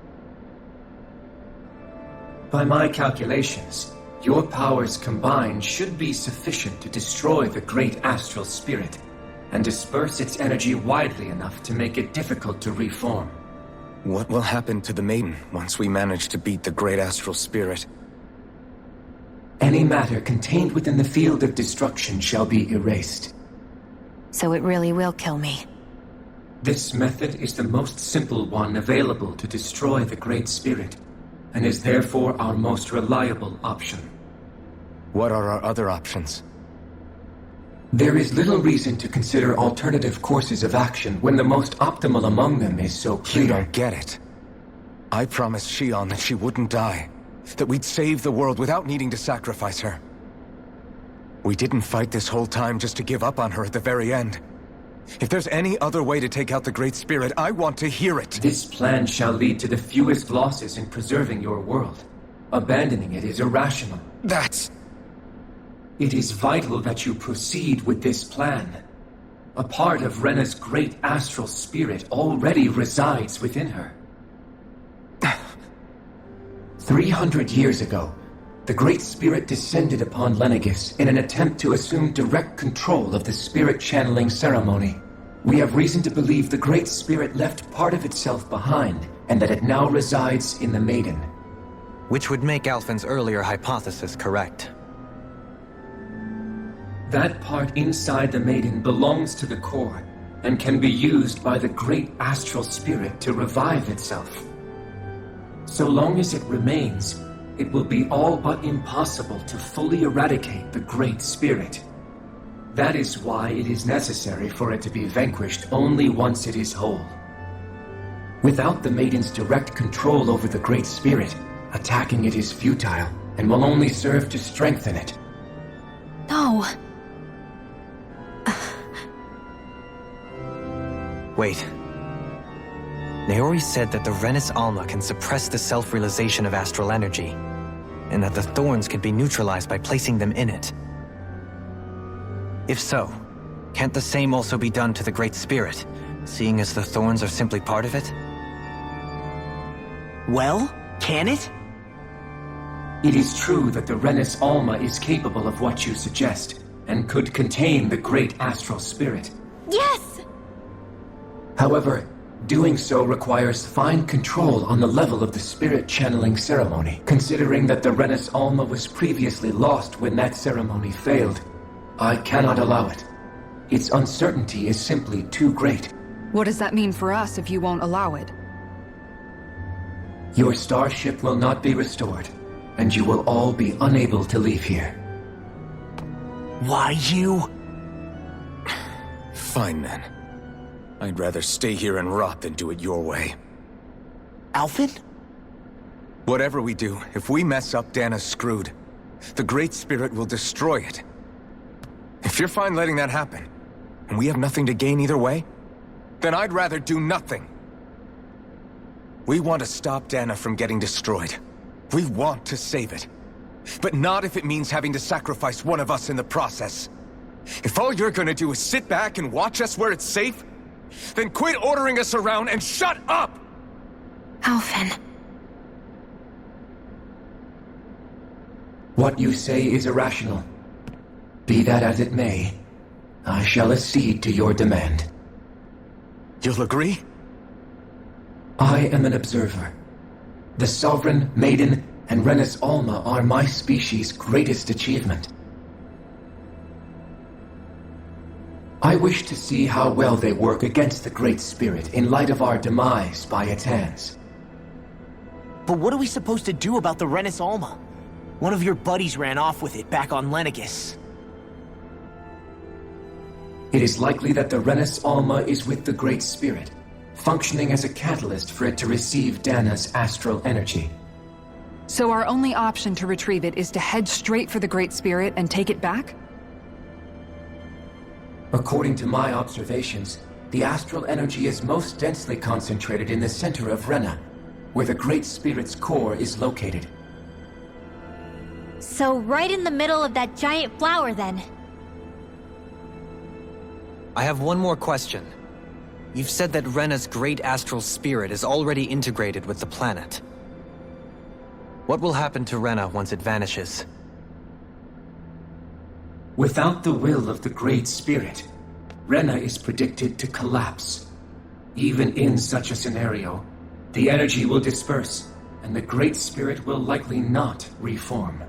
By my calculations, your powers combined should be sufficient to destroy the great astral spirit, and disperse its energy widely enough to make it difficult to reform. What will happen to the Maiden once we manage to beat the great astral spirit? Any matter contained within the field of destruction shall be erased. So it really will kill me. This method is the most simple one available to destroy the Great Spirit, and is therefore our most reliable option. What are our other options? There is little reason to consider alternative courses of action when the most optimal among them is so clear. You don't get it. I promised Shion that she wouldn't die, that we'd save the world without needing to sacrifice her. We didn't fight this whole time just to give up on her at the very end. If there's any other way to take out the Great Spirit, I want to hear it. This plan shall lead to the fewest losses in preserving your world. Abandoning it is irrational. It is vital that you proceed with this plan. A part of Rena's great astral spirit already resides within her. 300 years ago, the Great Spirit descended upon Lenegis in an attempt to assume direct control of the spirit channeling ceremony. We have reason to believe the Great Spirit left part of itself behind, and that it now resides in the Maiden. Which would make Alphen's earlier hypothesis correct. That part inside the Maiden belongs to the core, and can be used by the great astral spirit to revive itself. So long as it remains, it will be all but impossible to fully eradicate the Great Spirit. That is why it is necessary for it to be vanquished only once it is whole. Without the Maiden's direct control over the Great Spirit, attacking it is futile, and will only serve to strengthen it. No. Wait. Naori said that the Renus Alma can suppress the self-realization of astral energy, and that the thorns can be neutralized by placing them in it. If so, can't the same also be done to the Great Spirit, seeing as the thorns are simply part of it? Well, can it? It is true that the Renus Alma is capable of what you suggest, and could contain the great astral spirit. Yes! However, doing so requires fine control on the level of the spirit channeling ceremony, considering that the Renus Alma was previously lost when that ceremony failed. I cannot allow it. Its uncertainty is simply too great. What does that mean for us if you won't allow it? Your starship will not be restored, and you will all be unable to leave here. Why you? Fine then. I'd rather stay here and rot than do it your way. Alphen? Whatever we do, if we mess up, Dana's screwed. The Great Spirit will destroy it. If you're fine letting that happen, and we have nothing to gain either way, then I'd rather do nothing. We want to stop Dana from getting destroyed. We want to save it. But not if it means having to sacrifice one of us in the process. If all you're gonna do is sit back and watch us where it's safe, Then quit ordering us around and shut up! Alphen. What you say is irrational. Be that as it may, I shall accede to your demand. You'll agree? I am an observer. The Sovereign, Maiden, and Renis Alma are my species' greatest achievement. I wish to see how well they work against the Great Spirit in light of our demise by its hands. But what are we supposed to do about the Renis Alma? One of your buddies ran off with it back on Lenegis. It is likely that the Renis Alma is with the Great Spirit, functioning as a catalyst for it to receive Dana's astral energy. So our only option to retrieve it is to head straight for the Great Spirit and take it back? According to my observations, the astral energy is most densely concentrated in the center of Rena, where the Great Spirit's core is located. So right in the middle of that giant flower, then. I have one more question. You've said that Rena's great astral spirit is already integrated with the planet. What will happen to Rena once it vanishes? Without the will of the Great Spirit, Rena is predicted to collapse. Even in such a scenario, the energy will disperse, and the Great Spirit will likely not reform.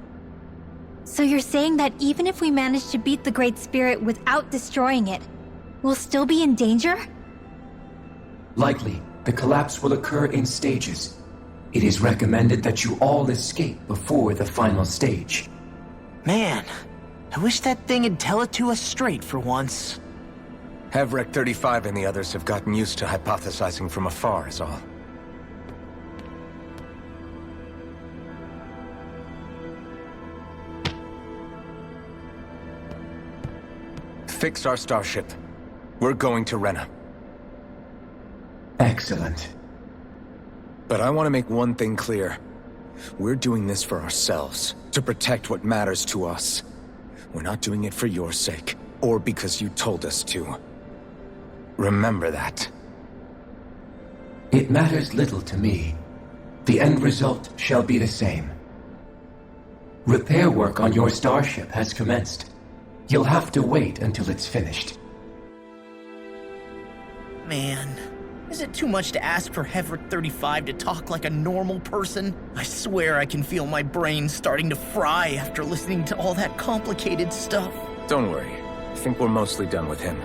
So you're saying that even if we manage to beat the Great Spirit without destroying it, we'll still be in danger? Likely, the collapse will occur in stages. It is recommended that you all escape before the final stage. Man, I wish that thing would tell it to us straight for once. Hevrek 35 and the others have gotten used to hypothesizing from afar is all. Fix our starship. We're going to Rena. Excellent. But I want to make one thing clear. We're doing this for ourselves, to protect what matters to us. We're not doing it for your sake, or because you told us to. Remember that. It matters little to me. The end result shall be the same. Repair work on your starship has commenced. You'll have to wait until it's finished. Man, is it too much to ask for Hevrek 35 to talk like a normal person? I swear I can feel my brain starting to fry after listening to all that complicated stuff. Don't worry. I think we're mostly done with him.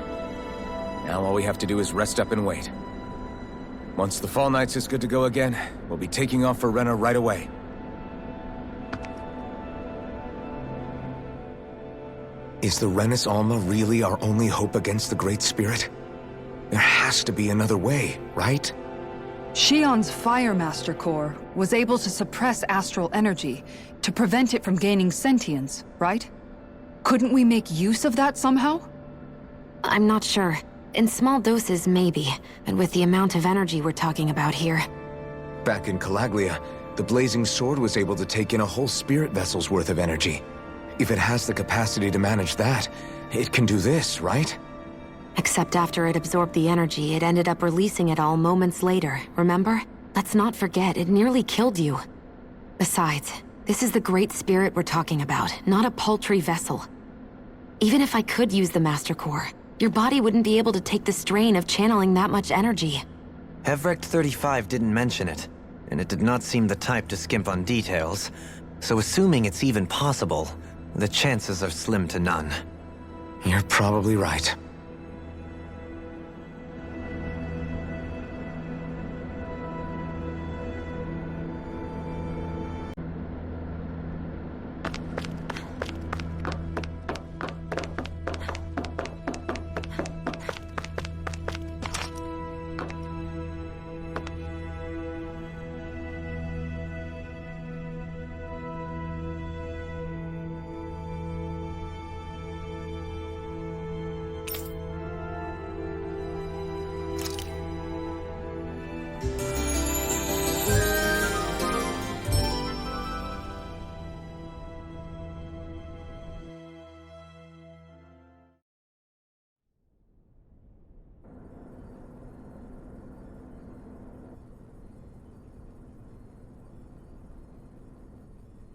Now all we have to do is rest up and wait. Once the Fall Knights is good to go again, we'll be taking off for Rena right away. Is the Renis Alma really our only hope against the Great Spirit? There has to be another way, right? Shion's Fire Master Core was able to suppress astral energy to prevent it from gaining sentience, right? Couldn't we make use of that somehow? I'm not sure. In small doses, maybe, and with the amount of energy we're talking about here. Back in Calaglia, the Blazing Sword was able to take in a whole spirit vessel's worth of energy. If it has the capacity to manage that, it can do this, right? Except after it absorbed the energy, it ended up releasing it all moments later, remember? Let's not forget, it nearly killed you. Besides, this is the Great Spirit we're talking about, not a paltry vessel. Even if I could use the Master Core, your body wouldn't be able to take the strain of channeling that much energy. Hevrek 35 didn't mention it, and it did not seem the type to skimp on details, so assuming it's even possible, the chances are slim to none. You're probably right.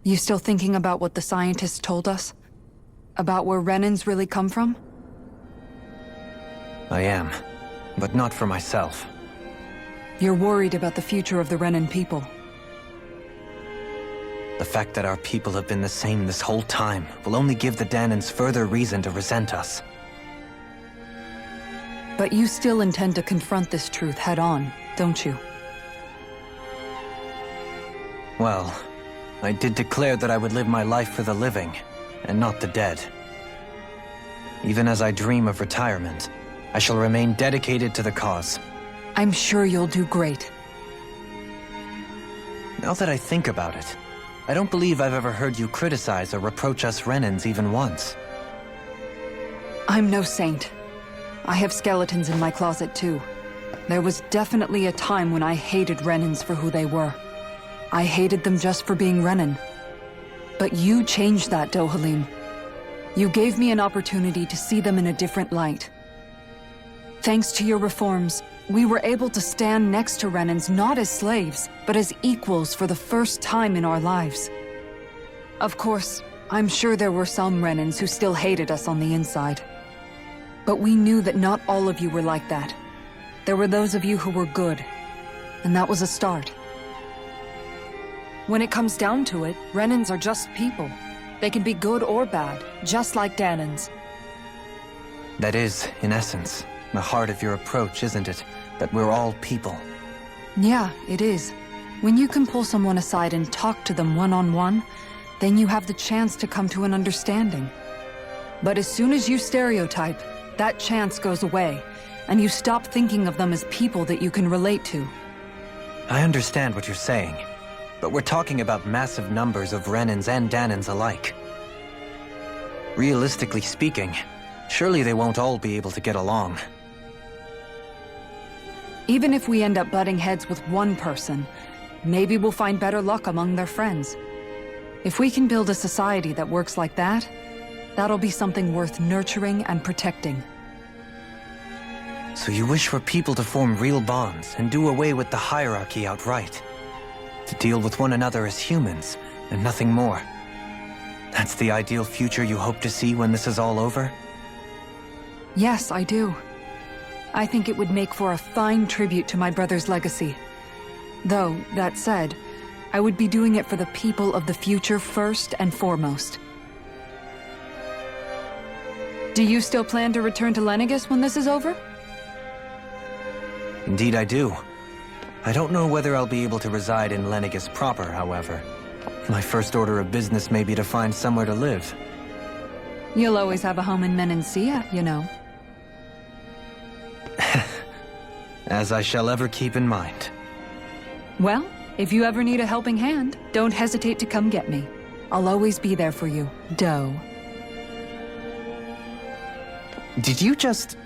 You still thinking about what the scientists told us? About where Renans really come from? I am, but not for myself. You're worried about the future of the Renan people. The fact that our people have been the same this whole time will only give the Danans further reason to resent us. But you still intend to confront this truth head-on, don't you? Well, I did declare that I would live my life for the living, and not the dead. Even as I dream of retirement, I shall remain dedicated to the cause. I'm sure you'll do great. Now that I think about it, I don't believe I've ever heard you criticize or reproach us Renans even once. I'm no saint. I have skeletons in my closet too. There was definitely a time when I hated Renans for who they were. I hated them just for being Renan. But you changed that, Dohalim. You gave me an opportunity to see them in a different light. Thanks to your reforms, we were able to stand next to Renans not as slaves, but as equals for the first time in our lives. Of course, I'm sure there were some Renans who still hated us on the inside. But we knew that not all of you were like that. There were those of you who were good, and that was a start. When it comes down to it, Renans are just people. They can be good or bad, just like Danans. That is, in essence, the heart of your approach, isn't it? That we're all people. Yeah, it is. When you can pull someone aside and talk to them one-on-one, then you have the chance to come to an understanding. But as soon as you stereotype, that chance goes away, and you stop thinking of them as people that you can relate to. I understand what you're saying, but we're talking about massive numbers of Renans and Danans alike. Realistically speaking, surely they won't all be able to get along. Even if we end up butting heads with one person, maybe we'll find better luck among their friends. If we can build a society that works like that, that'll be something worth nurturing and protecting. So you wish for people to form real bonds and do away with the hierarchy outright? To deal with one another as humans, and nothing more? That's the ideal future you hope to see when this is all over? Yes, I do. I think it would make for a fine tribute to my brother's legacy. Though, that said, I would be doing it for the people of the future first and foremost. Do you still plan to return to Lenegis when this is over? Indeed I do. I don't know whether I'll be able to reside in Lenegis proper, however. My first order of business may be to find somewhere to live. You'll always have a home in Menancia, you know. As I shall ever keep in mind. Well, if you ever need a helping hand, don't hesitate to come get me. I'll always be there for you, Doe. Did you just...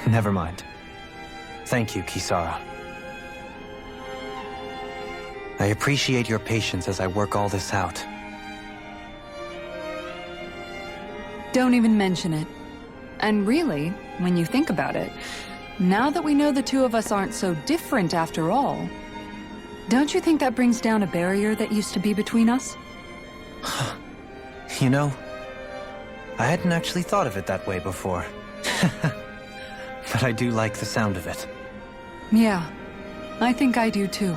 Never mind. Thank you, Kisara. I appreciate your patience as I work all this out. Don't even mention it. And really, when you think about it, now that we know the two of us aren't so different after all, don't you think that brings down a barrier that used to be between us? You know, I hadn't actually thought of it that way before. But I do like the sound of it. Yeah, I think I do too.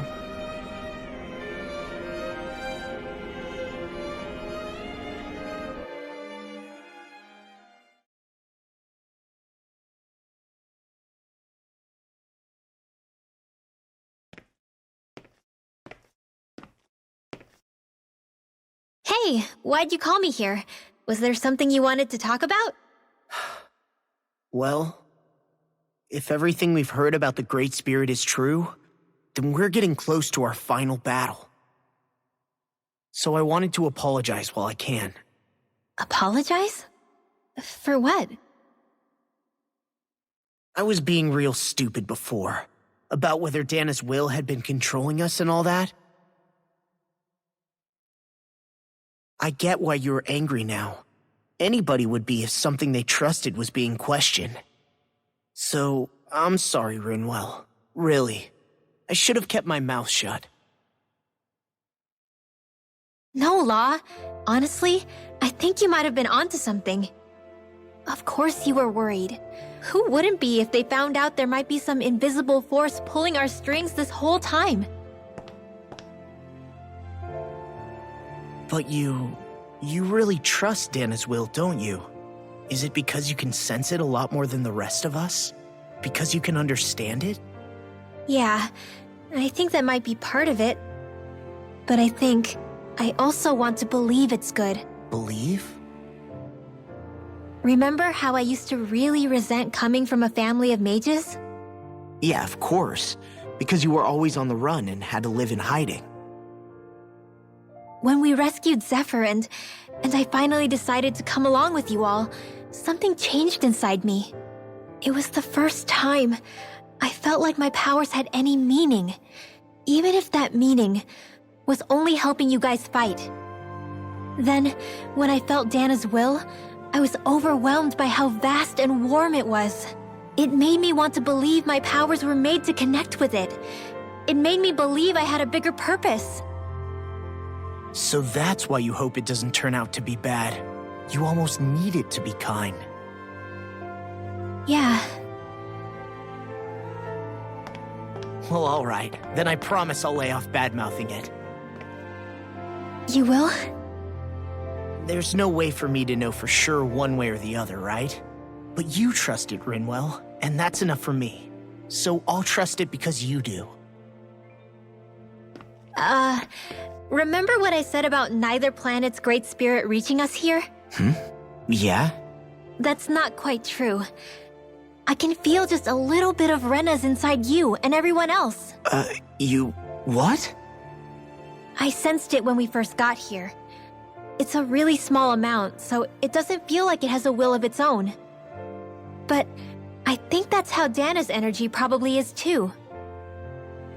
Hey, why'd you call me here? Was there something you wanted to talk about? Well, if everything we've heard about the Great Spirit is true, then we're getting close to our final battle. So I wanted to apologize while I can. Apologize? For what? I was being real stupid before, about whether Dana's will had been controlling us and all that. I get why you're angry now. Anybody would be if something they trusted was being questioned. So, I'm sorry, Rinwell. Really. I should have kept my mouth shut. No, Law. Honestly, I think you might have been onto something. Of course you were worried. Who wouldn't be if they found out there might be some invisible force pulling our strings this whole time? But you really trust Dana's will, don't you? Is it because you can sense it a lot more than the rest of us? Because you can understand it? Yeah, I think that might be part of it. But I think I also want to believe it's good. Believe? Remember how I used to really resent coming from a family of mages? Yeah, of course. Because you were always on the run and had to live in hiding. When we rescued Zephyr and I finally decided to come along with you all, something changed inside me. It was the first time I felt like my powers had any meaning, even if that meaning was only helping you guys fight. Then, when I felt Dana's will, I was overwhelmed by how vast and warm it was. It made me want to believe my powers were made to connect with it. It made me believe I had a bigger purpose. So that's why you hope it doesn't turn out to be bad. You almost need it to be kind. Yeah. Well, alright. Then I promise I'll lay off bad-mouthing it. You will? There's no way for me to know for sure one way or the other, right? But you trust it, Rinwell, and that's enough for me. So I'll trust it because you do. Remember what I said about neither planet's great spirit reaching us here? Yeah? That's not quite true. I can feel just a little bit of Rena's inside you and everyone else. You... what? I sensed it when we first got here. It's a really small amount, so it doesn't feel like it has a will of its own. But I think that's how Dana's energy probably is too.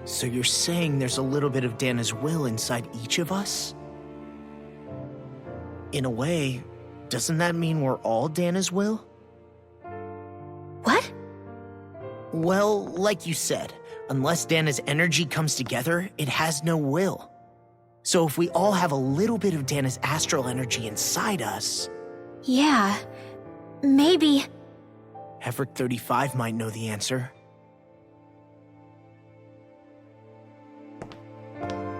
So you're saying there's a little bit of Dana's will inside each of us? In a way, doesn't that mean we're all Dana's will? What? Well, like you said, unless Dana's energy comes together, it has no will. So if we all have a little bit of Dana's astral energy inside us... Yeah, maybe... Everett 35 might know the answer.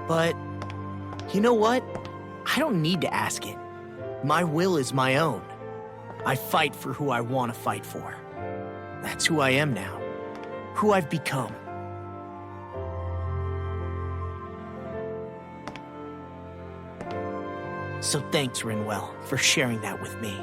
But, you know what? I don't need to ask it. My will is my own. I fight for who I want to fight for. That's who I am now. Who I've become. So thanks, Rinwell, for sharing that with me.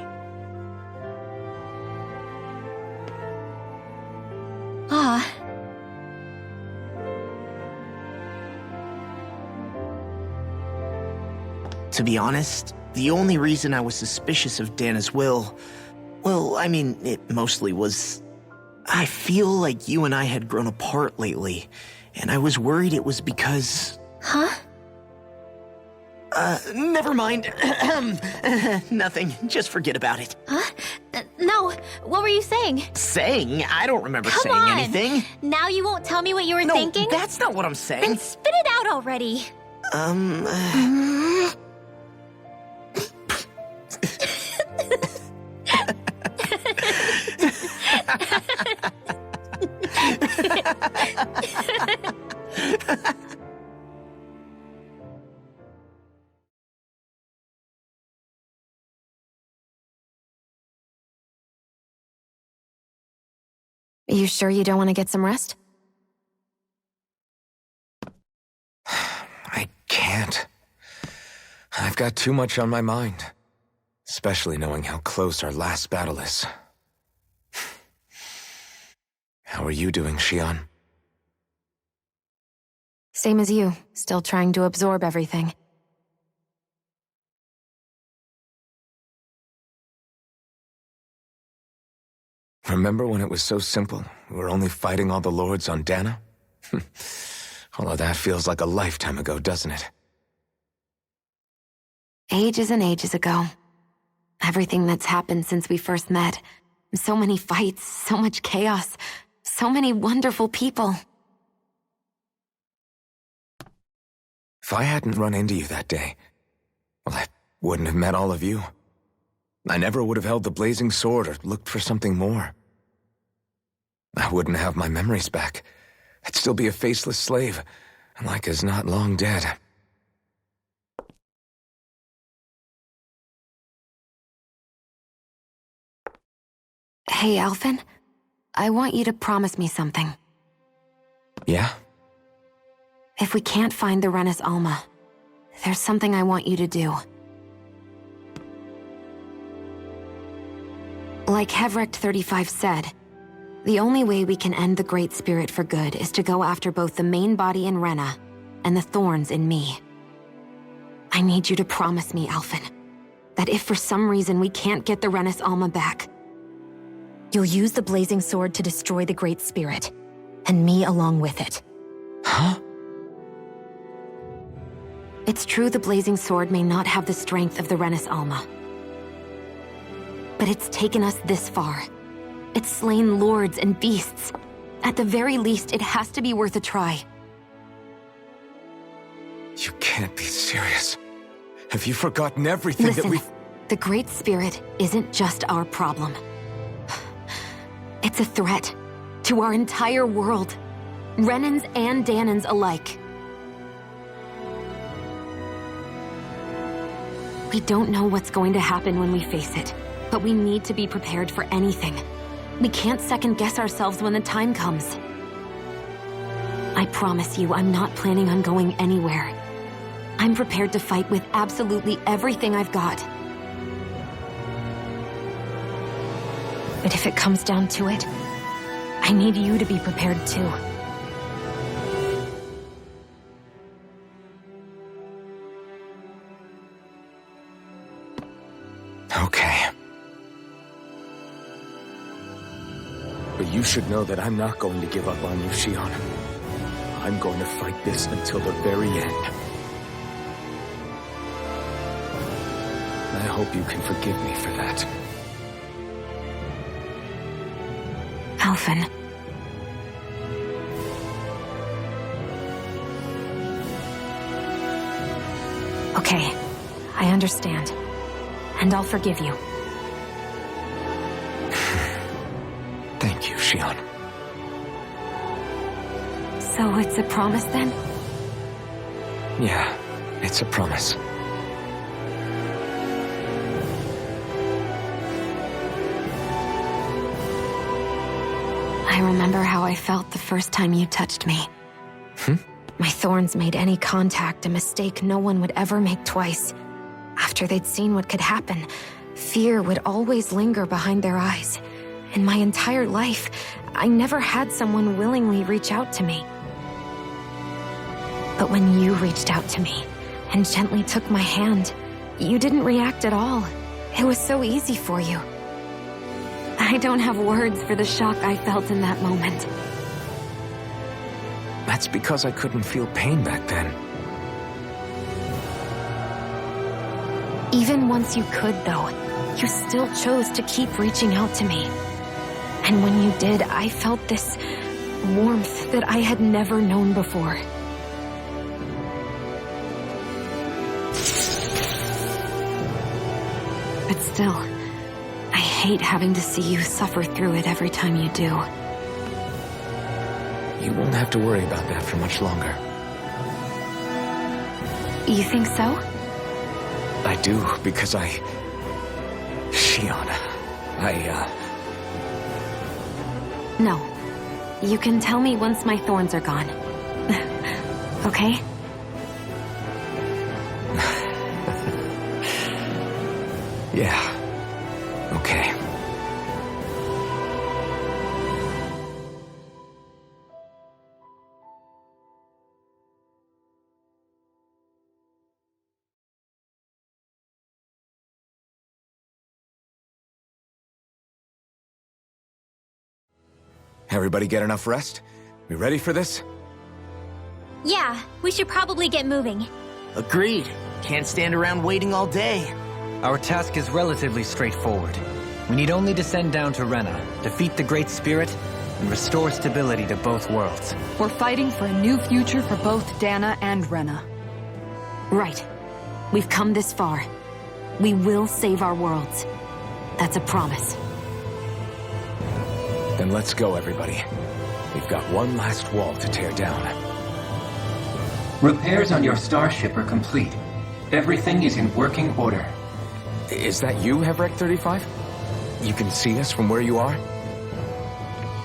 To be honest, the only reason I was suspicious of Dana's will, well, I mean, it mostly was... I feel like you and I had grown apart lately, and I was worried it was because... Huh? Never mind. Nothing. Just forget about it. Huh? No, what were you saying? Saying? I don't remember saying anything. Now you won't tell me what you were thinking? No, that's not what I'm saying. Then spit it out already. Are you sure you don't want to get some rest? I can't. I've got too much on my mind. Especially knowing how close our last battle is. How are you doing, Shion? Same as you, still trying to absorb everything. Remember when it was so simple? We were only fighting all the lords on Dana? All of that feels like a lifetime ago, doesn't it? Ages and ages ago. Everything that's happened since we first met. So many fights, so much chaos, so many wonderful people. If I hadn't run into you that day, well, I wouldn't have met all of you. I never would have held the blazing sword or looked for something more. I wouldn't have my memories back. I'd still be a faceless slave, like as not long dead. Hey, Alphen. I want you to promise me something. Yeah? If we can't find the Renis Alma, there's something I want you to do. Like Hevrecht 35 said, the only way we can end the Great Spirit for good is to go after both the main body in Rena and the thorns in me. I need you to promise me, Alphen, that if for some reason we can't get the Renis Alma back, you'll use the blazing sword to destroy the Great Spirit, and me along with it. Huh? It's true the blazing sword may not have the strength of the Renis Alma, but it's taken us this far. It's slain lords and beasts. At the very least, it has to be worth a try. You can't be serious. Have you forgotten everything Listen, that we've... The Great Spirit isn't just our problem. It's a threat to our entire world, Renans and Dahnans alike. We don't know what's going to happen when we face it, but we need to be prepared for anything. We can't second-guess ourselves when the time comes. I promise you, I'm not planning on going anywhere. I'm prepared to fight with absolutely everything I've got. But if it comes down to it, I need you to be prepared too. Okay. But you should know that I'm not going to give up on you, Shion. I'm going to fight this until the very end. I hope you can forgive me for that. Alphen. Okay, I understand. And I'll forgive you. Thank you, Shion. So it's a promise then? Yeah, it's a promise. I remember how I felt the first time you touched me. My thorns made any contact a mistake no one would ever make twice. After they'd seen what could happen, fear would always linger behind their eyes. In my entire life, I never had someone willingly reach out to me. But when you reached out to me and gently took my hand, you didn't react at all. It was so easy for you. I don't have words for the shock I felt in that moment. That's because I couldn't feel pain back then. Even once you could, though, you still chose to keep reaching out to me. And when you did, I felt this warmth that I had never known before. But still, I hate having to see you suffer through it every time you do. You won't have to worry about that for much longer. You think so? I do, because Shion, No. You can tell me once my thorns are gone. Okay? Yeah. Okay. Everybody get enough rest? We ready for this? Yeah, we should probably get moving. Agreed. Can't stand around waiting all day. Our task is relatively straightforward. We need only descend down to Rena, defeat the Great Spirit, and restore stability to both worlds. We're fighting for a new future for both Dana and Rena. Right. We've come this far. We will save our worlds. That's a promise. Then let's go, everybody. We've got one last wall to tear down. Repairs on your starship are complete. Everything is in working order. Is that you, Hevrek 35? You can see us from where you are?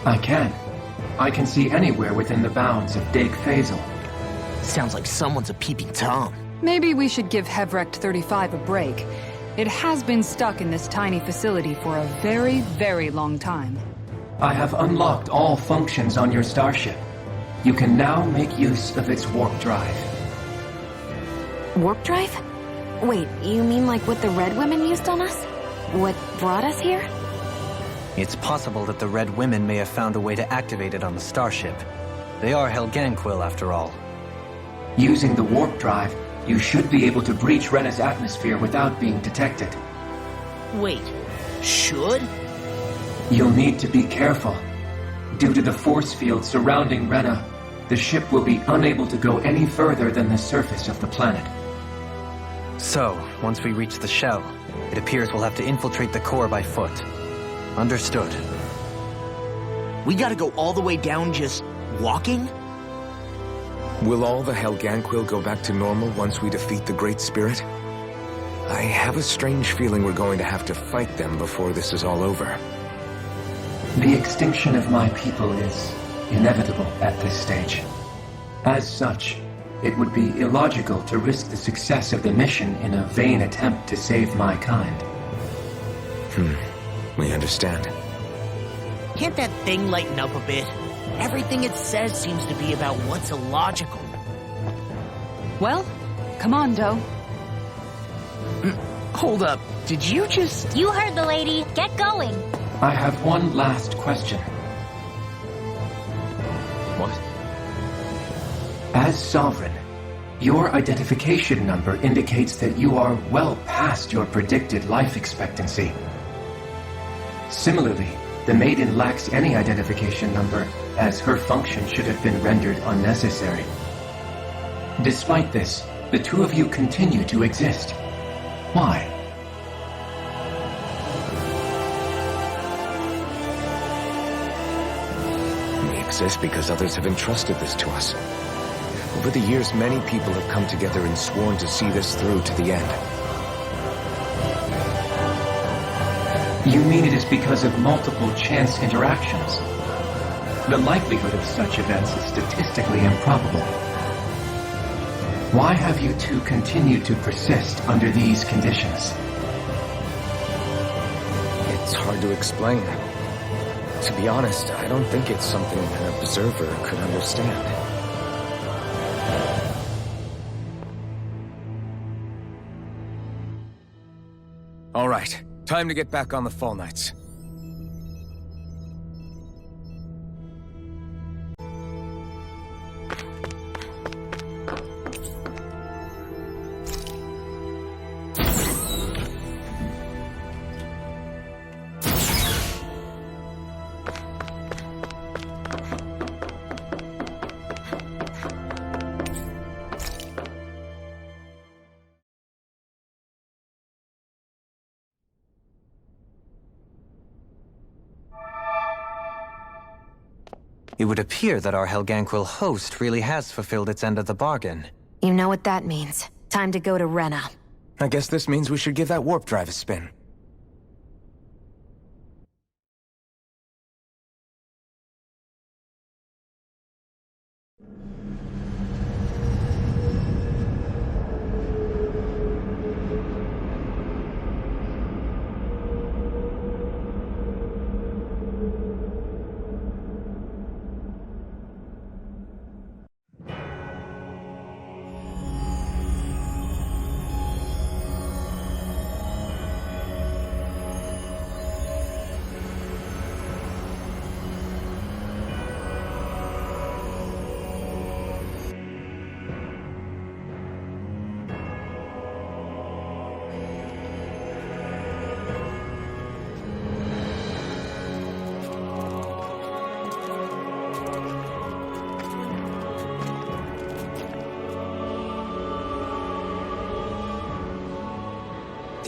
I can. I can see anywhere within the bounds of Dake Faisal. Sounds like someone's a peeping Tom. Maybe we should give Hevrek 35 a break. It has been stuck in this tiny facility for a very, very long time. I have unlocked all functions on your starship. You can now make use of its warp drive. Warp drive? Wait, you mean like what the Red Women used on us? What brought us here? It's possible that the Red Women may have found a way to activate it on the starship. They are Helganquil, after all. Using the warp drive, you should be able to breach Rena's atmosphere without being detected. Wait, should? You'll need to be careful. Due to the force field surrounding Rena, the ship will be unable to go any further than the surface of the planet. So, once we reach the shell, it appears we'll have to infiltrate the core by foot. Understood. We gotta go all the way down just walking? Will all the Helganquil go back to normal once we defeat the Great Spirit? I have a strange feeling we're going to have to fight them before this is all over. The extinction of my people is inevitable at this stage. As such, it would be illogical to risk the success of the mission in a vain attempt to save my kind. We understand. Can't that thing lighten up a bit? Everything it says seems to be about what's illogical. Well, come on, Doe. Hold up, did you just... You heard the lady. Get going. I have one last question. What? As Sovereign, your identification number indicates that you are well past your predicted life expectancy. Similarly, the Maiden lacks any identification number, as her function should have been rendered unnecessary. Despite this, the two of you continue to exist. Why? We exist because others have entrusted this to us. Over the years, many people have come together and sworn to see this through to the end. You mean it is because of multiple chance interactions? The likelihood of such events is statistically improbable. Why have you two continued to persist under these conditions? It's hard to explain. To be honest, I don't think it's something an observer could understand. All right, time to get back on the Fall Knights. It would appear that our Helganquil host really has fulfilled its end of the bargain. You know what that means. Time to go to Rena. I guess this means we should give that warp drive a spin.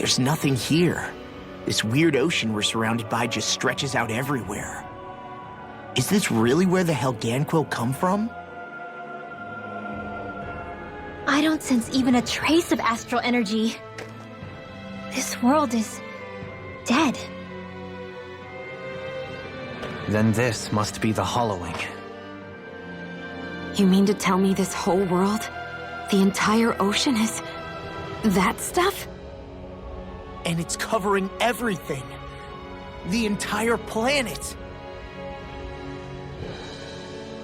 there's nothing here. This weird ocean we're surrounded by just stretches out everywhere. Is this really where the Helganquil come from? I don't sense even a trace of astral energy. This world is dead. Then this must be the Hollowing. You mean to tell me this whole world, the entire ocean is that stuff? And it's covering everything. The entire planet.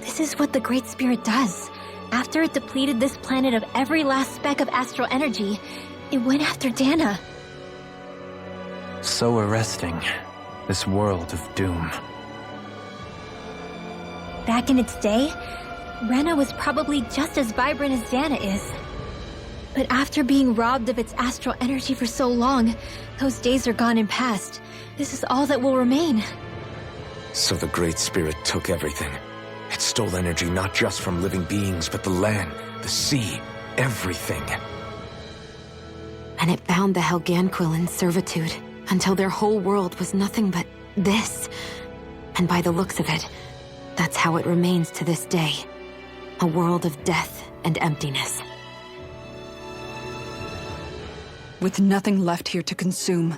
This is what the Great Spirit does. After it depleted this planet of every last speck of astral energy, it went after Dana. So arresting. This world of doom. Back in its day, Rena was probably just as vibrant as Dana is. But after being robbed of its astral energy for so long, those days are gone and past. This is all that will remain. So the Great Spirit took everything. It stole energy not just from living beings, but the land, the sea, everything. And it bound the Helganquil in servitude until their whole world was nothing but this. And by the looks of it, that's how it remains to this day. A world of death and emptiness. With nothing left here to consume,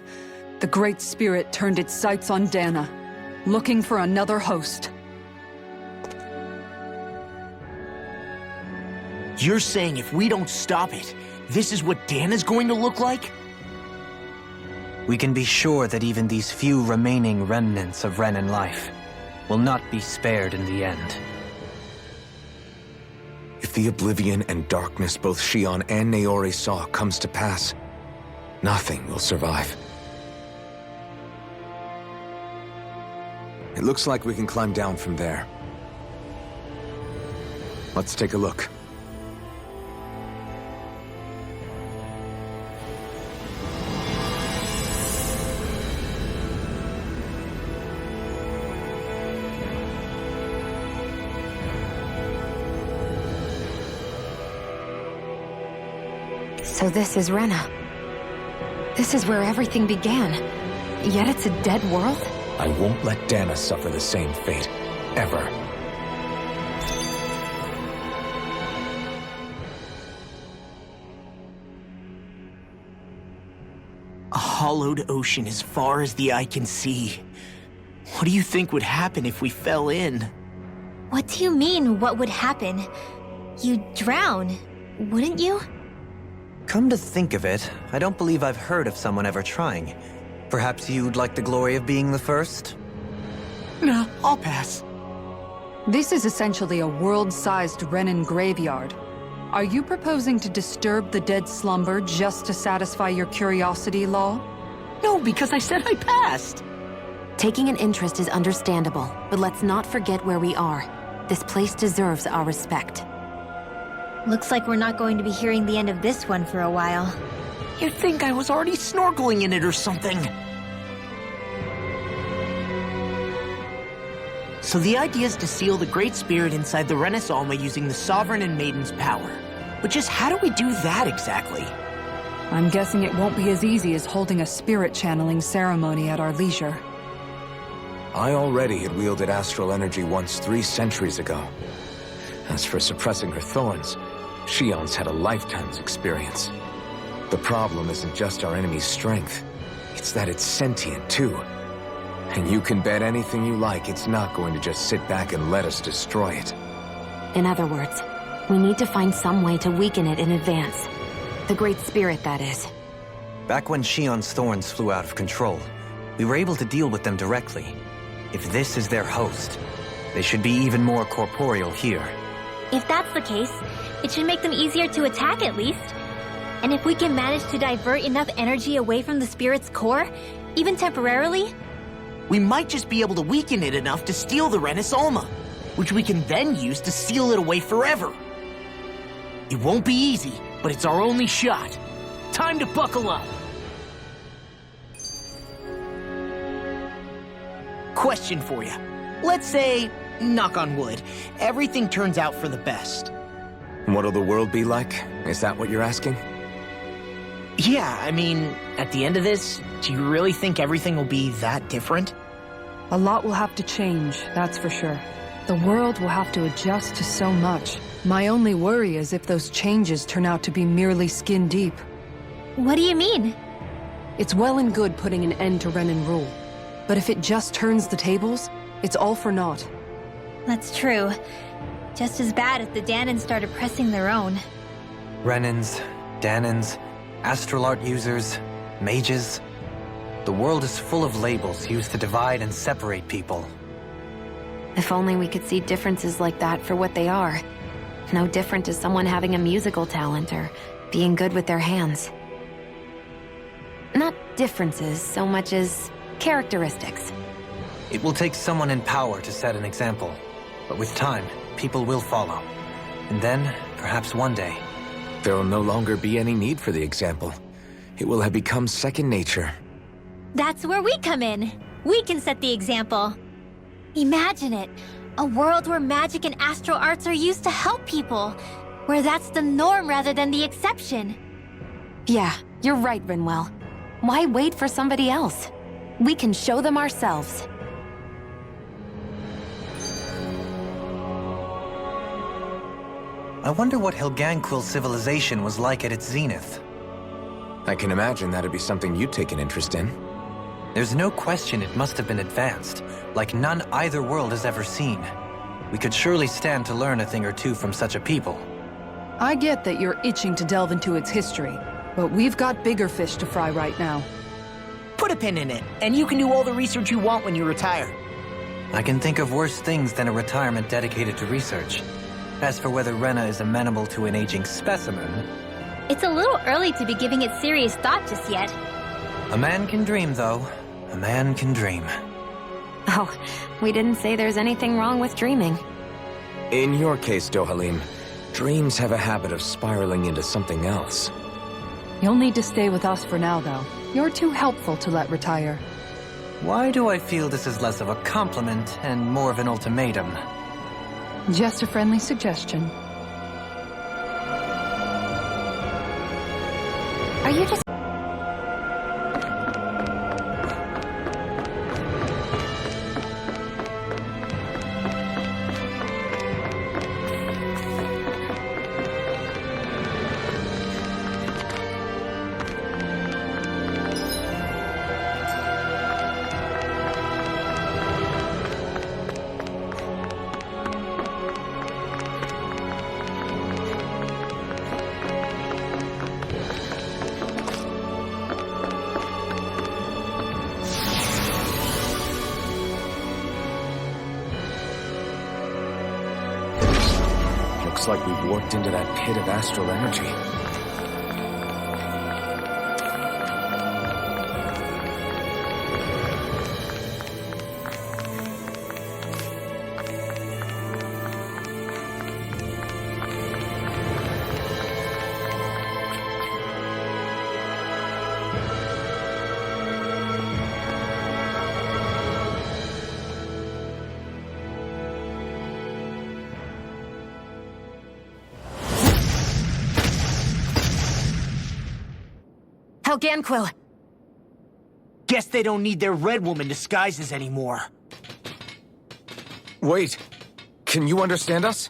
the Great Spirit turned its sights on Dana, looking for another host. You're saying if we don't stop it, this is what Dana's going to look like? We can be sure that even these few remaining remnants of Renan life will not be spared in the end. If the oblivion and darkness both Shion and Naori saw comes to pass, nothing will survive. It looks like we can climb down from there. Let's take a look. So this is Rena. This is where everything began. Yet it's a dead world? I won't let Dana suffer the same fate. Ever. A hollowed ocean as far as the eye can see. What do you think would happen if we fell in? What do you mean, what would happen? You'd drown, wouldn't you? Come to think of it, I don't believe I've heard of someone ever trying. Perhaps you'd like the glory of being the first? No, I'll pass. This is essentially a world-sized Renan graveyard. Are you proposing to disturb the dead slumber just to satisfy your curiosity, Law? No, because I said I passed. Taking an interest is understandable, but let's not forget where we are. This place deserves our respect. Looks like we're not going to be hearing the end of this one for a while. You'd think I was already snorkeling in it or something. So the idea is to seal the Great Spirit inside the Renis Alma using the Sovereign and Maiden's power. But just how do we do that exactly? I'm guessing it won't be as easy as holding a spirit channeling ceremony at our leisure. I already had wielded astral energy once 3 centuries ago. As for suppressing her thorns, Shion's had a lifetime's experience. The problem isn't just our enemy's strength, it's that it's sentient too. And you can bet anything you like it's not going to just sit back and let us destroy it. In other words, we need to find some way to weaken it in advance. The Great Spirit, that is. Back when Shion's thorns flew out of control, we were able to deal with them directly. If this is their host, they should be even more corporeal here. If that's the case, it should make them easier to attack at least. And if we can manage to divert enough energy away from the spirit's core, even temporarily, We might just be able to weaken it enough to steal the Renis Alma, which we can then use to seal it away forever. It won't be easy, but it's our only shot. Time to buckle up. Question for you. Let's say, knock on wood, everything turns out for the best. What'll the world be like? Is that what you're asking? Yeah, I mean, At the end of this, do you really think everything will be that different? A lot will have to change, that's for sure. The world will have to adjust to so much. My only worry is if those changes turn out to be merely skin deep. What do you mean? It's well and good putting an end to Renan rule. But if it just turns the tables, it's all for naught. That's true. Just as bad if the Danans started pressing their own. Renans, Danans, astral art users, mages. The world is full of labels used to divide and separate people. If only we could see differences like that for what they are. No different to someone having a musical talent or being good with their hands. Not differences so much as characteristics. It will take someone in power to set an example. But with time, people will follow. And then, perhaps one day... There will no longer be any need for the example. It will have become second nature. That's where we come in. We can set the example. Imagine it. A world where magic and astral arts are used to help people. Where that's the norm rather than the exception. Yeah, you're right, Rinwell. Why wait for somebody else? We can show them ourselves. I wonder what Helganquil civilization was like at its zenith. I can imagine that'd be something you'd take an interest in. There's no question it must have been advanced, like none either world has ever seen. We could surely stand to learn a thing or two from such a people. I get that you're itching to delve into its history, but we've got bigger fish to fry right now. Put a pin in it, and you can do all the research you want when you retire. I can think of worse things than a retirement dedicated to research. As for whether Rena is amenable to an aging specimen... It's a little early to be giving it serious thought just yet. A man can dream, though. A man can dream. Oh, we didn't say there's anything wrong with dreaming. In your case, Dohalim, dreams have a habit of spiraling into something else. You'll need to stay with us for now, though. You're too helpful to let retire. Why do I feel this is less of a compliment and more of an ultimatum? Just a friendly suggestion. Are you just... Looks like we've warped into that pit of astral energy. Helganquil! Guess they don't need their Red Woman disguises anymore. Wait, can you understand us?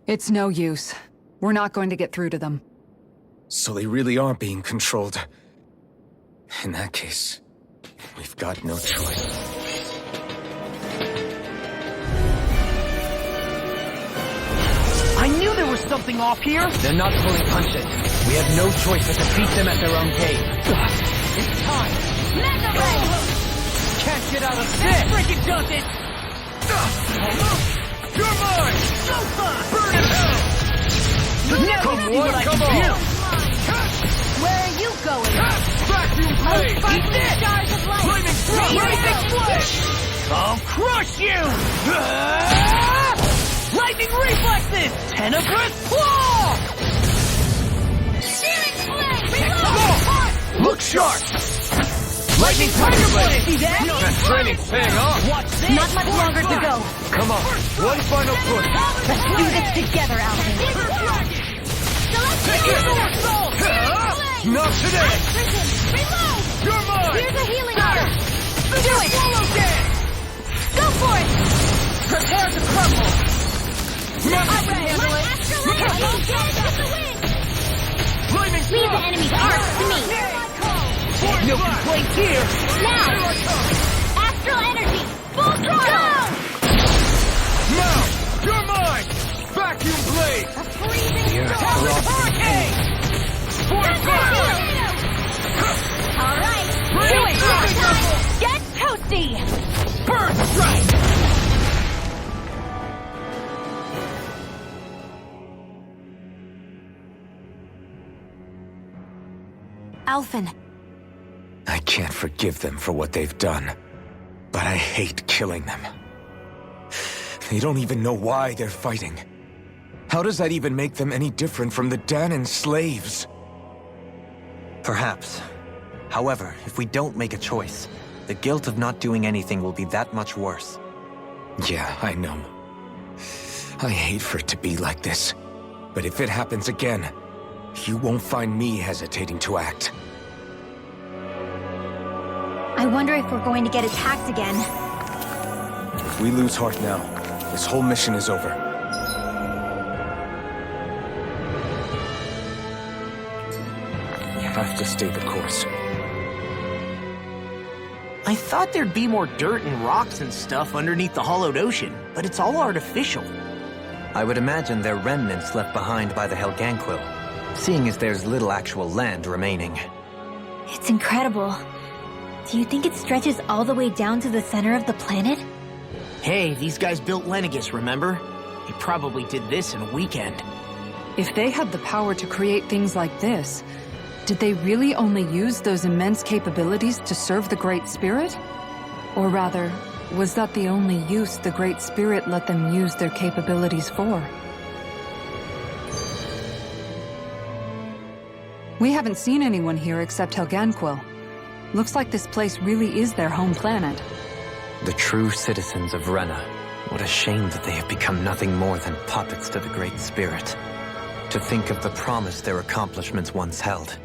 It's no use. We're not going to get through to them. So they really are being controlled. In that case, we've got no choice. I knew there was something off here! They're not pulling punches. We have no choice but to beat them at their own game. It's time! Mega Ray! Can't get out of this! Freaking does it! You're mine! So fun! Burn in hell! Never see what I can do! Where are you going? Vacuum blade! Eat this! Stars of light! Flaming flash! I'll crush you! Lightning reflexes! Tenebrous claw! Searing flame! Reload! Look sharp! Lightning tiger blade! See that? That training's paying off. Watch this! Not much longer to go. Come on, one final push. Let's do this together, Alvin. Not today! Reload! You're mine! Here's a healing order! Do it! Go for it! Prepare to crumble! I'm ready! My astral energy! Get the wind! Leave the enemy's arc to me! No complaints here! Now! Astral energy! Full throttle! Now! You're mine! Vacuum blade! A freezing storm! Hurricane! Alright! Do it! Get toasty! Burn strike! Alphen. I can't forgive them for what they've done, but I hate killing them. They don't even know why they're fighting. How does that even make them any different from the Dahnan slaves? Perhaps. However, if we don't make a choice, the guilt of not doing anything will be that much worse. Yeah, I know. I hate for it to be like this. But if it happens again, you won't find me hesitating to act. I wonder if we're going to get attacked again. If we lose heart now, this whole mission is over. You have to stay the course. I thought there'd be more dirt and rocks and stuff underneath the hollowed ocean, but it's all artificial. I would imagine they're remnants left behind by the Helganquil, seeing as there's little actual land remaining. It's incredible. Do you think it stretches all the way down to the center of the planet? Hey, these guys built Lenegis, remember? They probably did this in a weekend. If they had the power to create things like this, did they really only use those immense capabilities to serve the Great Spirit? Or rather, was that the only use the Great Spirit let them use their capabilities for? We haven't seen anyone here except Helganquil. Looks like this place really is their home planet. The true citizens of Rena. What a shame that they have become nothing more than puppets to the Great Spirit. To think of the promise their accomplishments once held.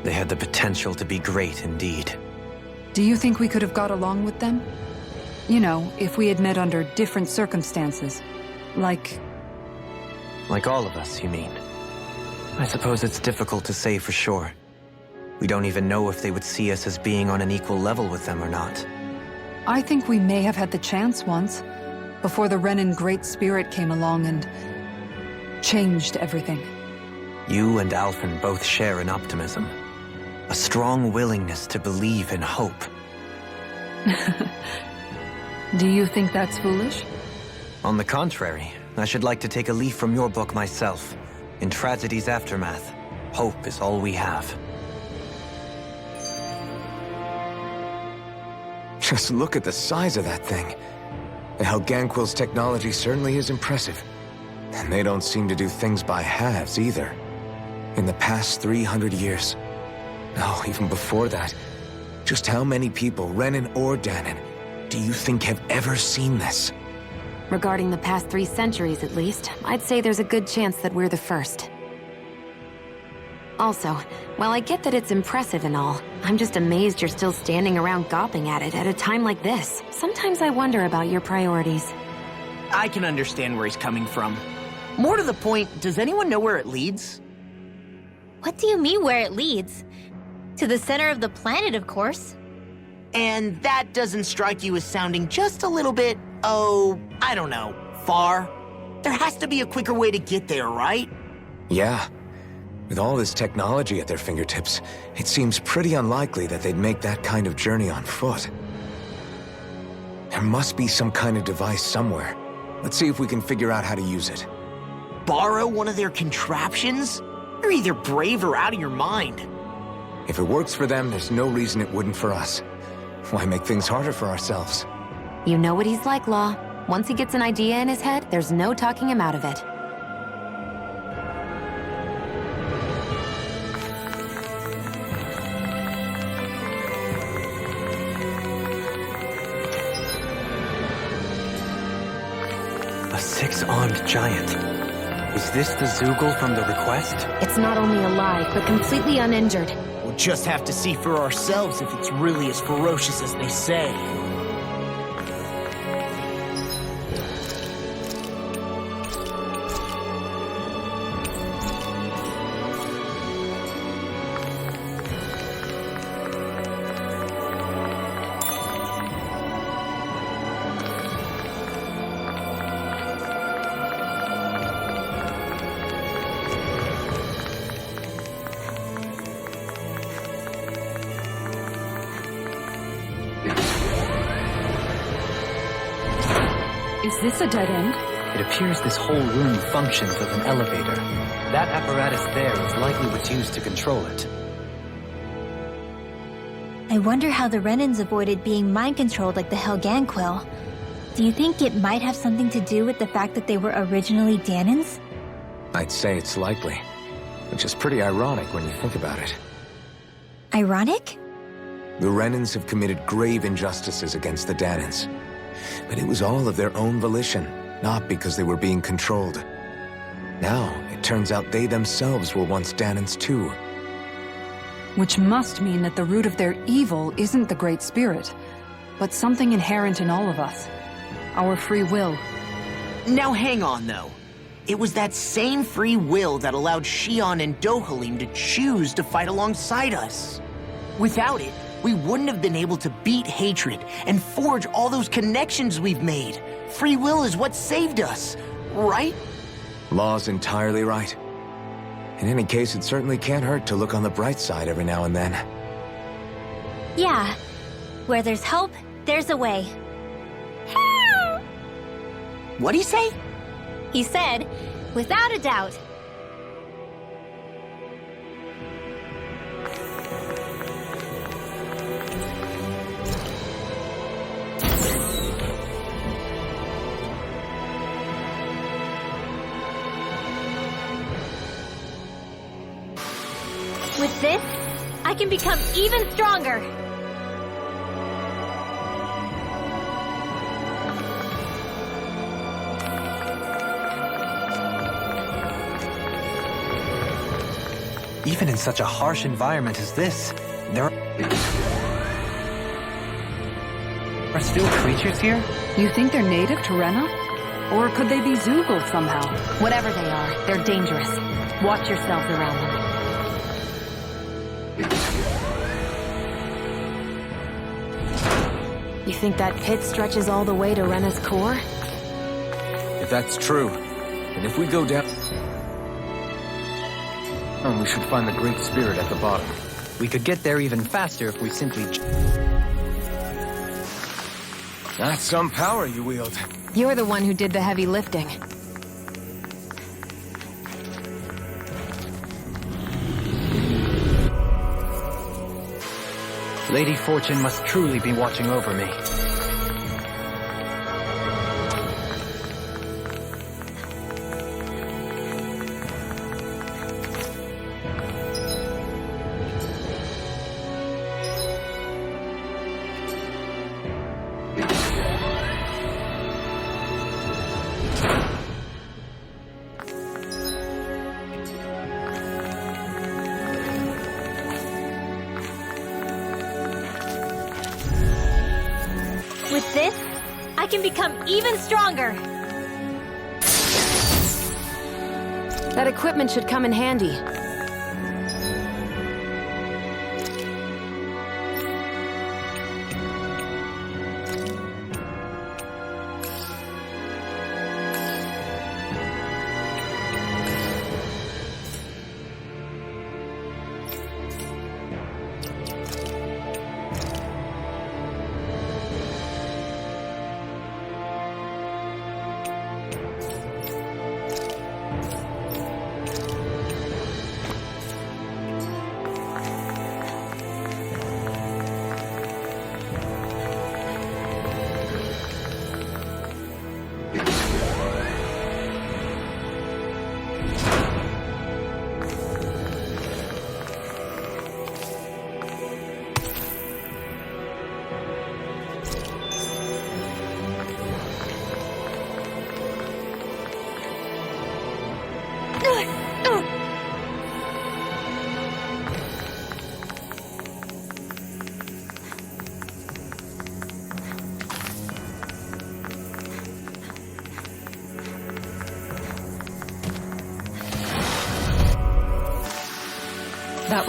They had the potential to be great indeed. Do you think we could have got along with them? You know, if we had met under different circumstances. Like all of us, you mean? I suppose it's difficult to say for sure. We don't even know if they would see us as being on an equal level with them or not. I think we may have had the chance once, before the Renan Great Spirit came along and changed everything. You and Alphen both share an optimism. A strong willingness to believe in hope. Do you think that's foolish? On the contrary, I should like to take a leaf from your book myself. In Tragedy's Aftermath, hope is all we have. Just look at the size of that thing. The Helganquil's technology certainly is impressive. And they don't seem to do things by halves either. In the past 300 years. No, even before that. Just how many people, Renan or Dahnan, do you think have ever seen this? Regarding the past 3 centuries at least, I'd say there's a good chance that we're the first. Also, while I get that it's impressive and all, I'm just amazed you're still standing around gawping at it at a time like this. Sometimes I wonder about your priorities. I can understand where he's coming from. More to the point, does anyone know where it leads? What do you mean where it leads? To the center of the planet, of course. And that doesn't strike you as sounding just a little bit, oh, I don't know, far? There has to be a quicker way to get there, right? Yeah. With all this technology at their fingertips, it seems pretty unlikely that they'd make that kind of journey on foot. There must be some kind of device somewhere. Let's see if we can figure out how to use it. Borrow one of their contraptions? You're either brave or out of your mind. If it works for them, there's no reason it wouldn't for us. Why make things harder for ourselves? You know what he's like, Law. Once he gets an idea in his head, there's no talking him out of it. A 6-armed giant. Is this the Zoogle from the request? It's not only alive, but completely uninjured. We'll just have to see for ourselves if it's really as ferocious as they say. Is this a dead end? It appears this whole room functions as an elevator. That apparatus there is likely what's used to control it. I wonder how the Renans avoided being mind-controlled like the Helganquil. Do you think it might have something to do with the fact that they were originally Danans? I'd say it's likely, which is pretty ironic when you think about it. Ironic? The Renans have committed grave injustices against the Danans. But it was all of their own volition, not because they were being controlled. Now, it turns out they themselves were once Danans too. Which must mean that the root of their evil isn't the Great Spirit, but something inherent in all of us. Our free will. Now hang on, though. It was that same free will that allowed Shion and Dohalim to choose to fight alongside us. Without it, we wouldn't have been able to beat hatred and forge all those connections we've made. Free will is what saved us, right? Law's entirely right. In any case, it certainly can't hurt to look on the bright side every now and then. Yeah. Where there's hope, there's a way. What'd he say? He said, without a doubt. With this, I can become even stronger. Even in such a harsh environment as this, there are still creatures here? You think they're native to Rena? Or could they be Zoogle somehow? Whatever they are, they're dangerous. Watch yourselves around them. You think that pit stretches all the way to Rena's core? If that's true, and if we go down... we should find the Great Spirit at the bottom. We could get there even faster if we simply... That's some power you wield. You're the one who did the heavy lifting. Lady Fortune must truly be watching over me. With this, I can become even stronger. That equipment should come in handy.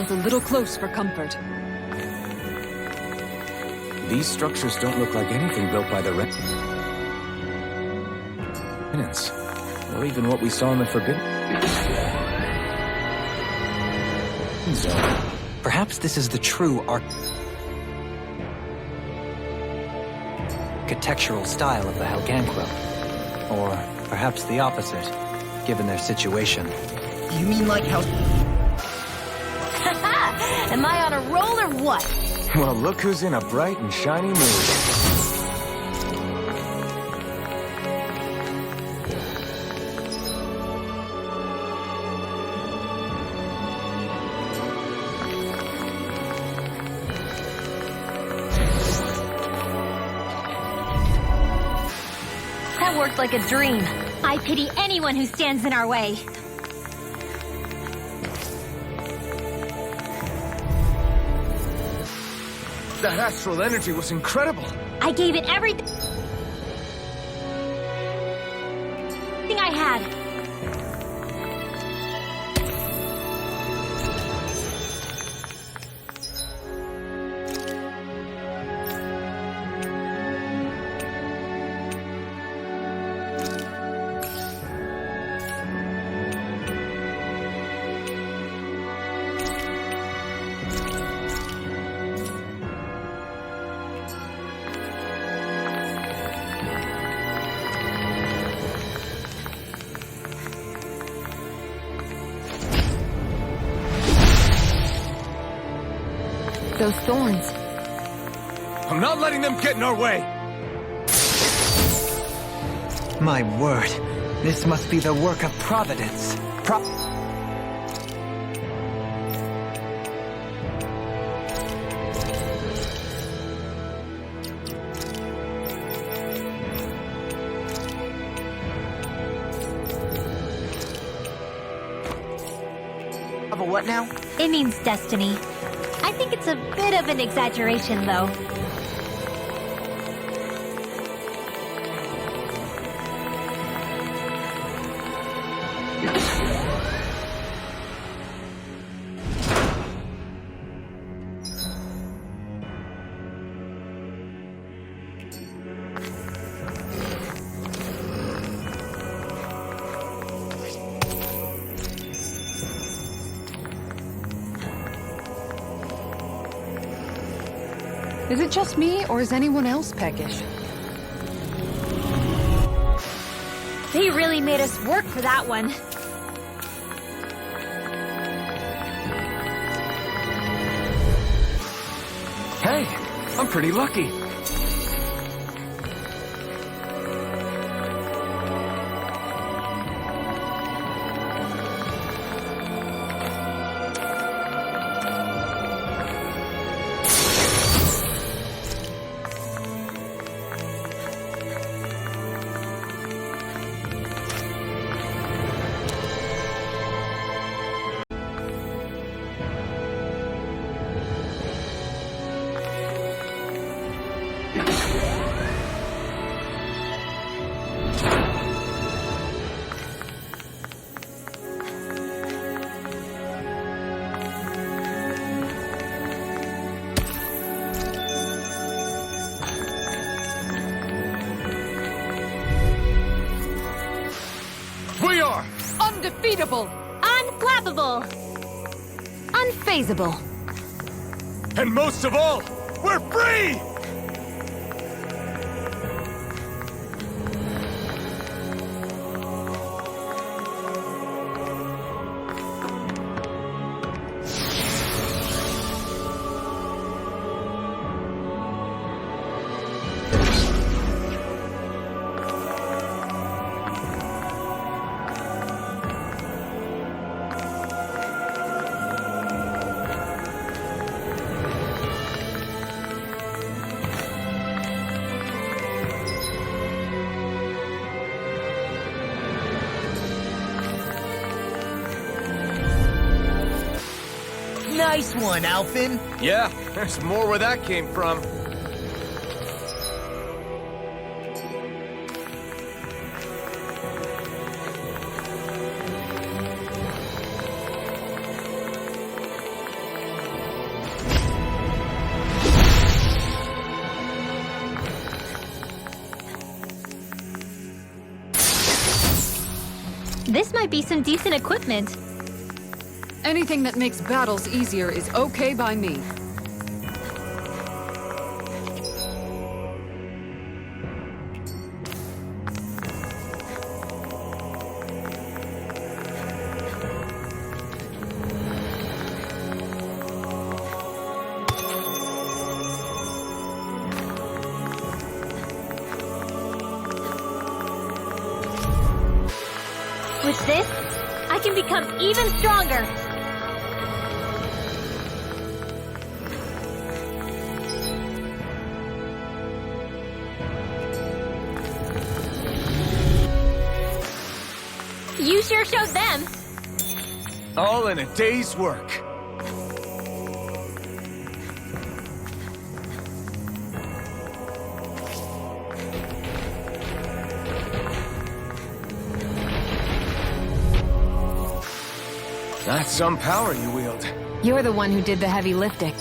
was a little close for comfort. These structures don't look like anything built by the Remnants, or even what we saw in the Forbidden Zone. Perhaps this is the true architectural style of the Helganquil. Or perhaps the opposite, given their situation. You mean like how... Am I on a roll or what? Well, look who's in a bright and shiny mood. That worked like a dream. I pity anyone who stands in our way. That astral energy was incredible. I gave it everything I had. Those thorns. I'm not letting them get in our way! My word, this must be the work of Providence. What now? It means destiny. I think it's a bit of an exaggeration, though. Is it just me, or is anyone else peckish? They really made us work for that one. Hey, I'm pretty lucky. We are undefeatable, unflappable, unfazable, and most of all, we're free! Nice one, Alphen. Yeah, there's more where that came from. This might be some decent equipment. Anything that makes battles easier is okay by me. With this, I can become even stronger. You sure showed them. All in a day's work. That's some power you wield. You're the one who did the heavy lifting.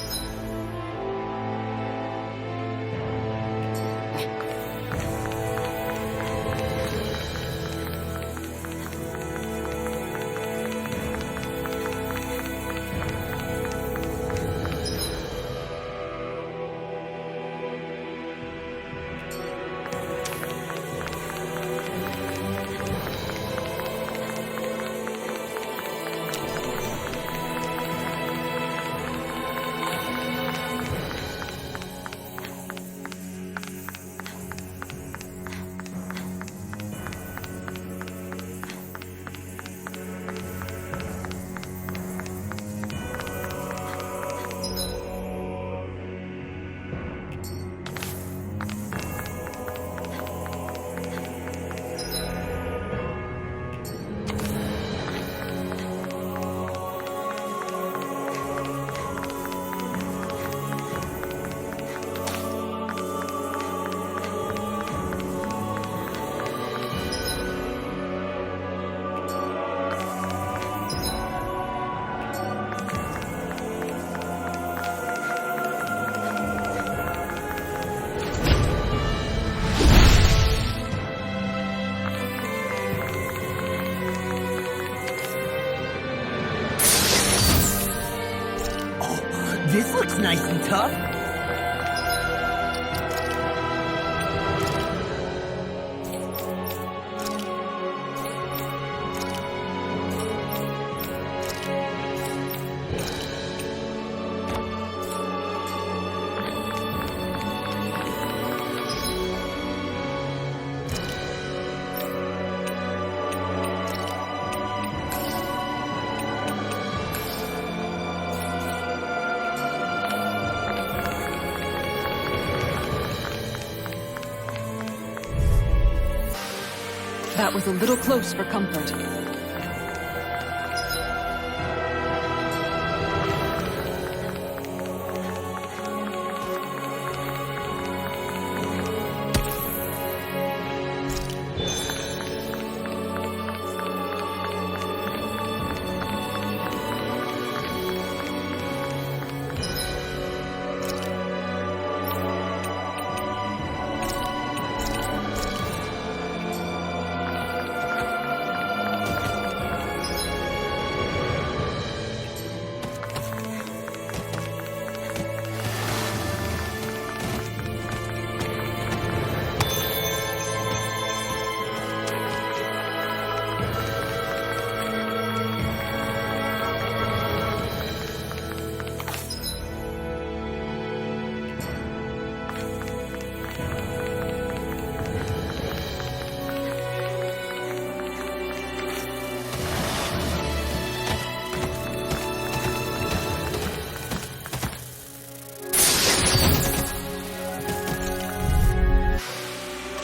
This looks nice and tough. That was a little close for comfort.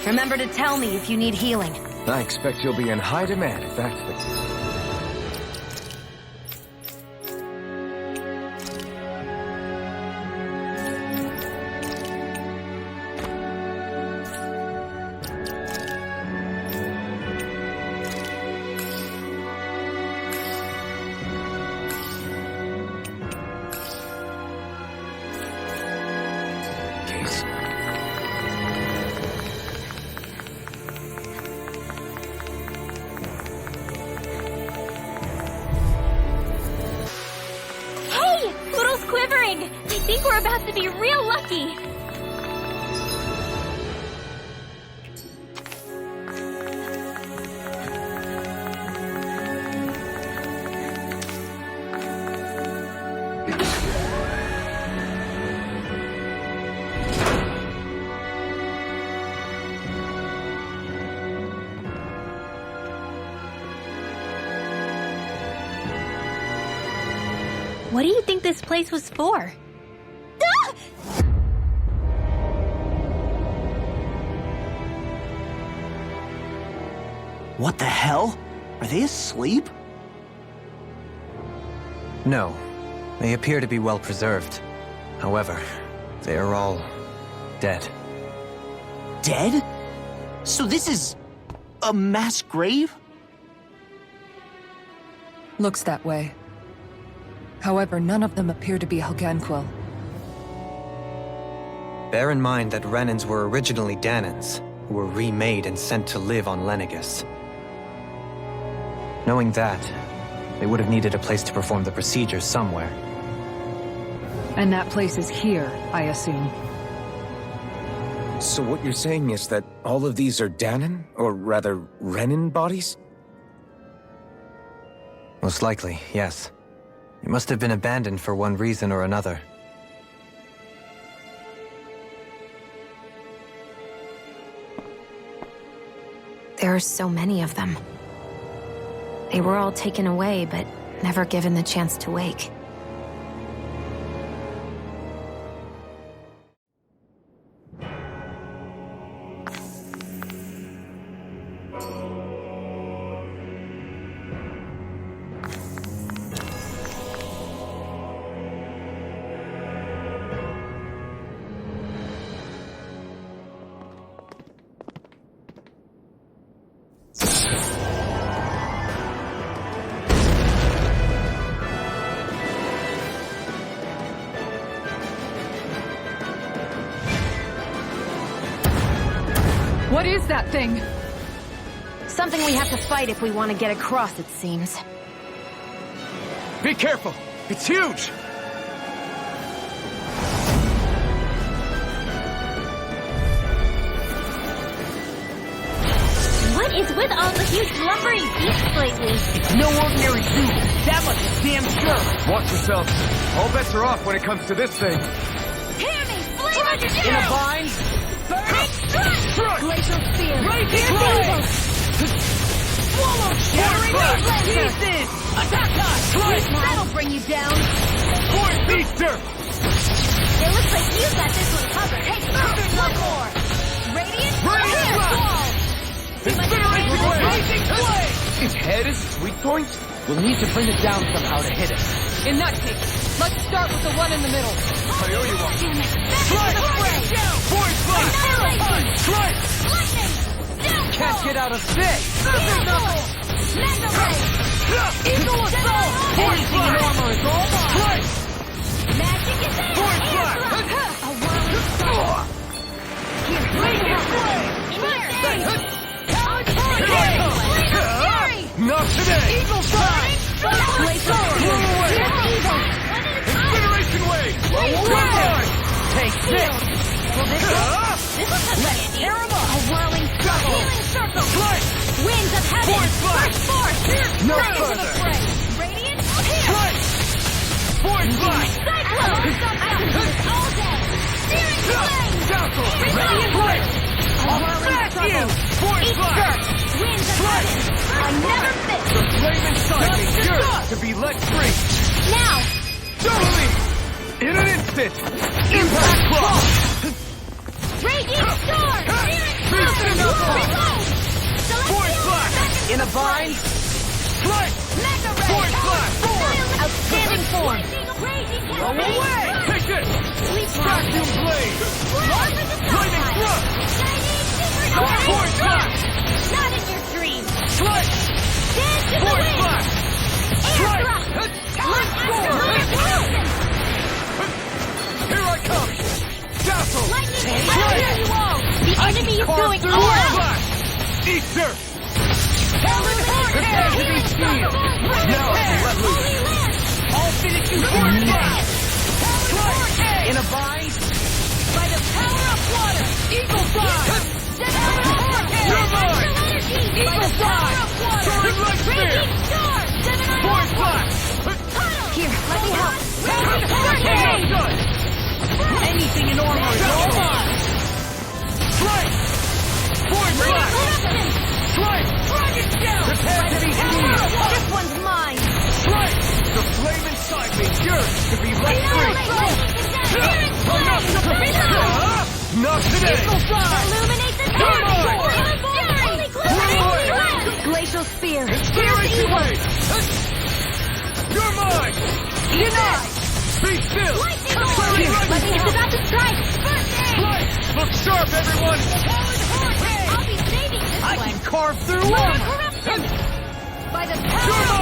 Remember to tell me if you need healing. I expect you'll be in high demand if that's the case. We're about to be real lucky! What do you think this place was for? Ah! What the hell? Are they asleep? No. They appear to be well preserved. However, they are all dead. Dead? So this is a mass grave? Looks that way. However, none of them appear to be Helganquil. Bear in mind that Renans were originally Danans, who were remade and sent to live on Lenegis. Knowing that, they would have needed a place to perform the procedures somewhere. And that place is here, I assume. So what you're saying is that all of these are Danan, or rather, Renan bodies? Most likely, yes. It must have been abandoned for one reason or another. There are so many of them. They were all taken away, but never given the chance to wake. What is that thing? Something we have to fight if we want to get across, it seems. Be careful! It's huge! What is with all the huge lumbering beasts lately? It's no ordinary zoo. That much is damn sure. Watch yourself. All bets are off when it comes to this thing. Hear me! Flame In a bind? Strike! Glacial Spear! Raging Strike! Swallow! Shattering pieces! Attack us! That'll bring you down! Force Beaster! It looks like you got this one covered. Hey, one more! Radiant Wall! Incineration Raging Flame! Its head is a sweet point? We'll need to bring it down somehow to hit it. In that case, let's start with the one in the middle. Strike! Force Blast! Strike! Lightning! Can't get out of this! Mega Ray! Eagle Assault! Anything in armor is all mine! Strike! Magic is in! Force Blast! A whirling storm! Raging Flame! Not today! Eagle Strike! Incineration Wave! Take this! Tear him up! A whirling circle! Healing circle! Strike! Winds of heaven! Force Blast! Force! No Right into the further! fray! Radiant! Strike! Force Blast! Cyclone! I can do this all day! Searing flame! Dazzle! Radiant Flame! A whirling circle! Force Each Blast! surge! Winds of heaven! I never miss! The flame inside is yours to be let free! Now! Totally! In an instant! Impact Claw! Raging storm! Reload! Force Blast! In a bind? Strike! Mega Ray! Force Blast! Outstanding form! Go away! Take it! Vacuum Blade! Flaming Thrust! Force Blast! Not in your dreams! Strike! Dance in the Force wind! Blast! Air Strike! thrust! Light after Here I come! Dazzle! Lightning! I hear you all! The enemy is going all Force out! Blast! Easter! Prepare to be sealed! Now I can let loose! Holy Land! I'll finish you! Force Blast! Strike! In a vine! By the power of water! Eagle Fly! You're mine! Eagle Fly! Soaring Light Spear! Force Flash! Here, let me help. Anything in armor is all mine! Strike! Force Flash! Strike! Dragon Shell! Prepare to be seized! This one's mine! Strike! The flame inside me yearns to be let free! Not today! Illuminate the Glacial Spear! Inspiration Blade! You're mine! Denied! Be still! Here, let me it's about to strike! Strike! Look sharp, everyone! I'll be saving this I one! can carve through water! By the power of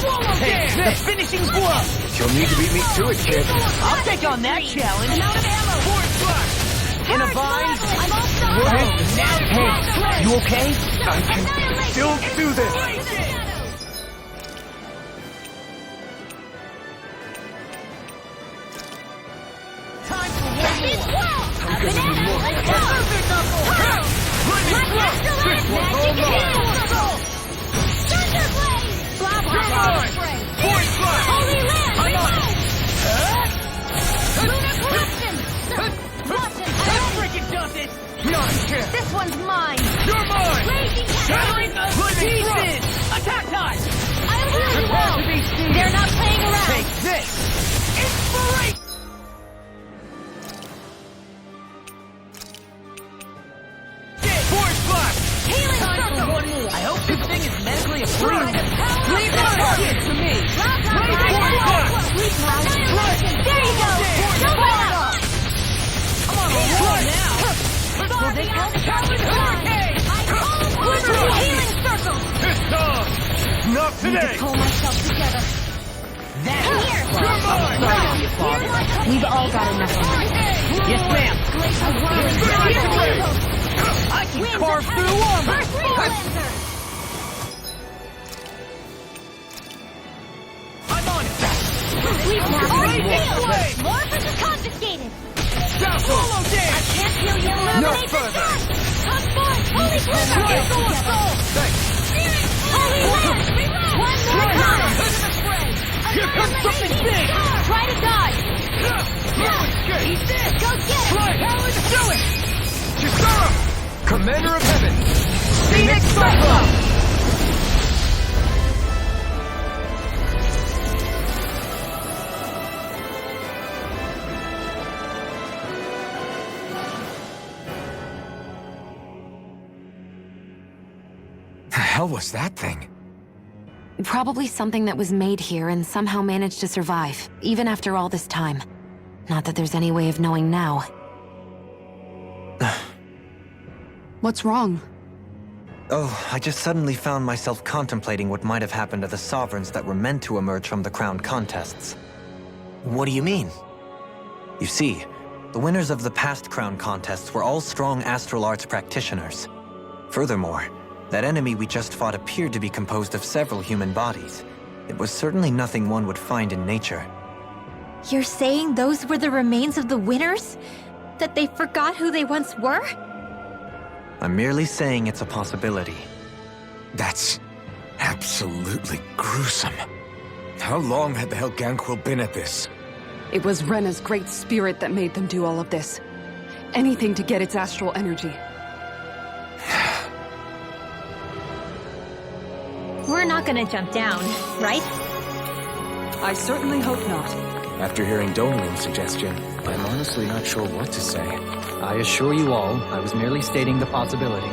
water! Take the finishing blow! You'll need to beat me to it, kid. I'll take on that challenge! I'm out of ammo! Force Flash! In a vine! I'm all stopped! Hey, you okay? I can still do this. Time for one more! Let's go! This one's all mine! Thunderblade! Blast You're mine! Force Flash! Holy Land! I'm on it! Lunar Corruption! Watch him! Freaking does it! This one's mine! You're mine! Raging Shattering us to pieces! Attack time! I really Prepare to won't! be seized! They're not playing around! Take this! Inspiration! Force Flash! Healing Time Circle! for one more! I hope this thing is medically approved! By the power of Leave the water! target to me! There you go! Jump out! I'm on a roll now! Will they come Captain Hurricane? Healing Circle! This time! Not today! Pull myself together. That's Here! You're mine! We've all got enough. Yes, ma'am! I can carve through armor! I'm on it! We've now Blade! Morphin is confiscated! Solo dance! I can't feel you eliminate the dust! Come forth! Holy Glimmer! Thanks! Holy Land! One more time! Here comes something big! Try to dodge! He's dead! Go get him! Right, let's do it! Chisara! Commander of Heaven! Phoenix Cyclone! The hell was that thing? Probably something that was made here and somehow managed to survive, even after all this time. Not that there's any way of knowing now. What's wrong? Oh, I just suddenly found myself contemplating what might have happened to the sovereigns that were meant to emerge from the crown contests. What do you mean? You see, the winners of the past crown contests were all strong astral arts practitioners. Furthermore, that enemy we just fought appeared to be composed of several human bodies. It was certainly nothing one would find in nature. You're saying those were the remains of the winners? That they forgot who they once were? I'm merely saying it's a possibility. That's absolutely gruesome. How long had the Helganquil been at this? It was Rena's great spirit that made them do all of this. Anything to get its astral energy. We're not gonna jump down, right? I certainly hope not. After hearing Dolian's suggestion, I'm honestly not sure what to say. I assure you all, I was merely stating the possibility.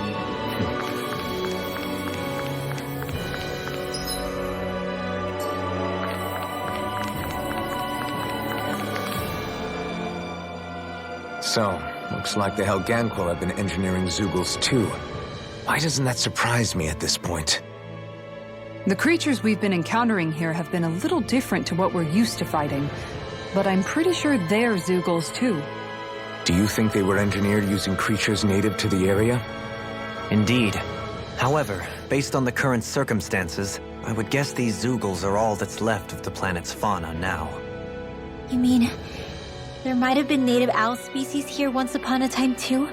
So, looks like the Helganquil have been engineering Zeugles too. Why doesn't that surprise me at this point? The creatures we've been encountering here have been a little different to what we're used to fighting, but I'm pretty sure they're Zeugles too. Do you think they were engineered using creatures native to the area? Indeed. However, based on the current circumstances, I would guess these Zeugles are all that's left of the planet's fauna now. You mean, there might have been native owl species here once upon a time too?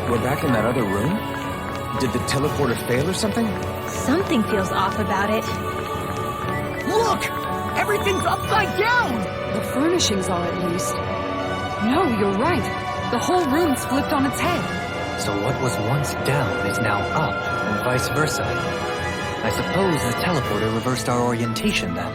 We're back in that other room? Did the teleporter fail or something? Something feels off about it. Look! Everything's upside down! The furnishings are, at least. No, you're right. The whole room's flipped on its head. So what was once down is now up, and vice versa. I suppose the teleporter reversed our orientation then.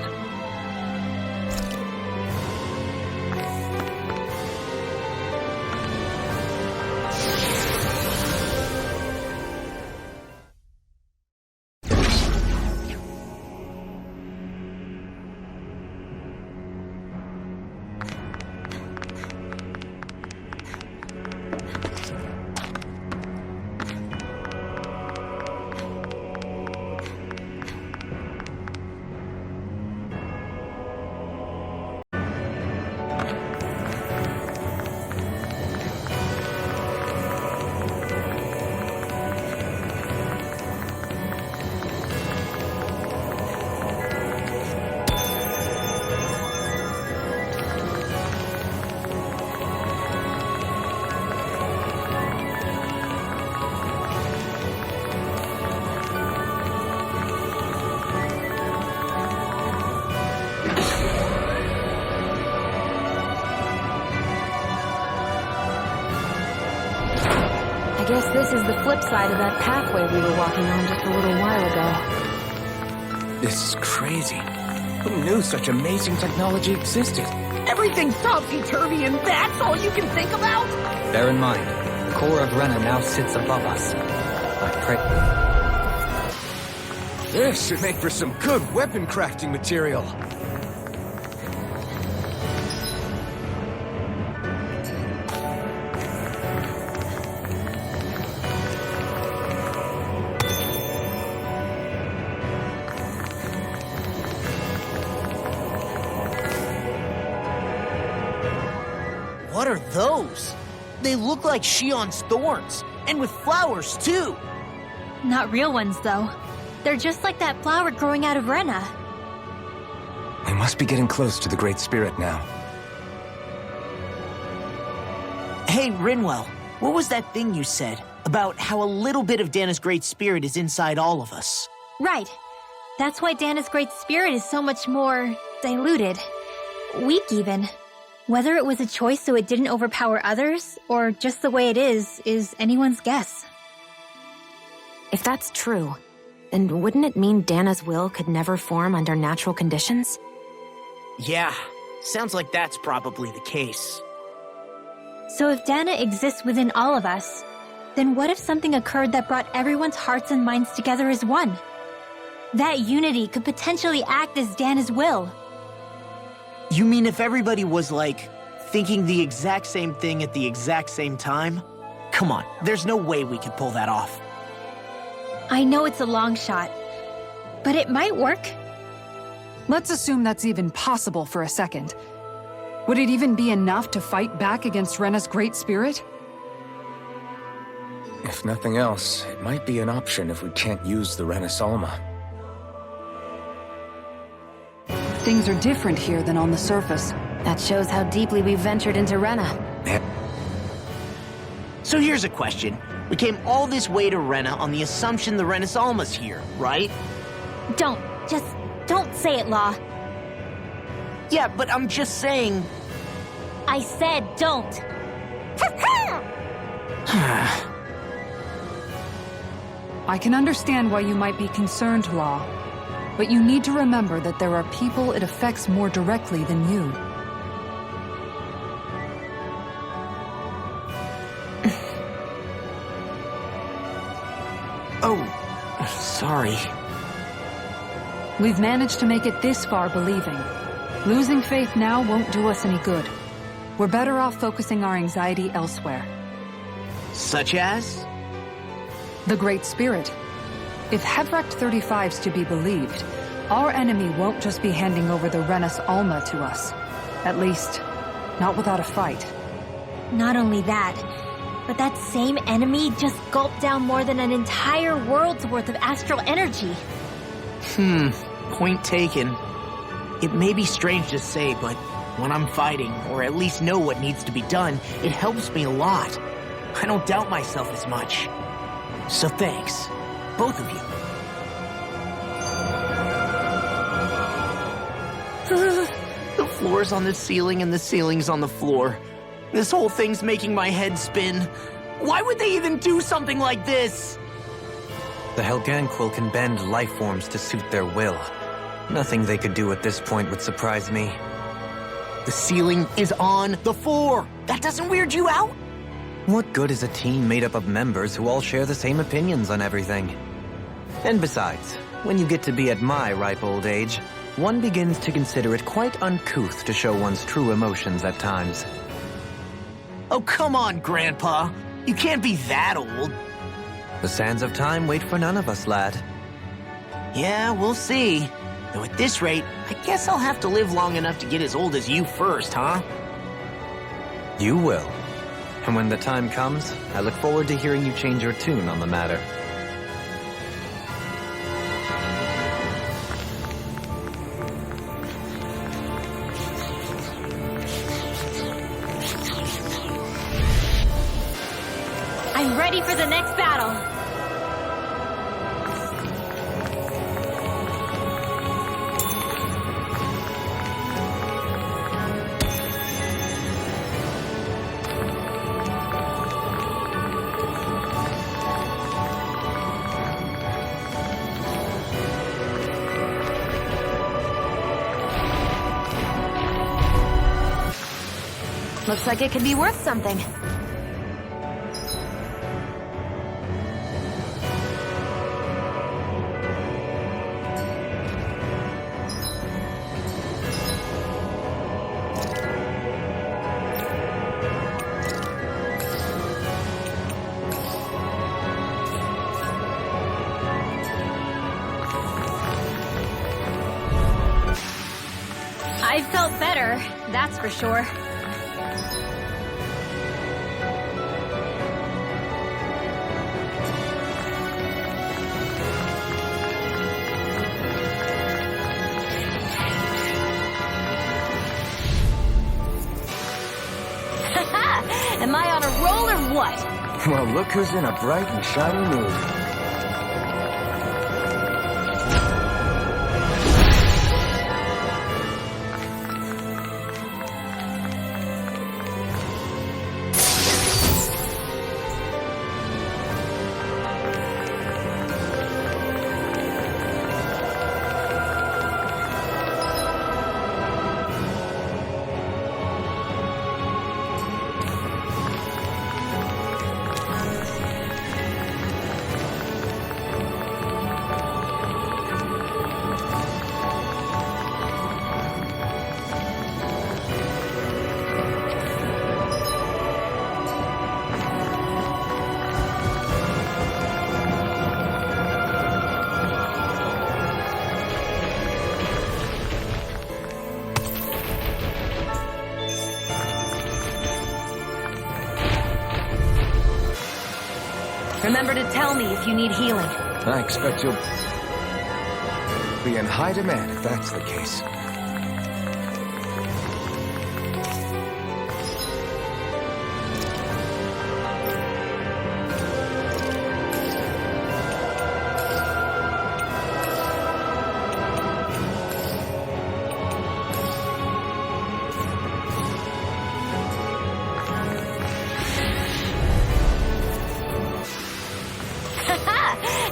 I guess this is the flip side of that pathway we were walking on just a little while ago. This is crazy. Who knew such amazing technology existed? Everything's topsy-turvy and that's all you can think about? Bear in mind, the core of Rena now sits above us. I pray... This should make for some good weapon crafting material. What are those? They look like Shion's thorns, and with flowers too. Not real ones, though. They're just like that flower growing out of Rena. We must be getting close to the Great Spirit now. Hey, Rinwell, what was that thing you said about how a little bit of Dana's Great Spirit is inside all of us? Right. That's why Dana's Great Spirit is so much more diluted. Weak, even. Whether it was a choice so it didn't overpower others, or just the way it is anyone's guess. If that's true, then wouldn't it mean Dana's will could never form under natural conditions? Yeah, sounds like that's probably the case. So if Dana exists within all of us, then what if something occurred that brought everyone's hearts and minds together as one? That unity could potentially act as Dana's will. You mean if everybody was, like, thinking the exact same thing at the exact same time? Come on, there's no way we could pull that off. I know it's a long shot, but it might work. Let's assume that's even possible for a second. Would it even be enough to fight back against Rena's great spirit? If nothing else, it might be an option if we can't use the Renis Alma. Things are different here than on the surface. That shows how deeply we've ventured into Rena. So here's a question. We came all this way to Rena on the assumption the Renis Alma's here, right? Don't say it, Law. Yeah, but I'm just saying... I said don't. I can understand why you might be concerned, Law. But you need to remember that there are people it affects more directly than you. Oh, sorry. We've managed to make it this far believing. Losing faith now won't do us any good. We're better off focusing our anxiety elsewhere. Such as? The Great Spirit. If Hevrect 35's to be believed, our enemy won't just be handing over the Renis Alma to us. At least, not without a fight. Not only that, but that same enemy just gulped down more than an entire world's worth of astral energy. Point taken. It may be strange to say, but when I'm fighting, or at least know what needs to be done, it helps me a lot. I don't doubt myself as much. So thanks, both of you. The floor's on the ceiling and the ceiling's on the floor. This whole thing's making my head spin. Why would they even do something like this? The Helganquil can bend life forms to suit their will. Nothing they could do at this point would surprise me. The ceiling is on the floor. That doesn't weird you out? What good is a team made up of members who all share the same opinions on everything? And besides, when you get to be at my ripe old age, one begins to consider it quite uncouth to show one's true emotions at times. Oh, come on, Grandpa. You can't be that old. The sands of time wait for none of us, lad. Yeah, we'll see. Though at this rate, I guess I'll have to live long enough to get as old as you first, huh? You will. And when the time comes, I look forward to hearing you change your tune on the matter. I'm ready for the next battle. Looks like it could be worth something. I felt better, that's for sure. Am I on a roll or what? Well, look who's in a bright and shiny mood. Remember to tell me if you need healing. I expect you'll be in high demand if that's the case.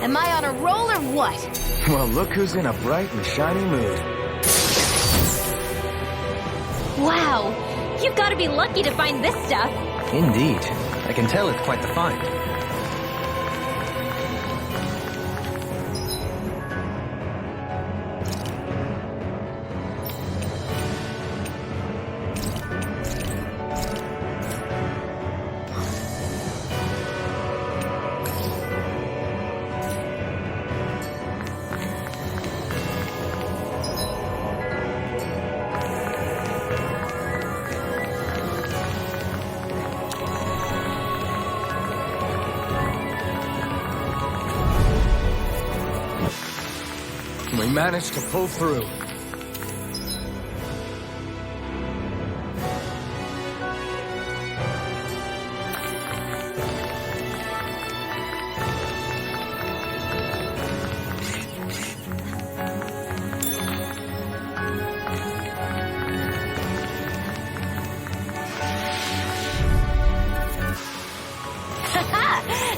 Am I on a roll or what? Well, look who's in a bright and shiny mood. Wow, you've got to be lucky to find this stuff. Indeed. I can tell it's quite the find. We managed to pull through.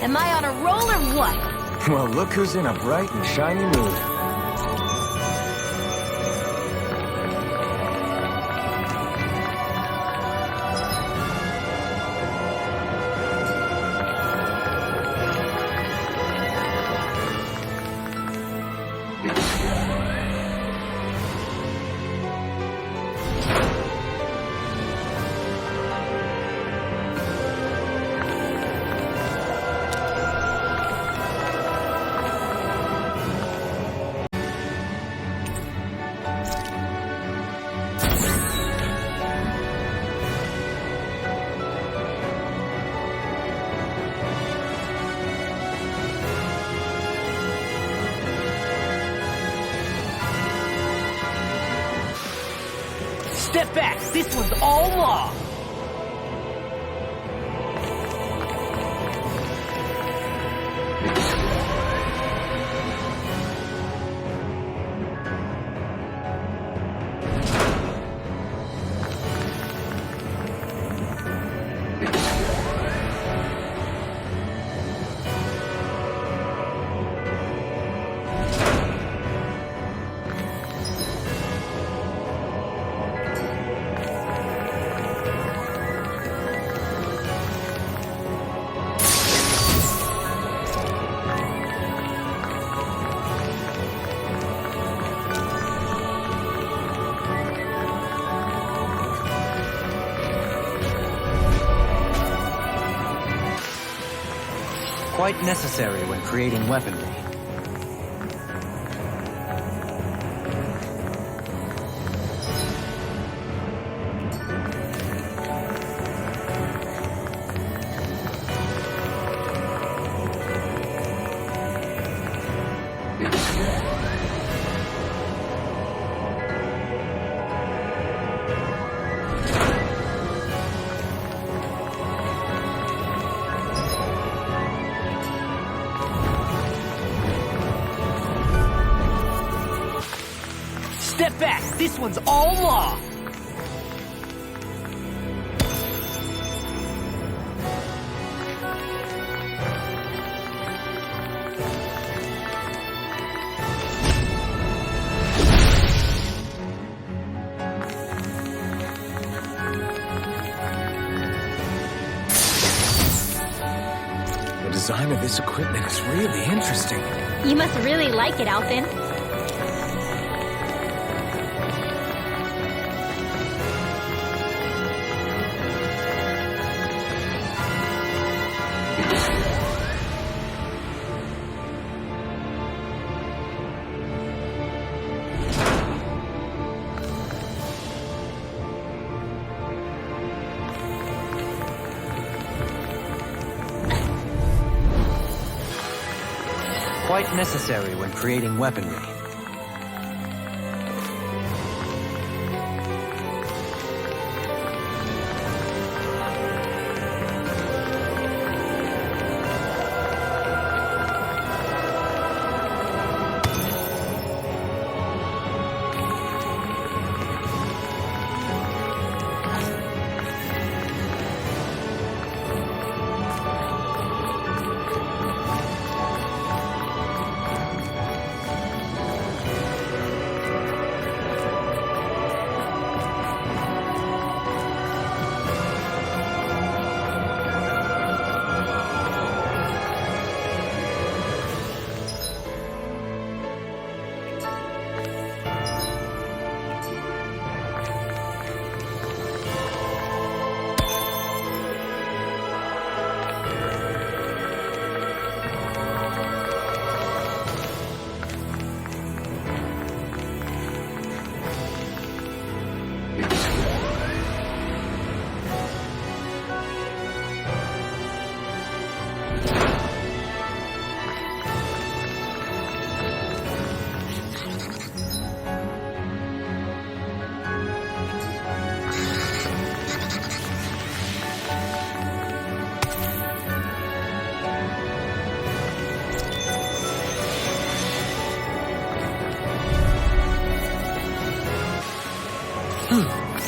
Am I on a roll or what? Well, look who's in a bright and shiny mood. Step back! This one's all law! Quite necessary when creating weaponry. Step back! This one's all law! The design of this equipment is really interesting. You must really like it, Alphen. quite necessary when creating weaponry.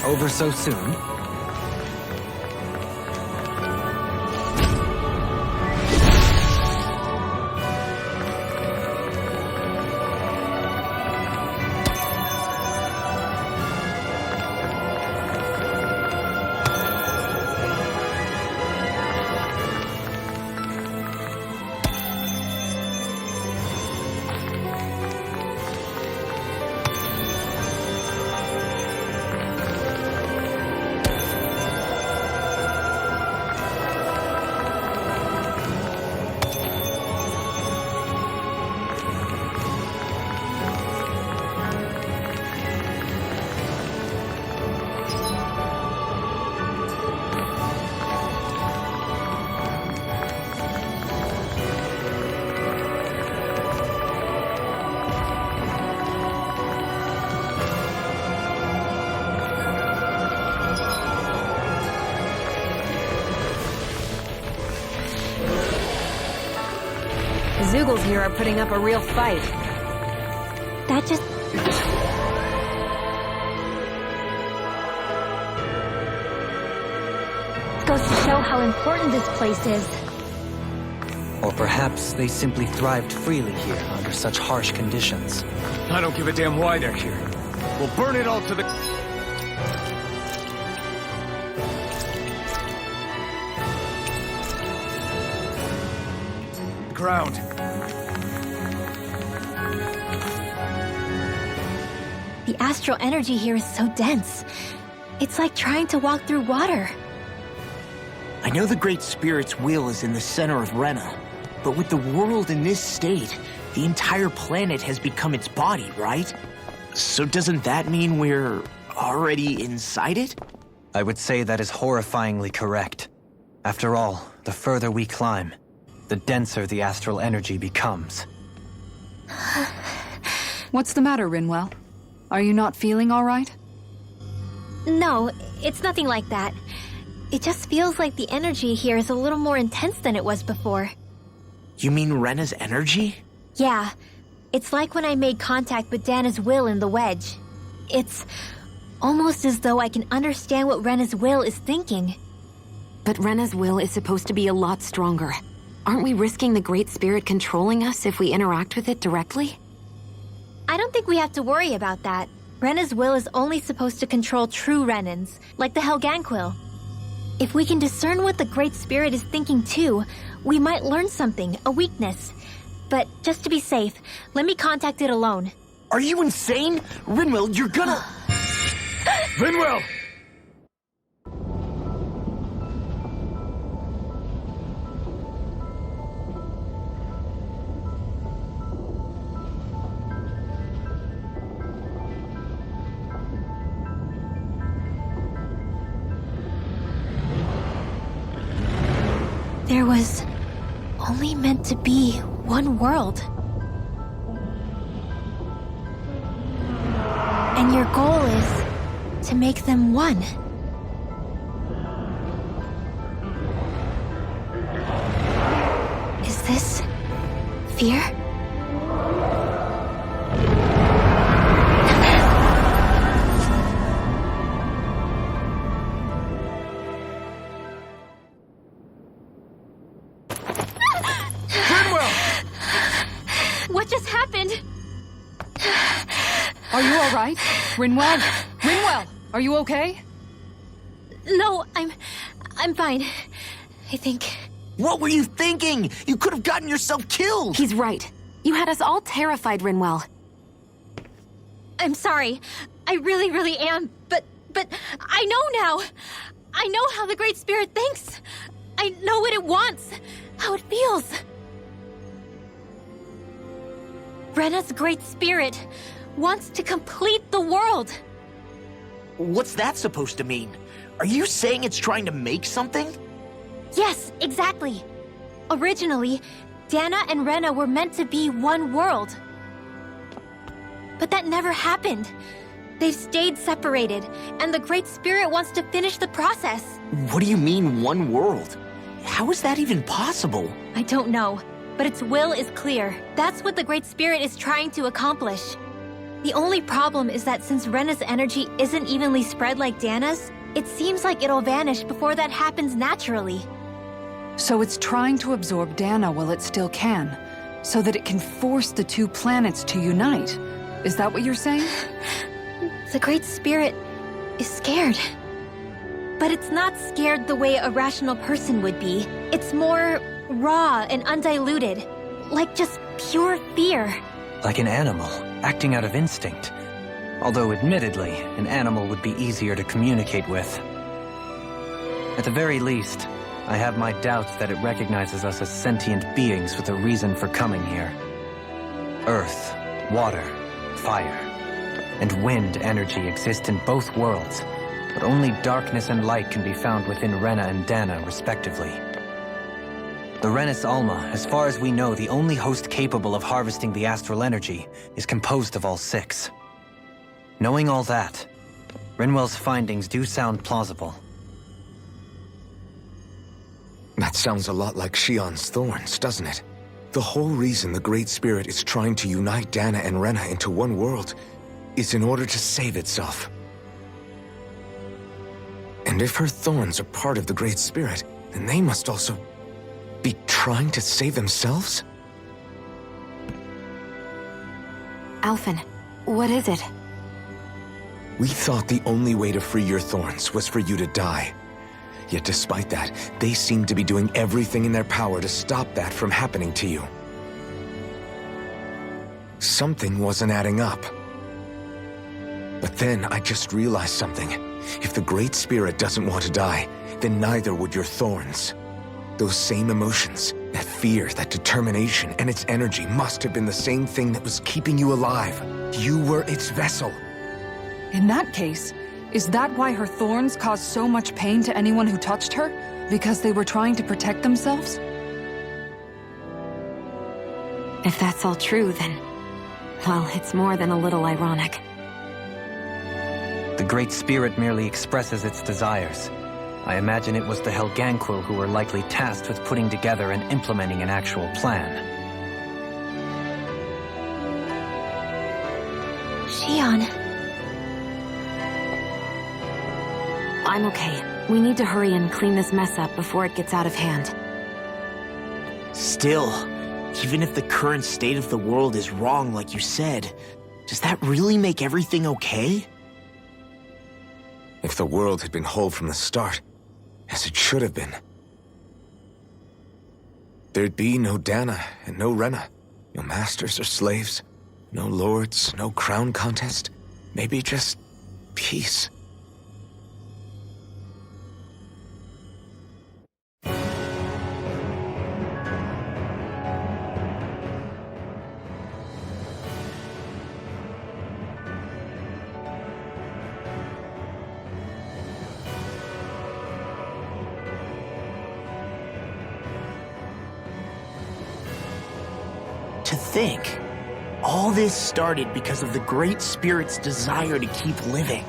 Over so soon? The Zoogles here are putting up a real fight. That just... goes to show how important this place is. Or perhaps they simply thrived freely here under such harsh conditions. I don't give a damn why they're here. We'll burn it all to the... ground. The astral energy here is so dense. It's like trying to walk through water. I know the Great Spirit's will is in the center of Rena, but with the world in this state, the entire planet has become its body, right? So doesn't that mean we're already inside it? I would say that is horrifyingly correct. After all, the further we climb, the denser the astral energy becomes. What's the matter, Rinwell? Are you not feeling all right? No, it's nothing like that. It just feels like the energy here is a little more intense than it was before. You mean Rena's energy? Yeah. It's like when I made contact with Dana's will in the wedge. It's almost as though I can understand what Rena's will is thinking. But Rena's will is supposed to be a lot stronger. Aren't we risking the Great Spirit controlling us if we interact with it directly? I don't think we have to worry about that. Rena's will is only supposed to control true Renans, like the Helganquil. If we can discern what the Great Spirit is thinking too, we might learn something, a weakness. But just to be safe, let me contact it alone. Are you insane? Rinwell, you're gonna... Rinwell! There was only meant to be one world. And your goal is to make them one. Is this fear? What just happened? Are you all right? Rinwell? Rinwell, are you okay? No, I'm fine. I think. What were you thinking? You could have gotten yourself killed! He's right. You had us all terrified, Rinwell. I'm sorry. I really am. But I know now. I know how the Great Spirit thinks. I know what it wants. How it feels. Rena's Great Spirit wants to complete the world. What's that supposed to mean? Are you saying it's trying to make something? Yes, exactly. Originally, Dana and Rena were meant to be one world. But that never happened. They've stayed separated, and the Great Spirit wants to finish the process. What do you mean, one world? How is that even possible? I don't know, but its will is clear. That's what the Great Spirit is trying to accomplish. The only problem is that since Rena's energy isn't evenly spread like Dana's, it seems like it'll vanish before that happens naturally. So it's trying to absorb Dana while it still can, so that it can force the two planets to unite. Is that what you're saying? The Great Spirit is scared. But it's not scared the way a rational person would be. It's more raw and undiluted, like just pure fear. Like an animal, acting out of instinct. Although, admittedly, an animal would be easier to communicate with. At the very least, I have my doubts that it recognizes us as sentient beings with a reason for coming here. Earth, water, fire, and wind energy exist in both worlds, but only darkness and light can be found within Rena and Dana, respectively. The Renis Alma, as far as we know, the only host capable of harvesting the astral energy, is composed of all six. Knowing all that, Rinwell's findings do sound plausible. That sounds a lot like Shion's thorns, doesn't it? The whole reason the Great Spirit is trying to unite Dana and Rena into one world is in order to save itself. And if her thorns are part of the Great Spirit, then they must also be trying to save themselves? Alphen, what is it? We thought the only way to free your thorns was for you to die. Yet despite that, they seem to be doing everything in their power to stop that from happening to you. Something wasn't adding up. But then I just realized something. If the Great Spirit doesn't want to die, then neither would your thorns. Those same emotions, that fear, that determination, and its energy must have been the same thing that was keeping you alive. You were its vessel. In that case, is that why her thorns caused so much pain to anyone who touched her? Because they were trying to protect themselves? If that's all true, then... well, it's more than a little ironic. The Great Spirit merely expresses its desires. I imagine it was the Helganquil who were likely tasked with putting together and implementing an actual plan. Shion. I'm okay. We need to hurry and clean this mess up before it gets out of hand. Still, even if the current state of the world is wrong like you said, does that really make everything okay? If the world had been whole from the start, as it should have been, there'd be no Dana and no Rena, no masters or slaves, no lords, no crown contest, maybe just peace. To think, All this started because of the Great Spirit's desire to keep living.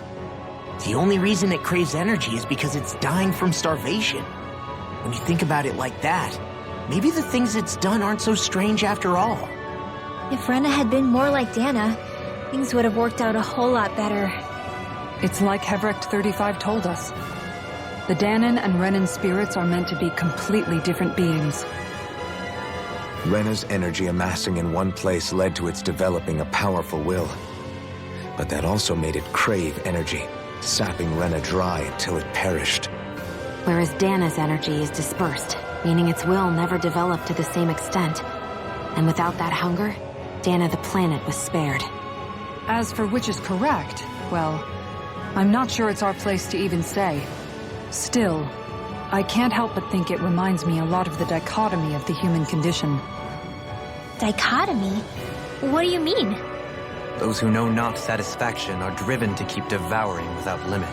The only reason it craves energy is because it's dying from starvation. When you think about it like that, maybe the things it's done aren't so strange after all. If Rena had been more like Dana, things would have worked out a whole lot better. It's like Hevrecht 35 told us. The Danon and Renan spirits are meant to be completely different beings. Rena's energy amassing in one place led to its developing a powerful will. But that also made it crave energy, sapping Rena dry until it perished. Whereas Dana's energy is dispersed, meaning its will never developed to the same extent. And without that hunger, Dana the planet was spared. As for which is correct, well, I'm not sure it's our place to even say. Still, I can't help but think it reminds me a lot of the dichotomy of the human condition. Dichotomy? What do you mean? Those who know not satisfaction are driven to keep devouring without limit.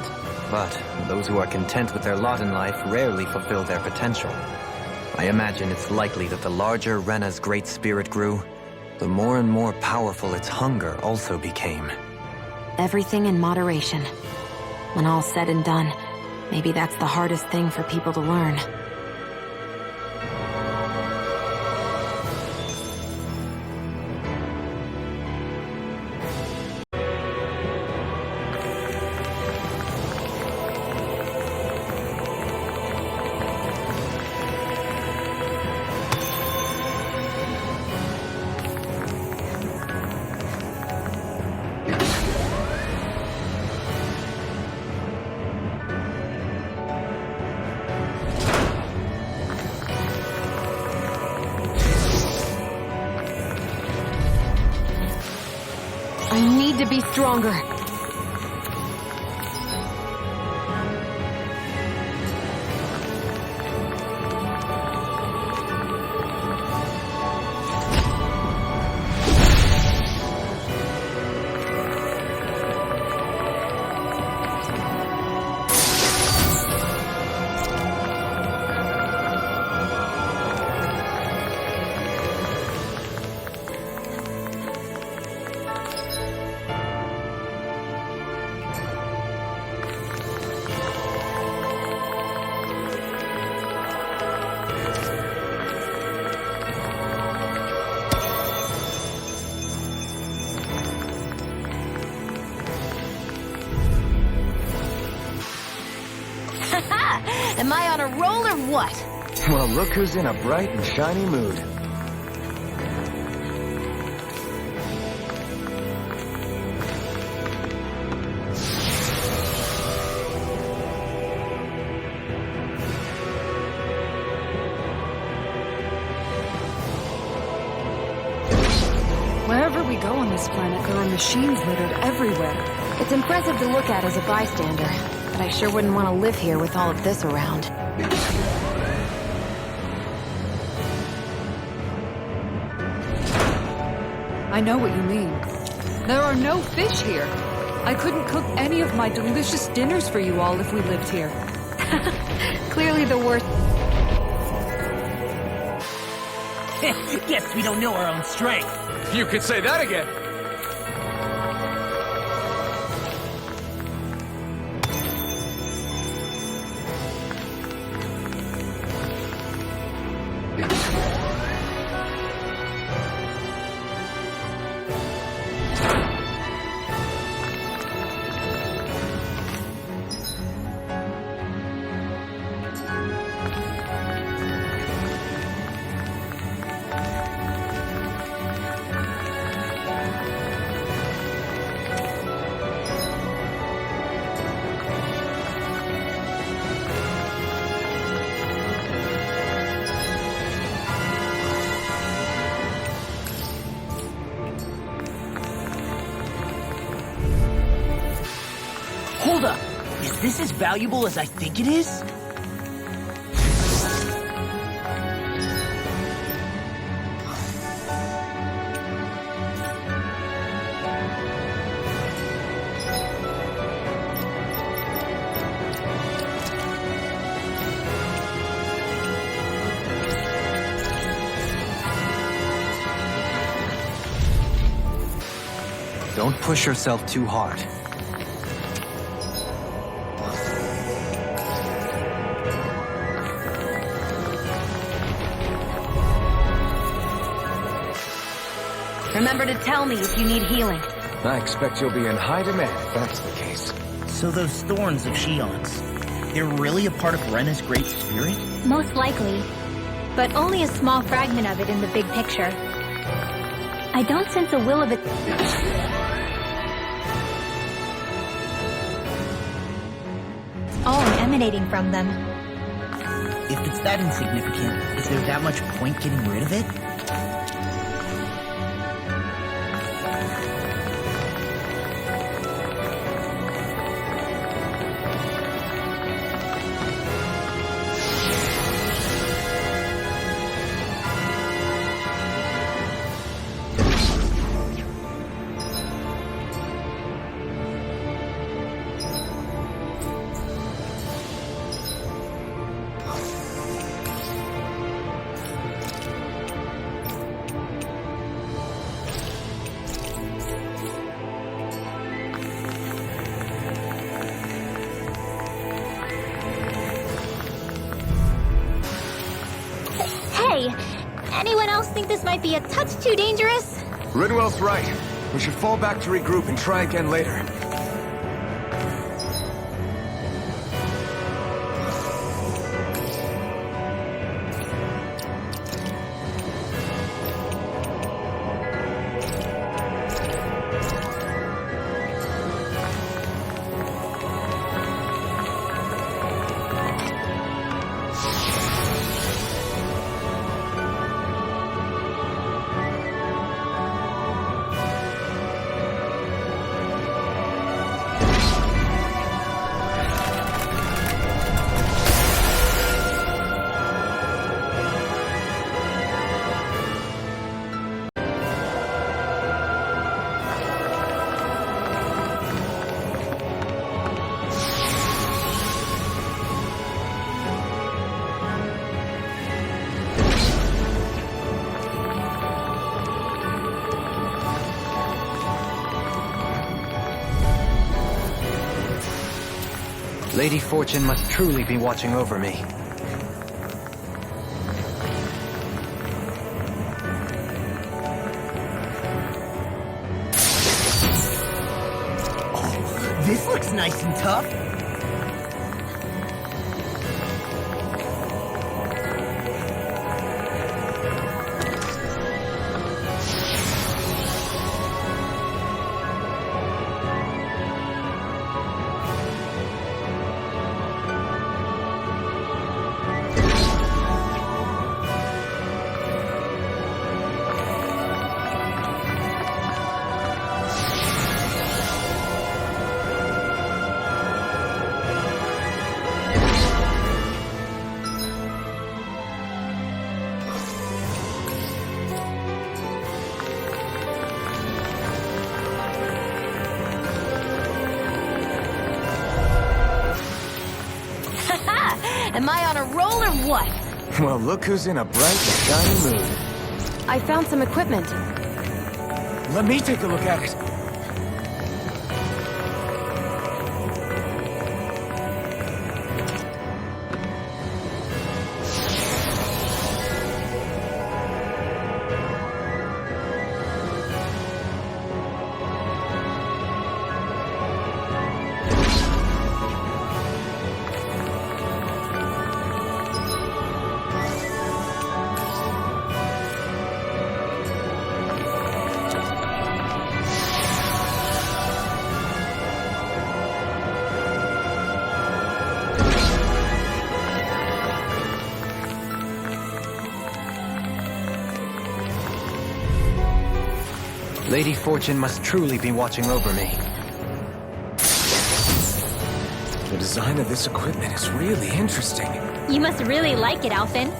But those who are content with their lot in life rarely fulfill their potential. I imagine it's likely that the larger Rena's great spirit grew, the more and more powerful its hunger also became. Everything in moderation. When all's said and done, maybe that's the hardest thing for people to learn. I need to be stronger. Am I on a roll or what? Well, look who's in a bright and shiny mood. Wherever we go on this planet, there are machines littered everywhere. It's impressive to look at as a bystander, but I sure wouldn't want to live here with all of this around. I know what you mean. There are no fish here. I couldn't cook any of my delicious dinners for you all if we lived here. Clearly the worst. Guess we don't know our own strength. You could say that again. Hold up! Is this as valuable as I think it is? Don't push yourself too hard. Remember to tell me if you need healing. I expect you'll be in high demand if that's the case. So those thorns of Shion's, they're really a part of Rena's Great Spirit? Most likely, but only a small fragment of it in the big picture. I don't sense a will of it. It's all emanating from them. If it's that insignificant, is there that much point getting rid of it? Anyone else think this might be a touch too dangerous? Ridwell's right. We should fall back to regroup and try again later. Lady Fortune must truly be watching over me. Oh, this looks nice and tough. Am I on a roll or what? Well, look who's in a bright and shiny mood. I found some equipment. Let me take a look at it. Lady Fortune must truly be watching over me. The design of this equipment is really interesting. You must really like it, Alphen.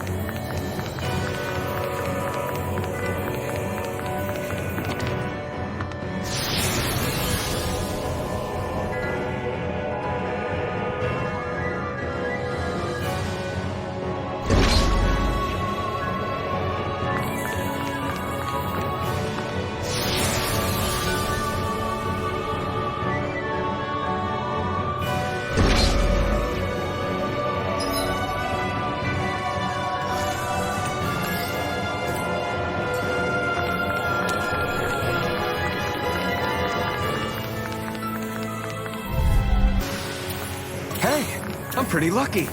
pretty lucky.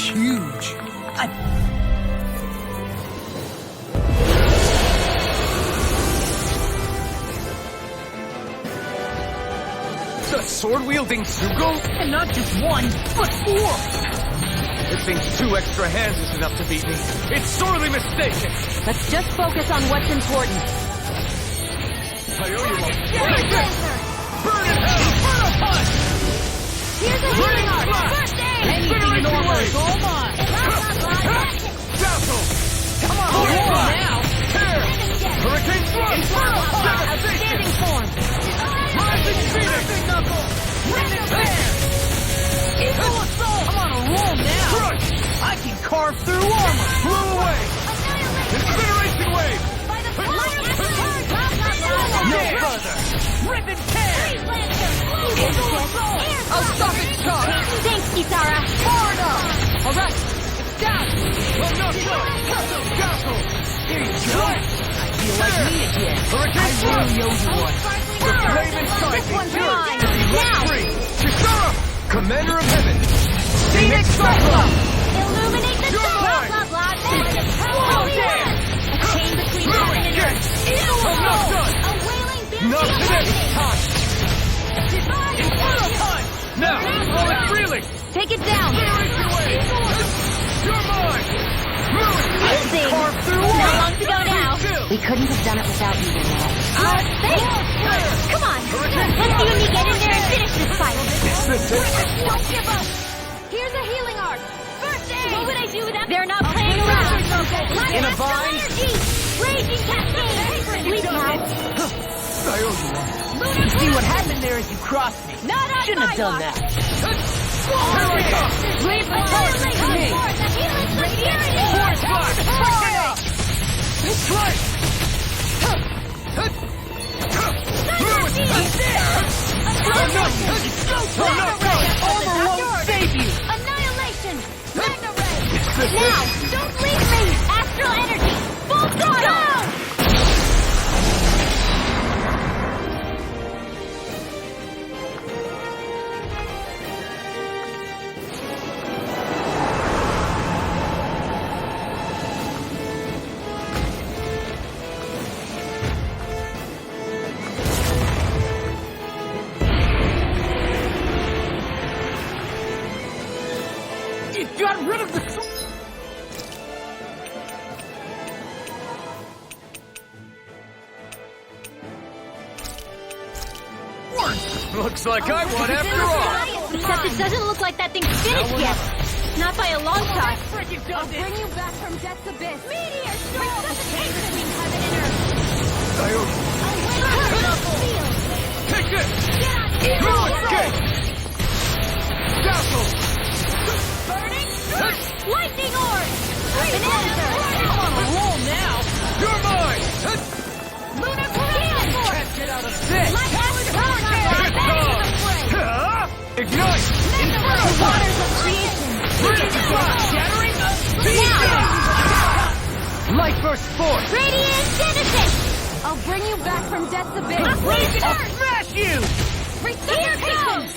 Huge. The sword-wielding Zugo? And not just one, but 4! It thinks 2 extra hands is enough to beat me. It's sorely mistaken! Let's just focus on what's important. I owe you one. Take this! Burn in hell! Burn a punch! Here's a healing art! First aid! Anything in order is all mine! Dazzle! Come on, Hold hold on! now! Here! Hurricane Thrust! Outstanding form! Rising Phoenix! Knuckle! Remnant Hand! Eagle Assault! I'm on a roll now! Crush! I can carve through armor! Blow away! Incineration Wave! No further! Rip and tear! Eagle Assault! I'll stop it, Chop! Thanks, Kitara! Far enough! Alright, it's down! Oh, no, Dazzle! I feel like me again. Hurricane I really owe you one. The flame inside This me! one's mine! Let Now! free! Kisara! Commander of Heaven! Phoenix Cyclone! Illuminate the You're soul! mine! Blah, blah, blah. Whoa, damn! A chain between heaven and earth! Eagle I'm not Assault! done! A wailing Not today! Time! Infernal Punch! Now! Roll it freely! Take it down! Incineration Wave! You're mine! Easy! Carve through Not one! long to go now! We couldn't have done it without you, Renee. Thanks! Come on! Let's you and me get in there and finish this fight! Don't give up! Here's a healing art! First aid! What would I do without... They're not playing around! In a vine? Raging Cascade! Sleep now! I owe you one. See what happened there as you crossed me. Not on Shouldn't have done that. Here I come! Leave the torch to me. Force fire! Strike! Armor won't save you. Annihilation! Magna Ray! Now, don't leave me. Astral energy. Full throttle. Got rid of the... Looks like I won after all! Except it doesn't look like that thing's finished yet. Not by a long shot. I'll bring you back from death's abyss! Meteor storm! Resuscitation between heaven and earth! I owe you. Take this! Eagle Escape! Dazzle! Burning lightning orb! I'm on a roll now. You're mine! Lunar Can't Get out of this! Ignite! Inferno! Waters of creation! Shattering! Now! Light burst forth! Radiant Genesis! I'll bring you back from death's abyss! I'll Smash you! Here it comes!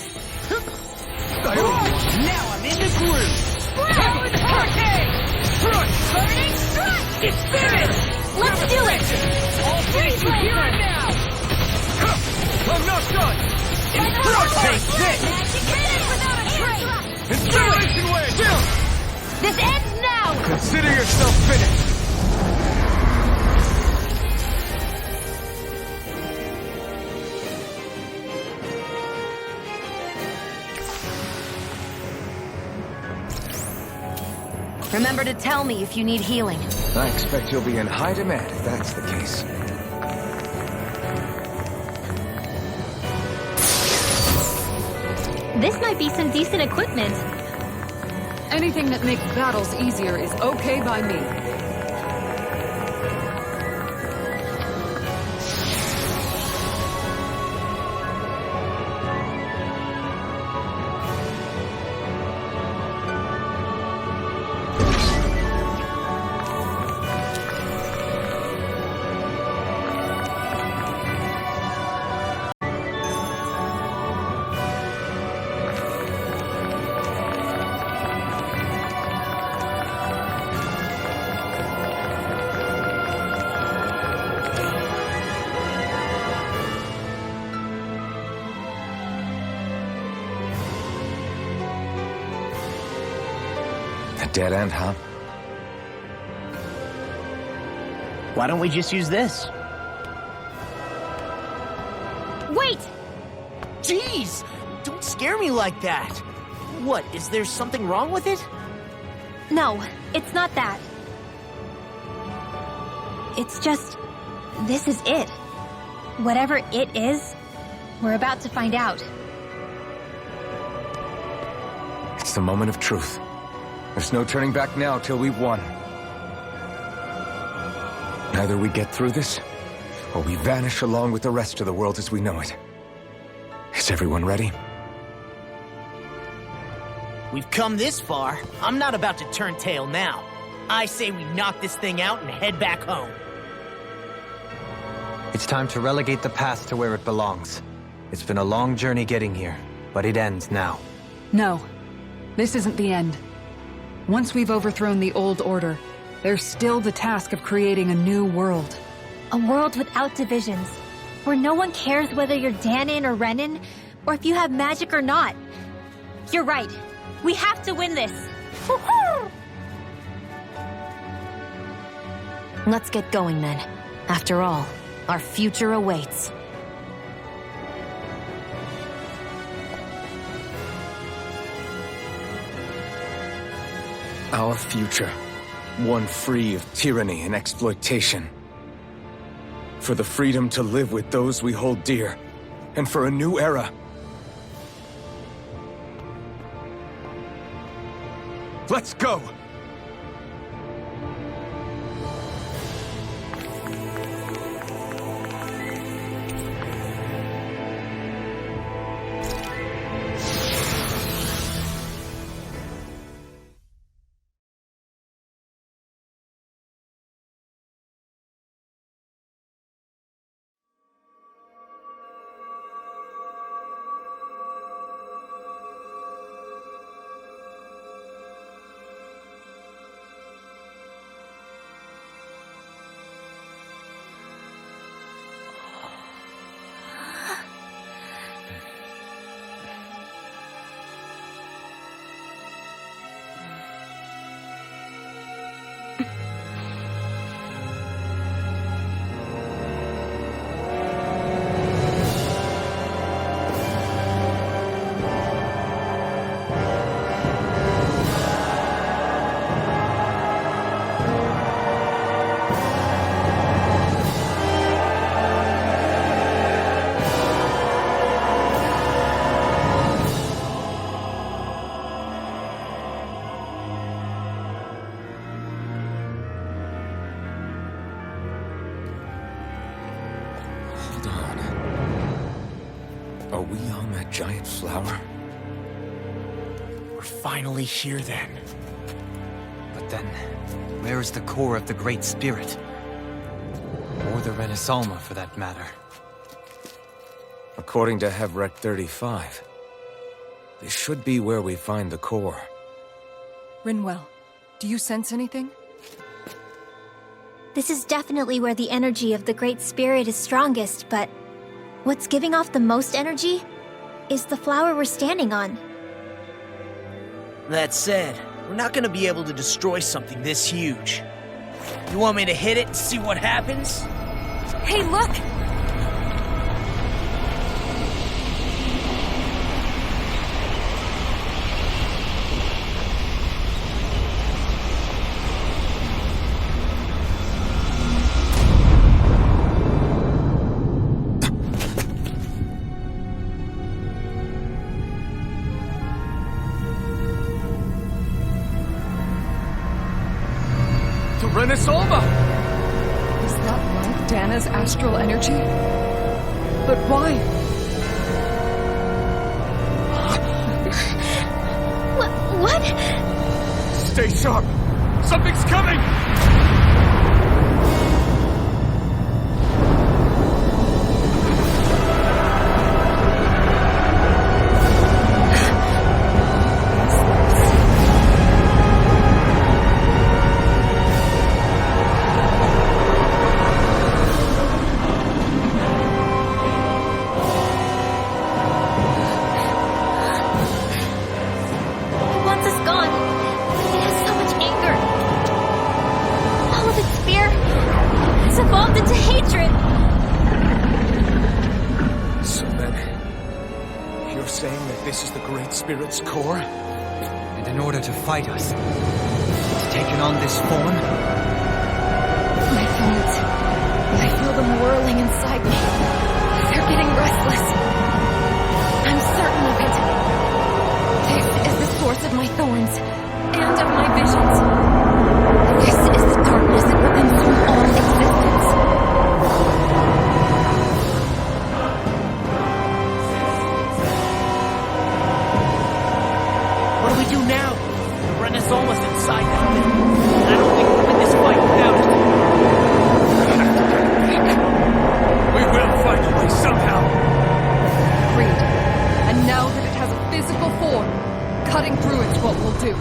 Now I'm in the groove! Hurricane! Burning strike! It's finished! Let's do it! All thanks you here and now! I'm not done! Take this! Incineration Wave! This ends now! Consider yourself finished! Remember to tell me if you need healing. I expect you'll be in high demand if that's the case. This might be some decent equipment. Anything that makes battles easier is okay by me. Dead end, huh? Why don't we just use this? Wait! Jeez! Don't scare me like that! What, is there something wrong with it? No, it's not that. It's just... this is it. Whatever it is, we're about to find out. It's the moment of truth. There's no turning back now till we've won. Either we get through this, or we vanish along with the rest of the world as we know it. Is everyone ready? We've come this far. I'm not about to turn tail now. I say we knock this thing out and head back home. It's time to relegate the past to where it belongs. It's been a long journey getting here, but it ends now. No, this isn't the end. Once we've overthrown the old order, there's still the task of creating a new world. A world without divisions, where no one cares whether you're Danon or Renan, or if you have magic or not. You're right. We have to win this. Woohoo! Let's get going then. After all, our future awaits. Our future, one free of tyranny and exploitation. For the freedom to live with those we hold dear, and for a new era. Let's go! Are we on that giant flower? We're finally here then. But then, where is the core of the Great Spirit? Or the Renaissalma, for that matter. According to Hevrek 35, this should be where we find the core. Rinwell, do you sense anything? This is definitely where the energy of the Great Spirit is strongest, but what's giving off the most energy is the flower we're standing on. That said, we're not gonna be able to destroy something this huge. You want me to hit it and see what happens? Hey, look! to Renesolva! Is that like Dana's astral energy? But why? What? Stay sharp! Something's coming! Once it's gone, it has so much anger. All of its fear has evolved into hatred. So then, you're saying that this is the Great Spirit's core? And in order to fight us, it's taken on this form? My thoughts. I feel them whirling inside me. They're getting restless. I'm certain of it. This is the source of my thorns and of my visions. This is the darkness that will consume all existence. What do we do now? Renesolva's inside now. I don't think we'll win this fight without it. We will find a way somehow! Agreed. And now that it has a physical form, cutting through it's what we'll do.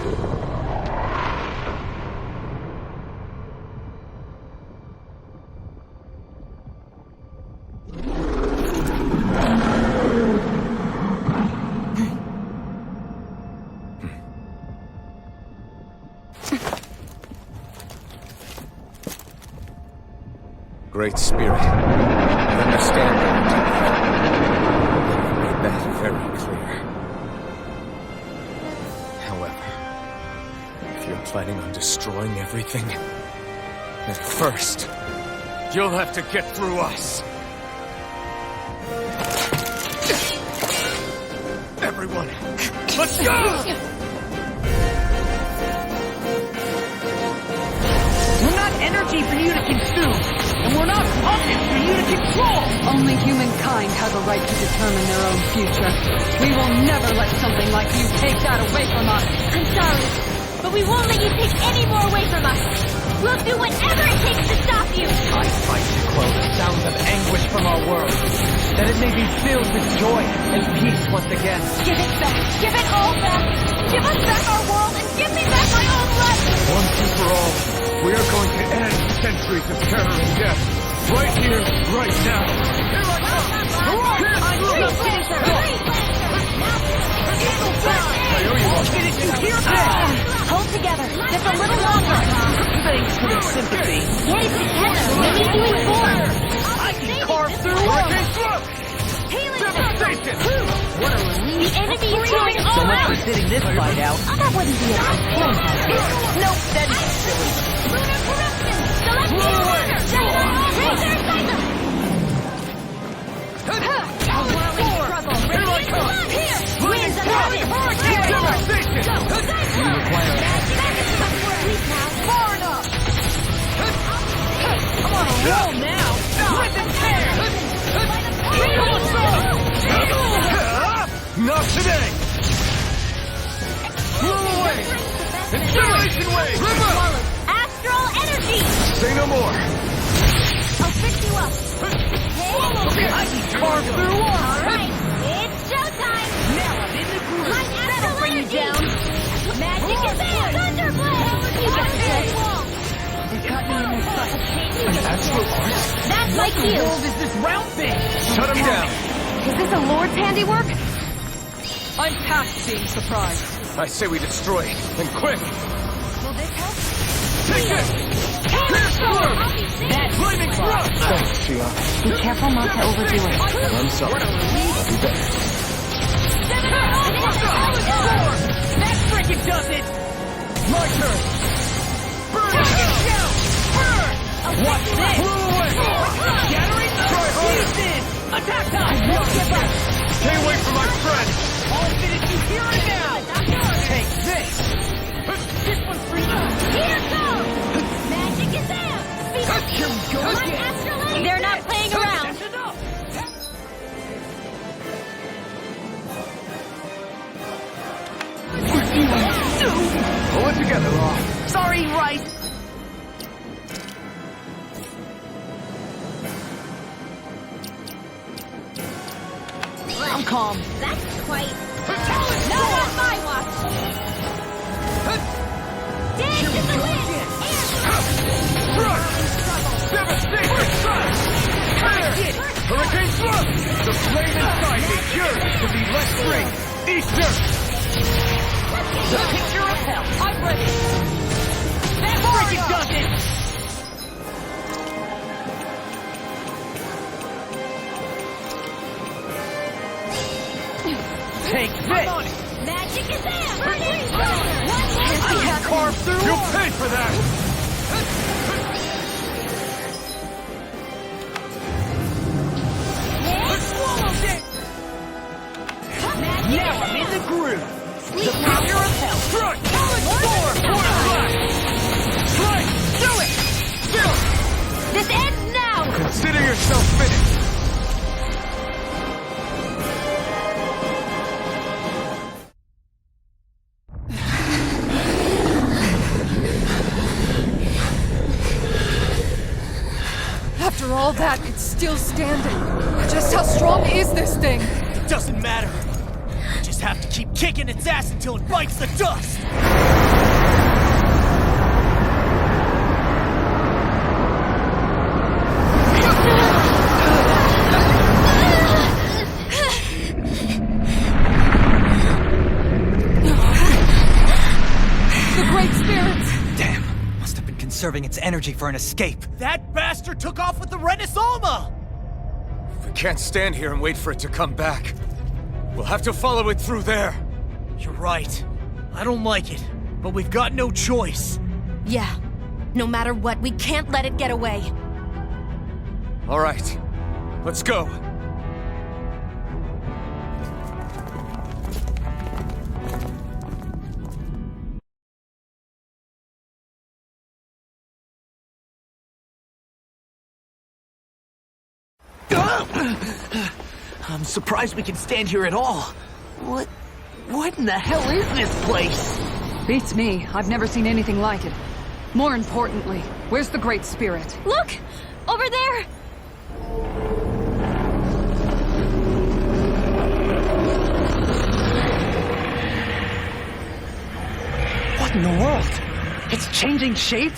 Great Spirit, I understand that. You've made that very clear. However, if you're planning on destroying everything, then first, you'll have to get through us. Everyone, let's go! We're not energy for you to consume, and we're not puppets for you to control! Only humankind has a right to determine their own future. We will never let something like you take that away from us. I'm sorry, but we won't let you take any more away from us. We'll do whatever it takes to stop you. I fight to quell the sounds of anguish from our world, that it may be filled with joy and peace once again. Give it back. Give it all back. Give us back our world and give me back my own life. Once and for all, we are going to end centuries of terror and death. Right here, right now. Here I Hold together, just a little longer. Thanks for your sympathy. Get it together. We need you informed. I can carve through walls. What a relief. The enemy is going all So much out. for sitting this fight out. That wouldn't be a concern. Nope, that's silly. Lunar corruption. Celestial order. Razor cycle. Whirling struggle. Here I come. Here. Winds of heaven. You require Far enough. I'm on a roll now. Rip and tear. Not today! Blow away! Incineration wave! River! Astral energy. Say no more! I'll fix you up. Hey. I can carve through walls. All right. It's showtime. Now I'm in the groove. My astral Bring you energy. down. Magic is there. Thunderblade. You got this. They've got me in their sights. An astral art? That's my What the cue. world is this round thing? Shut him down! Is this a Lord's handiwork? I'm past being surprised. I say we destroy it, and quick! Will this help? Take this! Pierce sword! That's Flaming thrust! Thanks, Shion. Be careful not to overdo it. I'm sorry. I'll be better. That frickin' does it! My turn! Burn it! Burn! What's this? Blow away! Scattering? Try harder! Squeeze in! Attack time! Stay away from my friend! I'll finish you here and now! Take this! This one's for you! Here goes. Magic guys! I'm calm. That's quite... Not on my watch! Dance in the wind! Hurricane Thrust! The flame inside me yearns to be let free! Easter! The picture of hell! I'm ready! That freaking does it! Take this! Magic is there! I can carve through! You'll pay for that! Now I'm in the groove! The power of hell! Strike! Strike! Do it! Still! This ends now! Consider yourself finished! After all that, it's still standing. Just how strong is this thing? It doesn't matter. We just have to keep kicking its ass until it bites the dust! The Great Spirits! Damn. Must have been conserving its energy for an escape. That bastard took off with the Renaissama! We can't stand here and wait for it to come back. We'll have to follow it through there. You're right. I don't like it, but we've got no choice. Yeah. No matter what, we can't let it get away. All right. Let's go. I'm surprised we can stand here at all. What in the hell is this place? Beats me. I've never seen anything like it. More importantly, where's the Great Spirit? Look! Over there! What in the world? It's changing shape?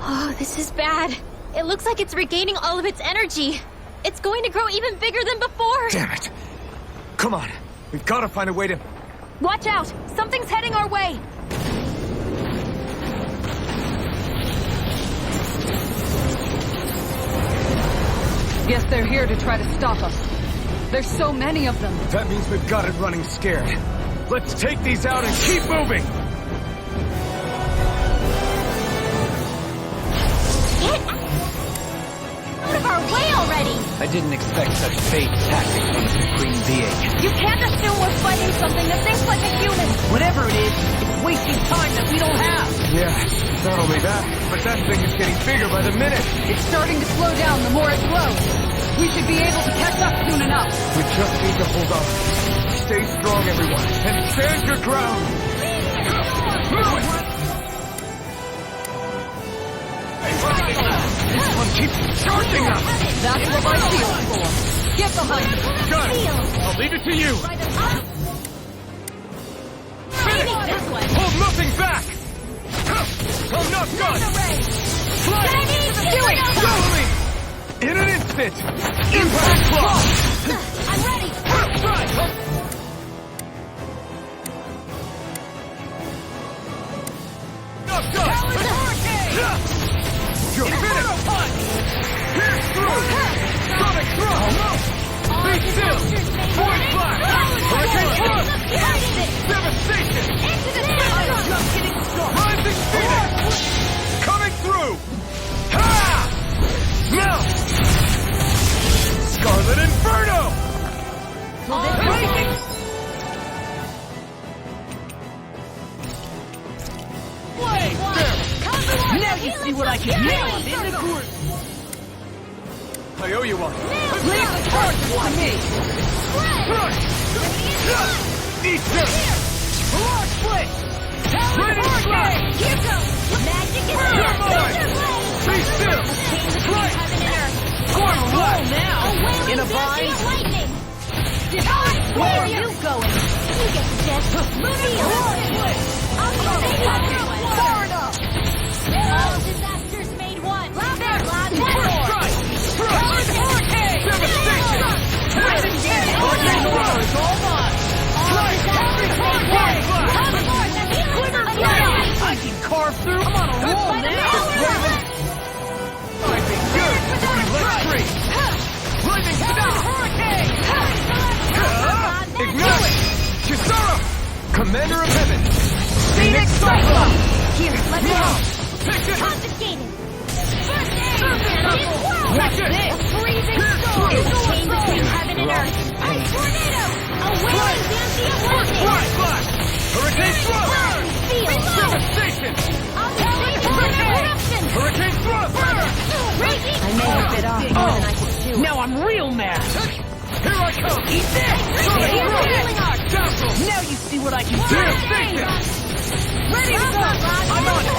Oh, this is bad. It looks like it's regaining all of its energy. It's going to grow even bigger than before. Damn it. Come on. We've got to find a way to... Watch out! Something's heading our way! Guess they're here to try to stop us. There's so many of them. That means we've got it running scared. Let's take these out and keep moving! Out of our way already! I didn't expect such bait tactics from a supreme being. You can't assume we're fighting something that thinks like a human! Whatever it is, it's wasting time that we don't have! Yeah, not only that, but that thing is getting bigger by the minute. It's starting to slow down the more it grows. We should be able to catch up soon enough. We just need to hold on. Stay strong, everyone, and stand your ground! This one keeps charging us! That's what my shield's for. Get behind me! Got it! I'll leave it to you! Finish! Hold nothing back! I'm not done! Do it! Follow me! In an instant! Impact block! I'm ready! Not done! You're finished! Pierce through! Sonic thrust! Be still! Void blast! Hurricane thrust! Devastation! Just getting started! Rising Phoenix! Coming through! Ha! Melt! Scarlet Inferno! Now you see what I can do! I'm in the group! I owe you one. Leave the charge to me! Eat this! Large split! Ready to fly! Here goes! Magic Far enough! All disasters made one. Coward Hurricane! Devastation! It's all mine! I can carve through. I'm on a roll now. Lightning good. Let's free. Lightning stop. Hurricane. Ignite. Kisara. Commander of Heaven. Phoenix Cyclone. Here, let me help. Confiscated. What's this? A freezing storm. Chain between heaven and earth. Ice tornado. A wailing fancy of lightning. Hurricane Thrust. Devastation. Hurricane Thrust. I may have bit off more than I could chew. Now I'm real mad. Here I come. Eat this. Now you see what I can do. Devastation. Ready to go. I'm on it.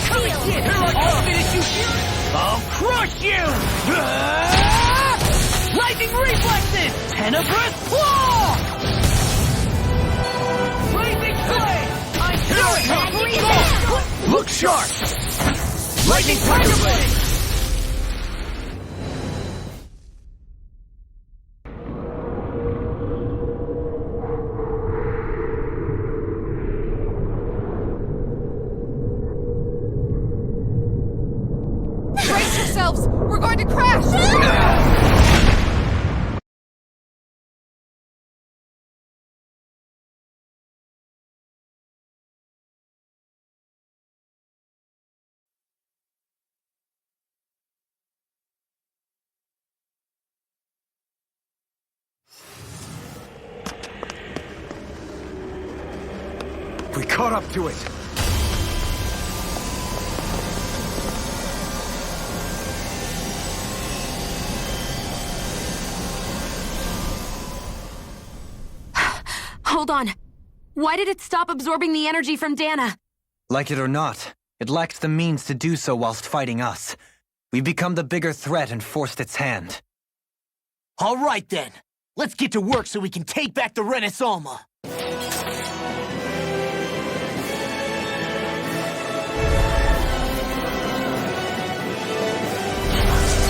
Come and get. Here I come. I'll finish you. I'll crush you. Lightning reflexes. Tenebrous claw. Blazing flame. I'm doing it. Look sharp. Lightning tiger blade. Brace yourselves! We're going to crash! We caught up to it. Hold on. Why did it stop absorbing the energy from Dana? Like it or not, it lacked the means to do so whilst fighting us. We've become the bigger threat and forced its hand. All right then. Let's get to work so we can take back the Renaissance.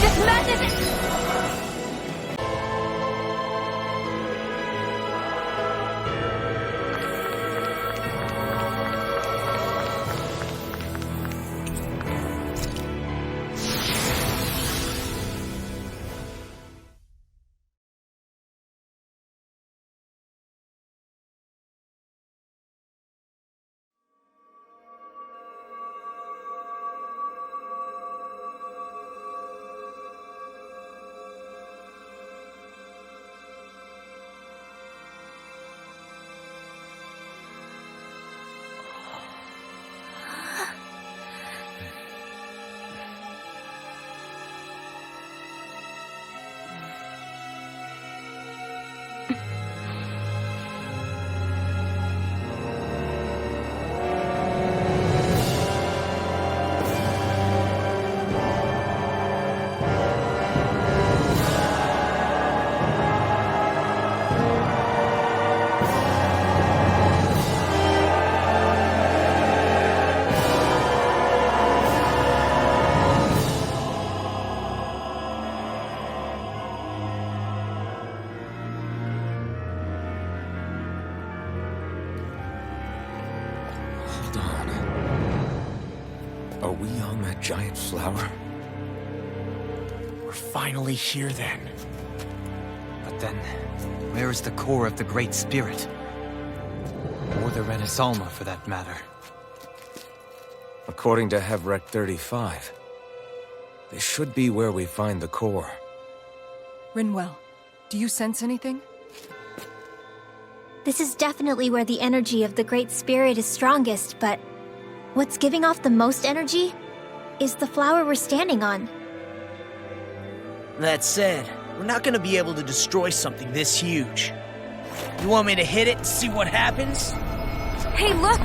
This method is... Are we on that giant flower? We're finally here then. But then, where is the core of the Great Spirit? Or the Renaissance, for that matter. According to Hevrek 35, this should be where we find the core. Rinwell, do you sense anything? This is definitely where the energy of the Great Spirit is strongest, but what's giving off the most energy is the flower we're standing on. That said, we're not gonna be able to destroy something this huge. You want me to hit it and see what happens? Hey, look!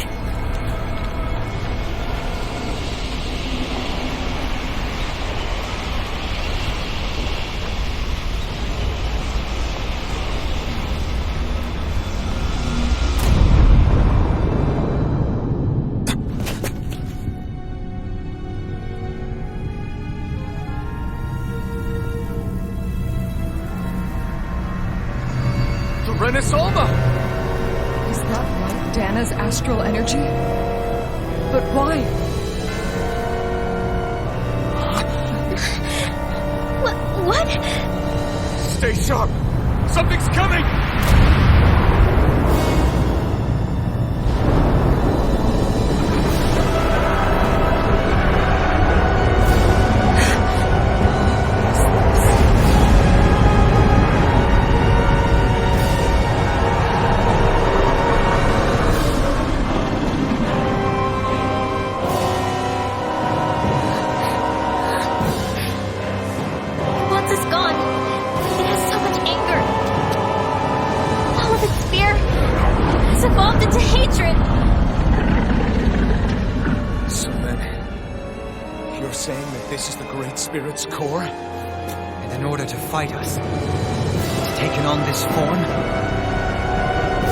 Renasolma! Is that like Dana's astral energy? But why? What? Stay sharp! Something's coming! Once it's gone, it has so much anger. All of its fear has evolved into hatred. So then, you're saying that this is the Great Spirit's core? And in order to fight us, it's taken on this form?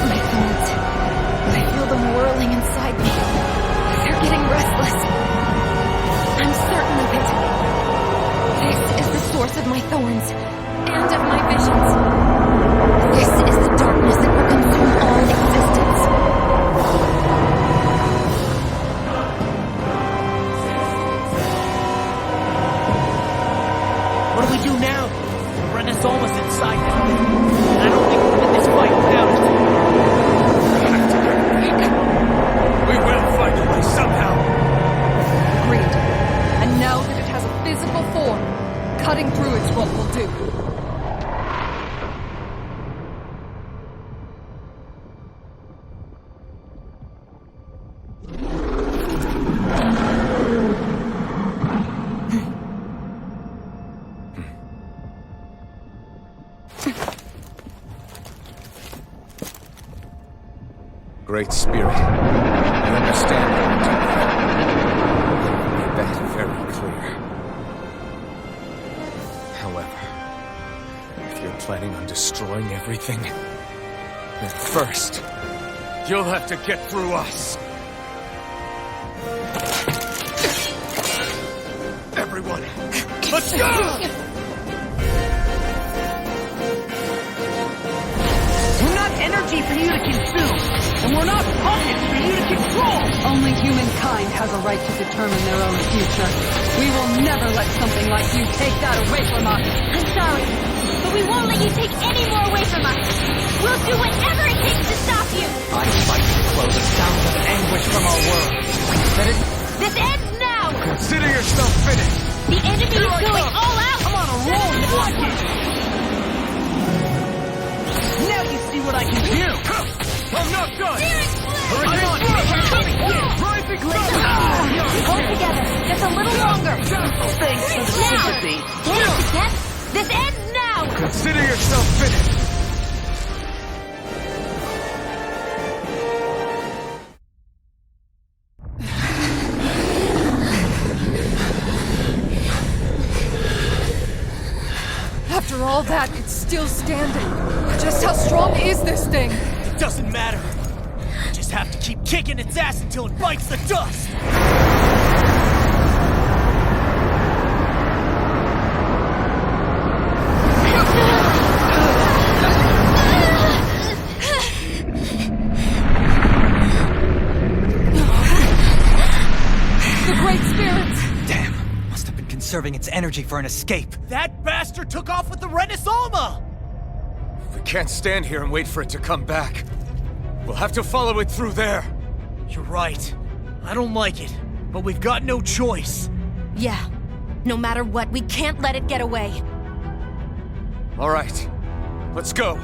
My thoughts. I feel them whirling inside me. They're getting restless. I'm certain of it. This is the source of my thorns, and of my visions. This is the darkness that will consume all existence. What do we do now? Renasolma's inside that thing. I don't think we'll win this fight without it. We will find a way somehow! Agreed. And now that it has a physical form, cutting through it's what we'll do. Great Spirit, I understand that. Make that very clear. However, if you're planning on destroying everything, then first, you'll have to get through us. Everyone, let's go! We're not energy for you to consume, and we're not puppets for you to control! Only humankind has a right to determine their own future. We will never let something like you take that away from us. I'm sorry, but we won't let you take any more away from us. We'll do whatever it takes to stop you. I fight to close the sounds of anguish from our world. This ends now! Consider yourself finished! The enemy is going all out! I'm on a roll, watch it! Now you see what I can do! I'm not done! Hurricane Hold together, just a little longer. Thanks for the sympathy. Yes, this ends now! Consider yourself finished! After all that, it's still standing. Just how strong is this thing? It doesn't matter. We just have to keep kicking its ass until it bites the dust. The Great Spirit! Damn, must have been conserving its energy for an escape. That bastard took off with the Renasolma! We can't stand here and wait for it to come back. We'll have to follow it through there. You're right. I don't like it, but we've got no choice. Yeah. No matter what, we can't let it get away. All right, let's go.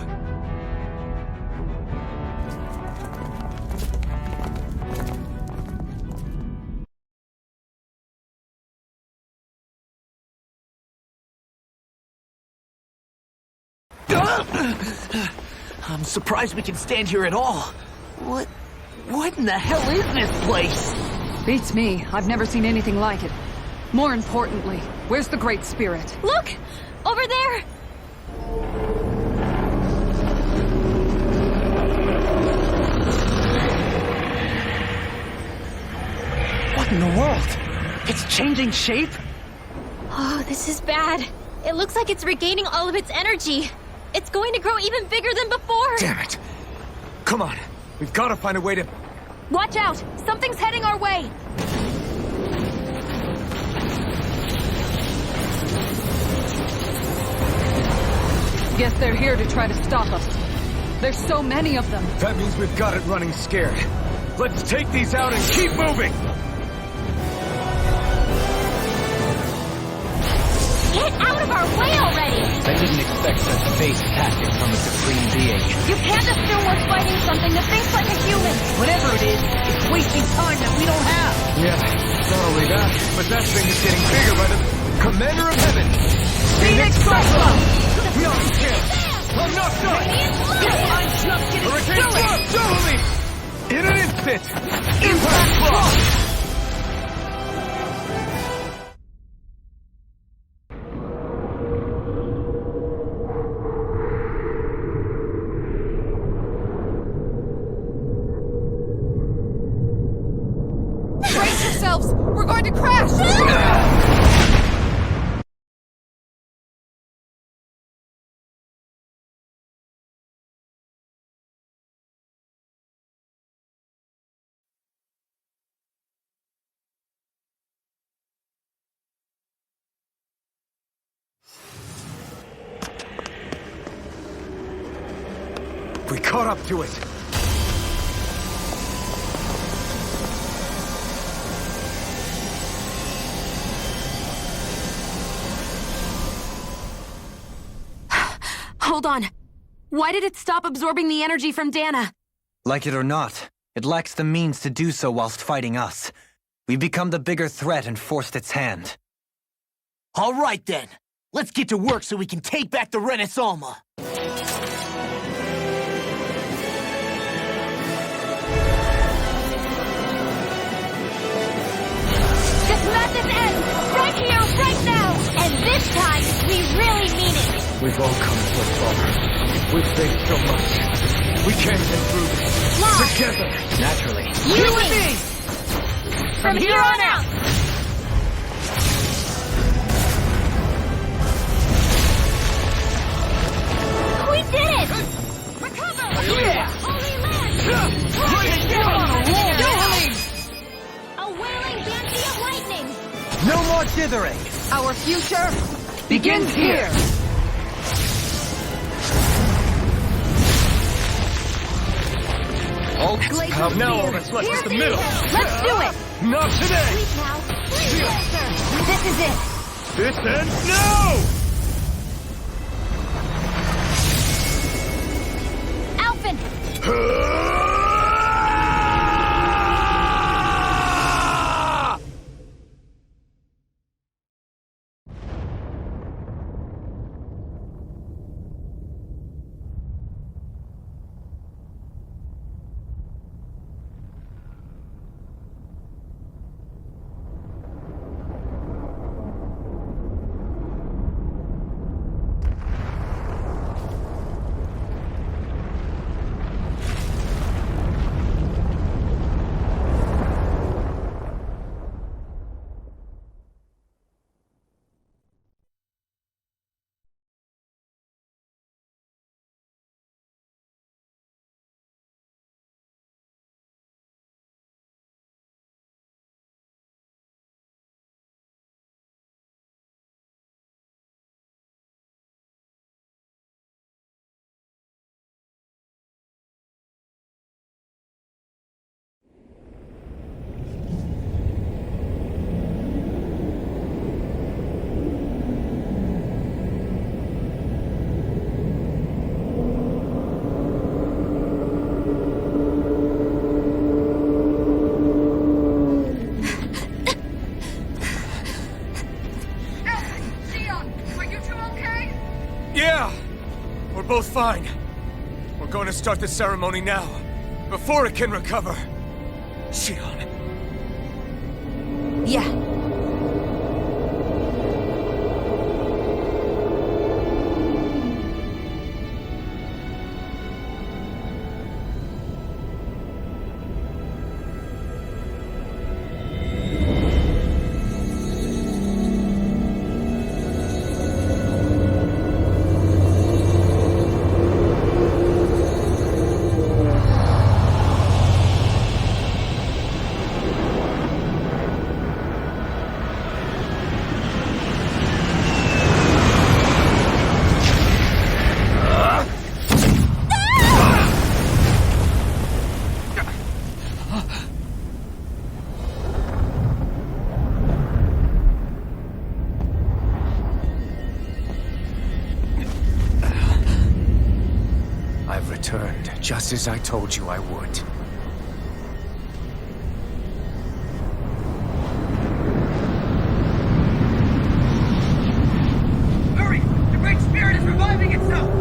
I'm surprised we can stand here at all. What in the hell is this place? Beats me. I've never seen anything like it. More importantly, where's the Great Spirit? Look! Over there! What in the world? It's changing shape? Oh, this is bad. It looks like it's regaining all of its energy. It's going to grow even bigger than before! Damn it! Come on, we've got to find a way to... Watch out! Something's heading our way! Guess they're here to try to stop us. There's so many of them. That means we've got it running scared. Let's take these out and keep moving! Get out of our way already! I didn't expect such base tactics from a supreme being. You can't assume we're fighting something that thinks like a human! Whatever it is, it's wasting time that we don't have. Yeah, not only that, but that thing is getting bigger by the... Commander of Heaven! Phoenix Cyclone! We are scared! I'm not done! I'm just getting Hurricane Storm! Totally! In an instant! Impact Block! Brace yourselves! We're going to crash! We caught up to it! Hold on. Why did it stop absorbing the energy from Dana? Like it or not, it lacks the means to do so whilst fighting us. We've become the bigger threat and forced its hand. All right then. Let's get to work so we can take back the Renaissama. This madness ends! Right here, right now! And this time, we really mean it! We've all come so far. We've faced so much. We can't get through this. Fly. Together! Naturally. You and me! From here on out! We did it! Recover! Yeah! Holy land! A wailing banshee of lightning! No more dithering! Our future begins here! All now all that's left is the middle! Let's do it! Not today! Sleep now! This is it! This ends now! Alphen! Both fine. We're going to start the ceremony now, before it can recover. Shion. Yeah. returned, just as I told you I would. Hurry! The Great Spirit is reviving itself!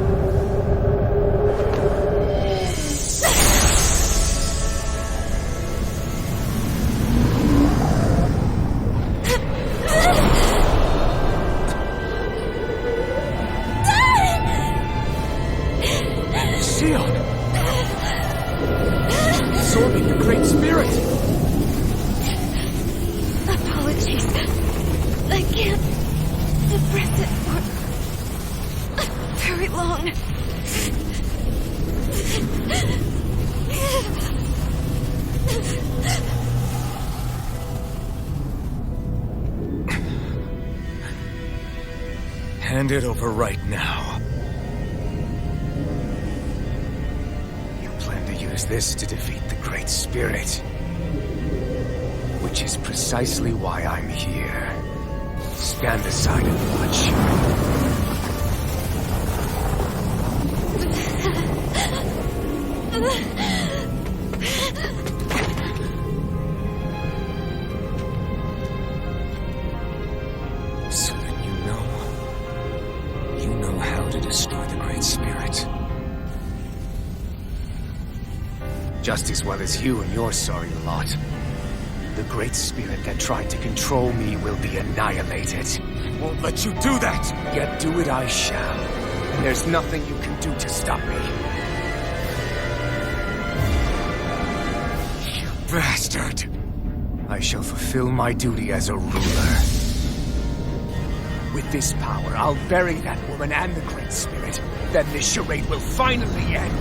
Sion! Absorbing the Great Spirit! Apologies. I can't suppress it for very long. Hand it over right now. You plan to use this to defeat the Great Spirit. Which is precisely why I'm here. Stand aside and watch. So then you know how to destroy the Great Spirit. Just as well as you and your sorry lot. The Great Spirit that tried to control me will be annihilated. I won't let you do that! Yet do it I shall. And there's nothing you can do to stop me. You bastard! I shall fulfill my duty as a ruler. With this power, I'll bury that woman and the Great Spirit. Then this charade will finally end.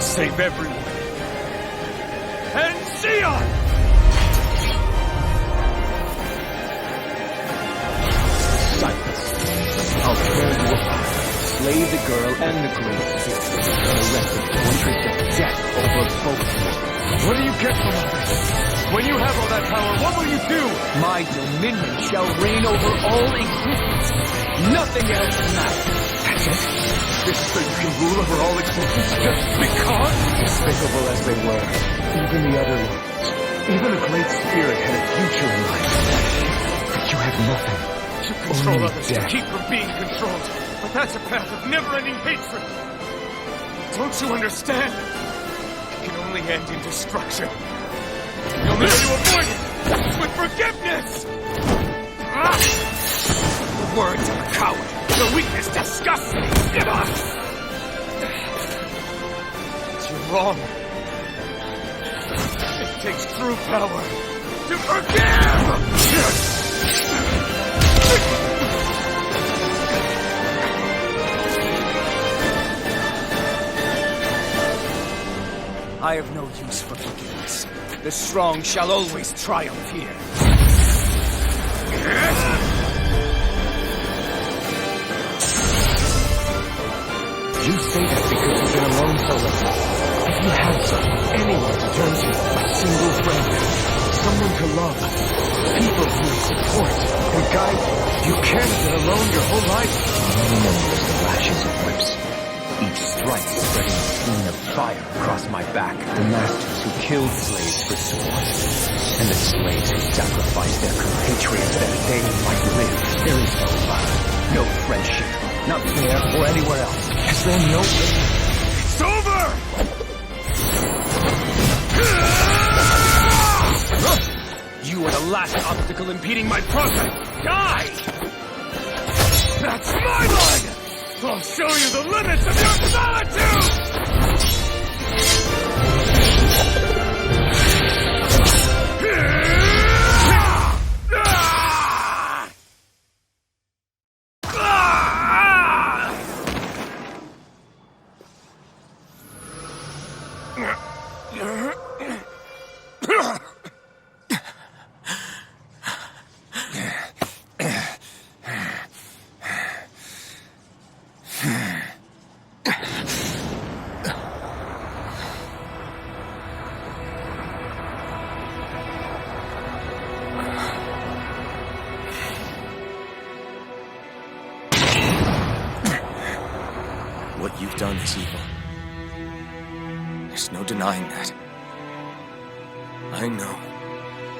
Save everyone. And Sion! Silence. I'll tear you apart. Slay the girl and the Great Spirit. And arrest the fortress of death over both of them. What do you get from all this? When you have all that power, what will you do? My dominion shall reign over all existence. Nothing else matters. That's it? Just so you can rule over all existence? Just because? Despicable as they were, even the other ones, even the Great Spirit had a future in life. But you had nothing. You control only others death. To keep from being controlled. But that's a path of never-ending hatred. Don't you understand? It can only end in destruction. The only way to avoid it is with forgiveness! The words of a coward. The weakness disgusts me! You're wrong. It takes true power to forgive! I have no use for forgiveness. The strong shall always triumph here. You say that because you've been alone so long. If you had someone, anyone to turn to, a single friend, someone to love, people who would support and guide you can't have been alone your whole life. Numerous the lashes of whips, each strike spreading a plume of fire across my back. The masters who killed slaves for sport, and the slaves who sacrificed their compatriots that they might live. There is no love, no friendship, not there or anywhere else. Is there no way? It's over! You are the last obstacle impeding my progress. Die! That's my line! I'll show you the limits of your solitude! What you've done is evil. There's no denying that. I know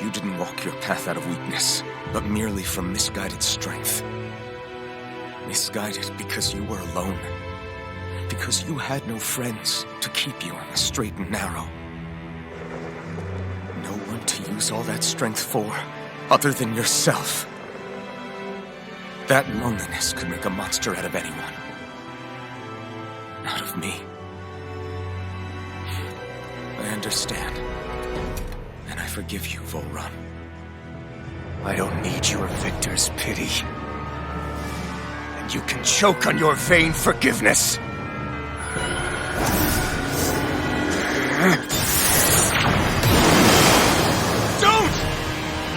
you didn't walk your path out of weakness, but merely from misguided strength. Misguided because you were alone. Because you had no friends to keep you on the straight and narrow. No one to use all that strength for, other than yourself. That loneliness could make a monster out of anyone. Out of me. I understand. And I forgive you, Volrun. I don't need your victor's pity. And you can choke on your vain forgiveness. Don't!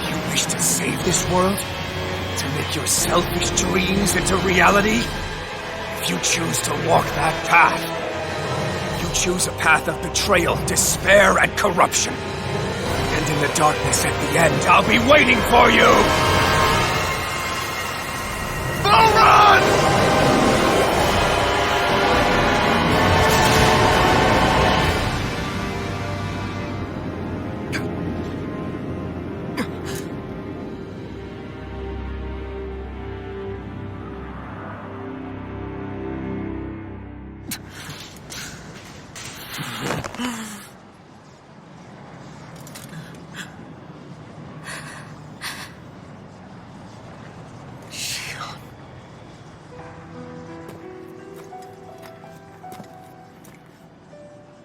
You wish to save this world? To make your selfish dreams into reality? If you choose to walk that path, you choose a path of betrayal, despair, and corruption. And in the darkness at the end, I'll be waiting for you! Volrun!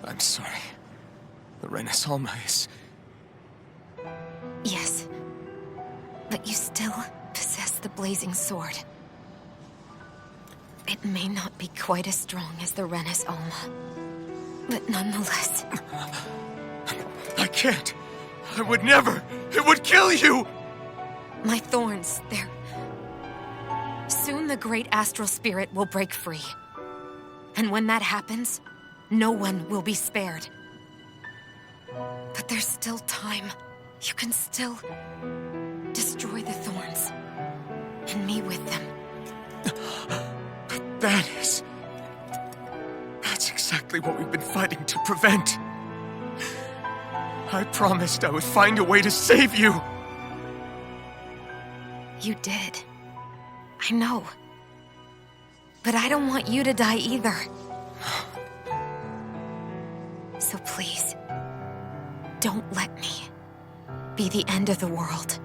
I'm sorry. The Renis Alma is... Yes. But you still possess the blazing sword. It may not be quite as strong as the Renis Alma, but nonetheless... I can't! I would never! It would kill you! My thorns, they're... Soon the great astral spirit will break free. And when that happens, no one will be spared. But there's still time. You can still destroy the thorns. And me with them. But that's exactly what we've been fighting to prevent. I promised I would find a way to save you. You did. I know. But I don't want you to die either. So please, don't let me be the end of the world.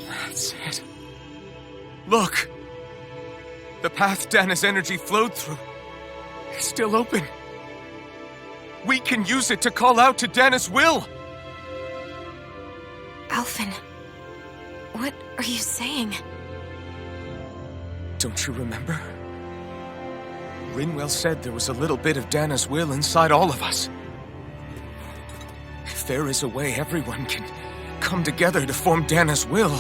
That's it. Look! The path Dana's energy flowed through is still open. We can use it to call out to Dana's will! Alphen, what are you saying? Don't you remember? Rinwell said there was a little bit of Dana's will inside all of us. If there is a way everyone can come together to form Dana's will,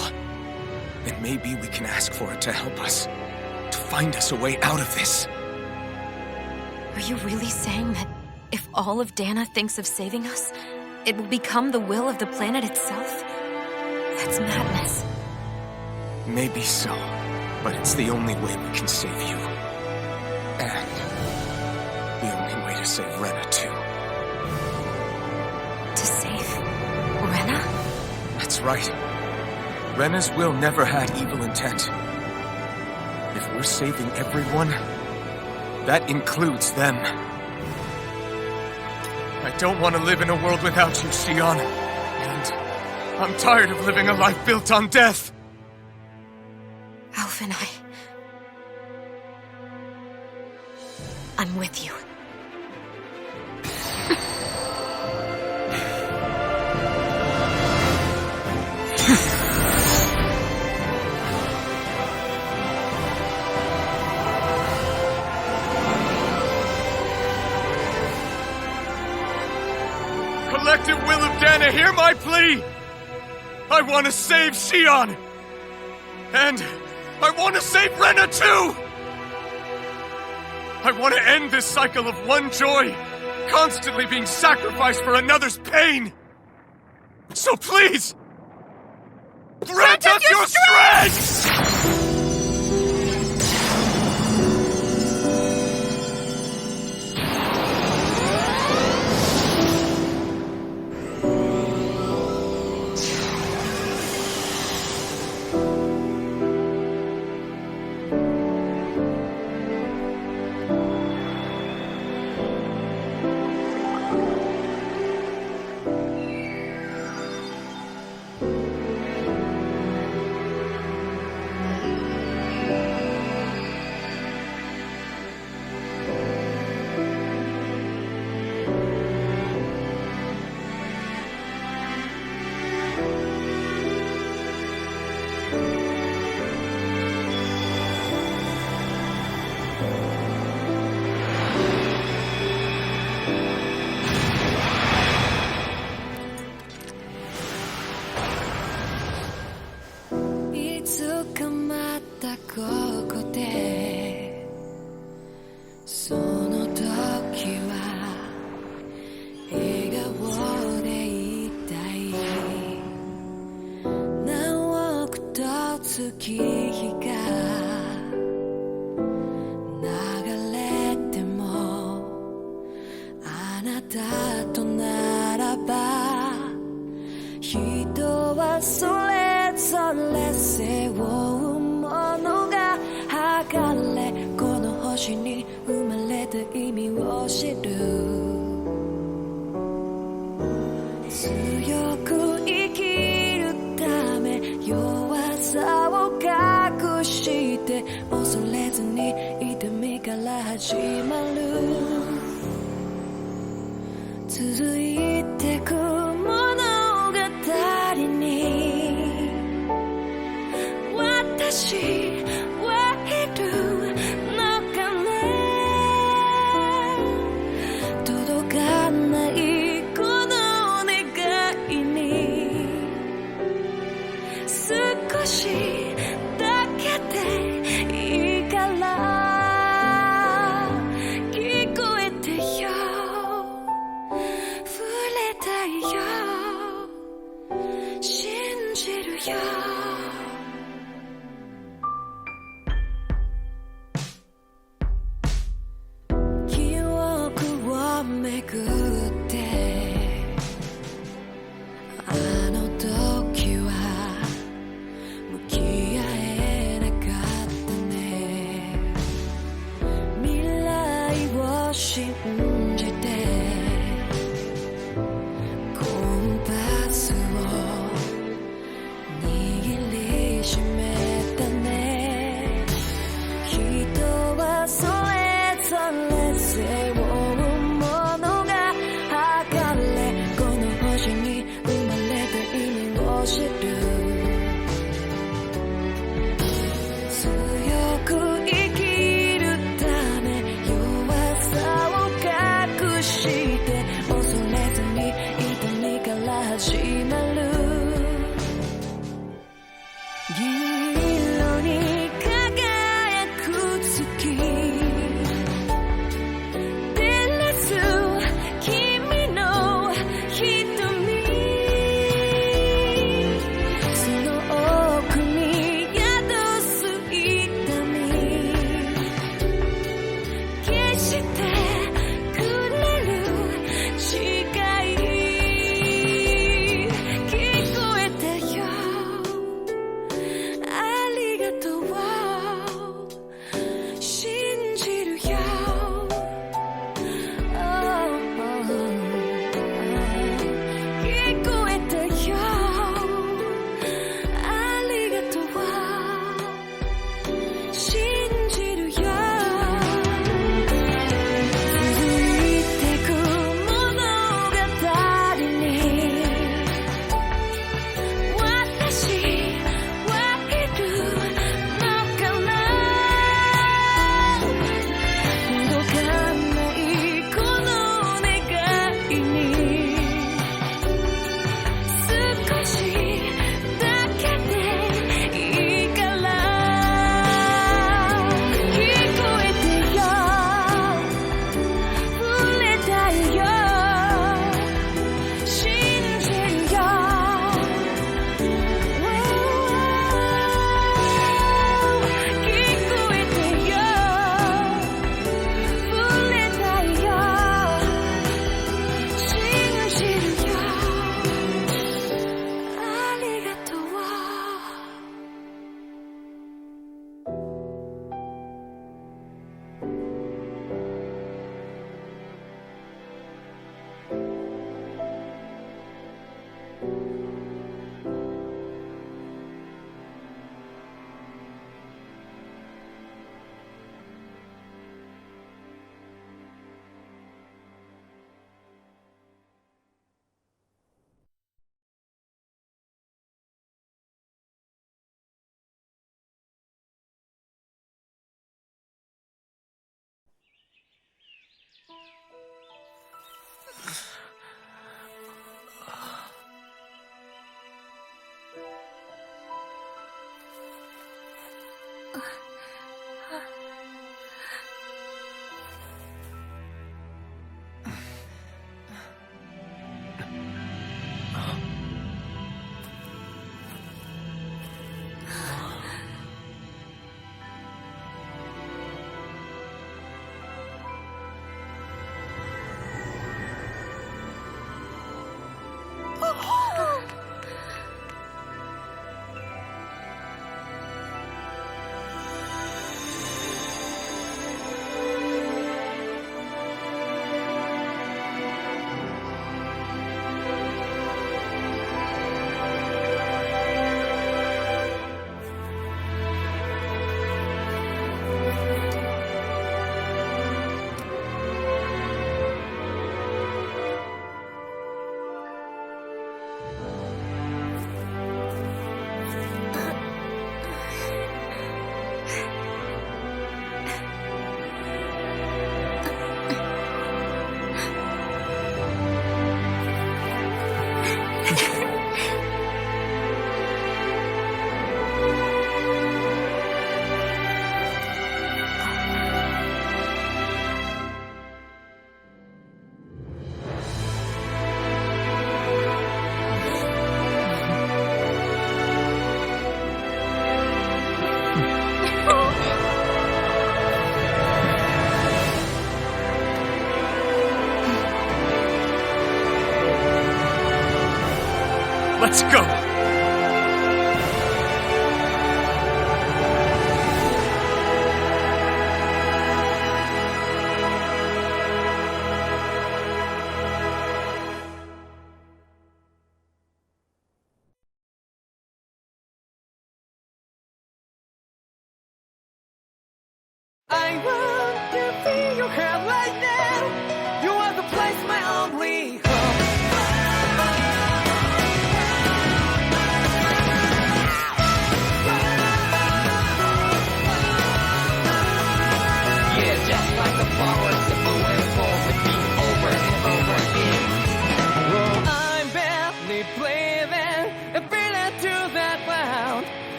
then maybe we can ask for it to help us, to find us a way out of this. Are you really saying that if all of Dana thinks of saving us, it will become the will of the planet itself? That's madness. Maybe so, but it's the only way we can save you. And the only way to save Rena, too. To save Rena? That's right. Rena's will never had evil intent. If we're saving everyone, that includes them. I don't want to live in a world without you, Xion. And I'm tired of living a life built on death. Alphen, I'm with you. collective will of Dana, hear my plea! I want to save Shion! And I want to save Rena too! I want to end this cycle of one joy, constantly being sacrificed for another's pain! So please, grant us your strength! Let's go! I will